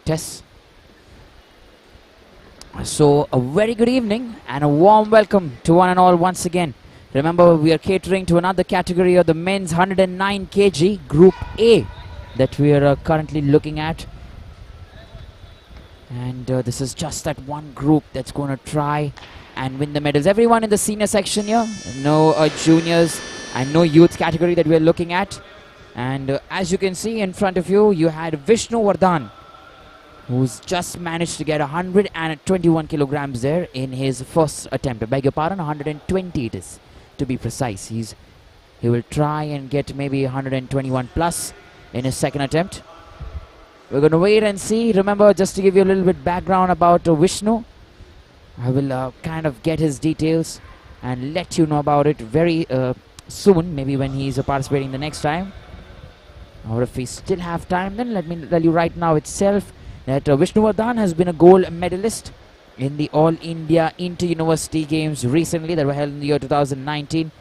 test. So a very good evening and a warm welcome to one and all once again. Remember, we are catering to another category of the men's 109 kg Group A that we are currently looking at. And this is just that one group that's going to try and win the medals. Everyone in the senior section here, no juniors and no youth category that we are looking at. And as you can see in front of you, you had Vishnu Vardhan, who's just managed to get 121 kilograms there in his first attempt. I beg your pardon, 120 it is, to be precise. He will try and get maybe 121 plus in his second attempt. We're going to wait and see. Remember, just to give you a little bit background about Vishnu, I will kind of get his details and let you know about it very soon, maybe when he's participating the next time. Or if we still have time, then let me tell you right now itself that Vishnu Vardhan has been a gold medalist in the All India Inter-University Games recently that were held in the year 2019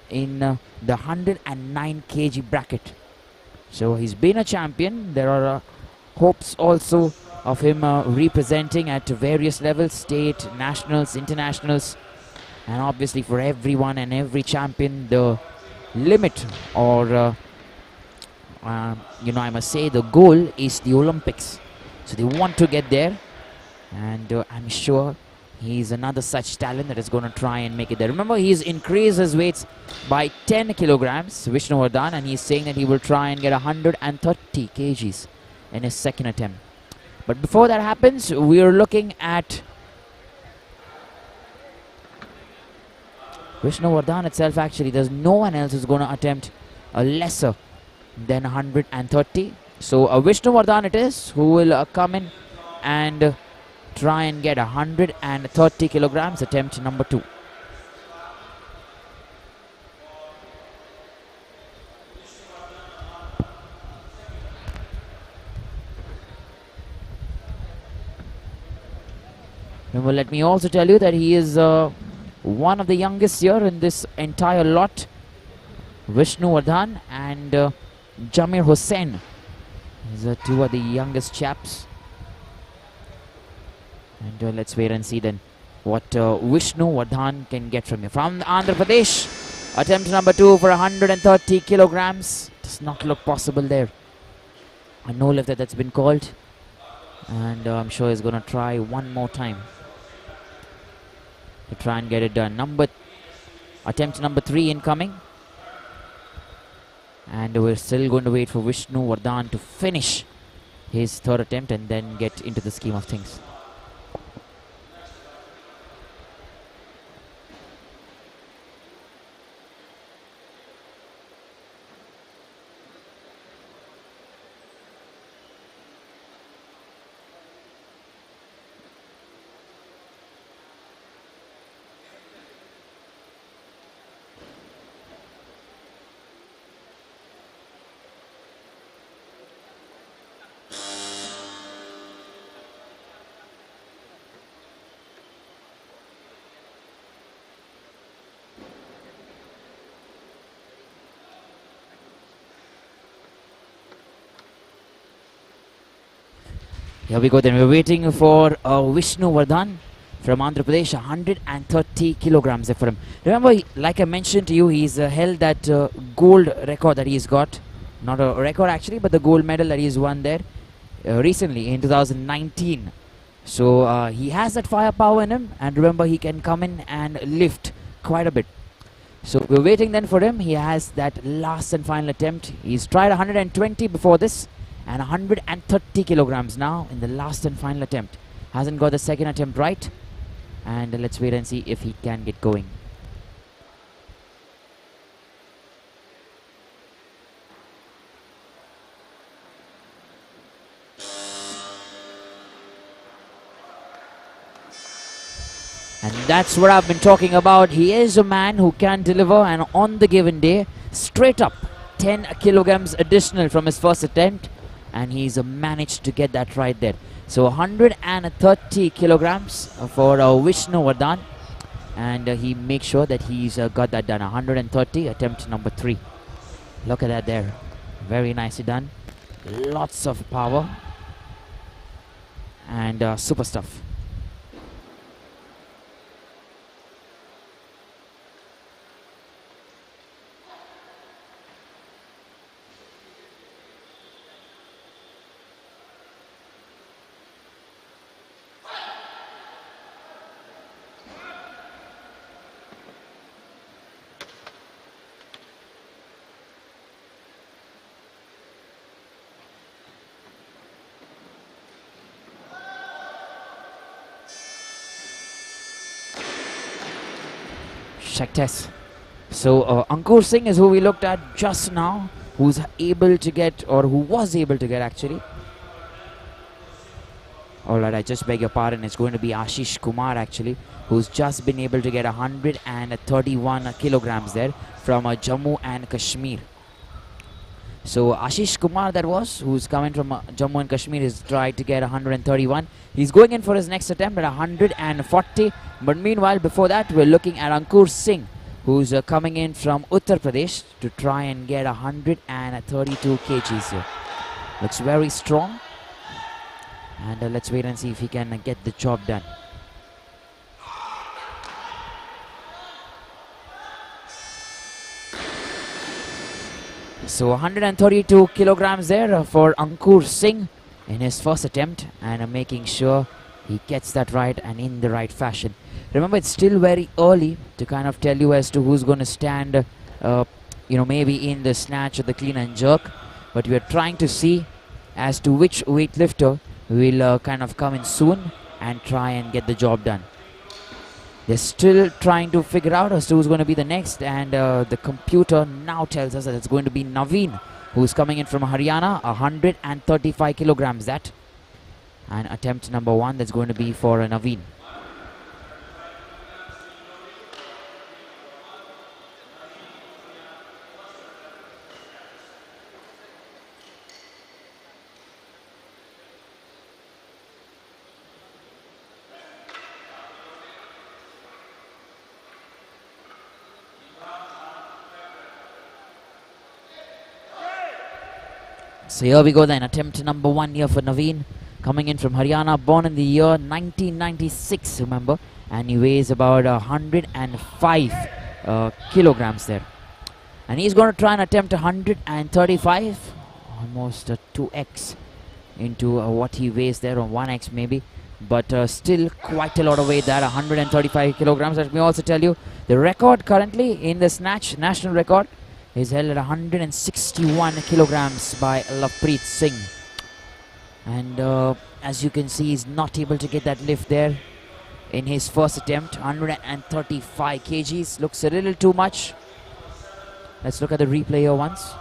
in the 109 kg bracket. So he's been a champion. There are hopes also of him representing at various levels, state, nationals, internationals, and obviously for everyone and every champion, the limit or I must say the goal is the Olympics. So they want to get there, and I'm sure he's another such talent that is going to try and make it there. Remember, he's increased his weights by 10 kilograms, Vishnu Vardhan, and he's saying that he will try and get 130 kgs in his second attempt. But before that happens, we are looking at Vishnu Vardhan itself. Actually, there's no one else who's going to attempt a lesser than 130. So Vishnu Vardhan it is who will come in and try and get 130 kilograms, attempt number 2. Remember, let me also tell you that he is one of the youngest here in this entire lot. Vishnu Vardhan and Jameer Hussein. These are two of the youngest chaps. And let's wait and see then what Vishnu Vardhan can get from here. From Andhra Pradesh, attempt number 2 for 130 kilograms. Does not look possible there. A no lifter that's been called. And I'm sure he's going to try one more time to try and get it done. Attempt number 3 incoming. And we're still going to wait for Vishnu Vardhan to finish his third attempt and then get into the scheme of things. Here we go then. We're waiting for Vishnu Vardhan from Andhra Pradesh, 130 kilograms there for him. Remember, like I mentioned to you, he's held that gold record that he's got. Not a record actually, but the gold medal that he's won there recently in 2019. So he has that firepower in him, and remember, he can come in and lift quite a bit. So we're waiting then for him. He has that last and final attempt. He's tried 120 before this, and 130 kilograms now in the last and final attempt. Hasn't got the second attempt right. And let's wait and see if he can get going. And that's what I've been talking about. He is a man who can deliver, and on the given day, straight up 10 kilograms additional from his first attempt. And he's managed to get that right there. So 130 kilograms for Vishnu Vardhan. And he makes sure that he's got that done. 130, attempt number 3. Look at that there. Very nicely done. Lots of power. and super stuff. Check test. So Ankur Singh is who we looked at just now, who's able to get, or who was able to get actually. Alright, I just beg your pardon, it's going to be Ashish Kumar actually, who's just been able to get 131 kilograms there from Jammu and Kashmir. So Ashish Kumar that was, who's coming from Jammu and Kashmir, has tried to get 131. He's going in for his next attempt at 140. But meanwhile, before that, we're looking at Ankur Singh, who's coming in from Uttar Pradesh to try and get 132 kgs here. Looks very strong. And let's wait and see if he can get the job done. So 132 kilograms there for Ankur Singh in his first attempt, and making sure he gets that right and in the right fashion. Remember, it's still very early to kind of tell you as to who's going to stand, maybe in the snatch or the clean and jerk. But we are trying to see as to which weightlifter will kind of come in soon and try and get the job done. They're still trying to figure out as to who's going to be the next, and the computer now tells us that it's going to be Naveen, who's coming in from Haryana, 135 kilograms that. And attempt number 1, that's going to be for Naveen. So here we go then, attempt number 1 here for Naveen, coming in from Haryana, born in the year 1996, remember, and he weighs about 105 kilograms there. And he's going to try and attempt 135, almost 2x into what he weighs there, or 1x maybe, but still quite a lot of weight there, 135 kilograms. Let me also tell you, the record currently in the snatch, national record, is held at 161 kilograms by Lovepreet Singh. And as you can see, he's not able to get that lift there in his first attempt. 135 kgs looks a little too much. Let's look at the replay here once.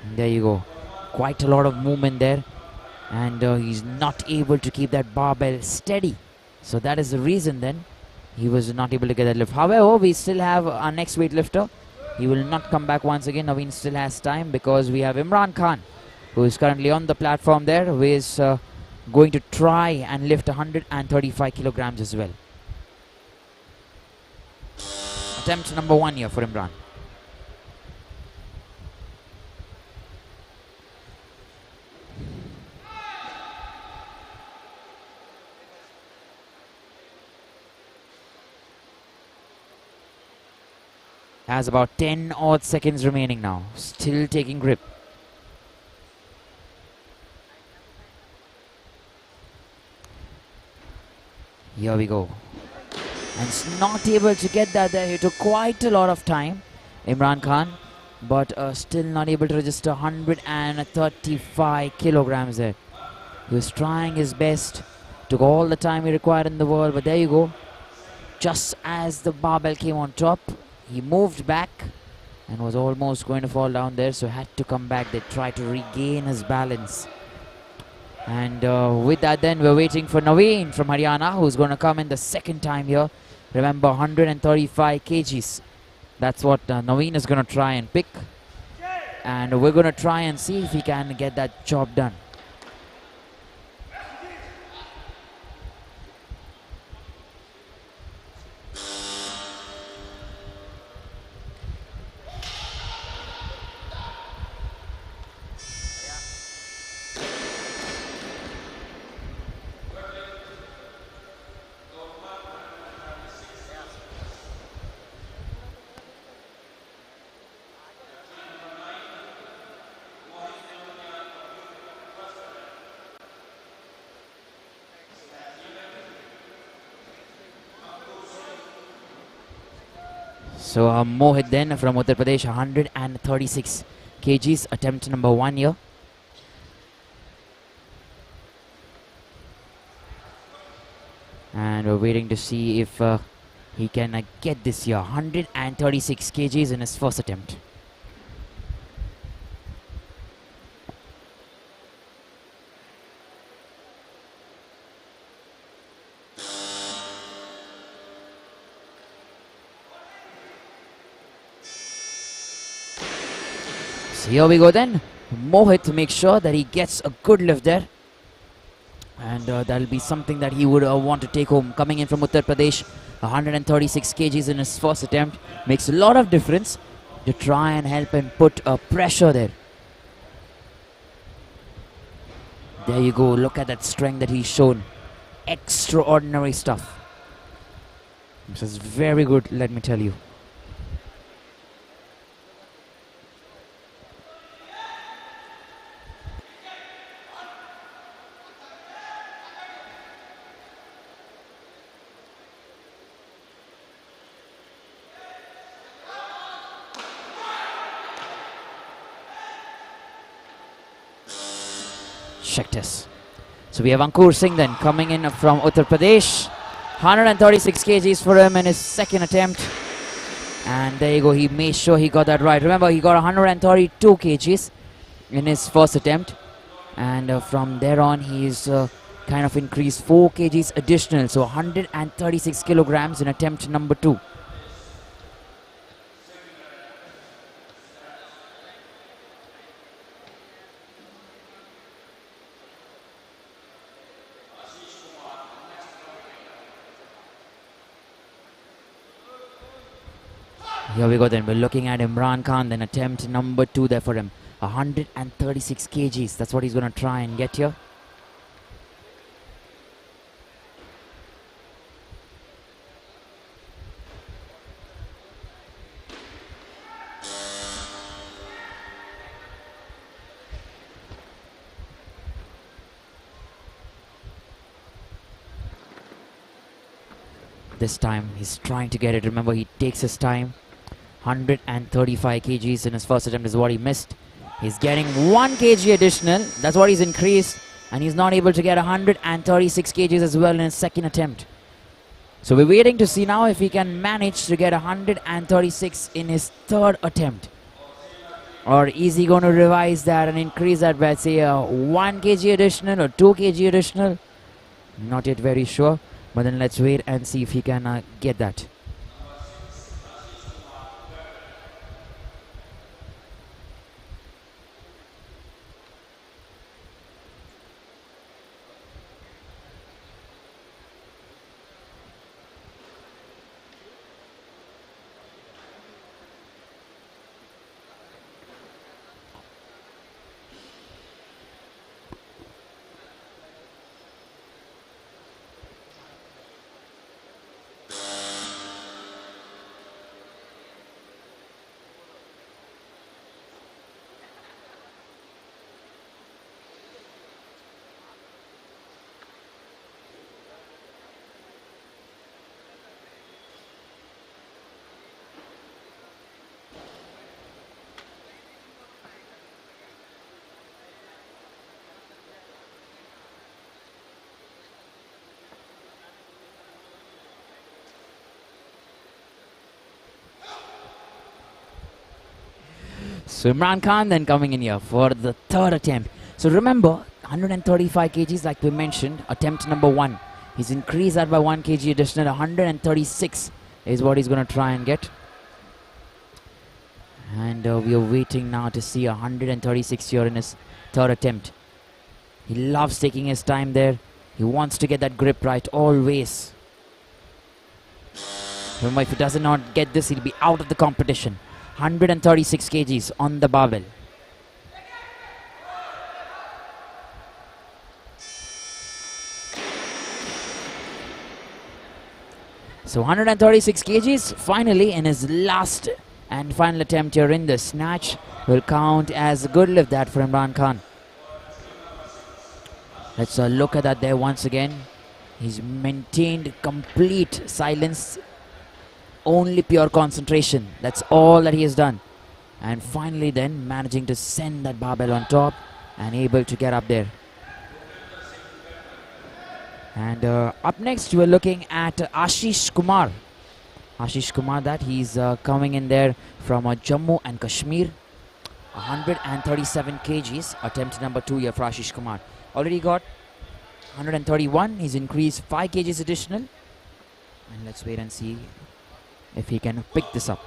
And there you go, quite a lot of movement there. And he's not able to keep that barbell steady. So that is the reason then he was not able to get that lift. However, we still have our next weightlifter. He will not come back once again. Naveen still has time, because we have Imran Khan, who is currently on the platform there, who is going to try and lift 135 kilograms as well. Attempt number 1 here for Imran. Has about 10 odd seconds remaining now. Still taking grip. Here we go. And it's not able to get that there. He took quite a lot of time, Imran Khan, but still not able to register 135 kilograms there. He was trying his best. Took all the time he required in the world, but there you go. Just as the barbell came on top, he moved back and was almost going to fall down there, so had to come back. They tried to regain his balance. And with that then, we're waiting for Naveen from Haryana, who's going to come in the second time here. Remember, 135 kgs. That's what Naveen is going to try and pick. And we're going to try and see if he can get that job done. So Mohit then from Uttar Pradesh, 136 kgs, attempt number 1 here. And we're waiting to see if he can get this here, 136 kgs in his first attempt. So here we go then. Mohit to make sure that he gets a good lift there. And that'll be something that he would want to take home. Coming in from Uttar Pradesh, 136 kgs in his first attempt. Makes a lot of difference to try and help him put pressure there. There you go. Look at that strength that he's shown. Extraordinary stuff. This is very good, let me tell you. Check this. So we have Ankur Singh then coming in from Uttar Pradesh. 136 kgs for him in his second attempt. And there you go, he made sure he got that right. Remember, he got 132 kgs in his first attempt. And from there on, he's kind of increased 4 kgs additional. So 136 kilograms in attempt number 2. Here we go then, we're looking at Imran Khan, then attempt number 2 there for him. 136 kgs, that's what he's going to try and get here. This time he's trying to get it. Remember, he takes his time. 135 kgs in his first attempt is what he missed. He's getting 1 kg additional. That's what he's increased. And he's not able to get 136 kgs as well in his second attempt. So we're waiting to see now if he can manage to get 136 in his third attempt. Or is he going to revise that and increase that by, say, 1 kg additional or 2 kg additional? Not yet very sure. But then let's wait and see if he can get that. So Imran Khan then coming in here for the third attempt. So remember, 135 kgs like we mentioned, attempt number 1. He's increased that by 1 kg additional. 136 is what he's going to try and get. And we are waiting now to see 136 here in his third attempt. He loves taking his time there. He wants to get that grip right always. Remember, if he does not get this, he'll be out of the competition. 136 kgs on the barbell. So 136 kgs finally in his last and final attempt here in the snatch will count as a good lift that for Imran Khan. Let's look at that there once again. He's maintained complete silence only pure concentration. That's all that he has done. And finally then managing to send that barbell on top and able to get up there. And up next we're looking at Ashish Kumar. Ashish Kumar, that he's coming in there from Jammu and Kashmir. 137 kgs, attempt number 2 here for Ashish Kumar. Already got 131, he's increased 5 kgs additional. And let's wait and see if he can pick this up.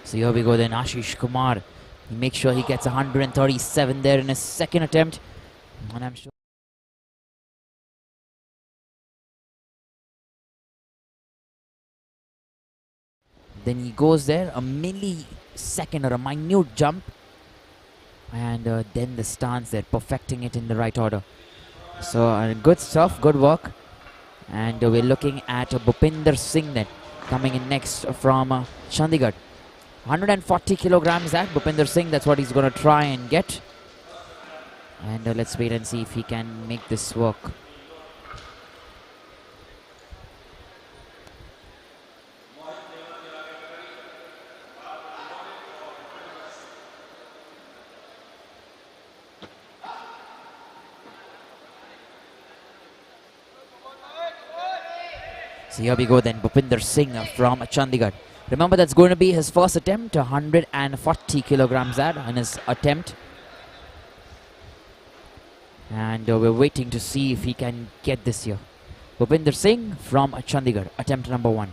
So here we go then, Ashish Kumar. He makes sure he gets 137 there in his second attempt. And I'm sure. Then he goes there, a millisecond or a minute jump. And then the stance there, perfecting it in the right order. So good stuff, good work. And we're looking at Bhubaneswar Singh then, coming in next from Chandigarh. 140 kilograms that Bhubaneswar Singh, that's what he's going to try and get. And let's wait and see if he can make this work. So here we go then, Bhubaneswar Singh from Chandigarh. Remember, that's going to be his first attempt, 140 kilograms that in his attempt. And we're waiting to see if he can get this here. Bhubaneswar Singh from Chandigarh, attempt number 1.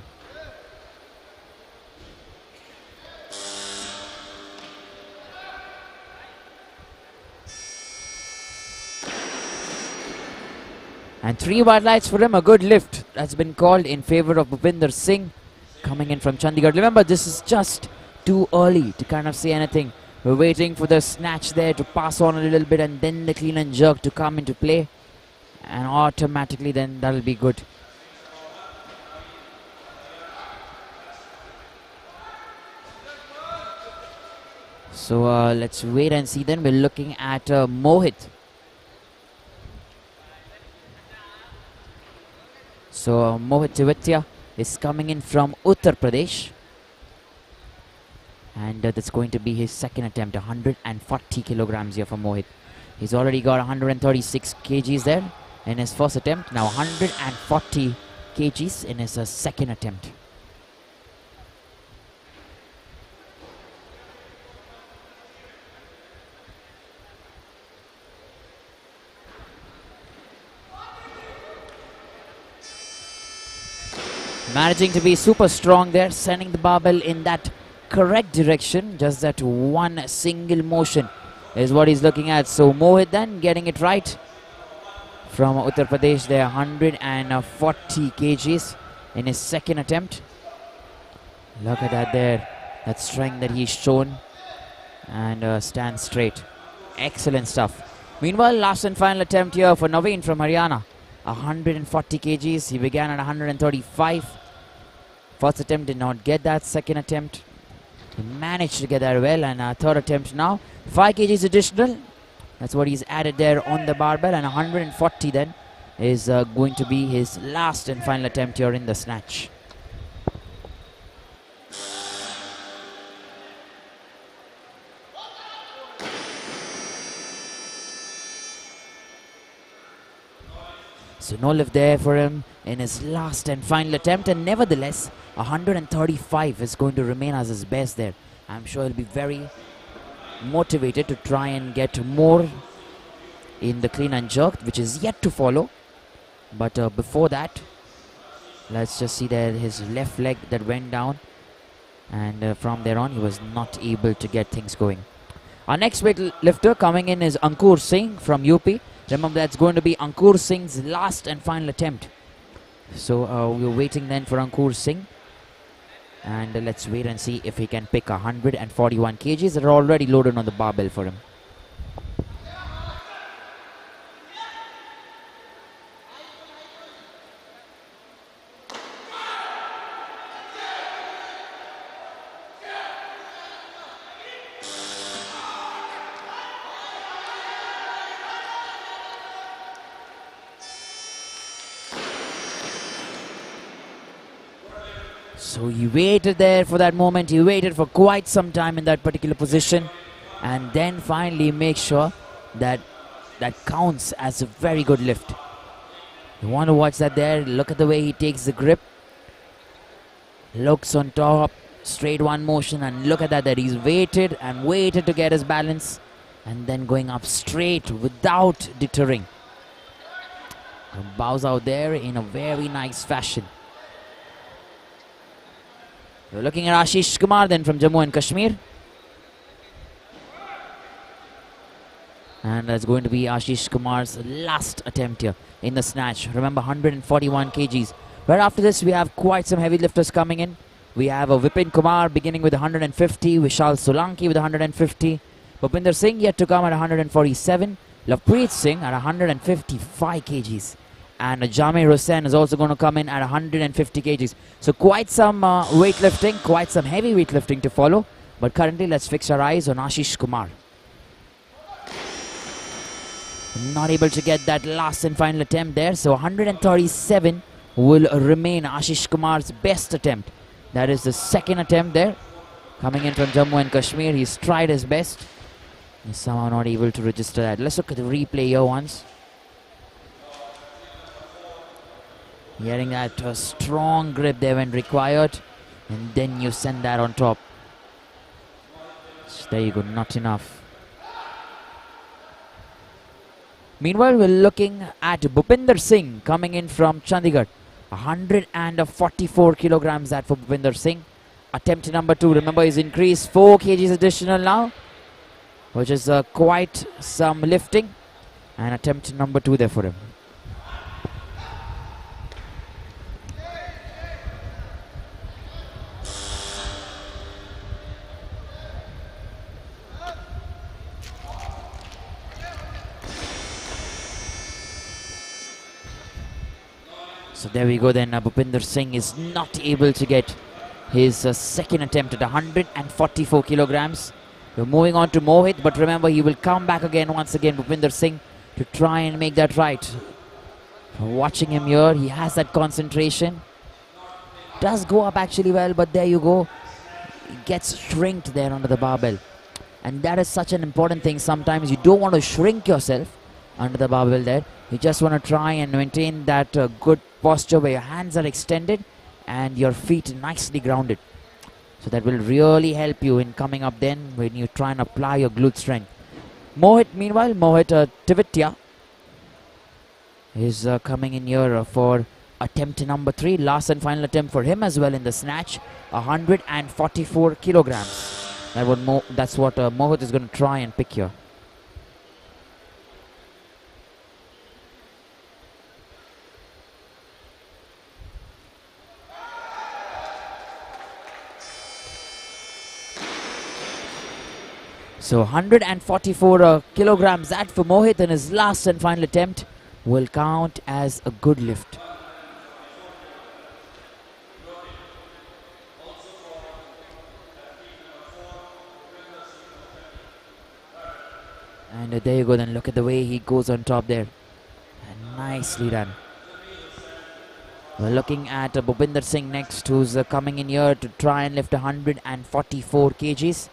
And 3 white lights for him, a good lift that's been called in favor of Bhubaneswar Singh coming in from Chandigarh. Remember, this is just too early to kind of say anything. We're waiting for the snatch there to pass on a little bit and then the clean and jerk to come into play. And automatically then that'll be good. So let's wait and see then. We're looking at Mohit. So Mohit Tiwatiya is coming in from Uttar Pradesh. And that's going to be his second attempt, 140 kilograms here for Mohit. He's already got 136 kgs there in his first attempt. Now 140 kgs in his second attempt. Managing to be super strong there, sending the barbell in that correct direction. Just that one single motion is what he's looking at. So Mohit then getting it right from Uttar Pradesh there, 140 kgs in his second attempt. Look at that there, that strength that he's shown, and stand straight. Excellent stuff. Meanwhile, last and final attempt here for Naveen from Haryana, 140 kgs. He began at 135. First attempt did not get that. Second attempt he managed to get that well, and third attempt now 5 kgs additional. That's what he's added there on the barbell, and 140 then is going to be his last and final attempt here in the snatch. So no lift there for him in his last and final attempt, and nevertheless 135 is going to remain as his best there. I'm sure he'll be very motivated to try and get more in the clean and jerk, which is yet to follow. But before that, let's just see there his left leg that went down, and from there on he was not able to get things going. Our next weightlifter coming in is Ankur Singh from UP. Remember, that's going to be Ankur Singh's last and final attempt. So we're waiting then for Ankur Singh. And let's wait and see if he can pick 141 kgs that are already loaded on the barbell for him. So he waited there for that moment. He waited for quite some time in that particular position, and then finally make sure that that counts as a very good lift. You want to watch that there. Look at the way he takes the grip. Looks on top, straight one motion, and look at that he's waited and waited to get his balance, and then going up straight without deterring. Bows out there in a very nice fashion. We're looking at Ashish Kumar then from Jammu and Kashmir. And that's going to be Ashish Kumar's last attempt here in the snatch. Remember, 141 kgs. Right after this, we have quite some heavy lifters coming in. We have a Vipin Kumar beginning with 150, Vishal Solanki with 150, Gopinder Singh yet to come at 147, Lavpreet Singh at 155 kgs. And Jameer Hussein is also going to come in at 150 kgs. So quite some weightlifting, quite some heavy weightlifting to follow. But currently, let's fix our eyes on Ashish Kumar. Not able to get that last and final attempt there. So 137 will remain Ashish Kumar's best attempt. That is the second attempt there. Coming in from Jammu and Kashmir. He's tried his best. He's somehow not able to register that. Let's look at the replay here once. Getting that strong grip there when required. And then you send that on top. There you go, not enough. Meanwhile, we're looking at Bhubaneswar Singh coming in from Chandigarh. 144 kilograms that for Bhubaneswar Singh. Attempt number 2. Remember, he's increased 4 kgs additional now, which is quite some lifting. And attempt number 2 there for him. So there we go then. Bhubaneswar Singh is not able to get his second attempt at 144 kilograms. We're moving on to Mohit, but remember, he will come back again once again, Bhubaneswar Singh, to try and make that right. Watching him here, he has that concentration. Does go up actually well, but there you go. He gets shrinked there under the barbell. And that is such an important thing. Sometimes you don't want to shrink yourself under the barbell there. You just want to try and maintain that good posture where your hands are extended and your feet nicely grounded. So that will really help you in coming up then when you try and apply your glute strength. Mohit, meanwhile, Mohit Tivitya is coming in here for attempt number 3. Last and final attempt for him as well in the snatch. 144 kilograms. That's what Mohit is going to try and pick here. So 144 kilograms that for Mohit in his last and final attempt will count as a good lift. And there you go then, look at the way he goes on top there. And nicely done. We're looking at Bhubaneswar Singh next, who's coming in here to try and lift 144 kgs.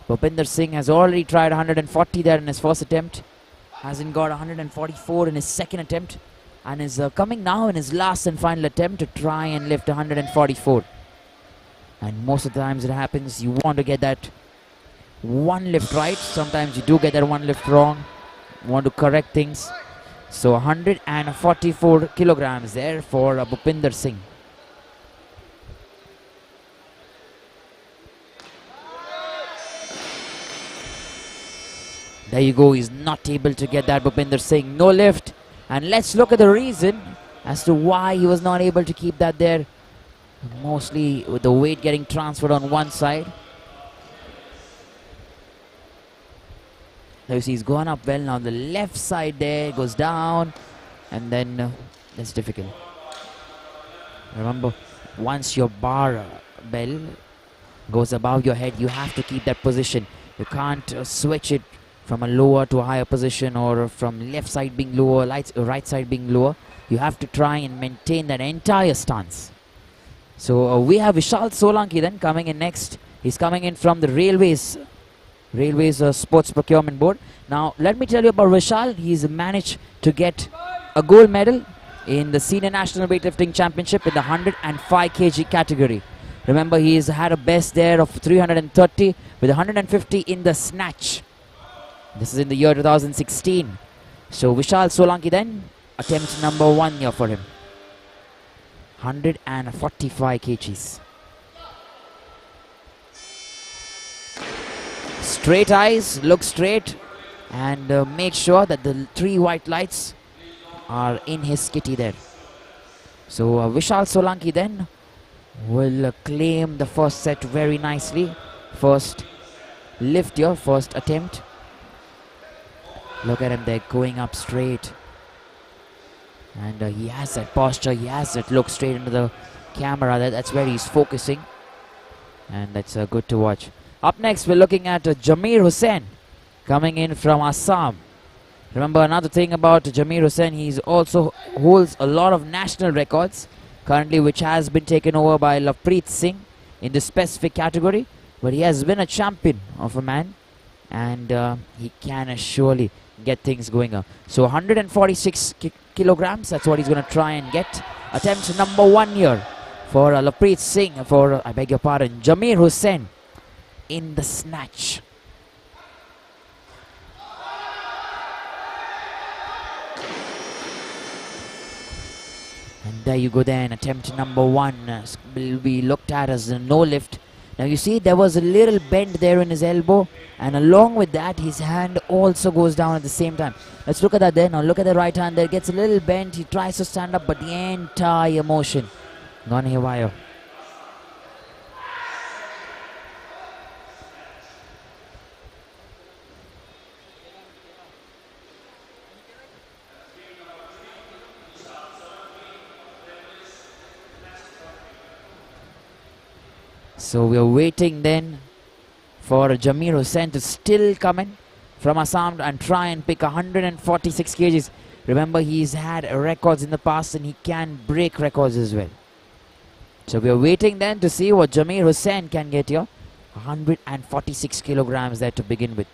Bhubaneswar Singh has already tried 140 there in his first attempt. Hasn't got 144 in his second attempt. And is coming now in his last and final attempt to try and lift 144. And most of the times it happens, you want to get that one lift right. Sometimes you do get that one lift wrong. You want to correct things. So 144 kilograms there for Bhubaneswar Singh. There you go, he's not able to get that Bhubaneswar Singh, no lift. And let's look at the reason as to why he was not able to keep that there. Mostly with the weight getting transferred on one side. Now you see he's gone up well now. The left side there goes down. And then that's difficult. Remember, once your bar bell goes above your head, you have to keep that position. You can't switch it from a lower to a higher position, or from left side being lower, right side being lower. You have to try and maintain that entire stance. So we have Vishal Solanki then coming in next. He's coming in from the Railways Sports Procurement Board. Now let me tell you about Vishal. He's managed to get a gold medal in the Senior National Weightlifting Championship in the 105 kg category. Remember, he's had a best there of 330 with 150 in the snatch. This is in the year 2016. So Vishal Solanki then, attempt number 1 here for him. 145 kgs. Straight eyes, look straight, and make sure that the 3 white lights are in his kitty there. So Vishal Solanki then will claim the first set very nicely. First lift here, first attempt. Look at him there, going up straight. And he has that posture, he has that look straight into the camera. That's where he's focusing. And that's good to watch. Up next, we're looking at Jameer Hussein coming in from Assam. Remember, another thing about Jameer Hussein, he also holds a lot of national records currently, which has been taken over by Lovepreet Singh in this specific category. But he has been a champion of a man, and he can surely get things going up. So 146 kilograms, that's what he's going to try and get. Attempt number 1 here for Lovepreet Singh, I beg your pardon, Jameer Hussein in the snatch. And there you go then, attempt number 1 will be looked at as a no lift. Now you see there was a little bend there in his elbow, and along with that his hand also goes down at the same time. Let's look at that there. Now look at the right hand there, gets a little bent, he tries to stand up, but the entire motion gone haywire. So we are waiting then for Jameer Hussein to still come in from Assam and try and pick 146 kgs. Remember, he's had records in the past and he can break records as well. So we are waiting then to see what Jameer Hussein can get here. 146 kilograms there to begin with.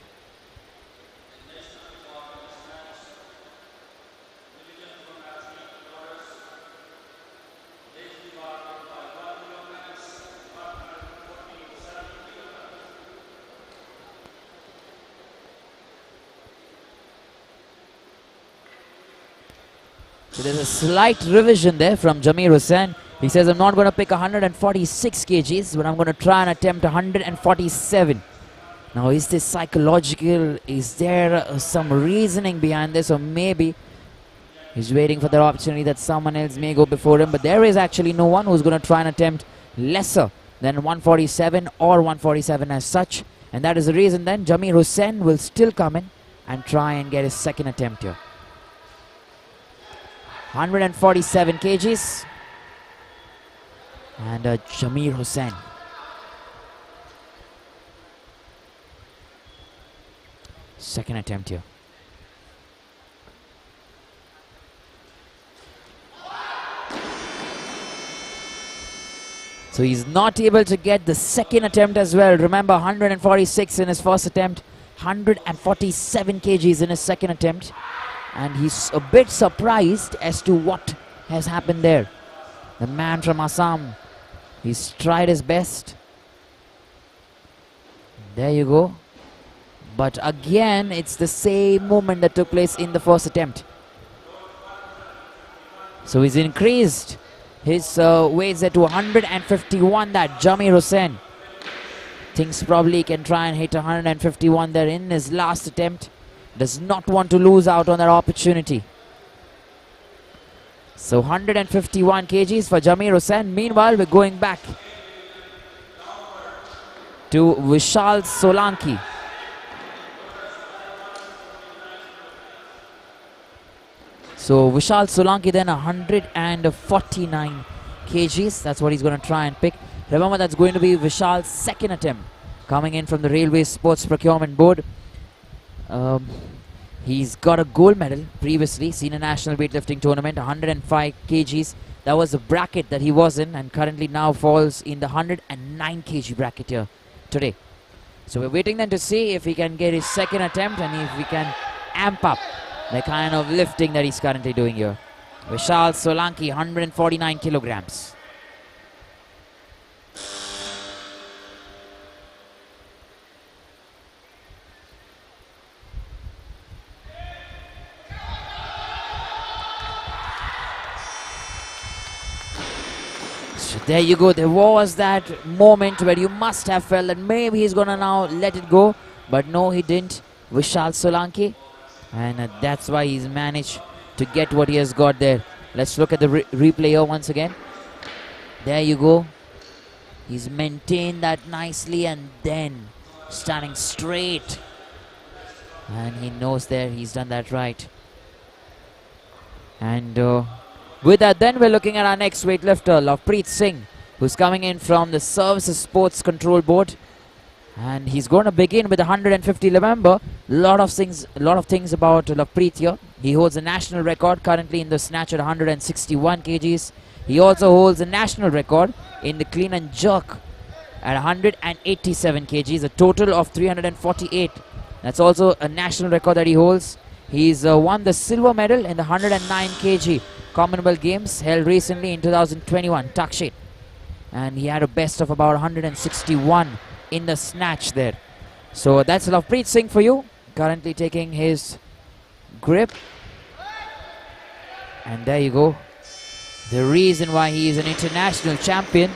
So there's a slight revision there from Jameer Hussein. He says, I'm not going to pick 146 kgs, but I'm going to try and attempt 147. Now, is this psychological? Is there some reasoning behind this? Or maybe he's waiting for the opportunity that someone else may go before him. But there is actually no one who's going to try and attempt lesser than 147 or 147 as such. And that is the reason then Jameer Hussein will still come in and try and get his second attempt here. 147 kgs. And Jameer Hussein. Second attempt here. So he's not able to get the second attempt as well. Remember, 146 in his first attempt, 147 kgs in his second attempt. And he's a bit surprised as to what has happened there. The man from Assam, he's tried his best. There you go. But again, it's the same movement that took place in the first attempt. So he's increased his weights there to 151, that Jameer Hussein thinks probably he can try and hit 151 there in his last attempt. Does not want to lose out on that opportunity. So 151 kgs for Jameer Hussein. Meanwhile, we're going back to Vishal Solanki. So Vishal Solanki then 149 kgs. That's what he's going to try and pick. Remember, that's going to be Vishal's second attempt coming in from the Railway Sports Procurement Board. He's got a gold medal previously, senior national weightlifting tournament, 105 kgs. That was the bracket that he was in, and currently now falls in the 109 kg bracket here today. So we're waiting then to see if he can get his second attempt and if we can amp up the kind of lifting that he's currently doing here. Vishal Solanki, 149 kilograms. So there you go. There was that moment where you must have felt that maybe he's gonna now let it go, but no, he didn't. Vishal Solanki, and that's why he's managed to get what he has got there. Let's look at the replay here once again. There you go. He's maintained that nicely and then standing straight. And he knows there he's done that right. And with that then we're looking at our next weightlifter, Lovepreet Singh, who's coming in from the Services Sports Control Board. And he's going to begin with 150. Remember, a lot of things about Lovepreet here. He holds a national record currently in the snatch at 161 kgs. He also holds a national record in the clean and jerk at 187 kgs, a total of 348. That's also a national record that he holds. He's won the silver medal in the 109 kg Commonwealth Games held recently in 2021, Takshet. And he had a best of about 161 in the snatch there. So that's Lovepreet Singh for you, currently taking his grip. And there you go. The reason why he is an international champion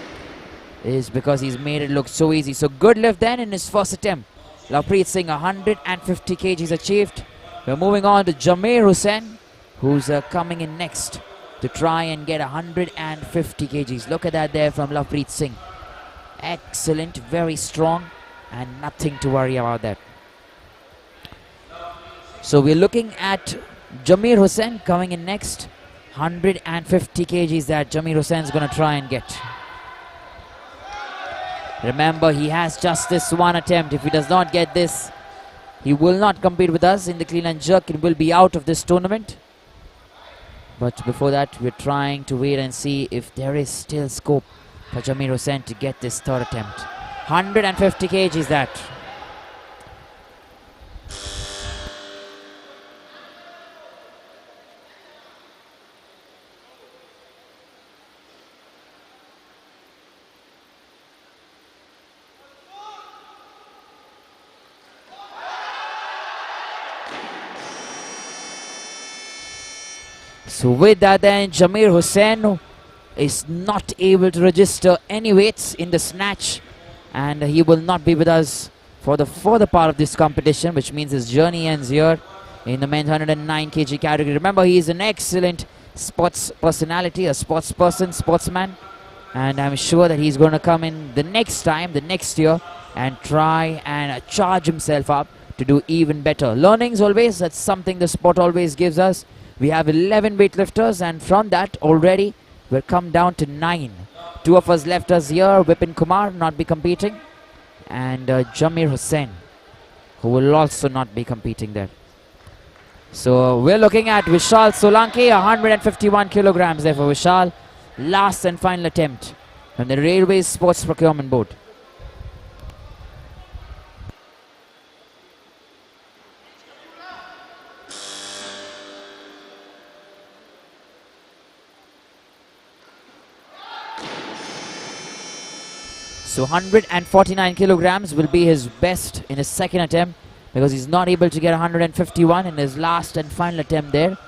is because he's made it look so easy. So good lift then in his first attempt. Lovepreet Singh, 150 kgs achieved. We're moving on to Jameer Hussein, who's coming in next to try and get 150 kgs. Look at that there from Lovepreet Singh. Excellent, very strong, and nothing to worry about that. So we're looking at Jameer Hussein coming in next. 150 kgs that Jameer Hussein's going to try and get. Remember, he has just this one attempt. If he does not get this, he will not compete with us in the clean and jerk. He will be out of this tournament. But before that, we're trying to wait and see if there is still scope for Jameer Hussein to get this third attempt. 150 kgs that. So with that then, Jameer Hussein is not able to register any weights in the snatch, and he will not be with us for the further part of this competition, which means his journey ends here in the men's 109 kg category. Remember, he is an excellent sports personality, a sports person, sportsman, and I'm sure that he's going to come in the next time, the next year, and try and charge himself up to do even better. Learnings always, that's something the sport always gives us. We have 11 weightlifters, and from that already we'll come down to 9. 2 of us left us here. Ujwal Kumar not be competing, and Jameer Hussein, who will also not be competing there. So we're looking at Vishal Solanki, 151 kilograms there for Vishal. Last and final attempt from the Railways Sports Procurement Board. So 149 kilograms will be his best in his second attempt, because he's not able to get 151 in his last and final attempt there.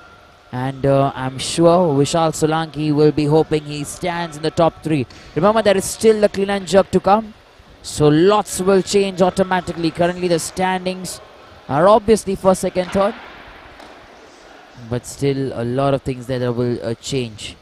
And I'm sure Vishal Solanki will be hoping he stands in the top 3. Remember, there is still the clean and jerk to come, so lots will change automatically. Currently the standings are obviously first, second, third, but still a lot of things there that will change.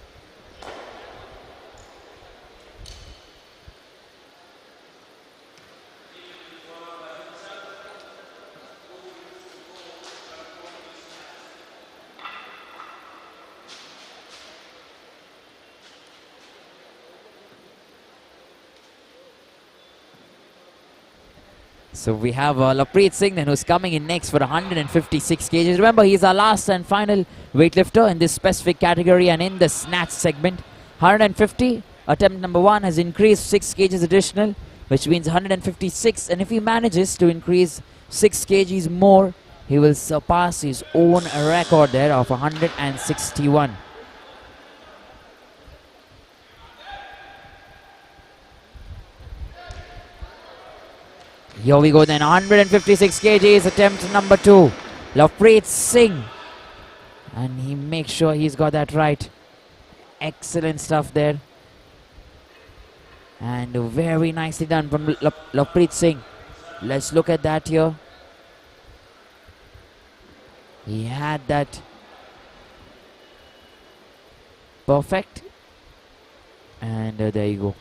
So we have Lovepreet Singh then, who's coming in next for 156 kgs. Remember, he's our last and final weightlifter in this specific category and in the snatch segment. 150, attempt number 1 has increased 6 kgs additional, which means 156. And if he manages to increase 6 kgs more, he will surpass his own record there of 161. Here we go then, 156 kgs, attempt number 2. Lovepreet Singh. And he makes sure he's got that right. Excellent stuff there. And very nicely done from Lovepreet Singh. Let's look at that here. He had that perfect. And there you go.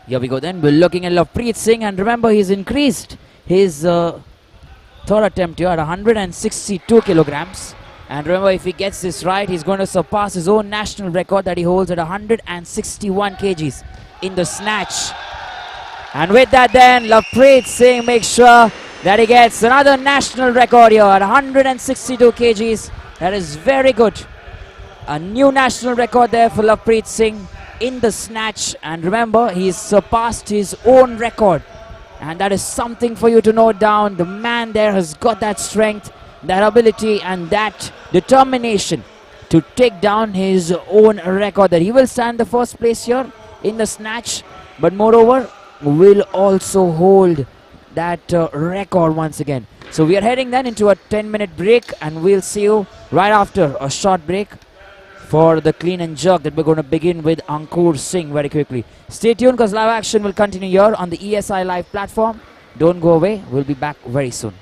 Here we go then, we're looking at Lovepreet Singh, and remember he's increased his third attempt here at 162 kilograms. And remember, if he gets this right, he's going to surpass his own national record that he holds at 161 kgs in the snatch. And with that then, Lovepreet Singh makes sure that he gets another national record here at 162 kgs. That is very good. A new national record there for Lovepreet Singh in the snatch, and remember, he's surpassed his own record, and that is something for you to note down. The man there has got that strength, that ability, and that determination to take down his own record, that he will stand the first place here in the snatch, but moreover will also hold that record once again. So we are heading then into a 10-minute break, and we'll see you right after a short break for the clean and jerk that we're going to begin with Ankur Singh very quickly. Stay tuned, because live action will continue here on the ESI Live platform. Don't go away. We'll be back very soon.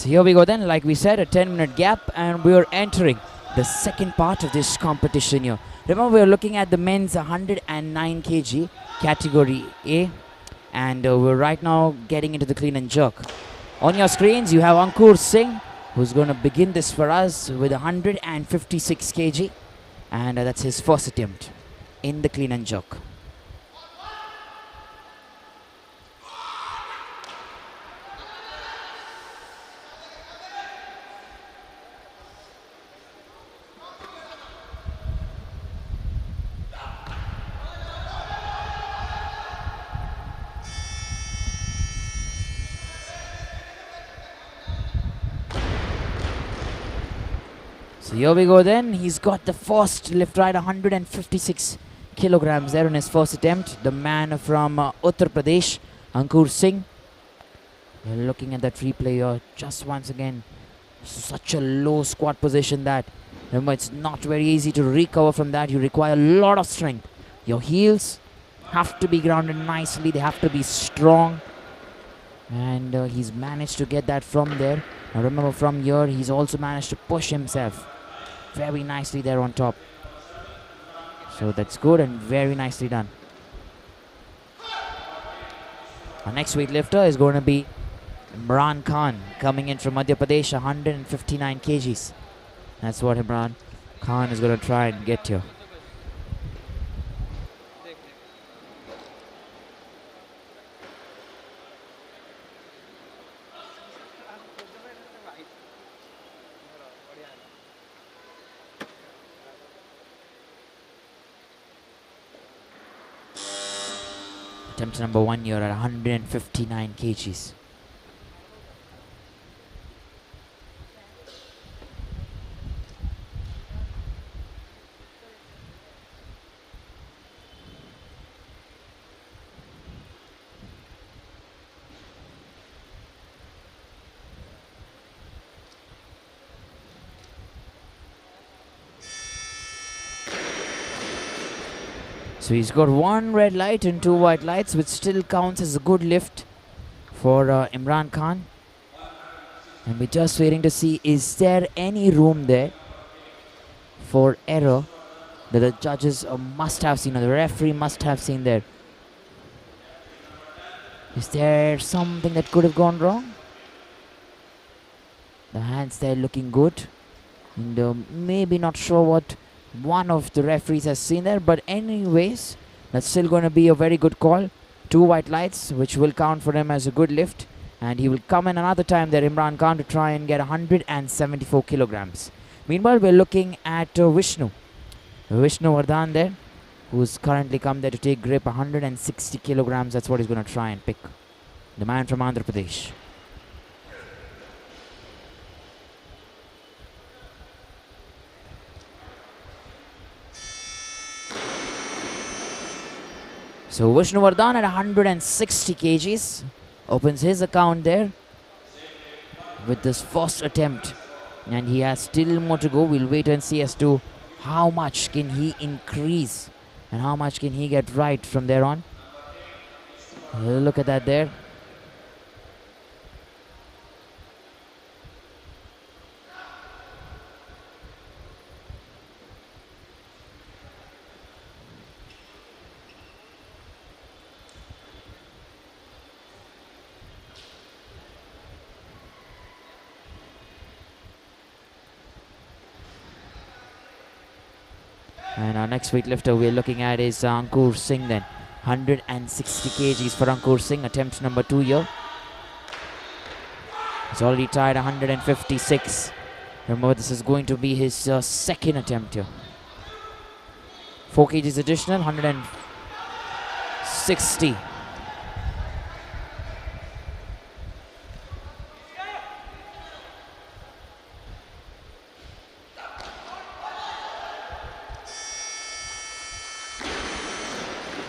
So here we go then, like we said, a 10-minute gap, and we are entering the second part of this competition here. Remember, we are looking at the men's 109 kg category A, and we're right now getting into the clean and jerk. On your screens, you have Ankur Singh, who's going to begin this for us with 156 kg, and that's his first attempt in the clean and jerk. So here we go then. He's got the first lift right, 156 kilograms there on his first attempt. The man from Uttar Pradesh, Ankur Singh. We're looking at that replay here just once again. Such a low squat position that, remember, it's not very easy to recover from that. You require a lot of strength. Your heels have to be grounded nicely. They have to be strong. And he's managed to get that from there. Now remember, from here, he's also managed to push himself very nicely there on top. So that's good and very nicely done. Our next weightlifter is going to be Imran Khan, coming in from Madhya Pradesh, 159 kgs. That's what Imran Khan is going to try and get here. Attempt number 1 here at 159 kgs. So he's got one red light and two white lights, which still counts as a good lift for Imran Khan. And we're just waiting to see, is there any room there for error that the judges must have seen, or the referee must have seen there? Is there something that could have gone wrong? The hands there looking good. And maybe not sure what one of the referees has seen there, but anyways, that's still going to be a very good call. Two white lights, which will count for him as a good lift, and he will come in another time there, Imran Khan, to try and get 174 kilograms. Meanwhile, we're looking at Vishnu Vardhan there, who's currently come there to take grip, 160 kilograms. That's what he's going to try and pick, the man from Andhra Pradesh. So Vishnu Vardhan at 160 kgs opens his account there with this first attempt, and he has still more to go. We'll wait and see as to how much can he increase and how much can he get right from there on. Look at that there. And our next weightlifter we're looking at is Ankur Singh then. 160 kgs for Ankur Singh, attempt number 2 here. He's already tied 156. Remember, this is going to be his second attempt here. 4 kgs additional, 160.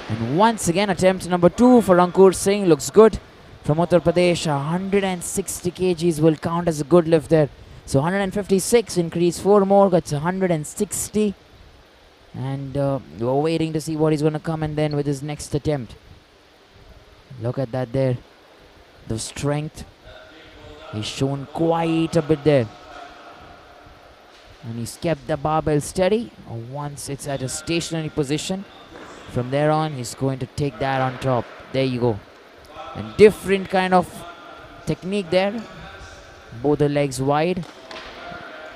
And once again, attempt number 2 for Ankur Singh. Looks good from Uttar Pradesh. 160 kgs will count as a good lift there. So 156, increase 4 more, gets 160. And we're waiting to see what he's going to come in then with his next attempt. Look at that there. The strength. He's shown quite a bit there. And he's kept the barbell steady. Once it's at a stationary position, from there on, he's going to take that on top. There you go. And different kind of technique there. Both the legs wide.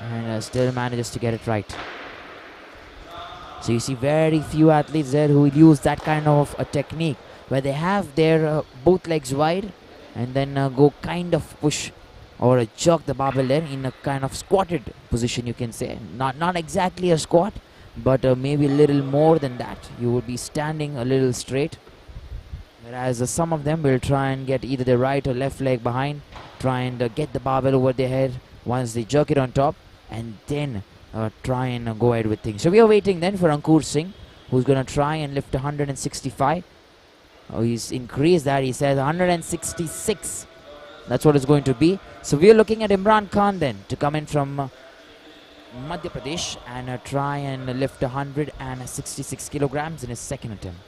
And still manages to get it right. So you see very few athletes there who use that kind of a technique where they have their both legs wide and then go kind of push or jerk the barbell there in a kind of squatted position, you can say. Not exactly a squat, but maybe a little more than that. You would be standing a little straight. Whereas some of them will try and get either the right or left leg behind, try and get the barbell over their head once they jerk it on top, and then try and go ahead with things. So we are waiting then for Ankur Singh, who's going to try and lift 165. He's increased that. He says 166. That's what it's going to be. So we are looking at Imran Khan then to come in from Madhya Pradesh and try and lift 166 kilograms in his second attempt.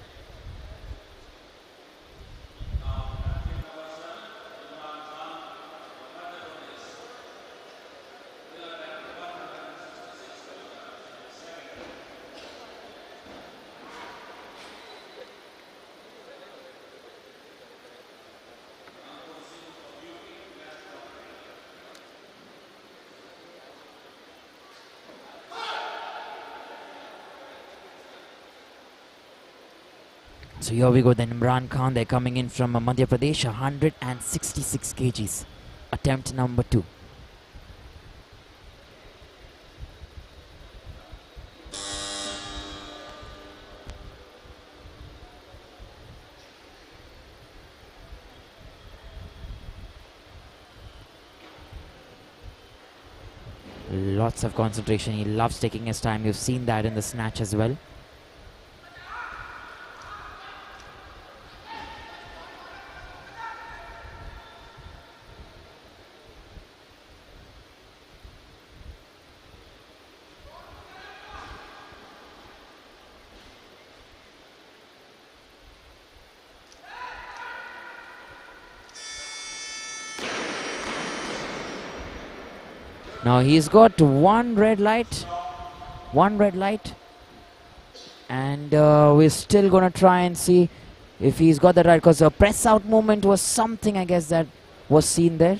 So here we go then, Imran Khan, they're coming in from Madhya Pradesh, 166 kgs, attempt number 2. Lots of concentration, he loves taking his time, you've seen that in the snatch as well. Now he's got one red light, and we're still going to try and see if he's got that right, because the press out movement was something, I guess, that was seen there.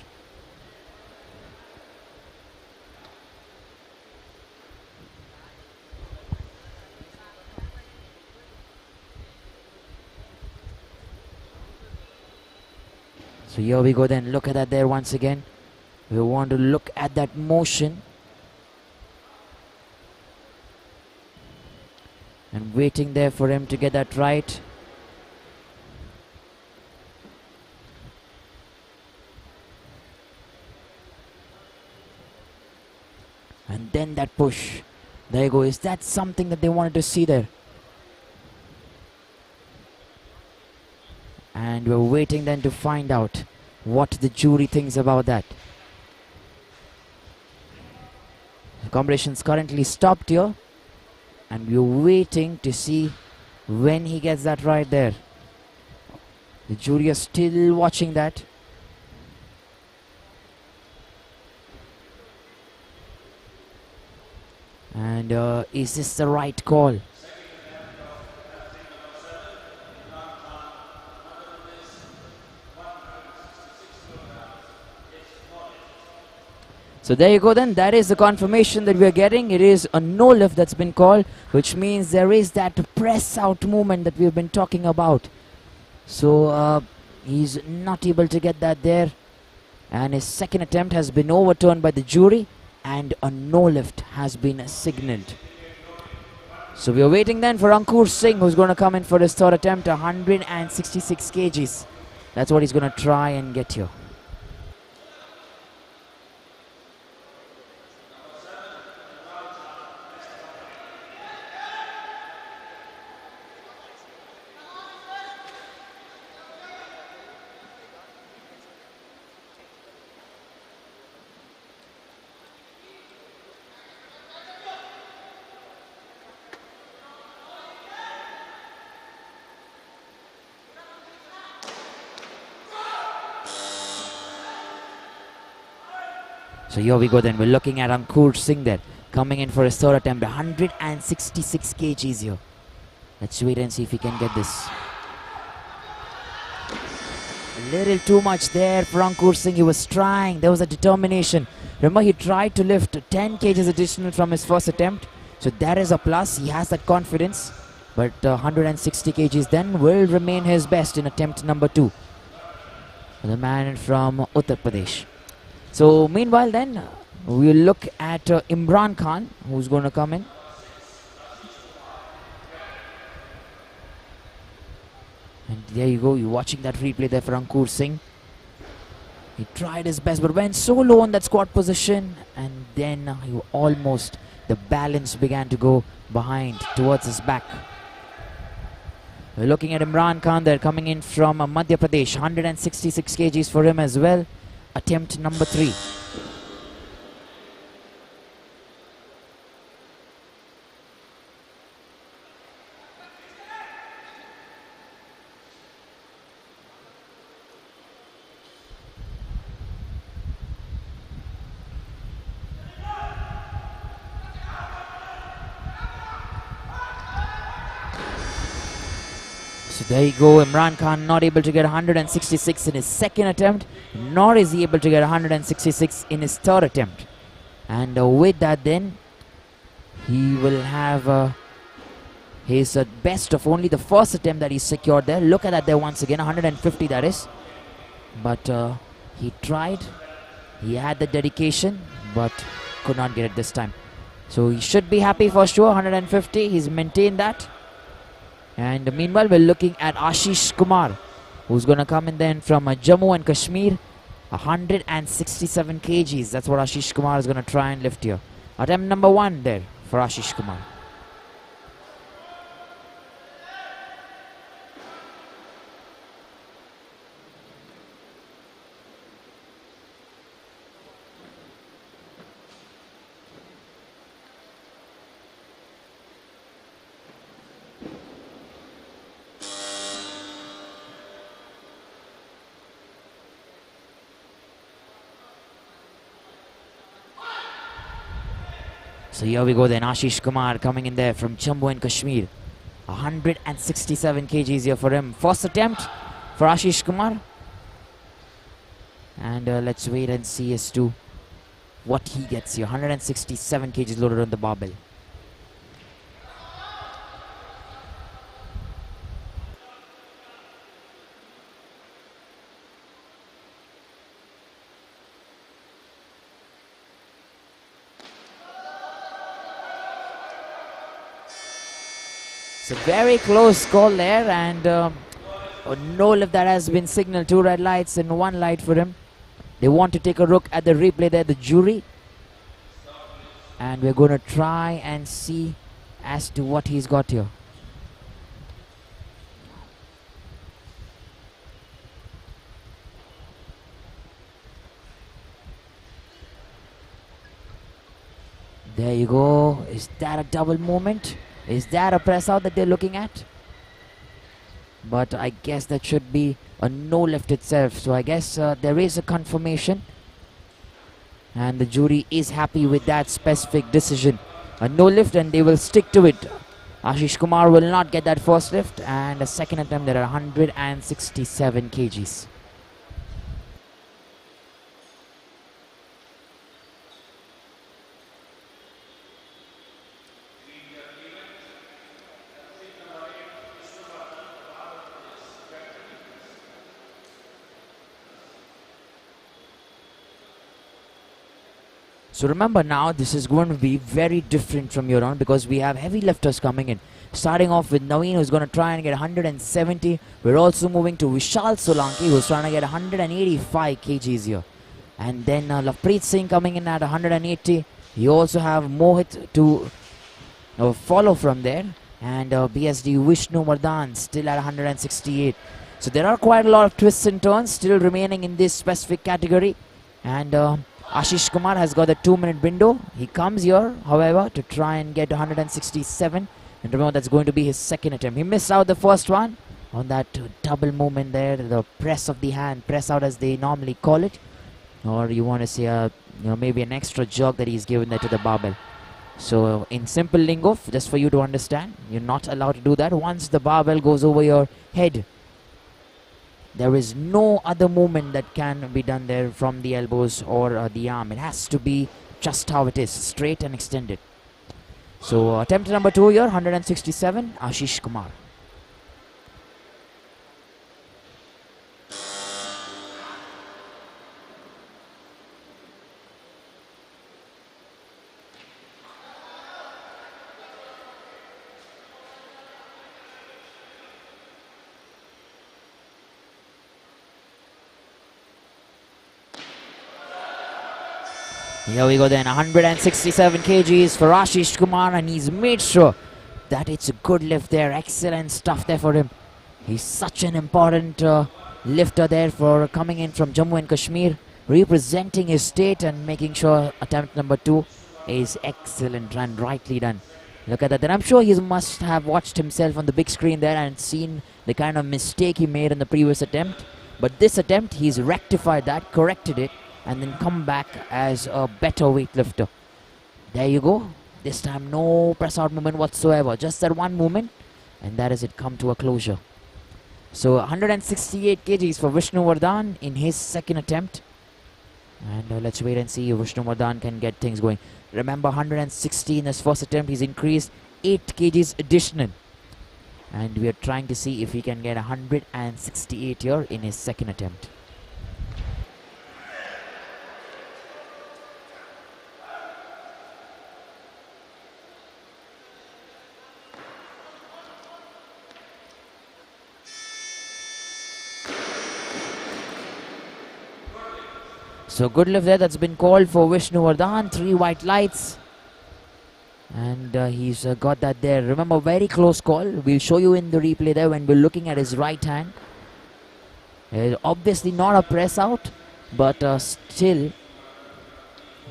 So here we go then, look at that there once again. We want to look at that motion. And waiting there for him to get that right. And then that push. There you go. Is that something that they wanted to see there? And we're waiting then to find out what the jury thinks about that. The competition's currently stopped here, and we're waiting to see when he gets that right there. The jury is still watching that. And is this the right call? So there you go then, that is the confirmation that we are getting. It is a no lift that's been called, which means there is that press out movement that we've been talking about. So he's not able to get that there, and his second attempt has been overturned by the jury, and a no lift has been signaled. So we are waiting then for Ankur Singh, who's going to come in for his third attempt, 166 kgs. That's what he's going to try and get here. So here we go then. We're looking at Ankur Singh there, coming in for his third attempt. 166 kgs here. Let's wait and see if he can get this. A little too much there for Ankur Singh. He was trying. There was a determination. Remember, he tried to lift 10 kgs additional from his first attempt. So that is a plus. He has that confidence. But 160 kgs then will remain his best in attempt number 2. The man from Uttar Pradesh. So meanwhile then, we'll look at Imran Khan, who's going to come in. And there you go, you're watching that replay there for Ankur Singh. He tried his best but went so low on that squat position, and then he almost, the balance began to go behind towards his back. We're looking at Imran Khan there, coming in from Madhya Pradesh. 166 kgs for him as well. Attempt number 3. So there you go, Imran Khan not able to get 166 in his second attempt, nor is he able to get 166 in his third attempt. And with that then, he will have his best of only the first attempt that he secured there. Look at that there once again, 150 that is. But he tried, he had the dedication, but could not get it this time. So he should be happy for sure, 150, he's maintained that. And meanwhile, we're looking at Ashish Kumar, who's going to come in then from Jammu and Kashmir. 167 kgs. That's what Ashish Kumar is going to try and lift here. Attempt number 1 there for Ashish Kumar. So here we go then, Ashish Kumar coming in there from Jammu and Kashmir. 167 kgs here for him. First attempt for Ashish Kumar. And let's wait and see as to what he gets here. 167 kgs loaded on the barbell. It's a very close call there, and a no lift that has been signaled. 2 red lights and 1 light for him. They want to take a look at the replay there, the jury. And we're going to try and see as to what he's got here. There you go. Is that a double movement? Is that a press out that they're looking at? But I guess that should be a no lift itself. So I guess there is a confirmation. And the jury is happy with that specific decision. A no lift, and they will stick to it. Ashish Kumar will not get that first lift. And a second attempt, there are 167 kgs. So remember now, this is going to be very different from here on, because we have heavy lifters coming in. Starting off with Naveen, who's going to try and get 170. We're also moving to Vishal Solanki, who's trying to get 185 kgs here. And then Lavpreet Singh coming in at 180. You also have Mohit to follow from there. And BSD Vishnu Mardhan still at 168. So there are quite a lot of twists and turns still remaining in this specific category. And Ashish Kumar has got a 2-minute window. He comes here, however, to try and get 167. And remember, that's going to be his second attempt. He missed out the first one on that double movement there, the press of the hand, press out as they normally call it. Or you want to say a maybe an extra jerk that he's given there to the barbell. So in simple lingo, just for you to understand, you're not allowed to do that. Once the barbell goes over your head, there is no other movement that can be done there from the elbows or the arm. It has to be just how it is, straight and extended. So attempt number 2 here, 167, Ashish Kumar. Here we go then, 167 kgs for Ashish Kumar, and he's made sure that it's a good lift there. Excellent stuff there for him. He's such an important lifter there for coming in from Jammu and Kashmir, representing his state and making sure attempt number 2 is excellent and rightly done. Look at that. Then I'm sure he must have watched himself on the big screen there and seen the kind of mistake he made in the previous attempt. But this attempt, he's rectified that, corrected it, and then come back as a better weightlifter. There you go. This time no press out movement whatsoever, just that one movement, and that is it come to a closure. So 168 kgs for Vishnuvardhan in his second attempt, and let's wait and see if Vishnuvardhan can get things going. Remember, 160 in his first attempt, he's increased 8 kgs additional, and we are trying to see if he can get 168 here in his second attempt. So good lift there that's been called for Vishnuvardhan, 3 white lights, and he's got that there. Remember, very close call. We'll show you in the replay there when we're looking at his right hand. Obviously not a press out, but still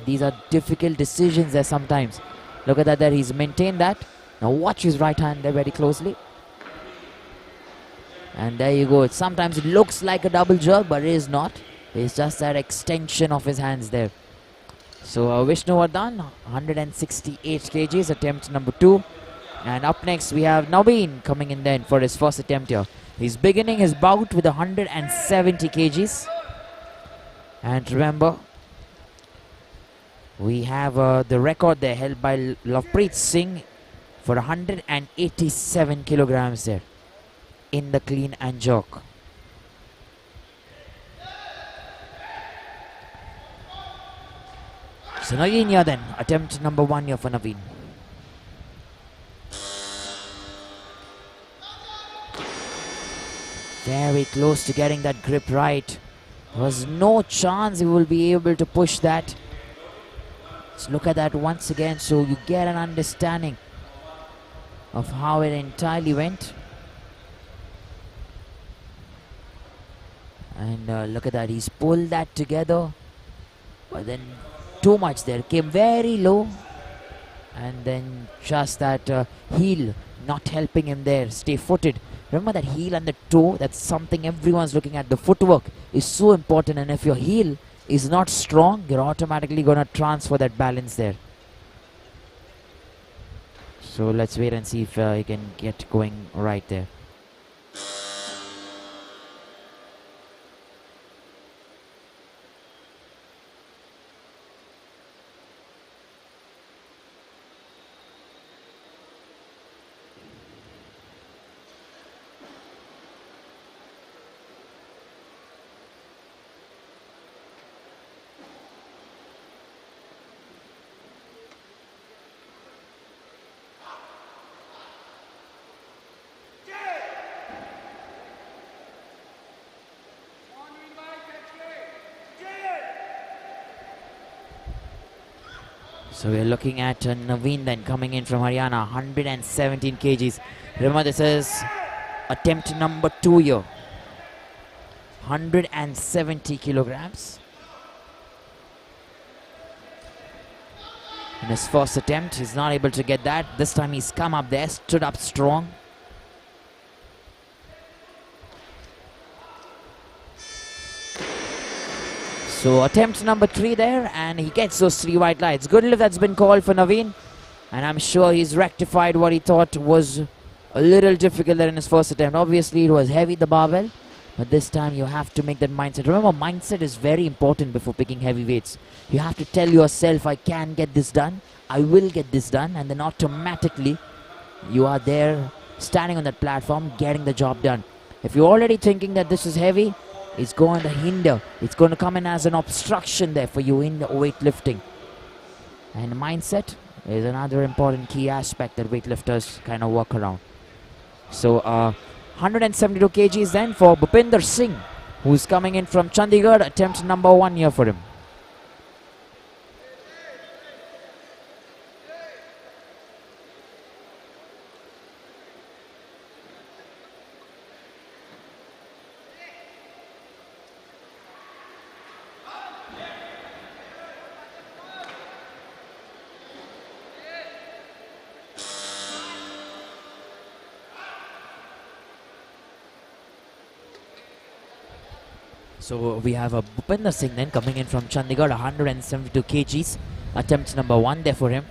these are difficult decisions there sometimes. Look at that there, he's maintained that. Now watch his right hand there very closely. And there you go. Sometimes it looks like a double jerk, but it is not. It's just that extension of his hands there. So Vishnuvardhan, 168 kgs, attempt number 2. And up next we have Naveen coming in then for his first attempt here. He's beginning his bout with 170 kgs. And remember, we have the record there held by Lovepreet Singh for 187 kilograms there in the clean and jerk. So Naveen here then, attempt number 1 here for Naveen. Very close to getting that grip right. There was no chance he will be able to push that. Let's look at that once again so you get an understanding of how it entirely went. And look at that, he's pulled that together, but then too much there, came very low, and then just that heel not helping him there, stay footed. Remember that heel and the toe, that's something everyone's looking at. The footwork is so important, and if your heel is not strong, you're automatically going to transfer that balance there. So let's wait and see if he can get going right there. So we're looking at Naveen then coming in from Haryana, 117 kgs. Remember, this is attempt number 2 here. 170 kilograms. In his first attempt, he's not able to get that. This time he's come up there, stood up strong. So attempt number 3 there, and he gets those 3 white lights. Good lift that's been called for Naveen, and I'm sure he's rectified what he thought was a little difficult there in his first attempt. Obviously it was heavy, the barbell, but this time you have to make that mindset. Remember, mindset is very important before picking heavy weights. You have to tell yourself, I can get this done, I will get this done, and then automatically you are there standing on that platform getting the job done. If you're already thinking that this is heavy, it's going to hinder, it's going to come in as an obstruction there for you in the weightlifting. And mindset is another important key aspect that weightlifters kind of work around. So 172 kgs then for Gopinder Singh, who's coming in from Chandigarh. Attempt number 1 here for him. So we have a Bhubaneswar Singh then coming in from Chandigarh, 172 kgs. Attempt number 1 there for him.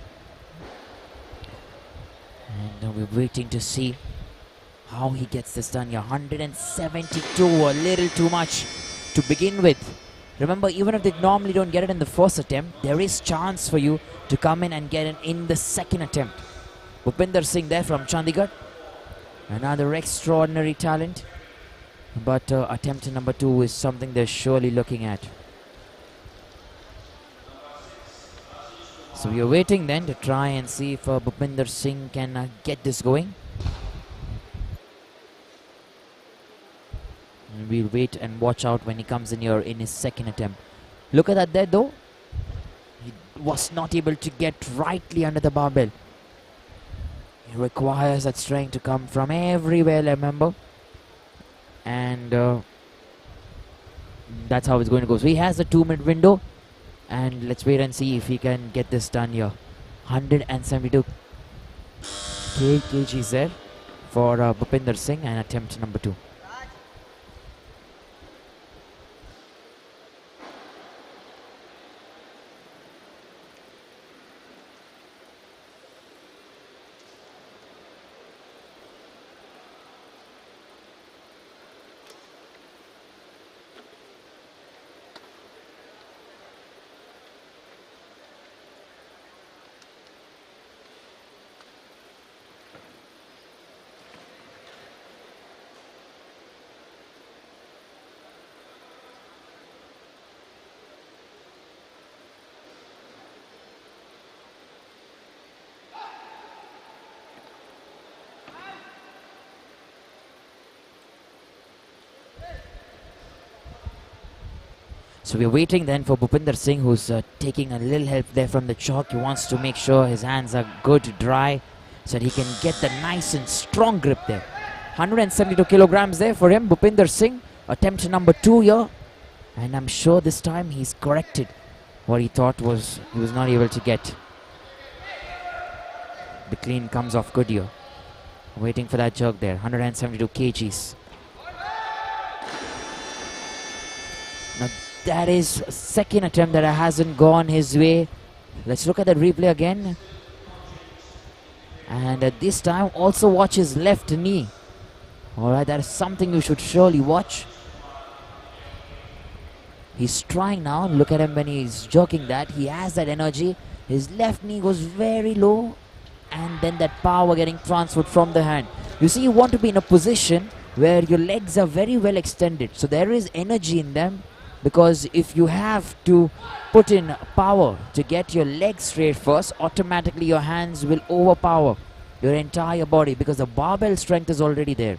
And we're waiting to see how he gets this done here. 172, a little too much to begin with. Remember, even if they normally don't get it in the first attempt, there is chance for you to come in and get it in the second attempt. Gopinder Singh there from Chandigarh. Another extraordinary talent. But attempt number 2 is something they're surely looking at. So we are waiting then to try and see if Bhubaneswar Singh can get this going. And we'll wait and watch out when he comes in here in his second attempt. Look at that there though. He was not able to get rightly under the barbell. It requires that strength to come from everywhere, remember. And that's how it's going to go. So he has a 2-minute window, and let's wait and see if he can get this done here. 172 kgs there for Bhubaneswar Singh, and attempt number 2. So we're waiting then for Bhubaneswar Singh, who's taking a little help there from the chalk. He wants to make sure his hands are good, dry, so that he can get the nice and strong grip there. 172 kilograms there for him, Bhubaneswar Singh. Attempt number 2 here. And I'm sure this time he's corrected what he thought was he was not able to get. The clean comes off good here. Waiting for that jerk there, 172 kgs. Now that is a second attempt that hasn't gone his way. Let's look at the replay again. And this time also watch his left knee. Alright, that is something you should surely watch. He's trying now. Look at him when he's jerking that. He has that energy. His left knee goes very low, and then that power getting transferred from the hand. You see, you want to be in a position where your legs are very well extended. So there is energy in them, because if you have to put in power to get your legs straight first, automatically your hands will overpower your entire body, because the barbell strength is already there.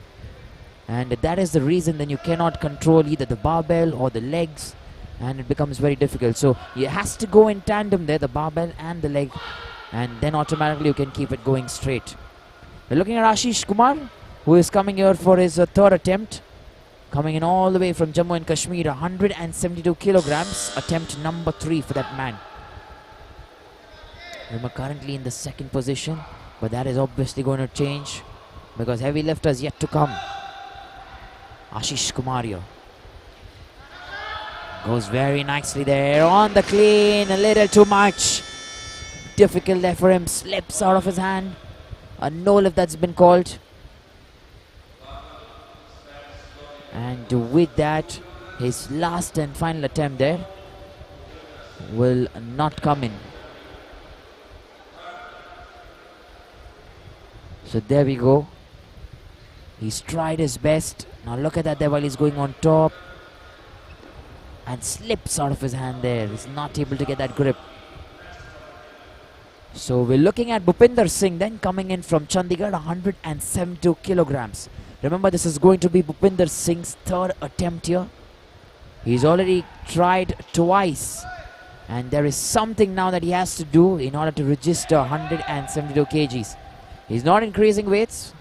And that is the reason then you cannot control either the barbell or the legs, and it becomes very difficult. So it has to go in tandem there, the barbell and the leg, and then automatically you can keep it going straight. We're looking at Ashish Kumar, who is coming here for his third attempt. Coming in all the way from Jammu and Kashmir, 172 kilograms. Attempt number 3 for that man. We're currently in the second position, but that is obviously going to change, because heavy lifters yet to come. Ashish Kumar here. Goes very nicely there on the clean, a little too much. Difficult there for him, slips out of his hand. A no lift that's been called. And with that, his last and final attempt there will not come in. So there we go. He's tried his best. Now look at that there while he's going on top. And slips out of his hand there. He's not able to get that grip. So we're looking at Bhubaneswar Singh then coming in from Chandigarh, 172 kilograms. Remember, this is going to be Bhubaneswar Singh's third attempt here. He's already tried twice. And there is something now that he has to do in order to register 172 kgs. He's not increasing weights.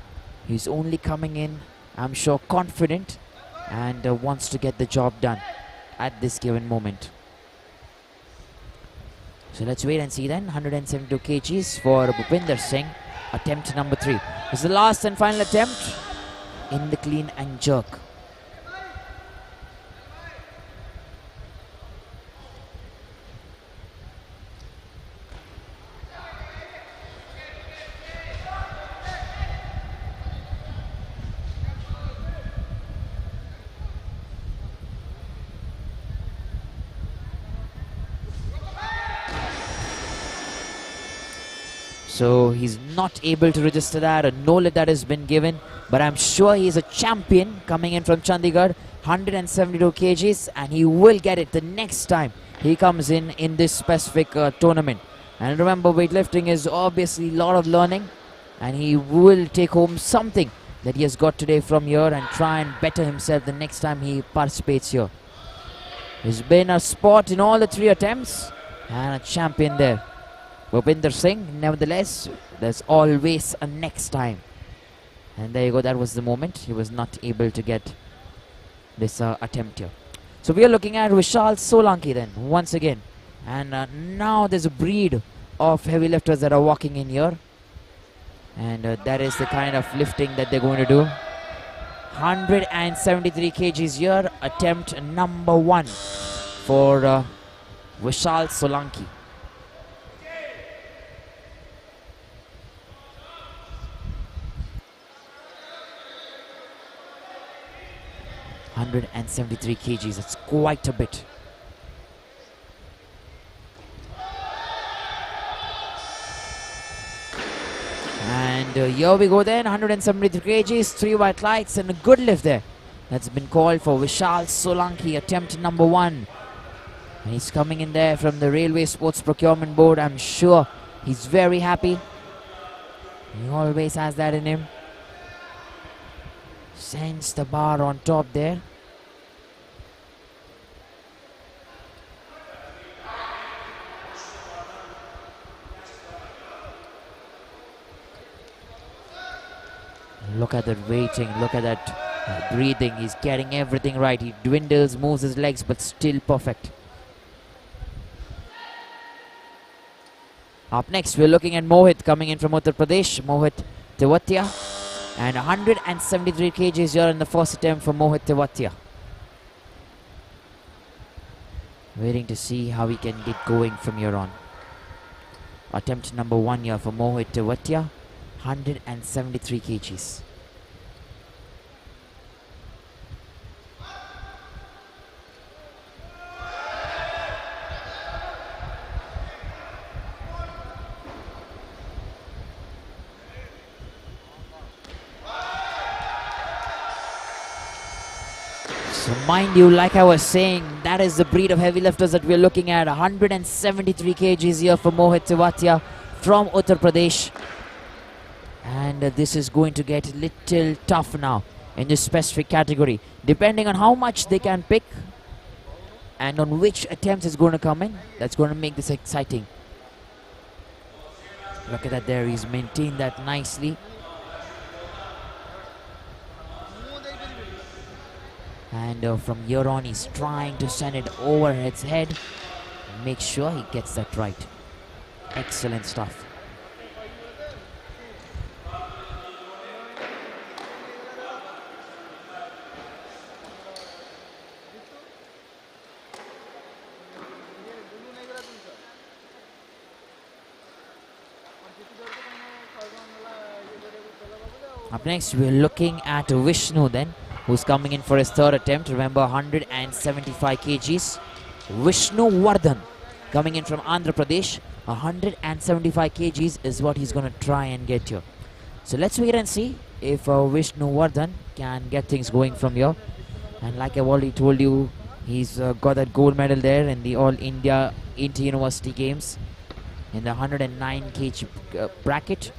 He's only coming in, I'm sure, confident and wants to get the job done at this given moment. So let's wait and see then. 172 kgs for Bhubaneswar Singh. Attempt number 3. This is the last and final attempt in the clean and jerk. So he's not able to register that, a no lift that has been given. But I'm sure he's a champion coming in from Chandigarh, 172 kgs, and he will get it the next time he comes in this specific tournament. And remember, weightlifting is obviously a lot of learning, and he will take home something that he has got today from here and try and better himself the next time he participates here. He's been a spot in all the 3 attempts and a champion there. Gopinder Singh, nevertheless, there's always a next time. And there you go, that was the moment. He was not able to get this attempt here. So we are looking at Vishal Solanki then, once again. And now there's a breed of heavy lifters that are walking in here. And that is the kind of lifting that they're going to do. 173 kgs here, attempt number 1 for Vishal Solanki. 173 kgs, it's quite a bit. And here we go then, 173 kgs, 3 white lights and a good lift there. That's been called for Vishal Solanki, attempt number 1. And he's coming in there from the Railway Sports Procurement Board. I'm sure he's very happy. He always has that in him. Sends the bar on top there. Look at that waiting, look at that breathing. He's getting everything right. He dwindles, moves his legs, but still perfect. Up next, we're looking at Mohit coming in from Uttar Pradesh. Mohit Tewatia. And 173 kgs here in the first attempt for Mohit Tewatia. Waiting to see how he can get going from here on. Attempt number 1 here for Mohit Tewatia. 173 kgs. So mind you, like I was saying, that is the breed of heavy lifters that we're looking at. 173 kgs here for Mohit Tewatia from Uttar Pradesh. And this is going to get a little tough now in this specific category. Depending on how much they can pick and on which attempts is going to come in, that's going to make this exciting. Look at that there, he's maintained that nicely. And from here on, he's trying to send it over its head. Make sure he gets that right. Excellent stuff. Up next, we're looking at Vishnu then, who's coming in for his third attempt. Remember, 175 kgs. Vishnu Vardhan coming in from Andhra Pradesh. 175 kgs is what he's going to try and get here. So let's wait and see if Vishnu Vardhan can get things going from here. And like I've already told you, he's got that gold medal there in the All India Inter-University Games in the 109 kg bracket.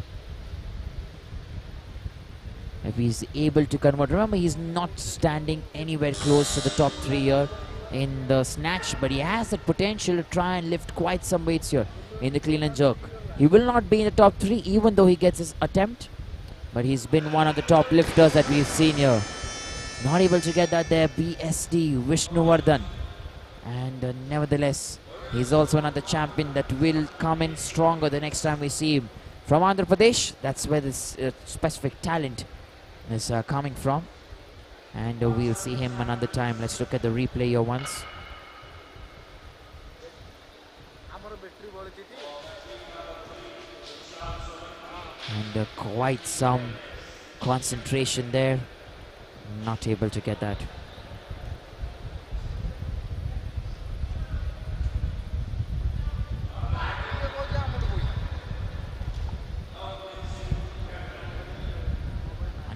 If he's able to convert, remember he's not standing anywhere close to the top 3 here in the snatch, but he has that potential to try and lift quite some weights here in the clean and jerk. He will not be in the top 3 even though he gets his attempt, but he's been one of the top lifters that we've seen here. Not able to get that there, BSD Vishnu Vardhan. And nevertheless, he's also another champion that will come in stronger the next time we see him. From Andhra Pradesh, that's where this specific talent is coming from. And we'll see him another time. Let's look at the replay here once. And quite some concentration there. Not able to get that.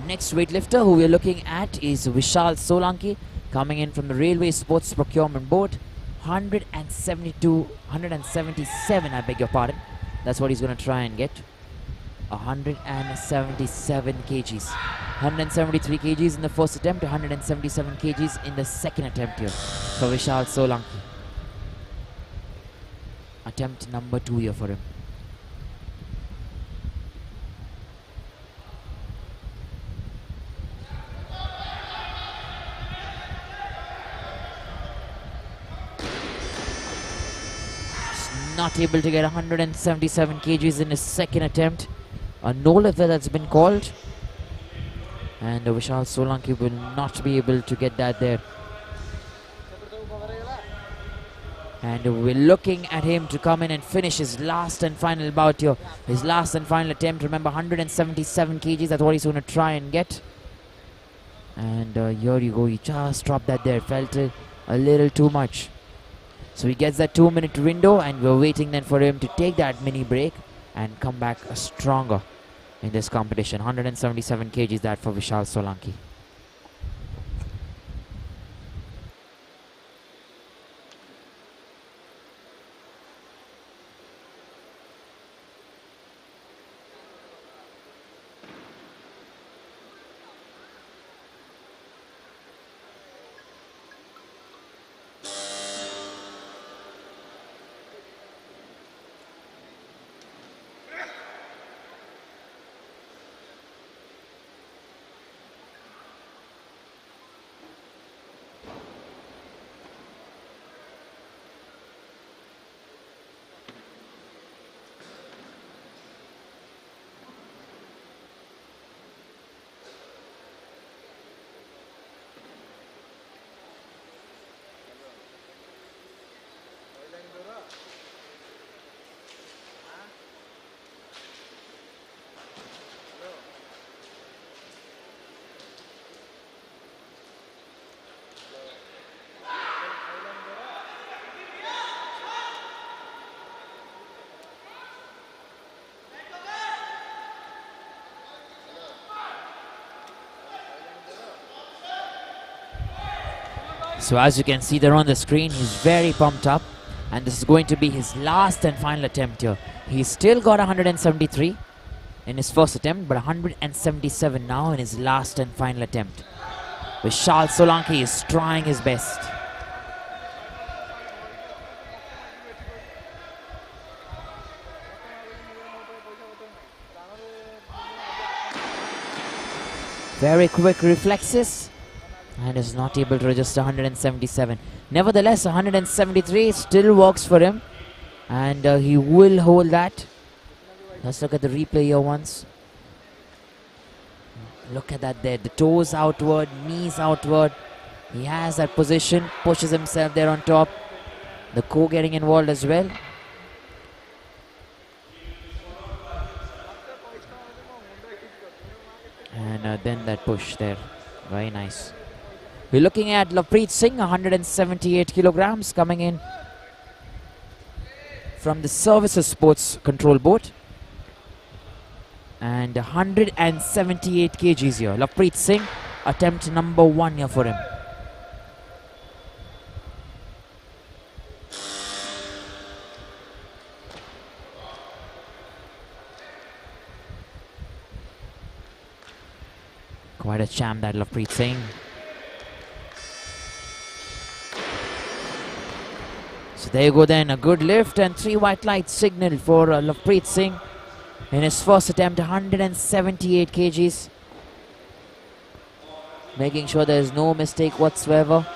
Next weightlifter who we're looking at is Vishal Solanki, coming in from the Railway Sports Procurement Board. 177, I beg your pardon. That's what he's going to try and get. 177 kgs. 173 kgs in the first attempt, 177 kgs in the second attempt here for Vishal Solanki. Attempt number 2 here for him. Not able to get 177 kgs in his second attempt. A no lifter that's been called. And Vishal Solanki will not be able to get that there. And we're looking at him to come in and finish his last and final bout here. His last and final attempt. Remember, 177 kgs. That's what he's going to try and get. And here you go. He just dropped that there. Felt it a little too much. So he gets that 2-minute window, and we're waiting then for him to take that mini break and come back stronger in this competition. 177 kgs that for Vishal Solanki. So as you can see there on the screen, he's very pumped up, and this is going to be his last and final attempt here. He's still got 173 in his first attempt, but 177 now in his last and final attempt. Vishal Solanki is trying his best. Very quick reflexes, and is not able to register 177. Nevertheless, 173 still works for him, and he will hold that. Let's look at the replay here once. Look at that there, the toes outward, knees outward. He has that position, pushes himself there on top. The core getting involved as well. and then that push there. Very nice. We're looking at Lovepreet Singh, 178 kilograms, coming in from the Services Sports Control Board. And 178 kgs here. Lovepreet Singh, attempt number 1 here for him. Quite a champ, that Lovepreet Singh. So there you go then, a good lift and 3 white lights signal for Lovepreet Singh in his first attempt, 178 kgs. Making sure there is no mistake whatsoever.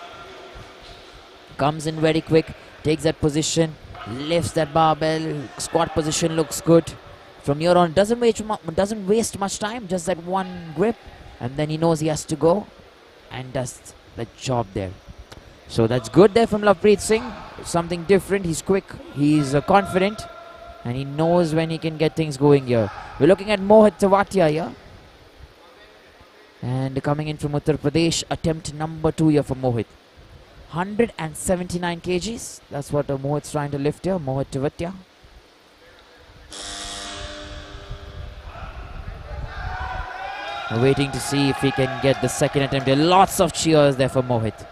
Comes in very quick, takes that position, lifts that barbell, squat position looks good. From here on, doesn't waste much time, just that one grip, and then he knows he has to go and does the job there. So that's good there from Lovepreet Singh. Something different. He's quick, he's confident, and he knows when he can get things going here. We're looking at Mohit Tewatia here. And coming in from Uttar Pradesh, attempt number 2 here for Mohit. 179 kgs. That's what Mohit's trying to lift here. Mohit Tewatia. Waiting to see if he can get the second attempt here. Lots of cheers there for Mohit.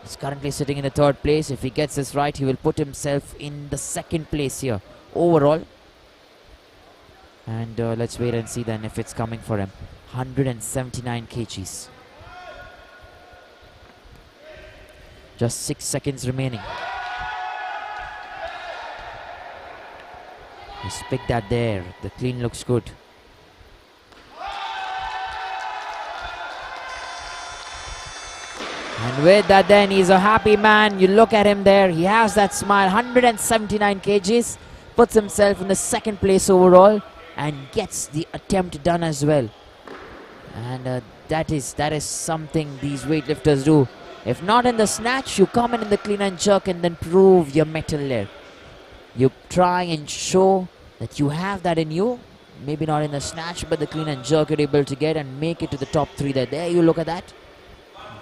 He's currently sitting in the 3rd place. If he gets this right, he will put himself in the 2nd place here overall. And let's wait and see then if it's coming for him. 179 kgs. Just 6 seconds remaining. He's picked that there. The clean looks good. And with that then, he's a happy man. You look at him there. He has that smile. 179 kgs. Puts himself in the 2nd place overall. And gets the attempt done as well. And that is something these weightlifters do. If not in the snatch, you come in the clean and jerk and then prove your mettle there. You try and show that you have that in you. Maybe not in the snatch, but the clean and jerk you're able to get and make it to the top 3 there. There you look at that.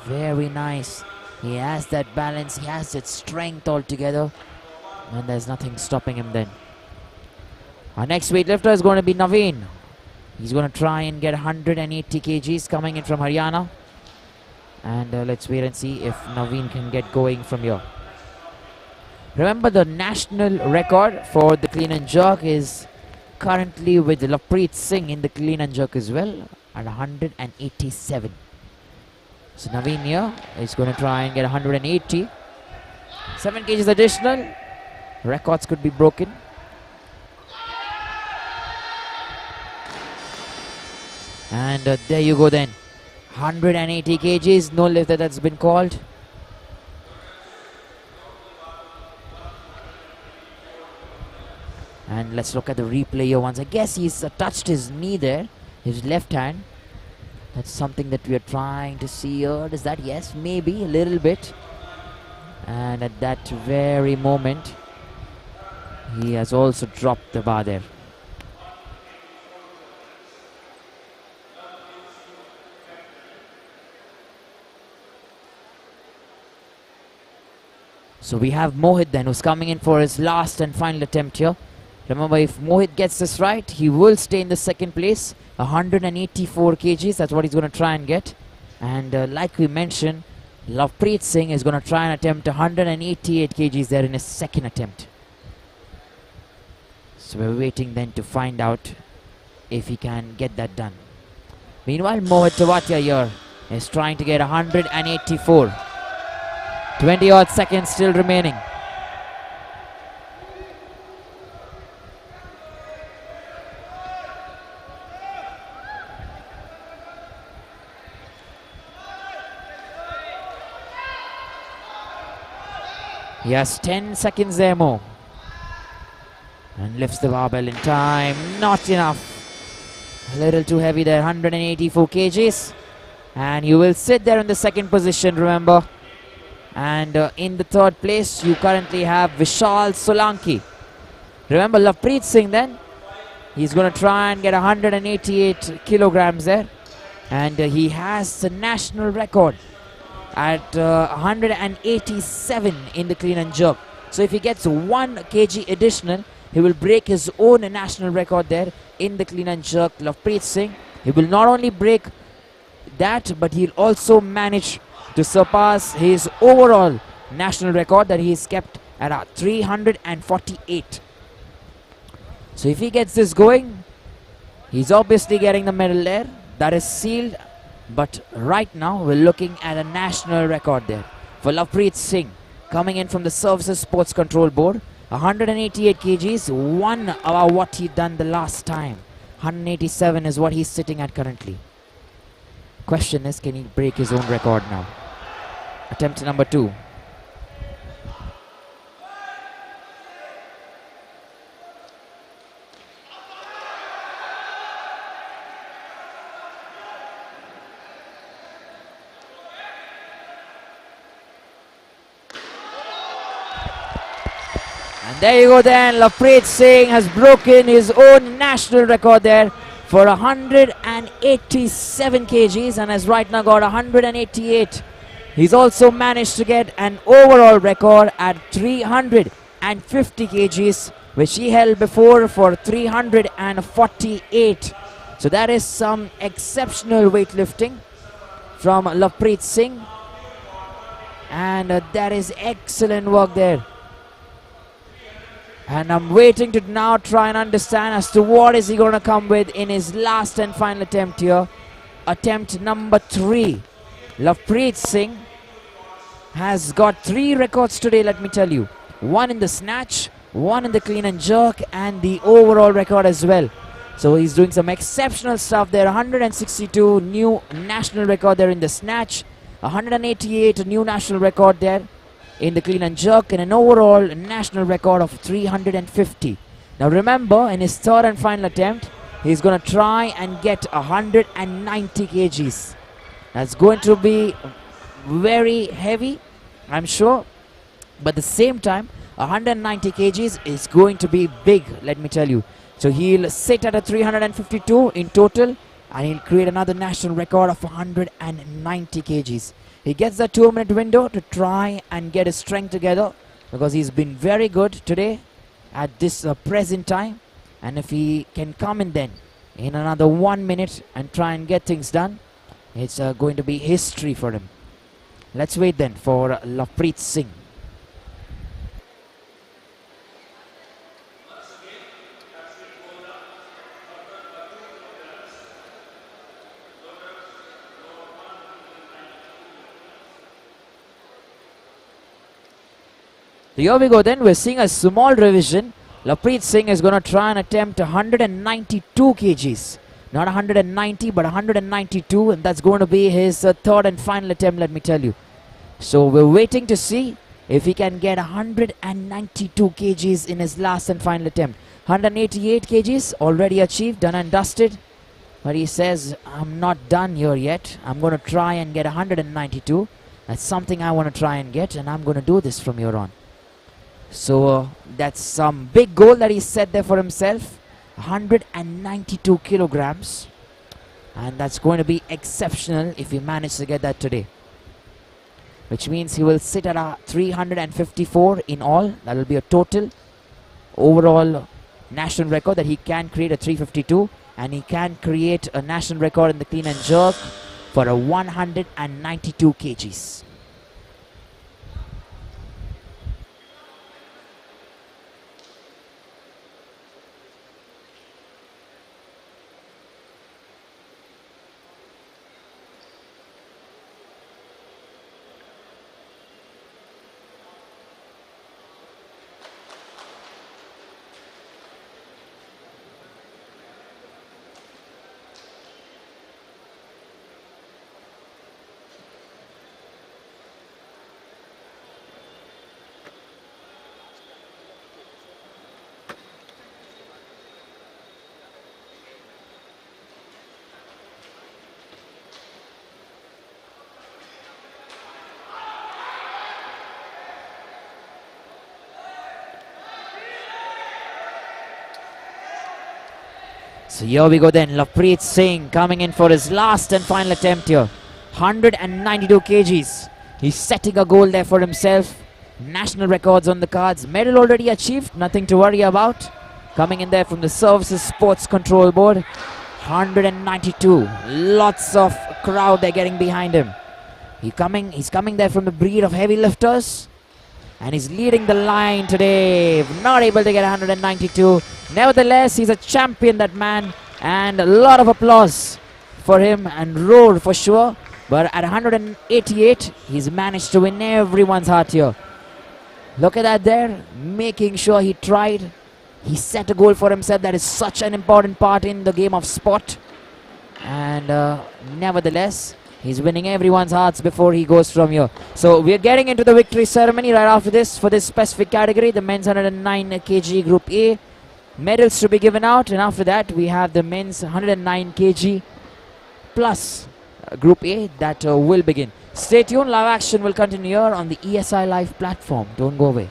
Very nice. He has that balance. He has that strength altogether. And there's nothing stopping him then. Our next weightlifter is going to be Naveen. He's going to try and get 180 kgs coming in from Haryana. And let's wait and see if Naveen can get going from here. Remember, the national record for the clean and jerk is currently with Lovepreet Singh in the clean and jerk as well at 187. So Naveen here is going to try and get 180. 7 kgs additional. Records could be broken. And there you go then. 180 kgs. No lift that's been called. And let's look at the replay here once. I guess he's touched his knee there. His left hand. That's something that we are trying to see here. Is that? Yes, maybe a little bit. And at that very moment, he has also dropped the bar there. So we have Mohit then, who's coming in for his last and final attempt here. Remember, if Mohit gets this right, he will stay in the 2nd place. 184 kgs, that's what he's going to try and get. And like we mentioned, Lovepreet Singh is going to try and attempt 188 kgs there in his 2nd attempt. So we're waiting then to find out if he can get that done. Meanwhile, Mohit Tewatia here is trying to get 184. 20 odd seconds still remaining. He has 10 seconds there more. And lifts the barbell in time. Not enough. A little too heavy there. 184 kgs. And you will sit there in the 2nd position, remember. And in the 3rd place, you currently have Vishal Solanki. Remember, Lovepreet Singh then. He's going to try and get 188 kilograms there. and he has the national record at 187 in the clean and jerk. So if he gets 1 kg additional, he will break his own national record there in the clean and jerk. Lovepreet Singh, he will not only break that, but he'll also manage to surpass his overall national record that he's kept at 348. So if he gets this going, he's obviously getting the medal there. That is sealed. But right now, we're looking at a national record there for Lovepreet Singh, coming in from the Services Sports Control Board. 188 kgs, one about what he done the last time. 187 is what he's sitting at currently. Question is, can he break his own record now? Attempt number 2. There you go then, Lovepreet Singh has broken his own national record there for 187 kgs and has right now got 188. He's also managed to get an overall record at 350 kgs, which he held before for 348. So that is some exceptional weightlifting from Lovepreet Singh, and that is excellent work there. And I'm waiting to now try and understand as to what is he going to come with in his last and final attempt here. Attempt number 3. Lovepreet Singh has got 3 records today, let me tell you. 1 in the snatch, 1 in the clean and jerk, and the overall record as well. So he's doing some exceptional stuff there. 162 new national record there in the snatch. 188 new national record there in the clean and jerk, and an overall national record of 350. Now remember, in his third and final attempt, he's going to try and get 190 kgs. That's going to be very heavy, I'm sure, but at the same time, 190 kgs is going to be big, let me tell you. So he'll sit at a 352 in total, and he'll create another national record of 190 kgs. He gets that 2-minute window to try and get his strength together, because he's been very good today at this present time. And if he can come in then in another 1 minute and try and get things done, it's going to be history for him. Let's wait then for Lovepreet Singh. Here we go then, we're seeing a small revision. Lovepreet Singh is going to try and attempt 192 kgs. Not 190, but 192, and that's going to be his third and final attempt, let me tell you. So we're waiting to see if he can get 192 kgs in his last and final attempt. 188 kgs already achieved, done and dusted. But he says, I'm not done here yet. I'm going to try and get 192. That's something I want to try and get, and I'm going to do this from here on. So that's some big goal that he set there for himself. 192 kilograms. And that's going to be exceptional if he manages to get that today. Which means he will sit at a 354 in all. That will be a total overall national record that he can create a 352. And he can create a national record in the clean and jerk for a 192 kgs. So here we go then. Lovepreet Singh coming in for his last and final attempt here. 192 kgs. He's setting a goal there for himself. National records on the cards. Medal already achieved. Nothing to worry about. Coming in there from the Services Sports Control Board. 192. Lots of crowd there getting behind him. He's coming there from the breed of heavy lifters. And he's leading the line today. Not able to get 192. Nevertheless, he's a champion, that man. And a lot of applause for him and roar for sure. But at 188, he's managed to win everyone's heart here. Look at that there. Making sure he tried. He set a goal for himself. That is such an important part in the game of sport. And nevertheless, he's winning everyone's hearts before he goes from here. So we're getting into the victory ceremony right after this for this specific category, the men's 109 kg Group A. Medals to be given out, and after that we have the men's 109 kg plus Group A that will begin. Stay tuned, live action will continue here on the ESI Live platform. Don't go away.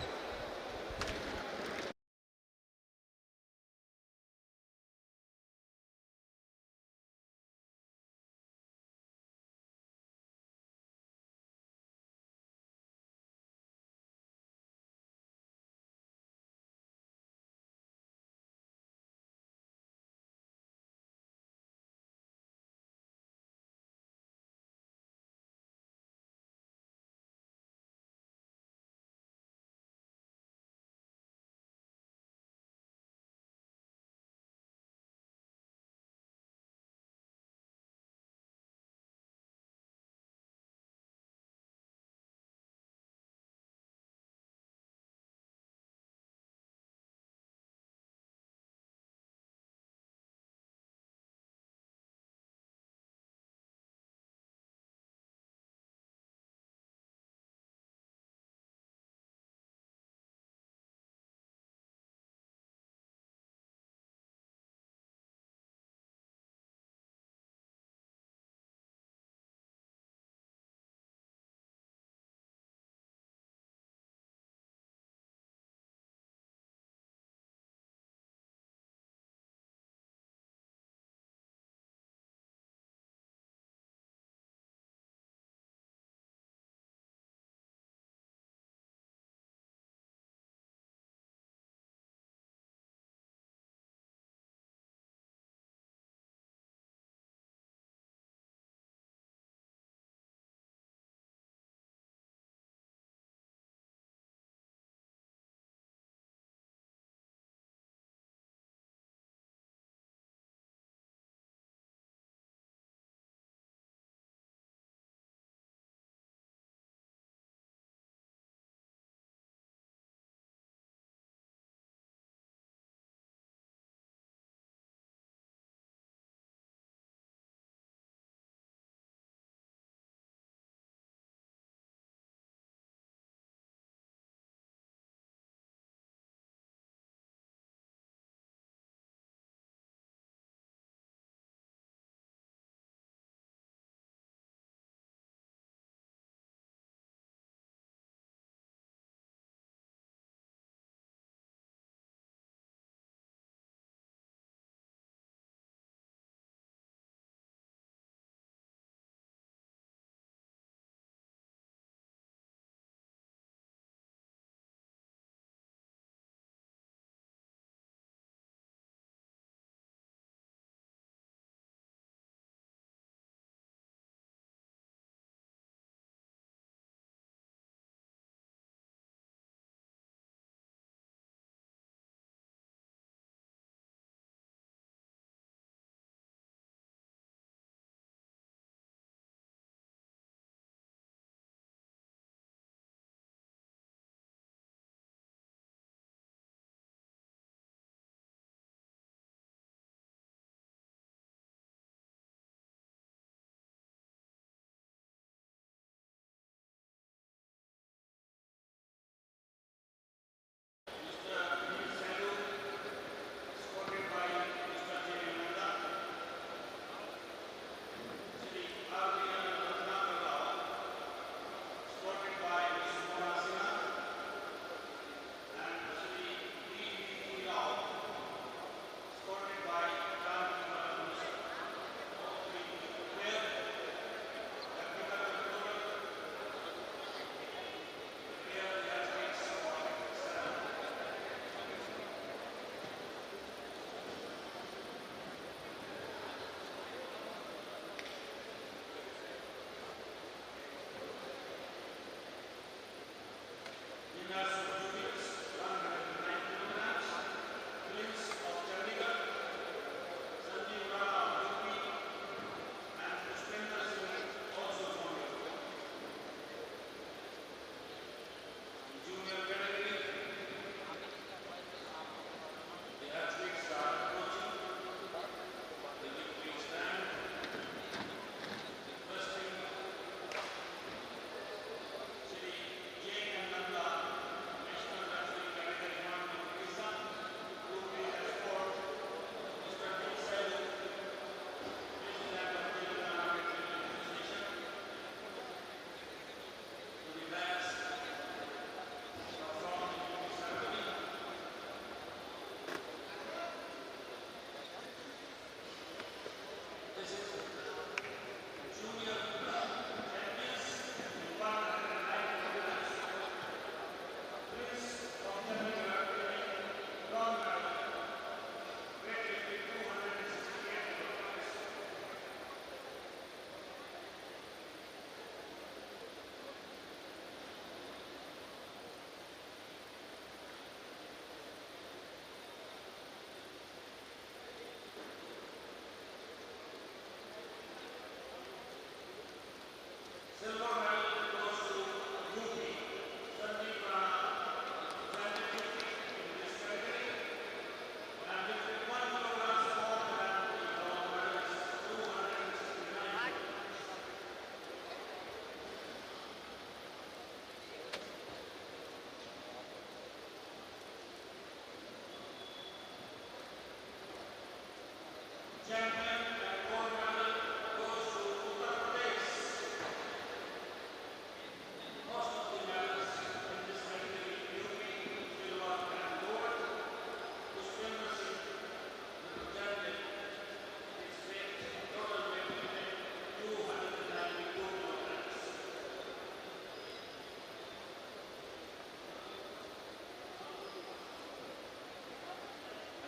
And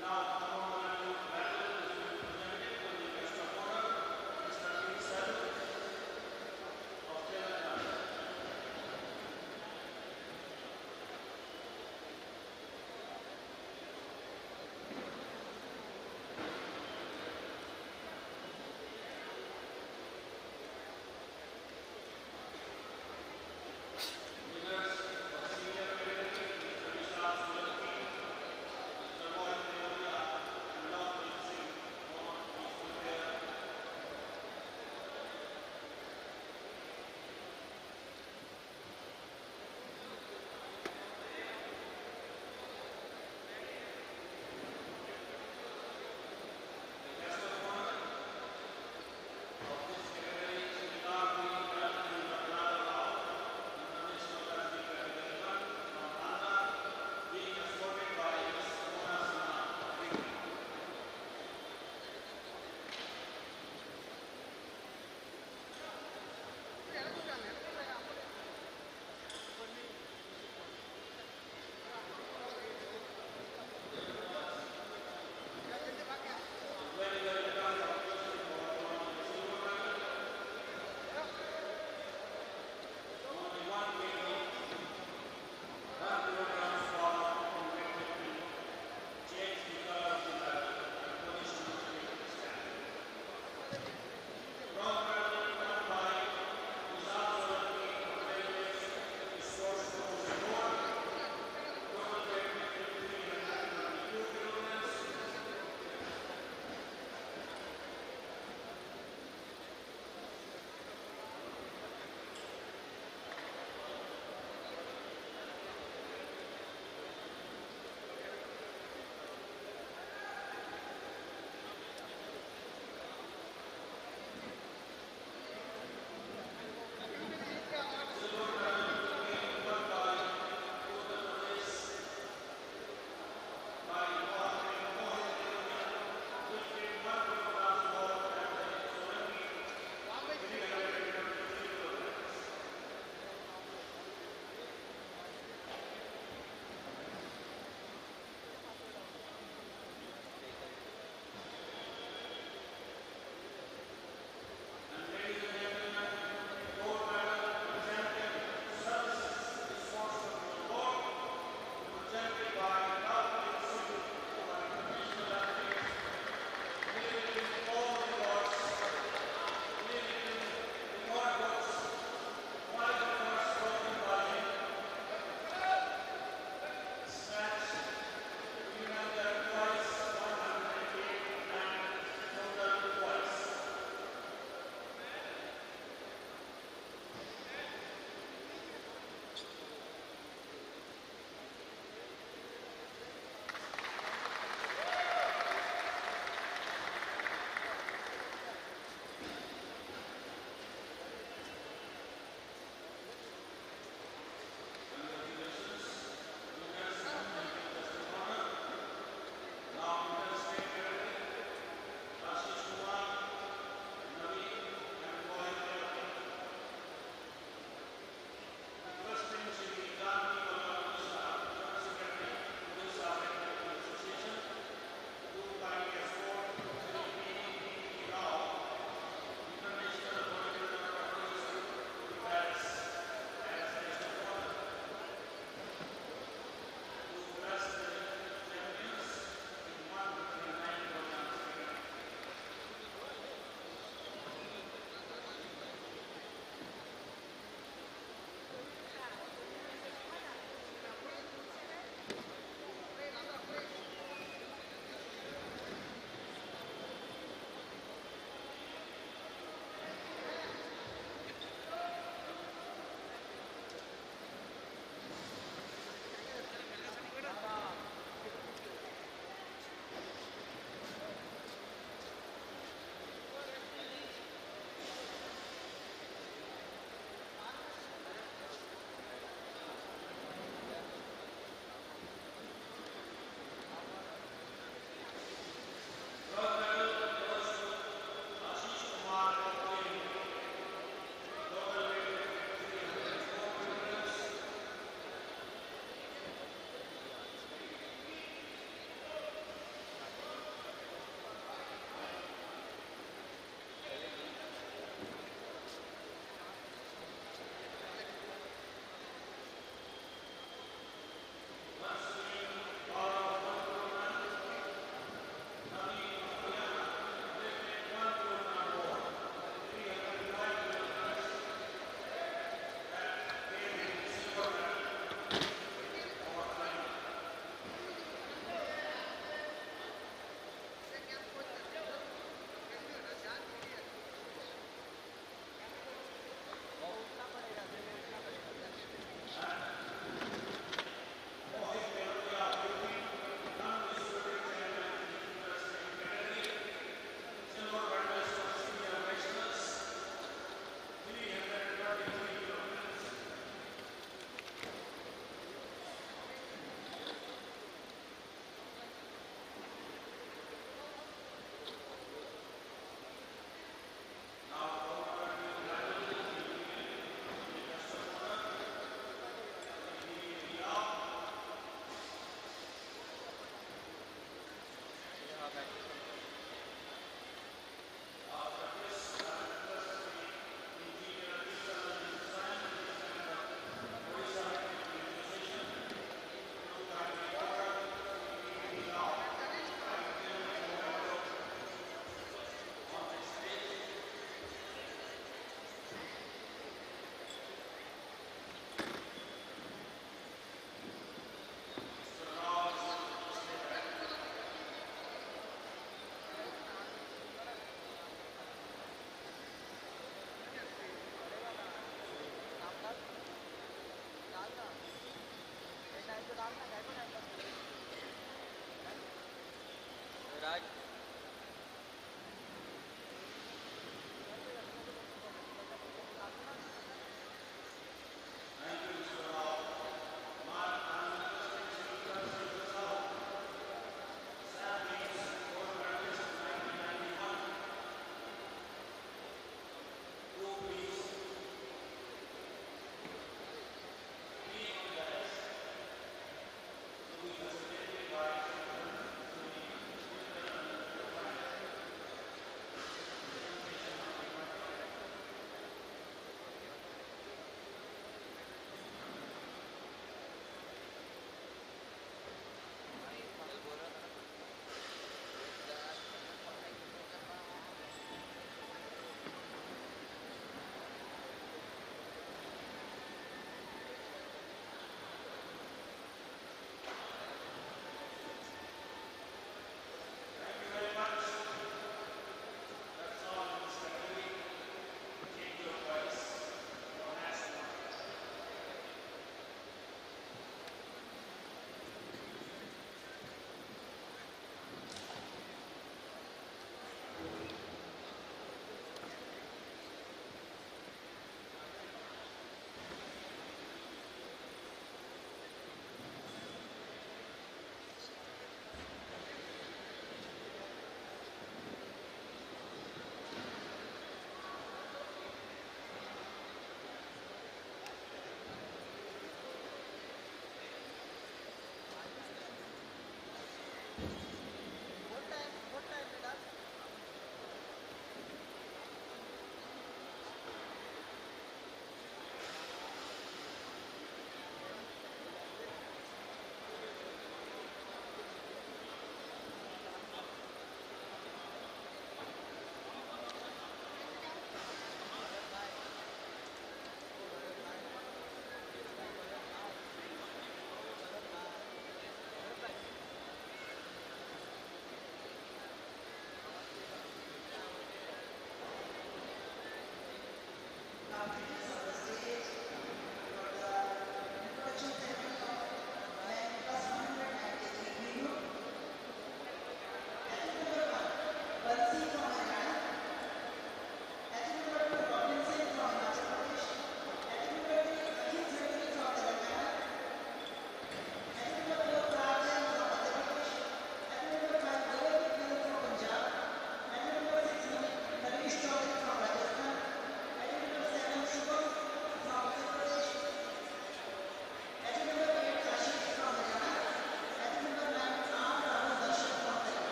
now, the tournament medal is being presented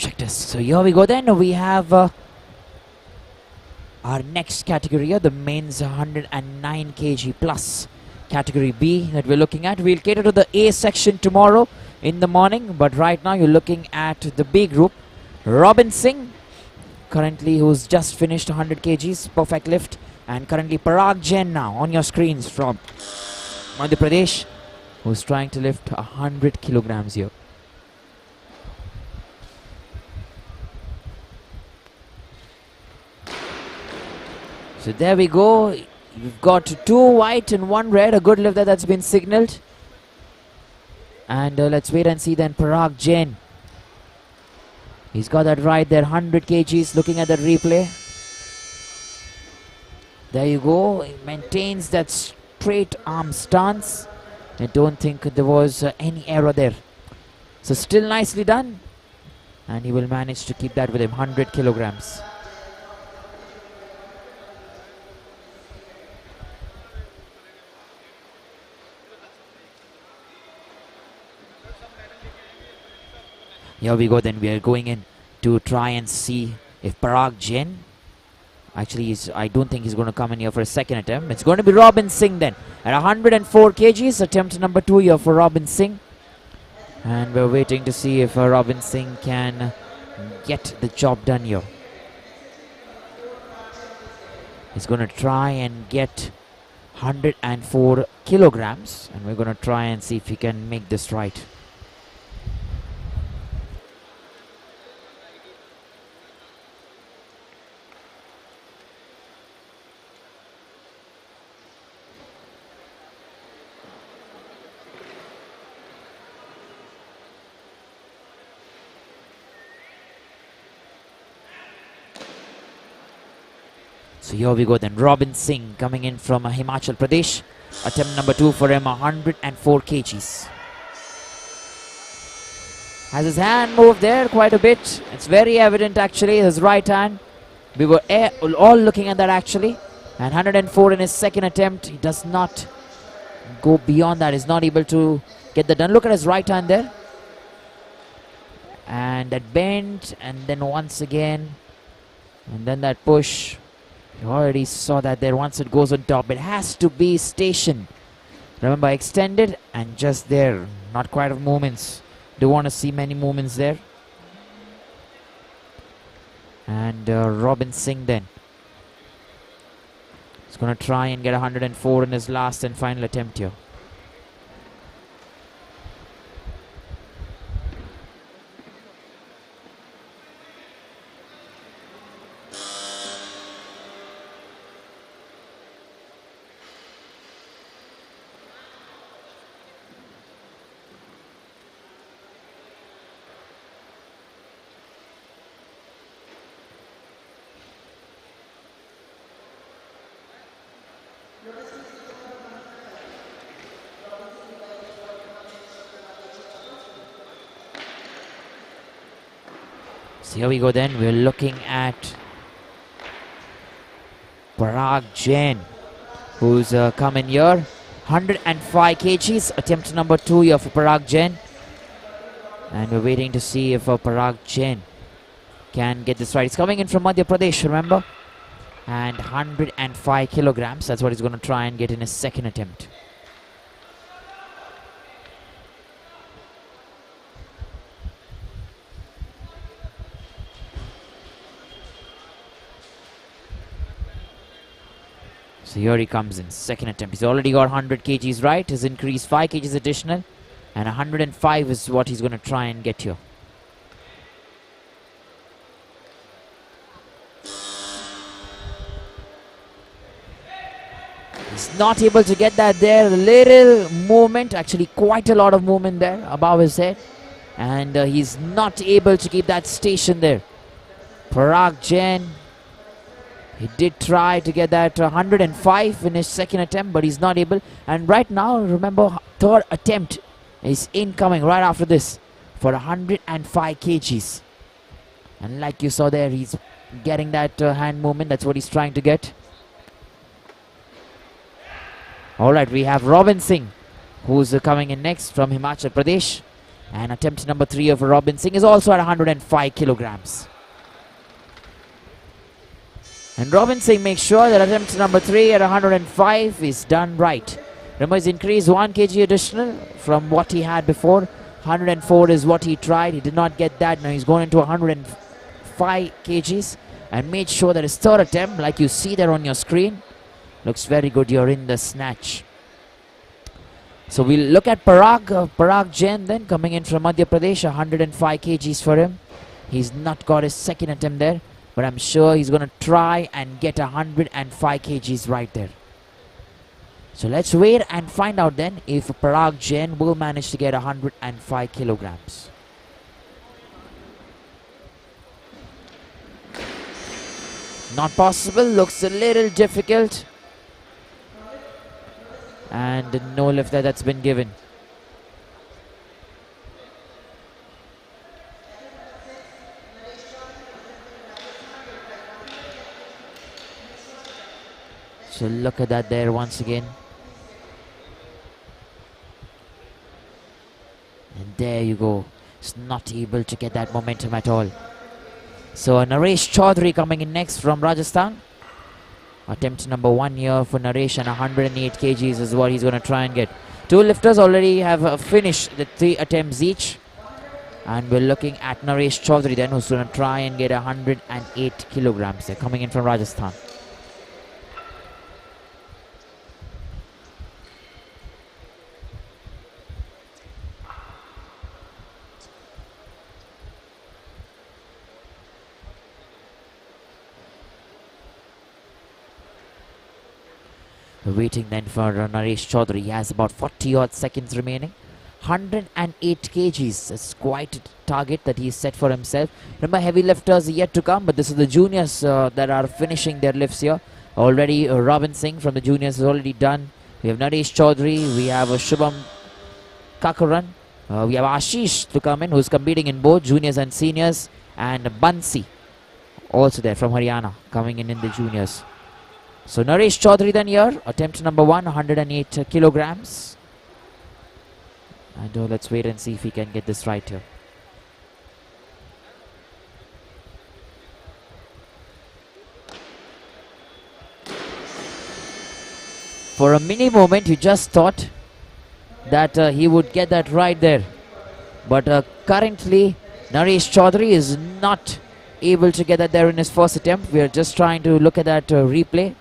Check this. So here we go then. We have our next category here, the men's 109 kg plus category B that we're looking at. We'll cater to the A section tomorrow in the morning, but right now you're looking at the B group. Robin Singh, currently, who's just finished 100 kgs, perfect lift, and currently Parag Jain now on your screens from Madhya Pradesh, who's trying to lift 100 kilograms here. So there we go. We've got 2 white and 1 red. A good lift that's been signaled. And let's wait and see then Parag Jain. He's got that right there, 100 kgs, looking at the replay. There you go. He maintains that straight arm stance. I don't think there was any error there. So still nicely done. And he will manage to keep that with him, 100 kilograms. Here we go then, we are going in to try and see if Parag Jain, actually I don't think he's going to come in here for a second attempt. It's going to be Robin Singh then at 104 kgs, attempt number 2 here for Robin Singh. And we're waiting to see if Robin Singh can get the job done here. He's going to try and get 104 kilograms, and we're going to try and see if he can make this right. So here we go then, Robin Singh coming in from Himachal Pradesh. Attempt number 2 for him, 104 kgs. Has his hand moved there quite a bit. It's very evident actually, his right hand. We were all looking at that actually. And 104 in his second attempt. He does not go beyond that. He's not able to get that done. Look at his right hand there. And that bend, and then once again. And then that push. You already saw that there. Once it goes on top, it has to be stationed. Remember, extended and just there. Not quite of movements. Don't want to see many movements there. And Robin Singh then. He's going to try and get 104 in his last and final attempt here. So here we go then, we're looking at Parag Jain, who's come in here, 105 kgs, attempt number 2 here for Parag Jain. And we're waiting to see if Parag Jain can get this right. He's coming in from Madhya Pradesh, remember? And 105 kilograms, that's what he's going to try and get in his second attempt. So here he comes in, second attempt. He's already got 100 kgs right. He's increased 5 kgs additional. And 105 is what he's going to try and get here. He's not able to get that there. A little movement, actually quite a lot of movement there above his head. And he's not able to keep that station there. Parag Jain. He did try to get that 105 in his second attempt, but he's not able. And right now, remember, third attempt is incoming right after this for 105 kgs. And like you saw there, he's getting that hand movement. That's what he's trying to get. All right, we have Robin Singh, who's coming in next from Himachal Pradesh. And attempt number 3 of Robin Singh is also at 105 kilograms. And Robin Singh makes sure that attempt number 3 at 105 is done right. Remember, he's increased 1 kg additional from what he had before. 104 is what he tried. He did not get that. Now he's going into 105 kgs and made sure that his third attempt, like you see there on your screen, looks very good here in the snatch. So we'll look at Parag Jain then coming in from Madhya Pradesh. 105 kgs for him. He's not got his second attempt there, but I'm sure he's going to try and get 105 kgs right there. So let's wait and find out then if Parag Jain will manage to get 105 kilograms. Not possible, looks a little difficult. And no lift that's been given. So look at that there once again. And there you go. It's not able to get that momentum at all. So Naresh Chaudhary coming in next from Rajasthan. Attempt number 1 here for Naresh, and 108 kgs is what he's going to try and get. 2 lifters already have finished the 3 attempts each. And we're looking at Naresh Chaudhary then, who's going to try and get 108 kilograms. They're coming in from Rajasthan. We're waiting then for Naresh Chaudhary. He has about 40 odd seconds remaining. 108 kgs. That's quite a target that he's set for himself. Remember, heavy lifters are yet to come, but this is the juniors that are finishing their lifts here. Already Robin Singh from the juniors is already done. We have Naresh Chaudhary. We have Shubham Kakaran. We have Ashish to come in, who's competing in both juniors and seniors. And Bansi also there from Haryana coming in the juniors. So Naresh Chaudhary then here, attempt number 1, 108 kilograms. And let's wait and see if he can get this right here. For a mini moment, you just thought that he would get that right there. But currently, Naresh Chaudhary is not able to get that there in his first attempt. We are just trying to look at that replay.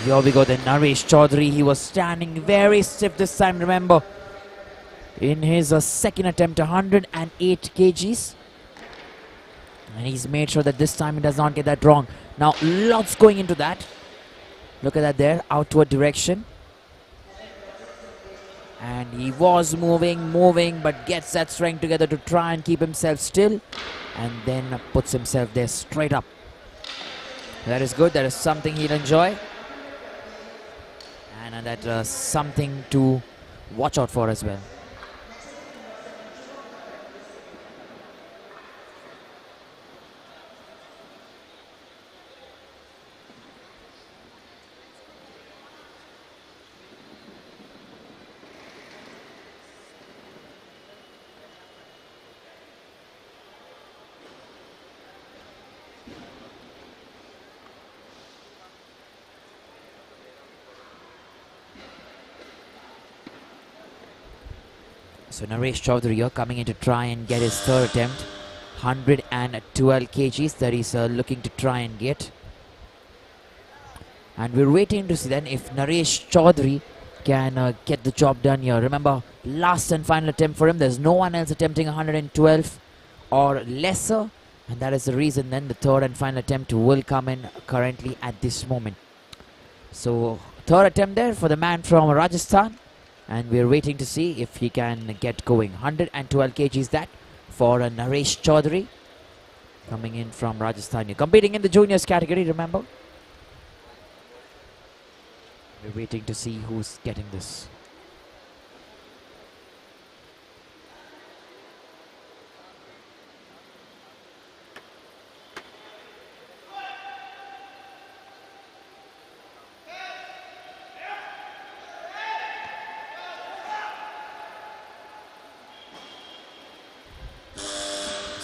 Here we go then, Naresh Chaudhary. He was standing very stiff this time, remember. In his second attempt, 108 kgs. And he's made sure that this time he does not get that wrong. Now, lots going into that. Look at that there, outward direction. And he was moving, but gets that strength together to try and keep himself still. And then puts himself there straight up. That is good. That is something he'll enjoy. And that something to watch out for as well. So Naresh Chaudhary here coming in to try and get his third attempt. 112 kgs that he's looking to try and get. And we're waiting to see then if Naresh Chaudhary can get the job done here. Remember, last and final attempt for him. There's no one else attempting 112 or lesser. And that is the reason then the third and final attempt will come in currently at this moment. So third attempt there for the man from Rajasthan. And we're waiting to see if he can get going. 112 kgs that for Naresh Chaudhary coming in from Rajasthan. You're competing in the juniors category, remember? We're waiting to see who's getting this.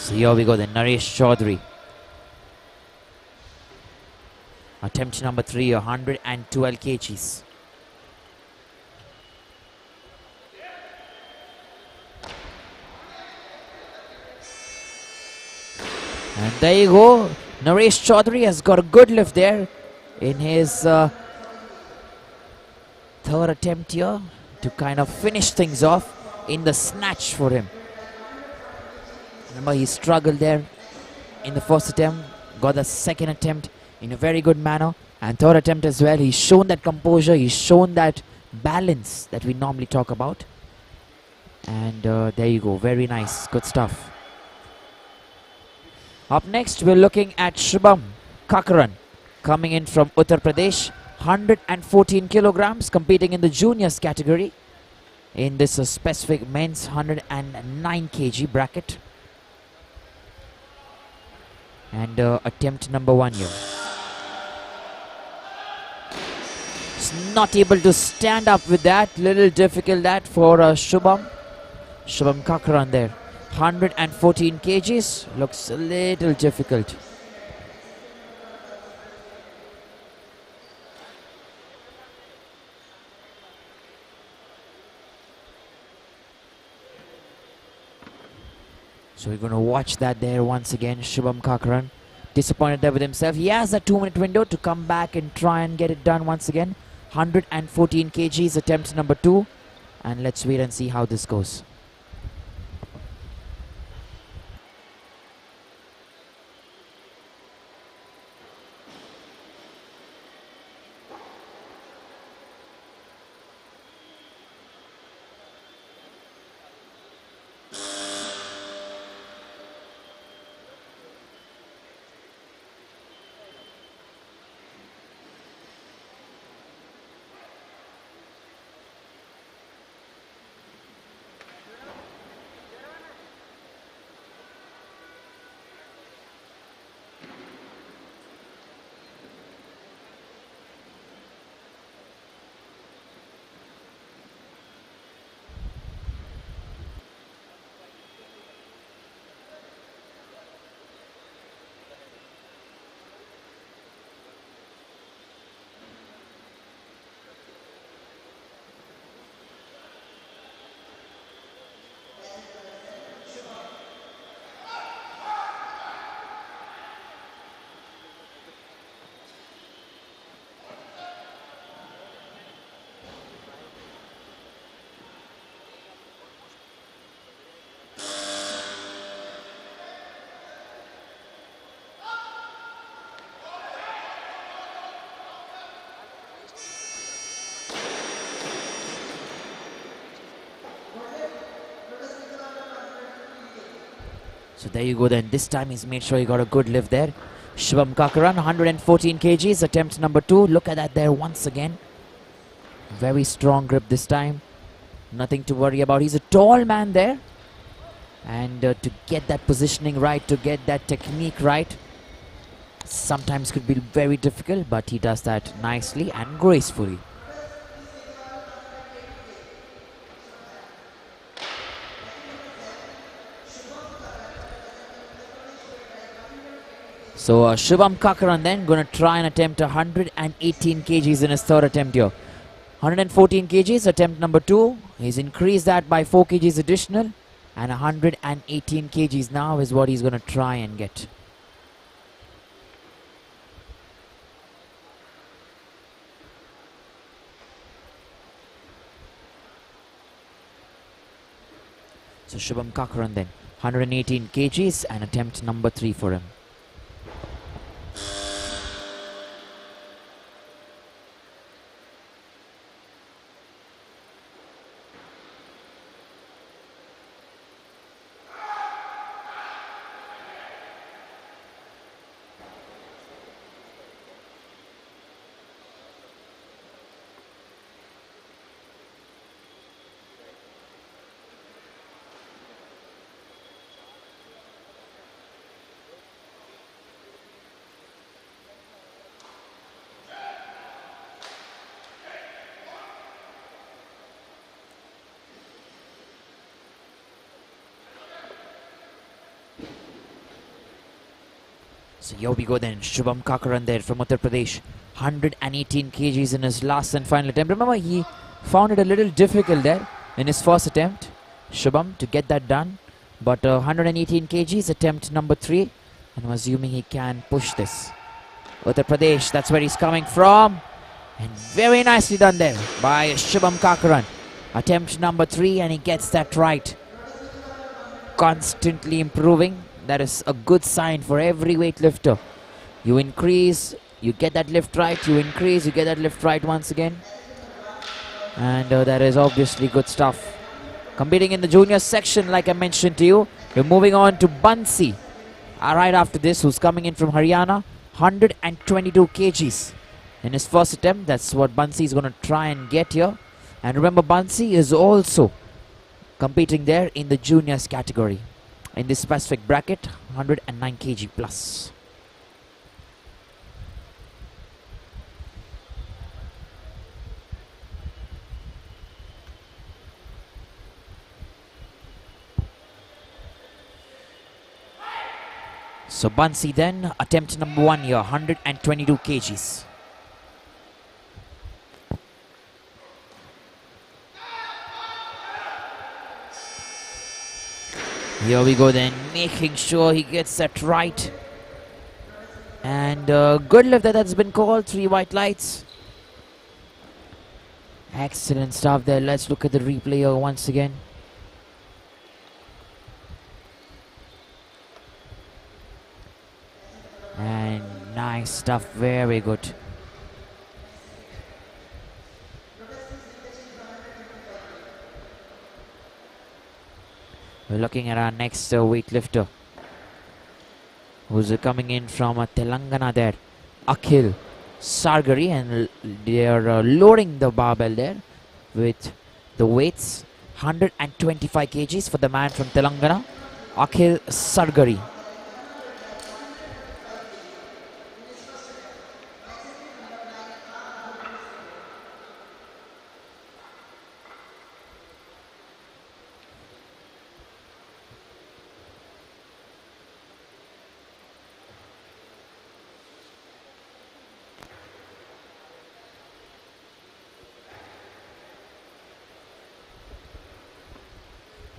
So here we go then, Naresh Chaudhary. Attempt number 3, 112 kgs. And there you go. Naresh Chaudhary has got a good lift there in his third attempt here to kind of finish things off in the snatch for him. Remember, he struggled there in the first attempt, got the second attempt in a very good manner, and third attempt as well. He's shown that composure, he's shown that balance that we normally talk about. And there you go, very nice, good stuff. Up next, we're looking at Shubham Kakran coming in from Uttar Pradesh, 114 kilograms, competing in the juniors category in this specific men's 109 kg bracket. And attempt number 1 here. It's not able to stand up with that. Little difficult that for Shubham Kakran there. 114 kgs. Looks a little difficult. So we're going to watch that there once again. Shubham Kakran disappointed there with himself. He has a 2-minute window to come back and try and get it done once again. 114 kgs, attempt number 2. And let's wait and see how this goes. So there you go then. This time he's made sure he got a good lift there. Shivam Kakaran, 114 kgs, attempt number 2. Look at that there once again. Very strong grip this time. Nothing to worry about. He's a tall man there. And to get that positioning right, to get that technique right, sometimes could be very difficult, but he does that nicely and gracefully. So Shivam Kakaran then going to try and attempt 118 kgs in his third attempt here. 114 kgs, attempt number 2. He's increased that by 4 kgs additional. And 118 kgs now is what he's going to try and get. So Shivam Kakaran then, 118 kgs and attempt number 3 for him. So here we go then, Shivam Kakaran there from Uttar Pradesh. 118 kgs in his last and final attempt. Remember, he found it a little difficult there in his first attempt, Shivam, to get that done. But 118 kgs, attempt number 3. And I'm assuming he can push this. Uttar Pradesh, that's where he's coming from. And very nicely done there by Shivam Kakaran. Attempt number 3 and he gets that right. Constantly improving. That is a good sign for every weightlifter. You increase, you get that lift right, you increase, you get that lift right once again. And that is obviously good stuff. Competing in the junior section, like I mentioned to you, we're moving on to Bansi. Right after this, who's coming in from Haryana, 122 kgs. In his first attempt, that's what Bansi is going to try and get here. And remember, Bansi is also competing there in the juniors category. In this specific bracket, 109 kg plus. So Bansi then, attempt number 1 here, 122 kgs. Here we go then, making sure he gets that right. And good lift that's been called, 3 white lights. Excellent stuff there. Let's look at the replay here once again. And nice stuff, very good. We're looking at our next weightlifter, who's coming in from Telangana there, Akhil Sargari, and they are loading the barbell there with the weights, 125 kgs for the man from Telangana, Akhil Sargari.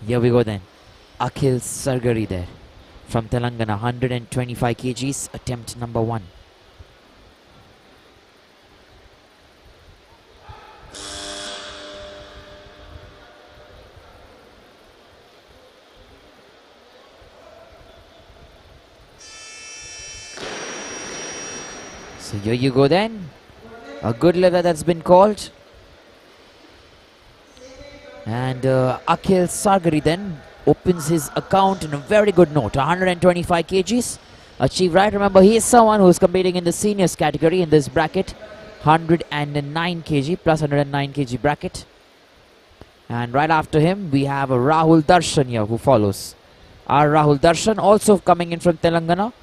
Here we go then, Akhil Sargari there from Telangana, 125 kgs, attempt number 1. So here you go then, a good lever that's been called. And Akhil Sargari then opens his account in a very good note. 125 kgs achieved, right? Remember, he is someone who is competing in the seniors category in this bracket. 109 kg plus 109 kg bracket. And right after him, we have a Rahul Darshan here who follows. Our Rahul Darshan also coming in from Telangana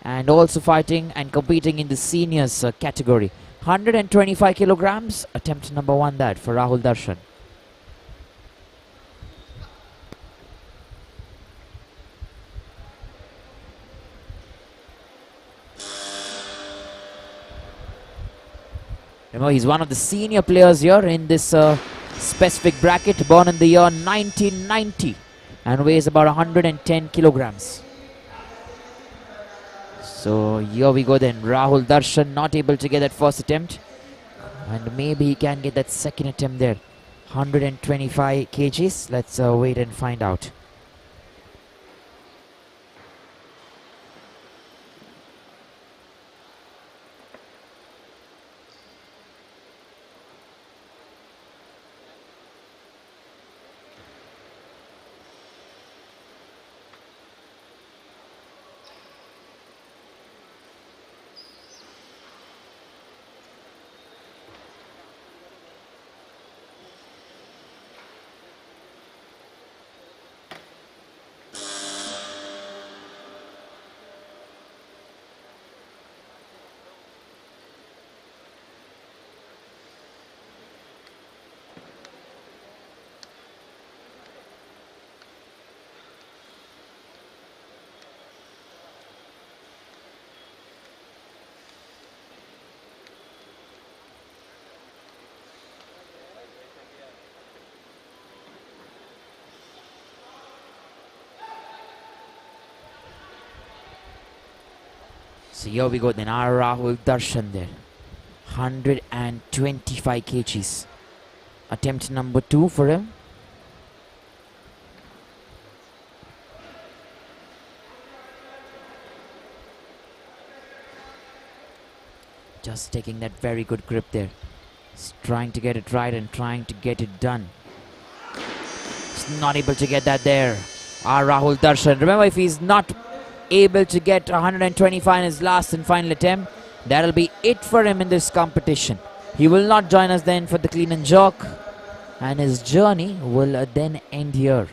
and also fighting and competing in the seniors category. 125 kilograms, attempt number 1 that for Rahul Darshan. Remember, he's one of the senior players here in this specific bracket, born in the year 1990 and weighs about 110 kilograms. So here we go then. Rahul Darshan not able to get that first attempt, and maybe he can get that second attempt there. 125 kgs. Let's wait and find out. So here we go then, our Rahul Darshan there. 125 kgs. Attempt number 2 for him. Just taking that very good grip there. He's trying to get it right and trying to get it done. He's not able to get that there. Our Rahul Darshan. Remember, if he's not able to get 125 in his last and final attempt, that'll be it for him in this competition. He will not join us then for the clean and jerk, and his journey will then end here.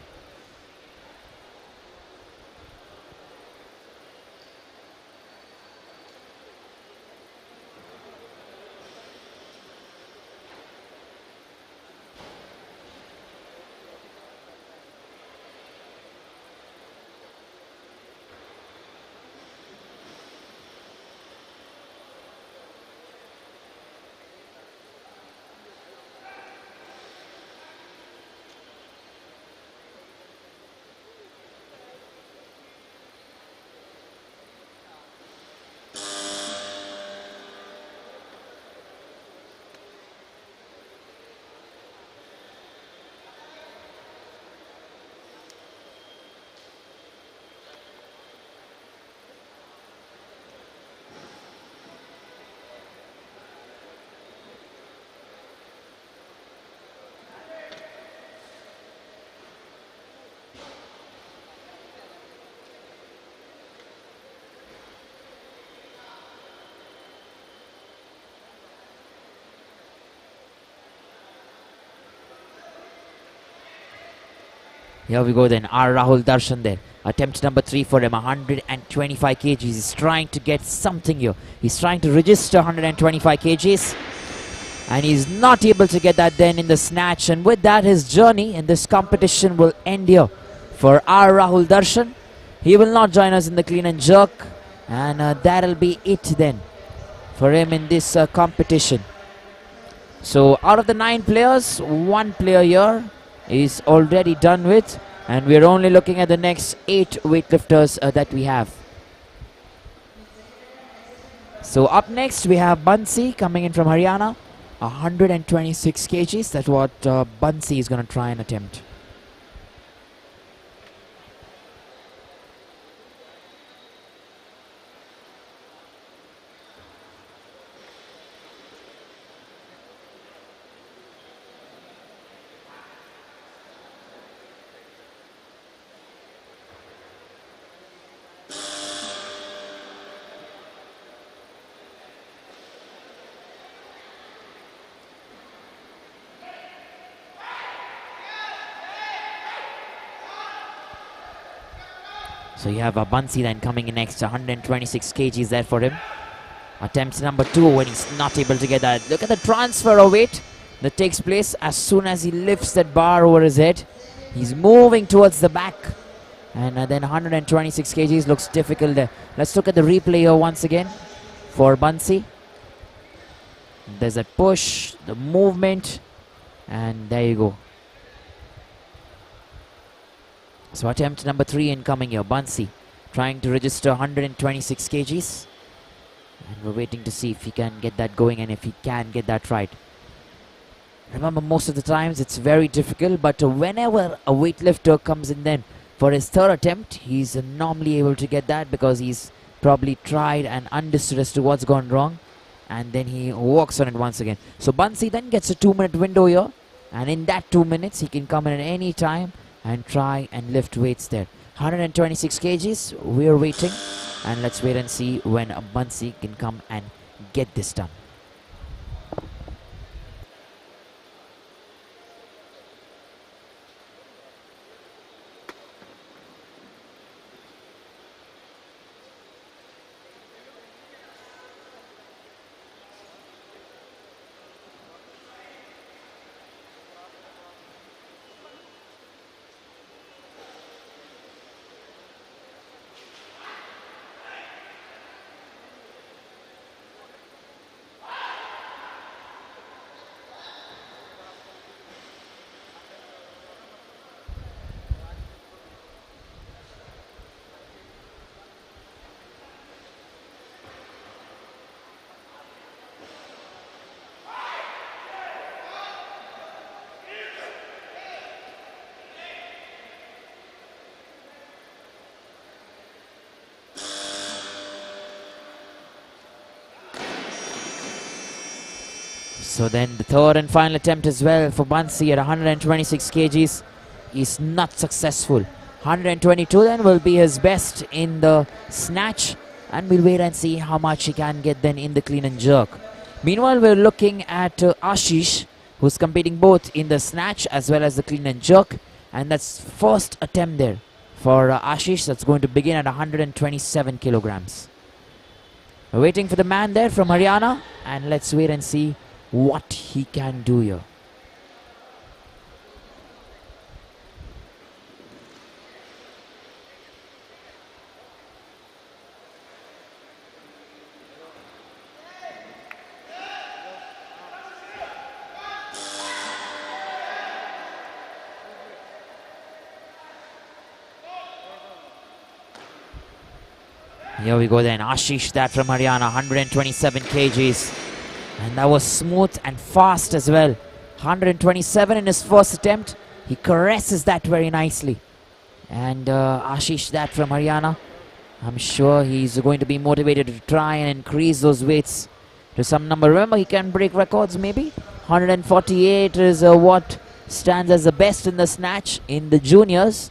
Here we go then, our Rahul Darshan there. Attempt number 3 for him, 125 kgs. He's trying to get something here. He's trying to register 125 kgs. And he's not able to get that then in the snatch. And with that, his journey in this competition will end here for our Rahul Darshan. He will not join us in the clean and jerk. And that'll be it then for him in this competition. So out of the 9 players, 1 player here is already done with, and we're only looking at the next 8 weightlifters that we have. So up next we have Bansi coming in from Haryana, 126 kgs. That's what Bansi is going to try and attempt. So you have Bansi then coming in next, 126 kgs there for him. Attempt number 2 when he's not able to get that. Look at the transfer of weight that takes place as soon as he lifts that bar over his head. He's moving towards the back. And then 126 kgs looks difficult there. Let's look at the replay here once again for Bansi. There's a push, the movement, and there you go. So attempt number 3 incoming here. Bansi trying to register 126 kgs. And we're waiting to see if he can get that going and if he can get that right. Remember, most of the times it's very difficult, but whenever a weightlifter comes in then for his third attempt, he's normally able to get that because he's probably tried and understood as to what's gone wrong, and then he works on it once again. So Bansi then gets a 2-minute window here, and in that 2 minutes he can come in at any time and try and lift weights there. 126 kgs, we're waiting, and let's wait and see when Bansi can come and get this done. So then the third and final attempt as well for Bansi at 126 kgs is not successful. 122 then will be his best in the snatch, and we'll wait and see how much he can get then in the clean and jerk. Meanwhile, we're looking at Ashish, who's competing both in the snatch as well as the clean and jerk, and that's first attempt there for Ashish. That's going to begin at 127 kilograms. We're waiting for the man there from Haryana, and let's wait and see what he can do here. Here we go then, Ashish that from Haryana, 127 kgs. And that was smooth and fast as well. 127 in his first attempt. He caresses that very nicely. And Ashish that from Haryana, I'm sure he's going to be motivated to try and increase those weights to some number. Remember, he can break records maybe. 148 is what stands as the best in the snatch in the juniors.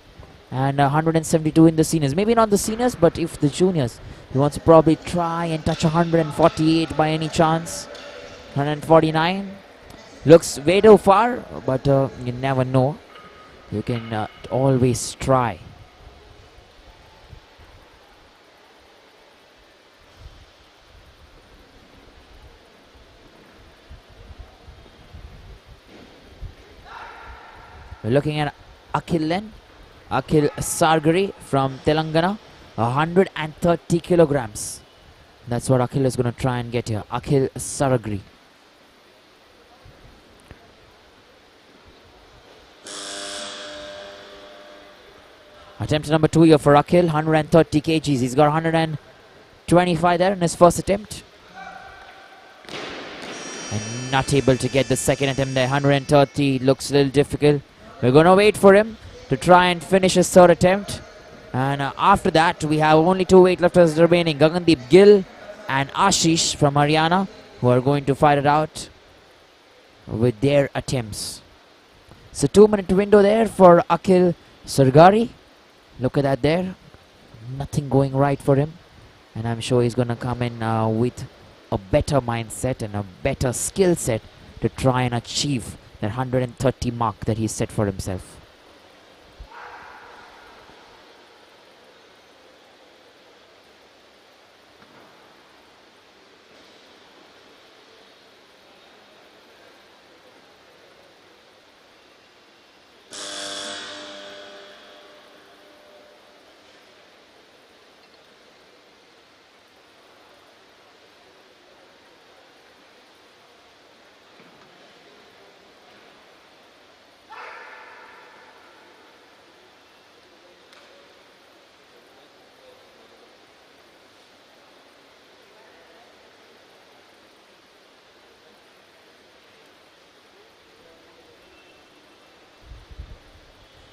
And 172 in the seniors. Maybe not the seniors, but if the juniors. He wants to probably try and touch 148 by any chance. 149 looks way too far, but you never know. You can always try. We're looking at Akhil Sargari from Telangana, 130 kilograms. That's what Akhil is going to try and get here. Akhil Sargari. Attempt number 2 here for Akhil, 130 kgs. He's got 125 there in his first attempt. And not able to get the second attempt there. 130 looks a little difficult. We're going to wait for him to try and finish his third attempt. And after that, we have only 2 weightlifters remaining. Gagandeep Gill and Ashish from Haryana, who are going to fight it out with their attempts. So 2-minute window there for Akhil Sargari. Look at that there. Nothing going right for him. And I'm sure he's going to come in with a better mindset and a better skill set to try and achieve that 130 mark that he set for himself.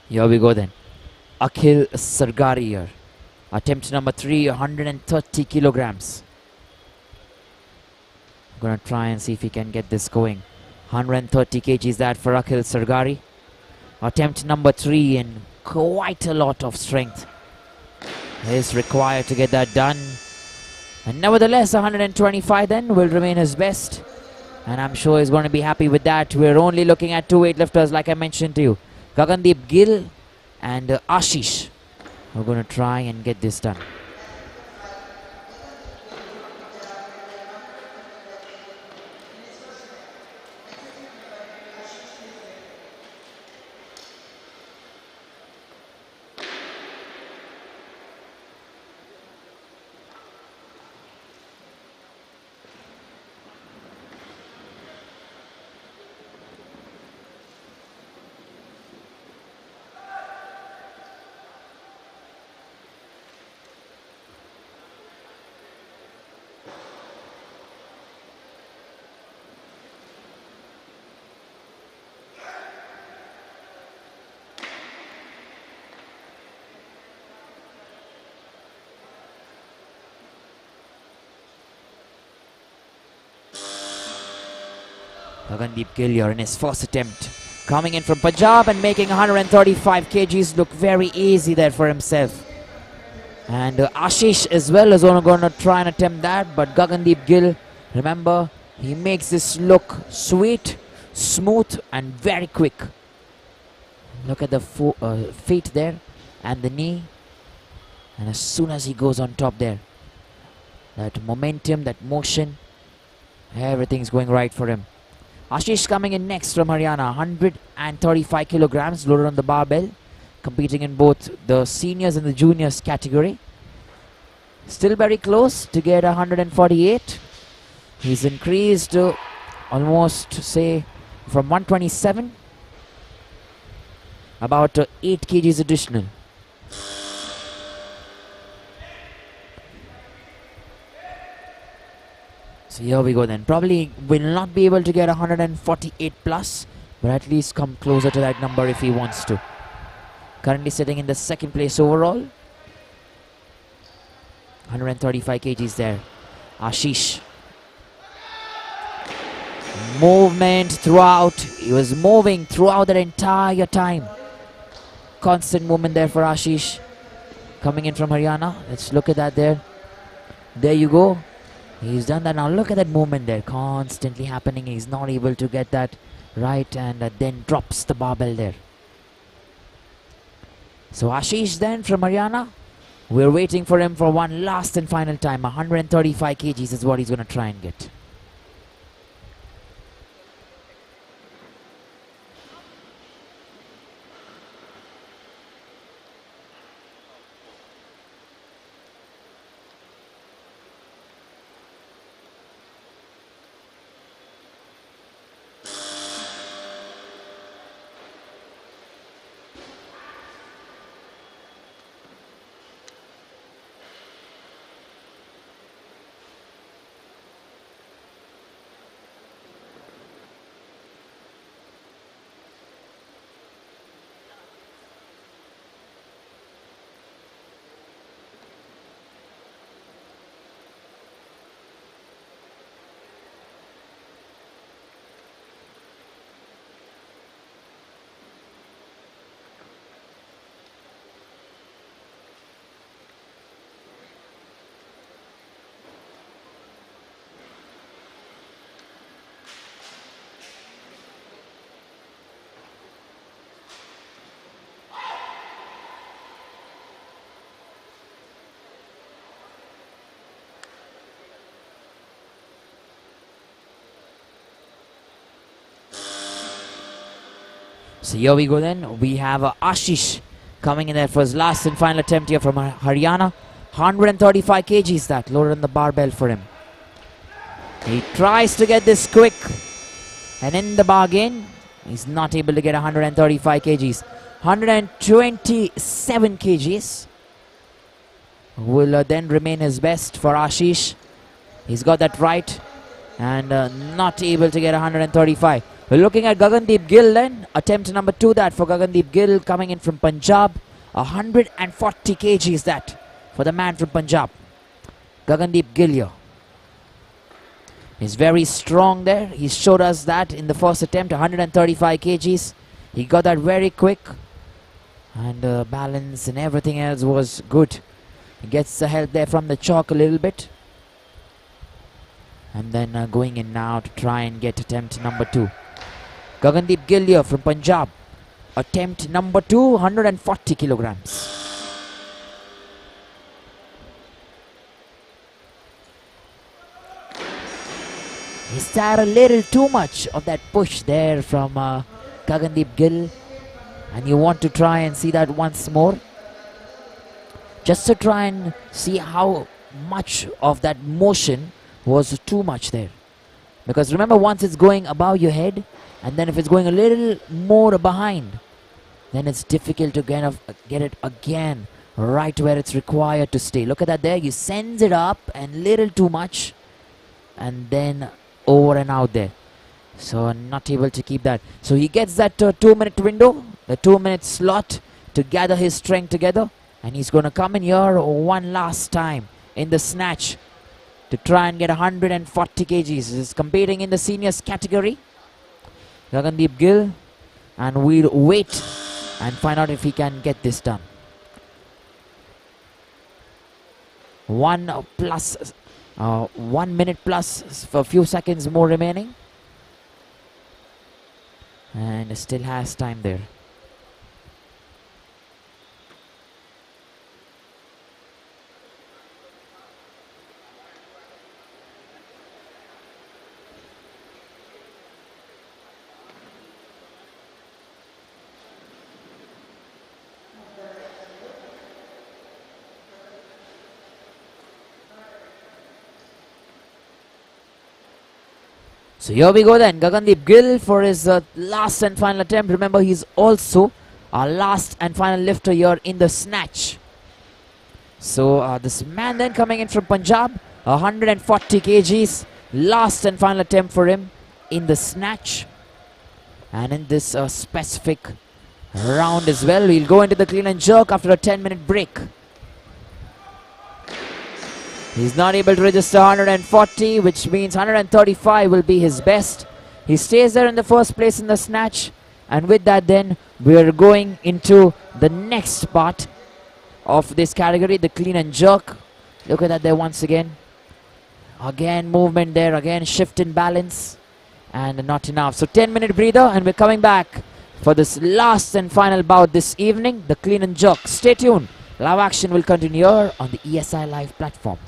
Here we go then. Akhil Sargari here. Attempt number 3, 130 kilograms. Gonna try and see if he can get this going. 130 kgs that for Akhil Sargari. Attempt number 3 and quite a lot of strength is required to get that done. And nevertheless, 125 then will remain his best. And I'm sure he's going to be happy with that. We're only looking at 2 weightlifters like I mentioned to you. Gagandeep Gill and Ashish. We're going to try and get this done. Gagandeep Gill here in his first attempt. Coming in from Punjab and making 135 kgs look very easy there for himself. And Ashish as well is going to try and attempt that. But Gagandeep Gill, remember, he makes this look sweet, smooth and very quick. Look at the feet there and the knee. And as soon as he goes on top there, that momentum, that motion, everything's going right for him. Ashish coming in next from Haryana, 135 kilograms loaded on the barbell, competing in both the seniors and the juniors category. Still very close to get 148. He's increased almost, say, from 127, about 8 kgs additional. So here we go then. Probably will not be able to get 148 plus, but at least come closer to that number if he wants to. Currently sitting in the second place overall. 135 kgs there. Ashish. Movement throughout. He was moving throughout that entire time. Constant movement there for Ashish. Coming in from Haryana. Let's look at that there. There you go. He's done that. Now look at that movement there, constantly happening. He's not able to get that right and then drops the barbell there. So Ashish then from Haryana, we're waiting for him for one last and final time. 135 kgs is what he's going to try and get. So here we go then. We have Ashish coming in there for his last and final attempt here from Haryana. 135 kgs that loaded on the barbell for him. He tries to get this quick, and in the bargain, he's not able to get 135 kgs. 127 kgs will then remain his best for Ashish. He's got that right and not able to get 135. We're looking at Gagandeep Gill then. Attempt number 2 that for Gagandeep Gill coming in from Punjab. 140 kg is that for the man from Punjab. Gagandeep Gill here. He's very strong there. He showed us that in the first attempt, 135 kgs. He got that very quick. And balance and everything else was good. He gets the help there from the chalk a little bit. And then going in now to try and get attempt number 2. Gagandeep Gill here from Punjab. Attempt number 2, 140 kilograms. Is there a little too much of that push there from Gagandeep Gill? And you want to try and see that once more? Just to try and see how much of that motion was too much there. Because remember, once it's going above your head, and then if it's going a little more behind, then it's difficult to get it again right where it's required to stay. Look at that there. You sends it up and little too much, and then over and out there. So not able to keep that. So he gets that 2-minute window, the 2-minute slot to gather his strength together. And he's going to come in here one last time in the snatch to try and get 140 kgs. He's competing in the seniors category. Gagandeep Gill. And we'll wait and find out if he can get this done. 1 minute plus for a few seconds more remaining. And still has time there. So here we go then, Gagandeep Gill for his last and final attempt. Remember, he's also our last and final lifter here in the snatch. So this man then coming in from Punjab, 140 kgs, last and final attempt for him in the snatch. And in this specific round as well, we'll go into the clean and jerk after a 10-minute break. He's not able to register 140, which means 135 will be his best. He stays there in the first place in the snatch. And with that then, we're going into the next part of this category, the clean and jerk. Look at that there once again. Again, movement there, again, shift in balance. And not enough. So 10-minute breather, and we're coming back for this last and final bout this evening, the clean and jerk. Stay tuned. Live action will continue here on the ESI Live platform.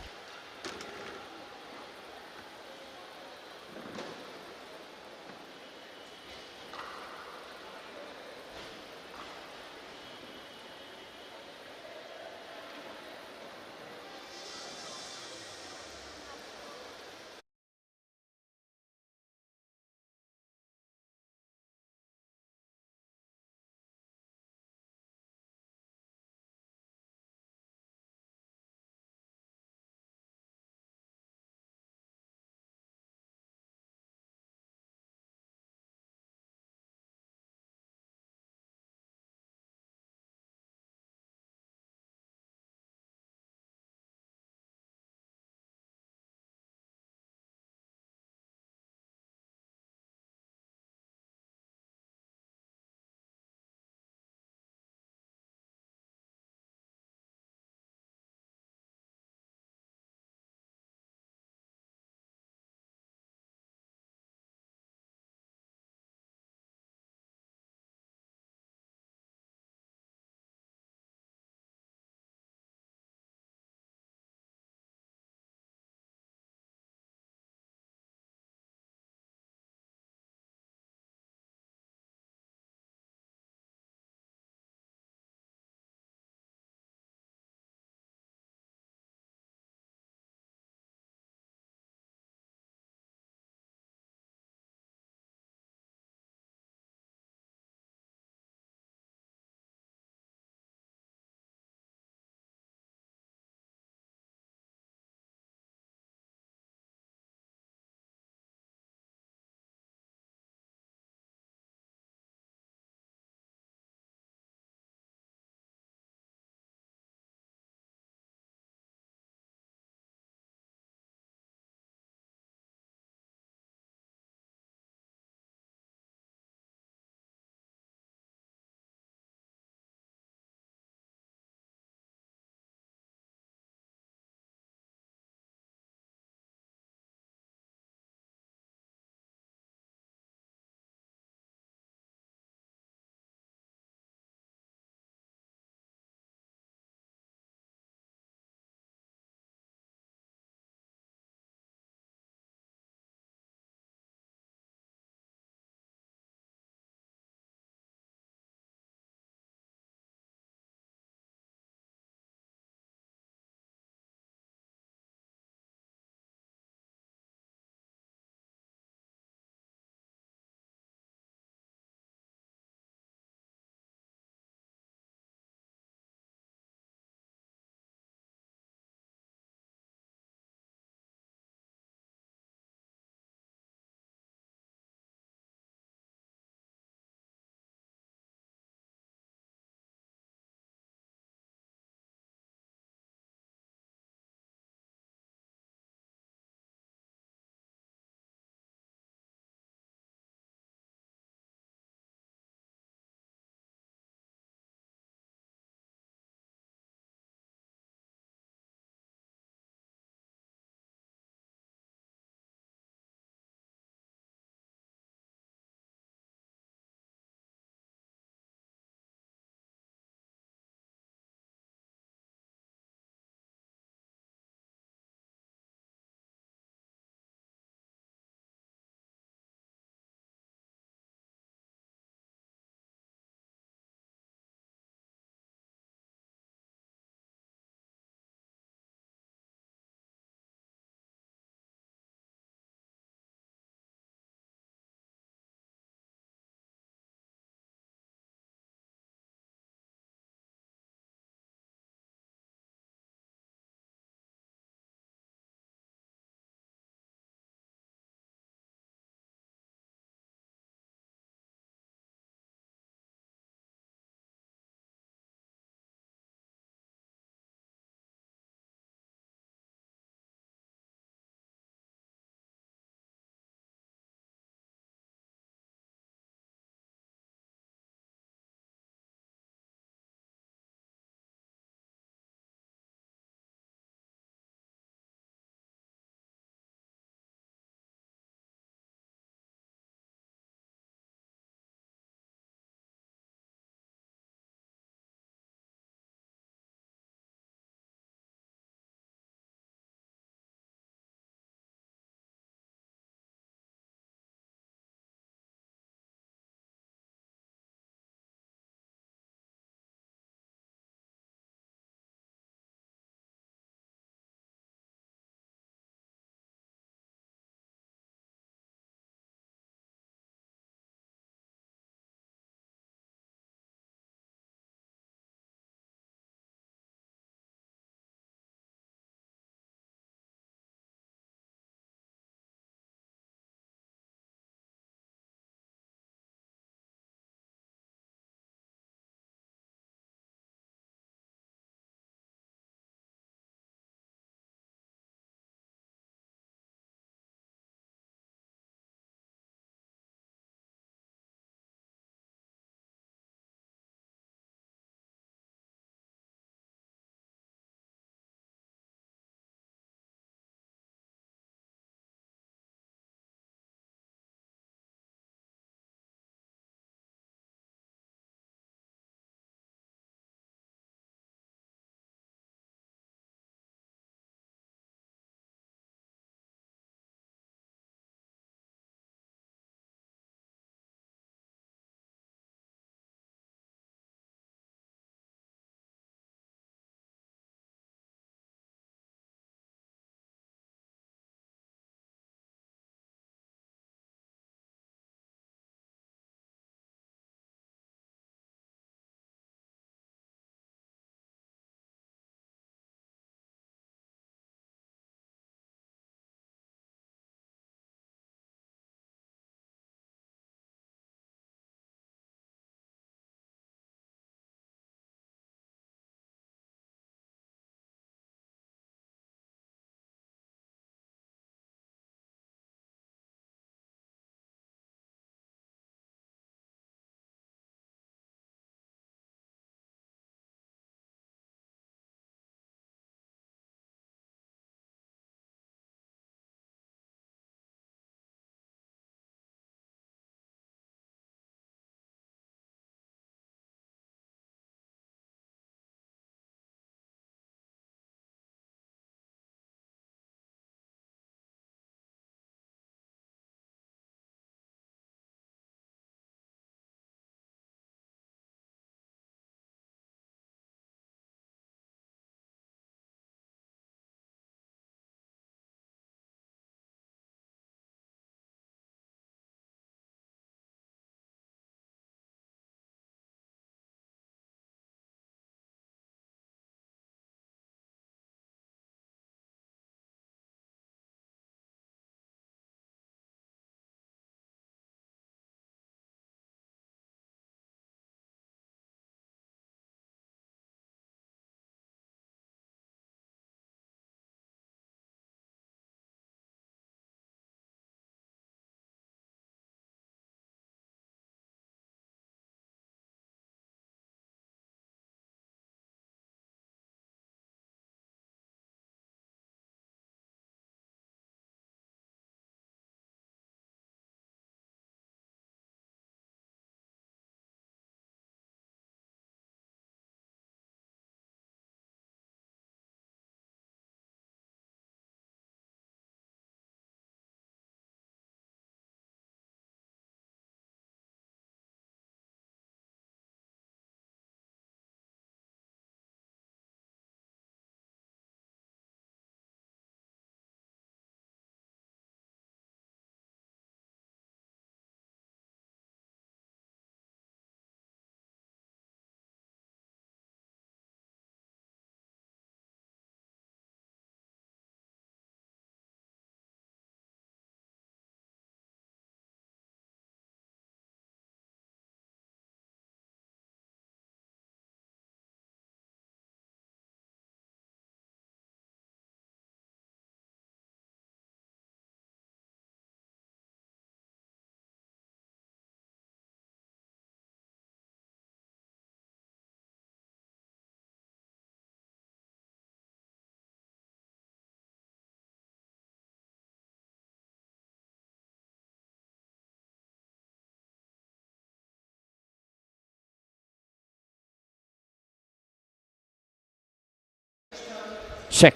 Check.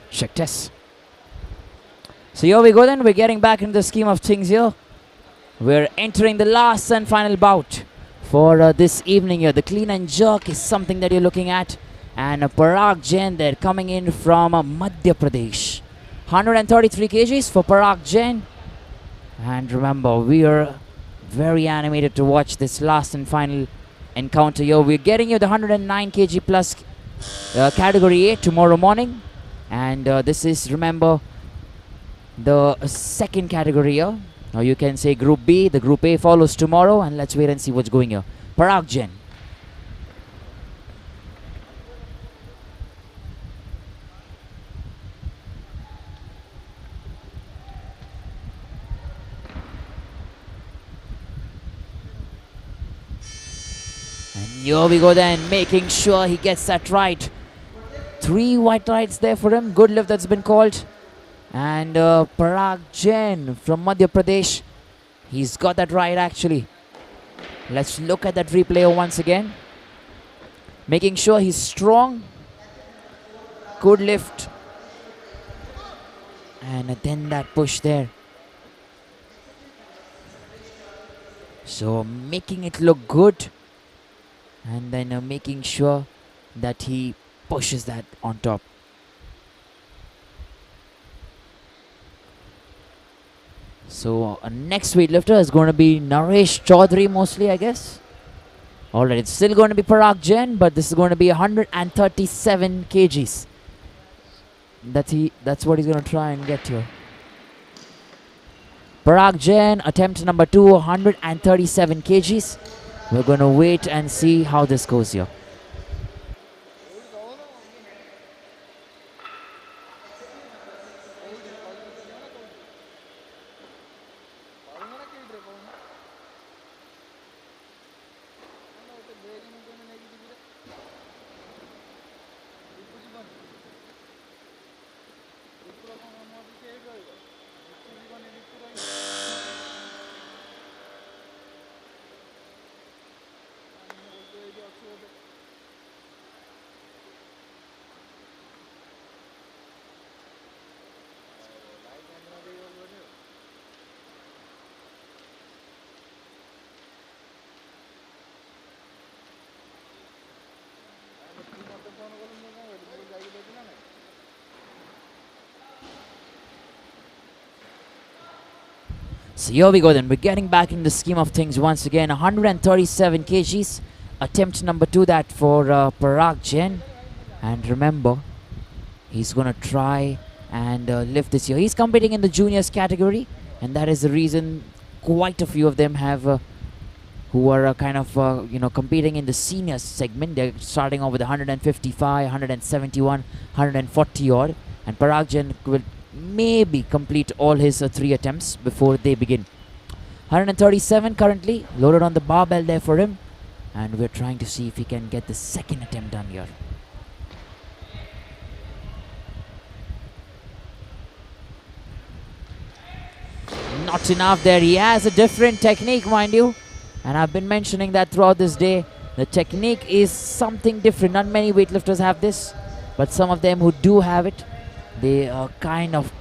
Check test. So here we go then. We're getting back into the scheme of things here. We're entering the last and final bout for this evening here. The clean and jerk is something that you're looking at. And Parag Jain there coming in from Madhya Pradesh. 133 kgs for Parag Jain. And remember, we are very animated to watch this last and final encounter here. We're getting you the 109 kg plus category A tomorrow morning. And this is, remember, the second category here. Now you can say Group B. The Group A follows tomorrow. And let's wait and see what's going here. Parag Jain. Here we go then, making sure he gets that right. 3 white lights there for him. Good lift that's been called. And Parag Jain from Madhya Pradesh. He's got that right actually. Let's look at that replay once again. Making sure he's strong. Good lift. And then that push there. So making it look good. And then making sure that he pushes that on top. So next weightlifter is going to be Naresh Chaudhary mostly, I guess. Alright, it's still going to be Parag Jain, but this is going to be 137 kgs. That's what he's going to try and get here. Parag Jain, attempt number 2, 137 kgs. We're going to wait and see how this goes here. So here we go then. We're getting back in the scheme of things once again. 137 kgs. Attempt number 2 that for Parag Jain. And remember, he's going to try and lift this here. He's competing in the juniors category. And that is the reason quite a few of them have who are kind of competing in the seniors segment. They're starting off with 155, 171, 140 odd. And Parag Jain will maybe complete all his 3 attempts before they begin. 137 currently loaded on the barbell there for him, and we're trying to see if he can get the second attempt done here. Not enough there. He has a different technique, mind you, and I've been mentioning that throughout this day. The technique is something different. Not many weightlifters have this, but some of them who do have it, they kind of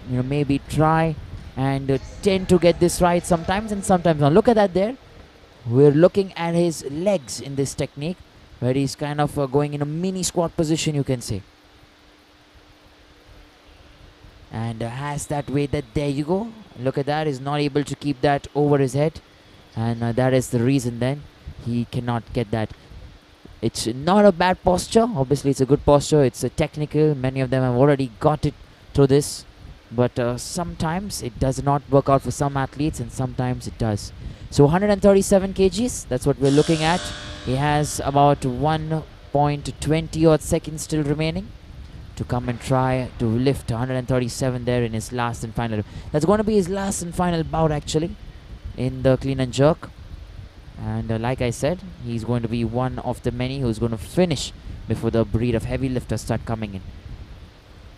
maybe try and tend to get this right sometimes and sometimes not. Look at that there. We're looking at his legs in this technique where he's kind of going in a mini squat position, you can say, and has that weight. That there you go, look at that. He's not able to keep that over his head, and that is the reason then he cannot get that. It's not a bad posture. Obviously, it's a good posture. It's a technical. Many of them have already got it through this. But sometimes it does not work out for some athletes, and sometimes it does. So 137 kgs, that's what we're looking at. He has about 1.20 odd seconds still remaining to come and try to lift 137 there in his last and final. That's going to be his last and final bout actually in the clean and jerk. And like I said, he's going to be one of the many who's going to finish before the breed of heavy lifters start coming in.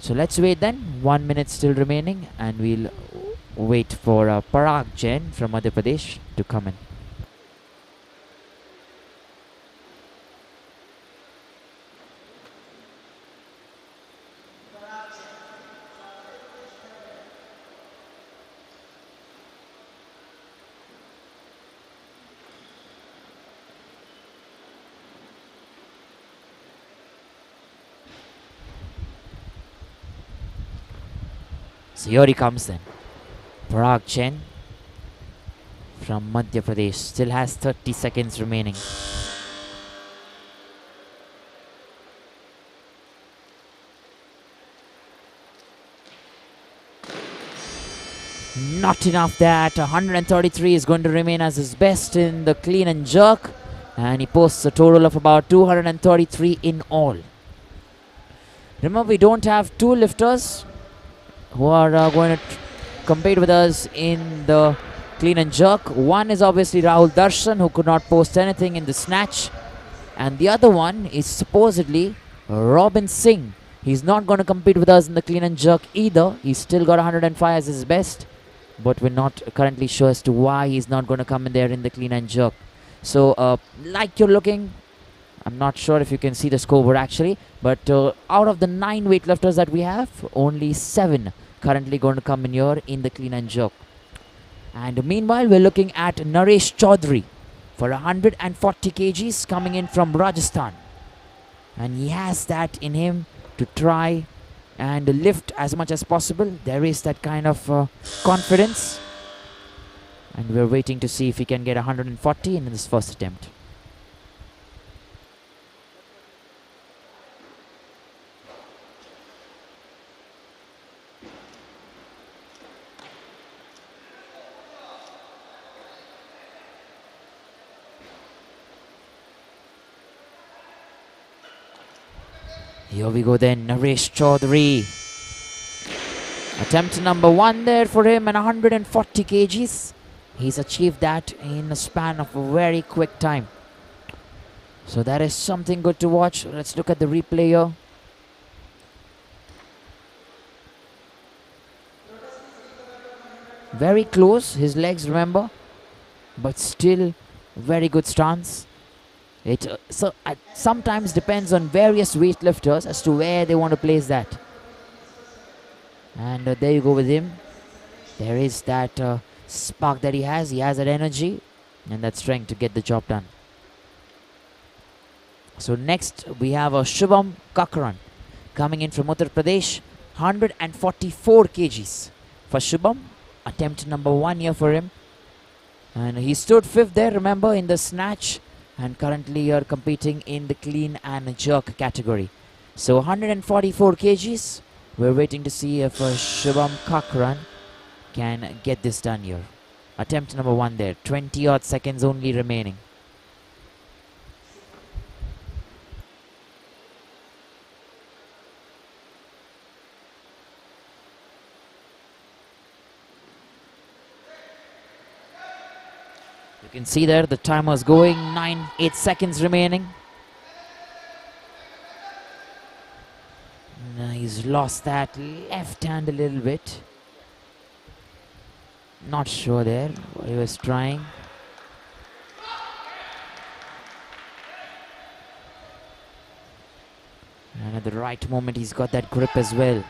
So let's wait then. 1 minute still remaining, and we'll wait for Parag Jain from Madhya Pradesh to come in. So here he comes then. Parag Chen from Madhya Pradesh still has 30 seconds remaining. Not enough that. 133 is going to remain as his best in the clean and jerk. And he posts a total of about 233 in all. Remember, we don't have two lifters who are going to compete with us in the clean and jerk. One is obviously Rahul Darshan, who could not post anything in the snatch. And the other one is supposedly Robin Singh. He's not going to compete with us in the clean and jerk either. He's still got 105 as his best. But we're not currently sure as to why he's not going to come in there in the clean and jerk. So, like you're looking, I'm not sure if you can see the scoreboard actually, but out of the 9 weightlifters that we have, only 7 currently going to come in here in the clean and jerk. And meanwhile, we're looking at Naresh Chaudhary for 140 kgs coming in from Rajasthan. And he has that in him to try and lift as much as possible. There is that kind of confidence. And we're waiting to see if he can get 140 in this first attempt. Here we go then, Naresh Chaudhary. Attempt number 1 there for him and 140 kgs. He's achieved that in a span of a very quick time. So that is something good to watch. Let's look at the replay here. Very close, his legs, remember, but still very good stance. It sometimes depends on various weightlifters as to where they want to place that. And there you go with him. There is that spark that he has that energy and that strength to get the job done. So next we have a Shubham Kakran coming in from Uttar Pradesh, 144 kgs for Shubham. Attempt number 1 here for him. And he stood 5th there, remember, in the snatch. And currently you're competing in the clean and jerk category. So 144 kgs. We're waiting to see if Shubham Kakran can get this done here. Attempt number 1 there. 20 odd seconds only remaining. You can see there the timer's going. 8 seconds remaining. He's lost that left hand a little bit. Not sure there what he was trying. And at the right moment he's got that grip as well.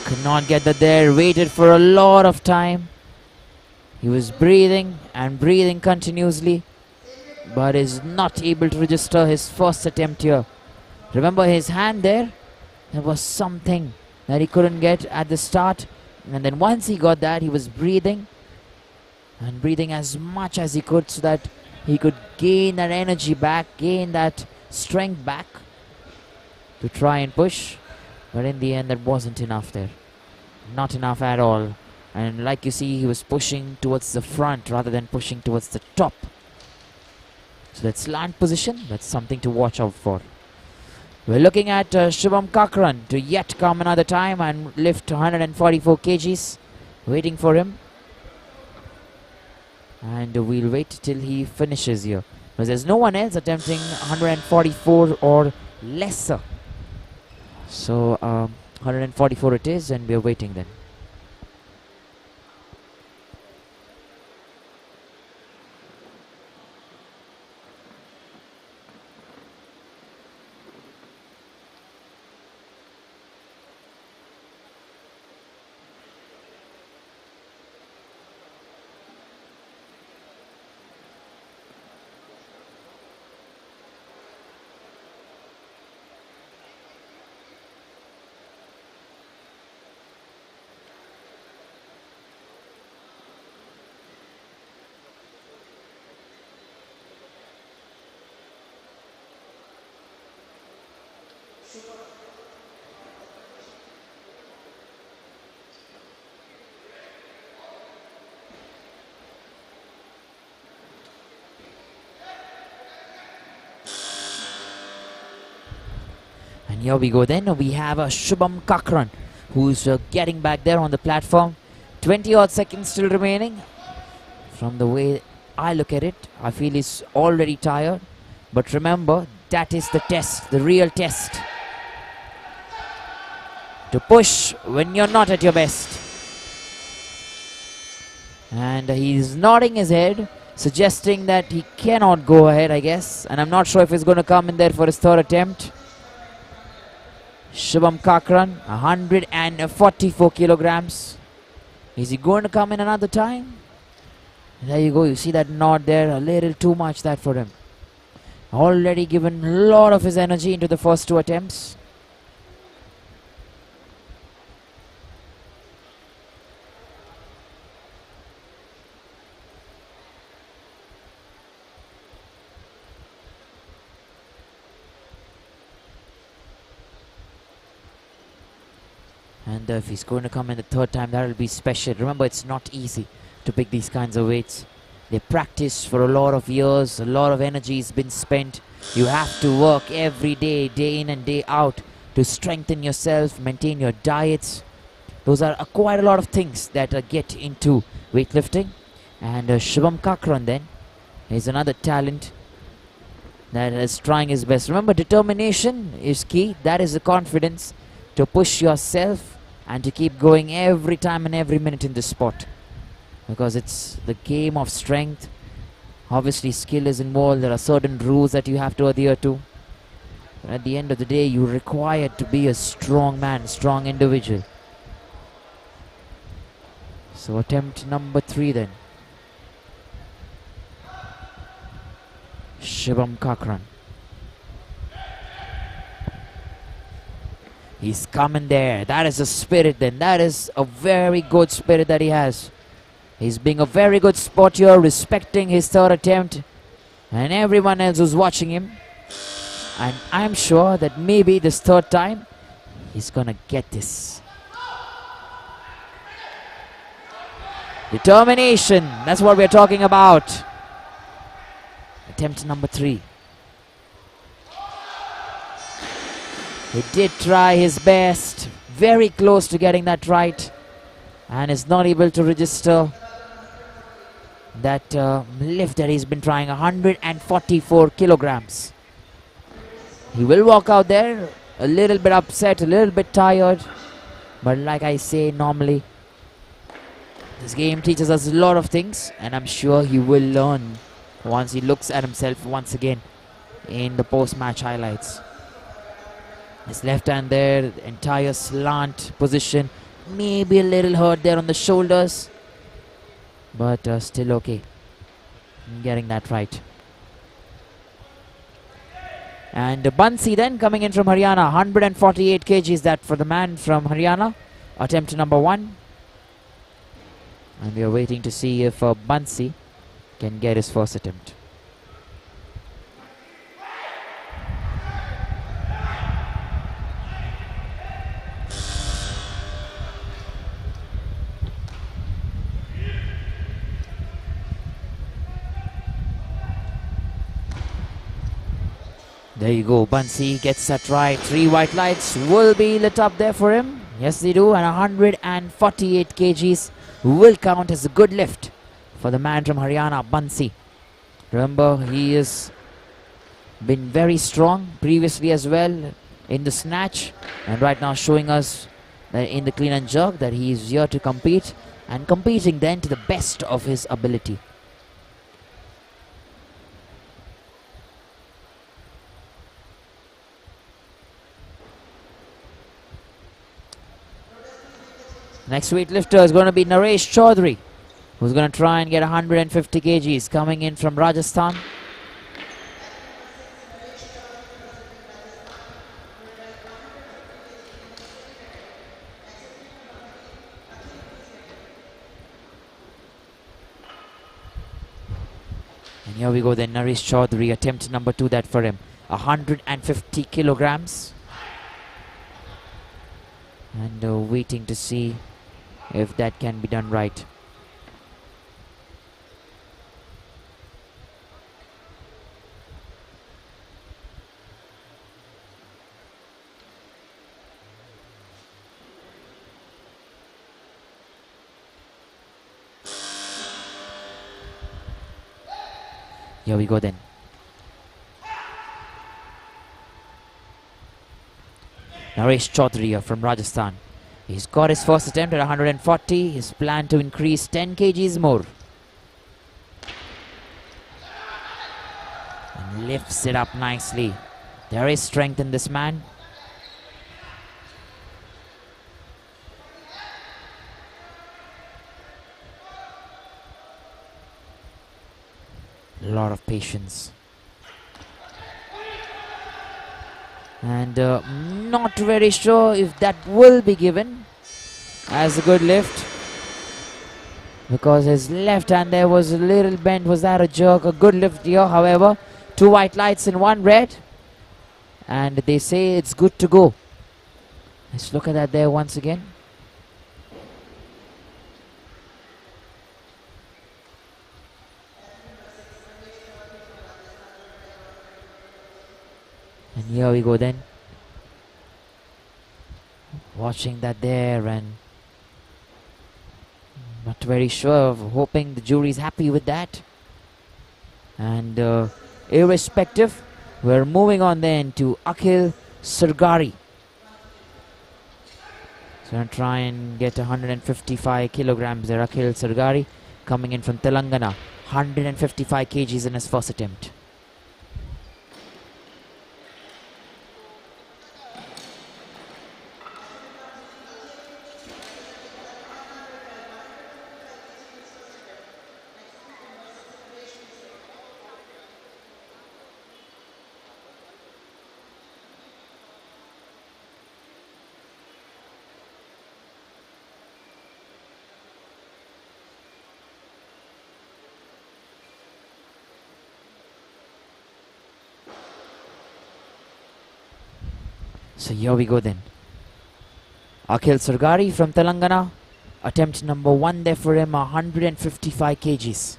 Could not get that there, waited for a lot of time. He was breathing and breathing continuously, but is not able to register his first attempt here. Remember his hand there? There was something that he couldn't get at the start. And then once he got that, he was breathing and breathing as much as he could so that he could gain that energy back, gain that strength back to try and push. But in the end, that wasn't enough there. Not enough at all. And like you see, he was pushing towards the front rather than pushing towards the top. So that slant position, that's something to watch out for. We're looking at Shubham Kakran to yet come another time and lift 144 kgs. Waiting for him. And we'll wait till he finishes here. Because there's no one else attempting 144 or lesser. So 144 it is, and we're waiting then. And here we go then. We have a Shubham Kakran who's getting back there on the platform. 20 odd seconds still remaining. From the way I look at it, I feel he's already tired. But remember, that is the test, the real test. To push when you're not at your best. And he's nodding his head, suggesting that he cannot go ahead, I guess. And I'm not sure if he's going to come in there for his third attempt. Shubham Kakran, 144 kilograms. Is he going to come in another time? There you go, you see that nod there, a little too much that for him. Already given a lot of his energy into the first two attempts. And if he's going to come in the third time, that will be special. Remember, it's not easy to pick these kinds of weights. They practice for a lot of years, a lot of energy has been spent. You have to work every day, day in and day out, to strengthen yourself, maintain your diets. Those are quite a lot of things that get into weightlifting. And Shubham Kakran then is another talent that is trying his best. Remember, determination is key. That is the confidence to push yourself and to keep going every time and every minute in this sport. Because it's the game of strength. Obviously skill is involved. There are certain rules that you have to adhere to. But at the end of the day, you're required to be a strong man, strong individual. So attempt number 3 then. Shubham Kakran. He's coming there. That is a spirit then. That is a very good spirit that he has. He's being a very good sport here, respecting his third attempt and everyone else who's watching him. And I'm sure that maybe this third time, he's gonna get this. Determination, that's what we're talking about. Attempt number 3. He did try his best, very close to getting that right, and is not able to register that lift that he's been trying, 144 kilograms. He will walk out there a little bit upset, a little bit tired, but like I say, normally this game teaches us a lot of things, and I'm sure he will learn once he looks at himself once again in the post-match highlights. His left hand there, the entire slant position, maybe a little hurt there on the shoulders, but still okay, getting that right. And Bansi then coming in from Haryana, 148 kgs that for the man from Haryana. Attempt number 1. And we are waiting to see if Bansi can get his first attempt. There you go, Bansi gets that right. 3 white lights will be lit up there for him. Yes, they do. And 148 kgs will count as a good lift for the man from Haryana, Bansi. Remember, he has been very strong previously as well in the snatch. And right now showing us that in the clean and jerk that he is here to compete. And competing then to the best of his ability. Next weightlifter is going to be Naresh Chaudhary, who's going to try and get 150 kgs coming in from Rajasthan. And here we go then, Naresh Chaudhary, attempt number 2 that for him. 150 kilograms. And waiting to see if that can be done right. Here we go then. Naresh Chaudhary from Rajasthan. He's got his first attempt at 140. His plan to increase 10 kgs more. And lifts it up nicely. There is strength in this man. A lot of patience. And not very sure if that will be given as a good lift, because his left hand there was a little bent. Was that a jerk? A good lift here, however. 2 white lights and 1 red, and they say it's good to go. Let's look at that there once again. And here we go then. Watching that there, and not very sure, hoping the jury is happy with that. And irrespective, we're moving on then to Akhil Surgari. So gonna try and get 155 kilograms there. Akhil Surgari coming in from Telangana. 155 kgs in his first attempt. So here we go then. Akhil Surgari from Telangana. Attempt number 1 there for him, 155 kgs.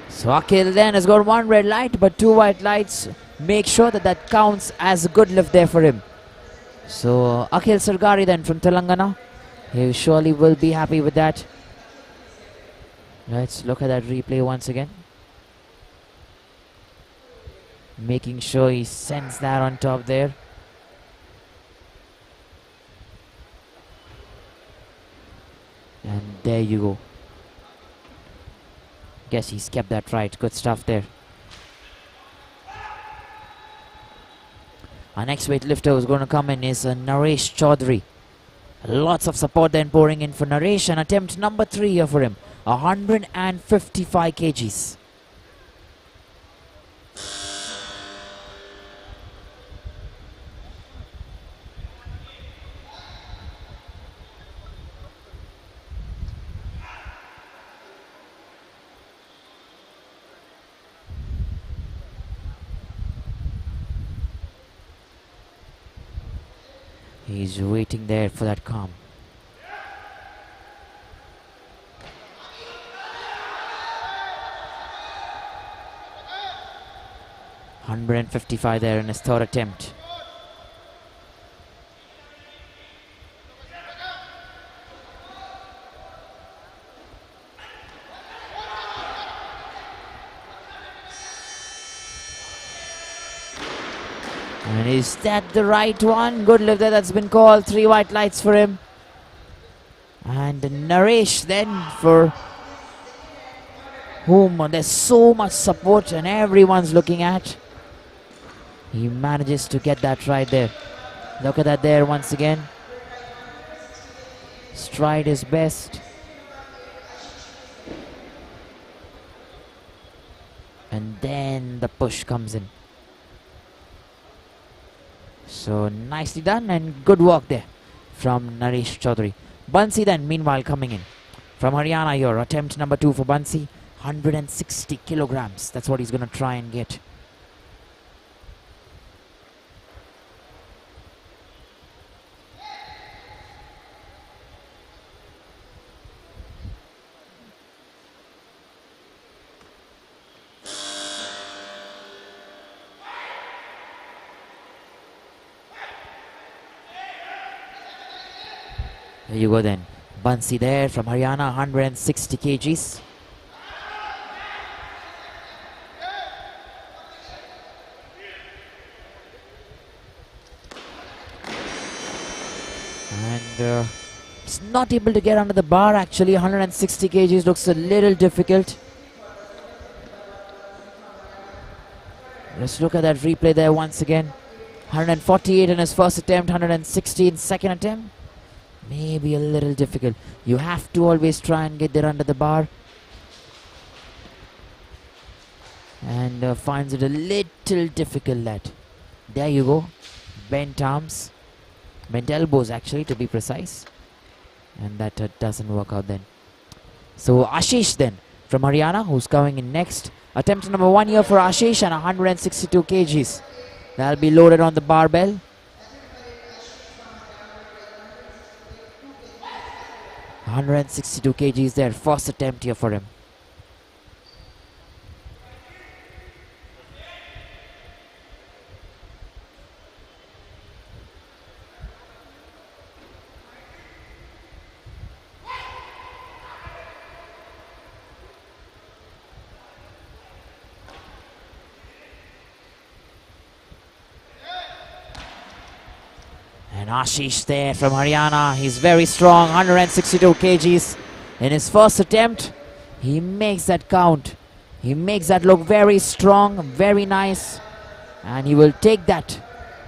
So Akhil then has got 1 red light but 2 white lights. Make sure that that counts as a good lift there for him. So Akhil Surgari then from Telangana. He surely will be happy with that. Let's look at that replay once again. Making sure he sends that on top there. And there you go. Guess he's kept that right. Good stuff there. Our next weightlifter who's going to come in is Naresh Chaudhary. Lots of support then pouring in for Naresh, and attempt number 3 here for him. 155 kgs. He's waiting there for that calm. $155 there in his third attempt. And is that the right one? Good lift there, that's been called. 3 white lights for him. And Naresh then, for whom there's so much support and everyone's looking at. He manages to get that right there. Look at that there once again. Stride his best. And then the push comes in. So nicely done and good work there from Naresh Chaudhary. Bansi then meanwhile coming in from Haryana here. Attempt number 2 for Bansi. 160 kilograms. That's what he's going to try and get. There you go then. Bansi there from Haryana, 160 kgs. And it's not able to get under the bar actually. 160 kgs looks a little difficult. Let's look at that replay there once again. 148 in his first attempt, 160 in second attempt. Maybe a little difficult. You have to always try and get there under the bar. And finds it a little difficult, that. There you go. Bent arms. Bent elbows actually, to be precise. And that doesn't work out then. So Ashish then from Haryana, who's coming in next. Attempt number 1 here for Ashish, and 162 kgs. That'll be loaded on the barbell. $162 kgs there. First attempt here for him. And Ashish there from Haryana. He's very strong, 162 kgs. In his first attempt, he makes that count. He makes that look very strong, very nice. And he will take that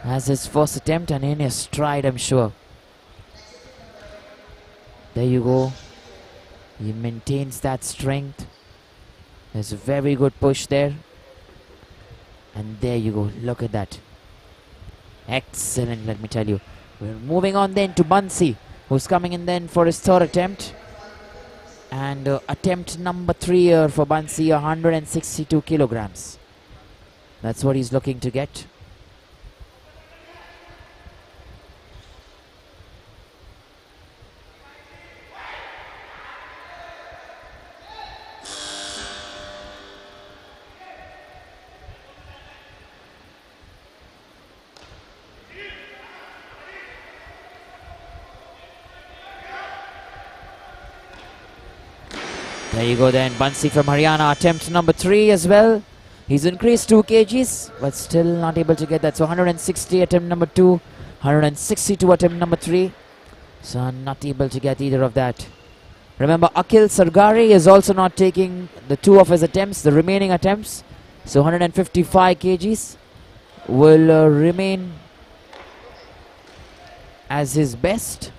as his first attempt and in his stride, I'm sure. There you go. He maintains that strength. There's a very good push there. And there you go. Look at that. Excellent, let me tell you. We're moving on then to Bansi, who's coming in then for his third attempt. And attempt number 3 here for Bansi, 162 kilograms. That's what he's looking to get. There you go then, Bansi from Haryana, attempt number 3 as well. He's increased 2 kgs, but still not able to get that. So 160 attempt number 2, 162 attempt number 3. So not able to get either of that. Remember, Akhil Sargari is also not taking the 2 of his attempts, the remaining attempts. So 155 kgs will remain as his best.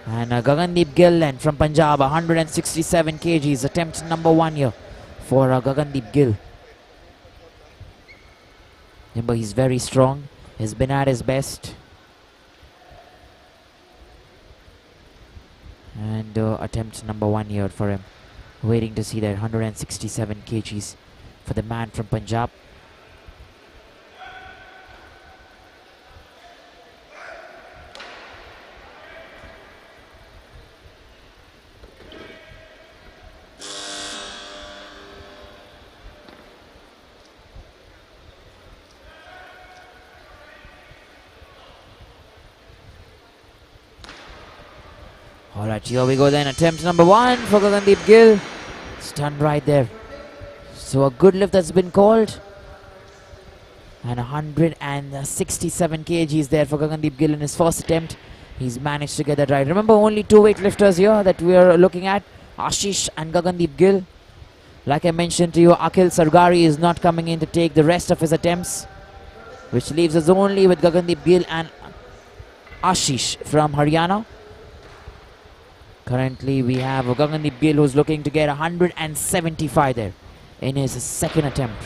And Gagandeep Gill and from Punjab, 167 kgs, attempt number 1 here for Gagandeep Gill. Remember, he's very strong, he's been at his best. And attempt number 1 here for him. Waiting to see that 167 kgs for the man from Punjab. Alright, here we go then. Attempt number 1 for Gagandeep Gill. Stunned right there. So a good lift that's been called. And 167 kgs there for Gagandeep Gill in his first attempt. He's managed to get that right. Remember, only 2 weightlifters here that we are looking at. Ashish and Gagandeep Gill. Like I mentioned to you, Akhil Sargari is not coming in to take the rest of his attempts. Which leaves us only with Gagandeep Gill and Ashish from Haryana. Currently we have Gagandeep Gill who's looking to get 175 there in his second attempt.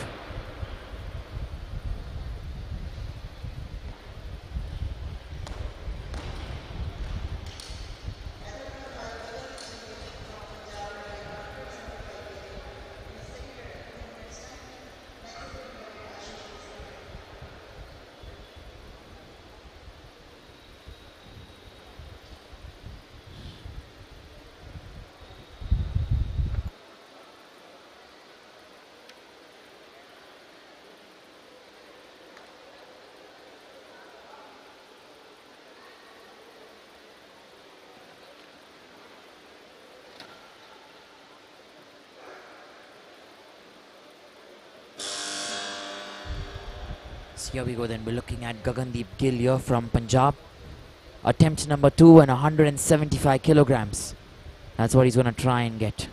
So here we go then. We're looking at Gagandeep Gill here from Punjab. Attempt number 2 and 175 kilograms. That's what he's going to try and get.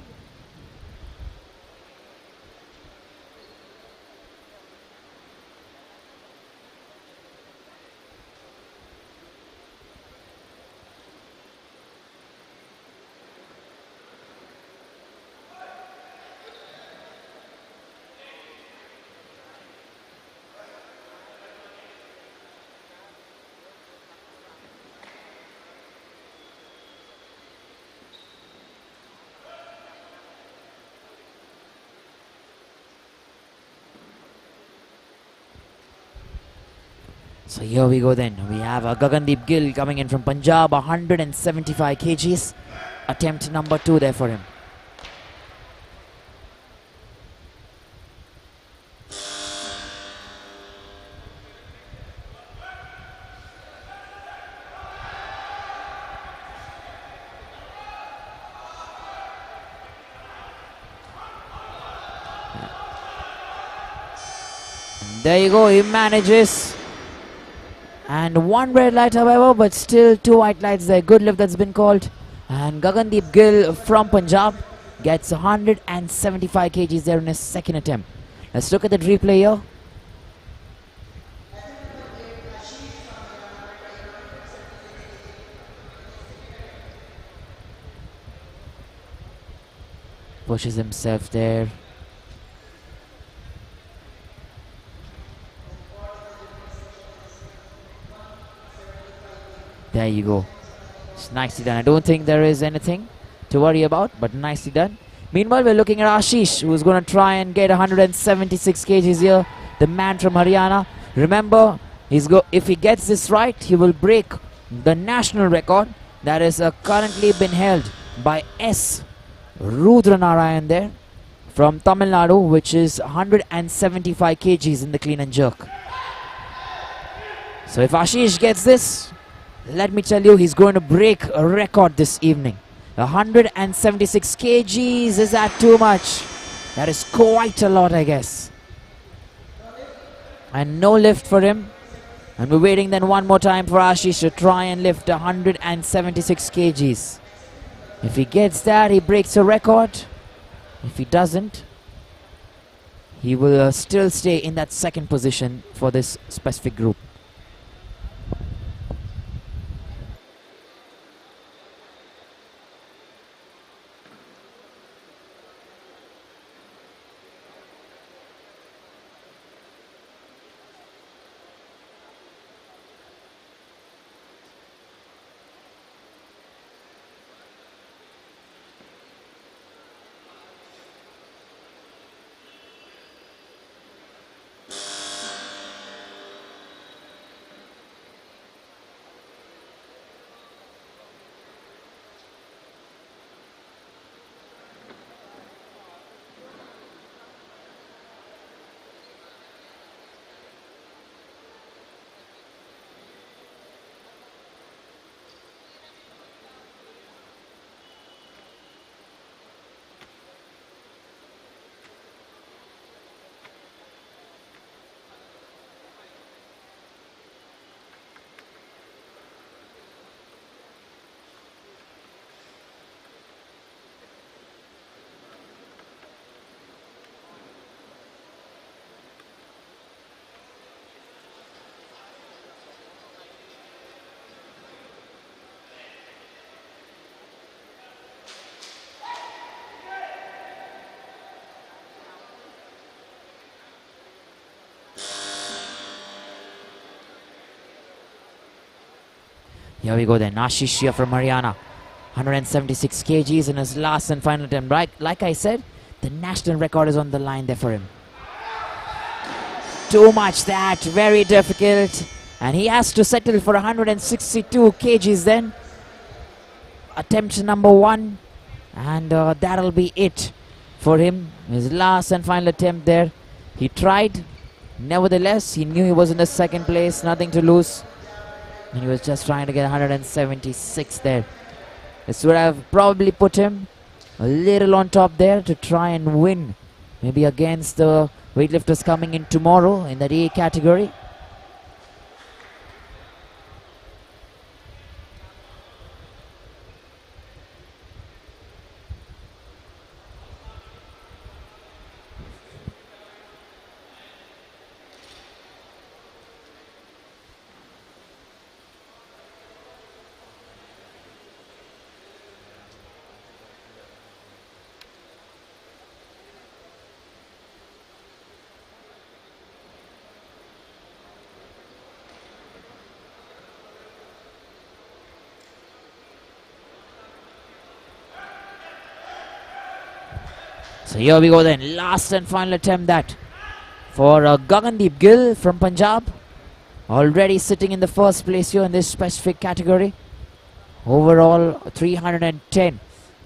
So here we go then. We have Gagandeep Gill coming in from Punjab, 175 kgs. Attempt number 2 there for him. And there you go, he manages. And 1 red light however, but still 2 white lights there. Good lift that's been called. And Gagandeep Gill from Punjab gets 175 kgs there in his second attempt. Let's look at the replay here. Pushes himself there. There you go. It's nicely done. I don't think there is anything to worry about, but nicely done. Meanwhile, we're looking at Ashish, who's going to try and get 176 kgs here. The man from Haryana. Remember, if he gets this right, he will break the national record that is currently been held by S. Rudranarayan there from Tamil Nadu, which is 175 kgs in the clean and jerk. So if Ashish gets this, let me tell you, he's going to break a record this evening. 176 kgs, is that too much? That is quite a lot, I guess. And no lift for him. And we're waiting then one more time for Ashish to try and lift 176 kgs. If he gets that, he breaks a record. If he doesn't, he will still stay in that second position for this specific group. Here we go then. Ashish here from Haryana. 176 kgs in his last and final attempt. Right, like I said, the national record is on the line there for him. Too much that. Very difficult. And he has to settle for 162 kgs then. Attempt number 1. And that'll be it for him. His last and final attempt there. He tried. Nevertheless, he knew he was in the second place. Nothing to lose. And he was just trying to get 176 there. This would have probably put him a little on top there to try and win. Maybe against the weightlifters coming in tomorrow in that A category. So here we go then. Last and final attempt that for Gagandeep Gill from Punjab. Already sitting in the first place here in this specific category. Overall 310.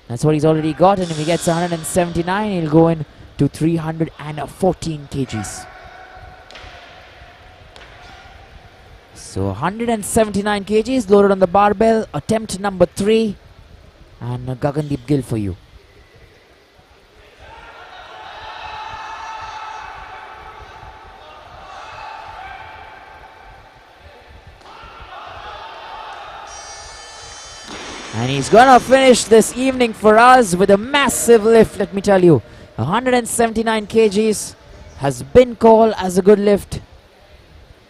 That's what he's already got. And if he gets 179, he'll go in to 314 kgs. So 179 kgs loaded on the barbell. Attempt number 3. And Gagandeep Gill for you. And he's gonna finish this evening for us with a massive lift, let me tell you. 179 kgs has been called as a good lift.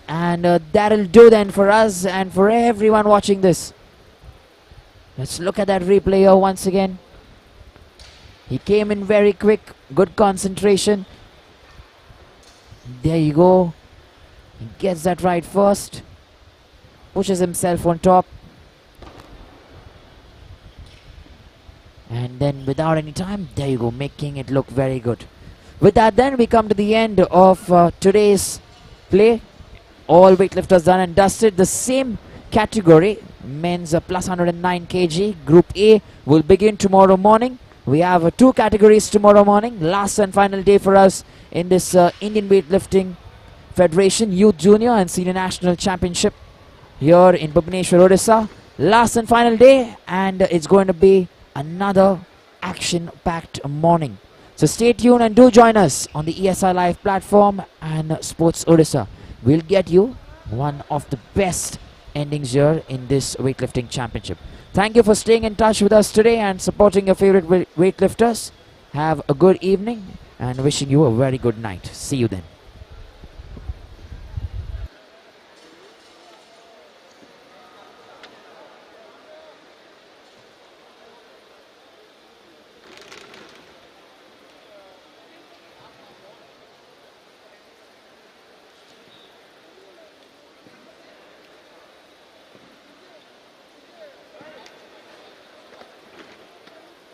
And that'll do then for us and for everyone watching this. Let's look at that replay here once again. He came in very quick, good concentration. There you go. He gets that right first. Pushes himself on top. And then without any time, there you go, making it look very good. With that then, we come to the end of today's play. All weightlifters done and dusted. The same category, men's plus 109 kg, Group A, will begin tomorrow morning. We have 2 categories tomorrow morning. Last and final day for us in this Indian Weightlifting Federation Youth Junior and Senior National Championship here in Bhubaneswar, Odisha. Last and final day, and it's going to be another action-packed morning. So stay tuned and do join us on the ESI Live platform and Sports Odisha. We'll get you one of the best endings here in this weightlifting championship. Thank you for staying in touch with us today and supporting your favorite weightlifters. Have a good evening and wishing you a very good night. See you then.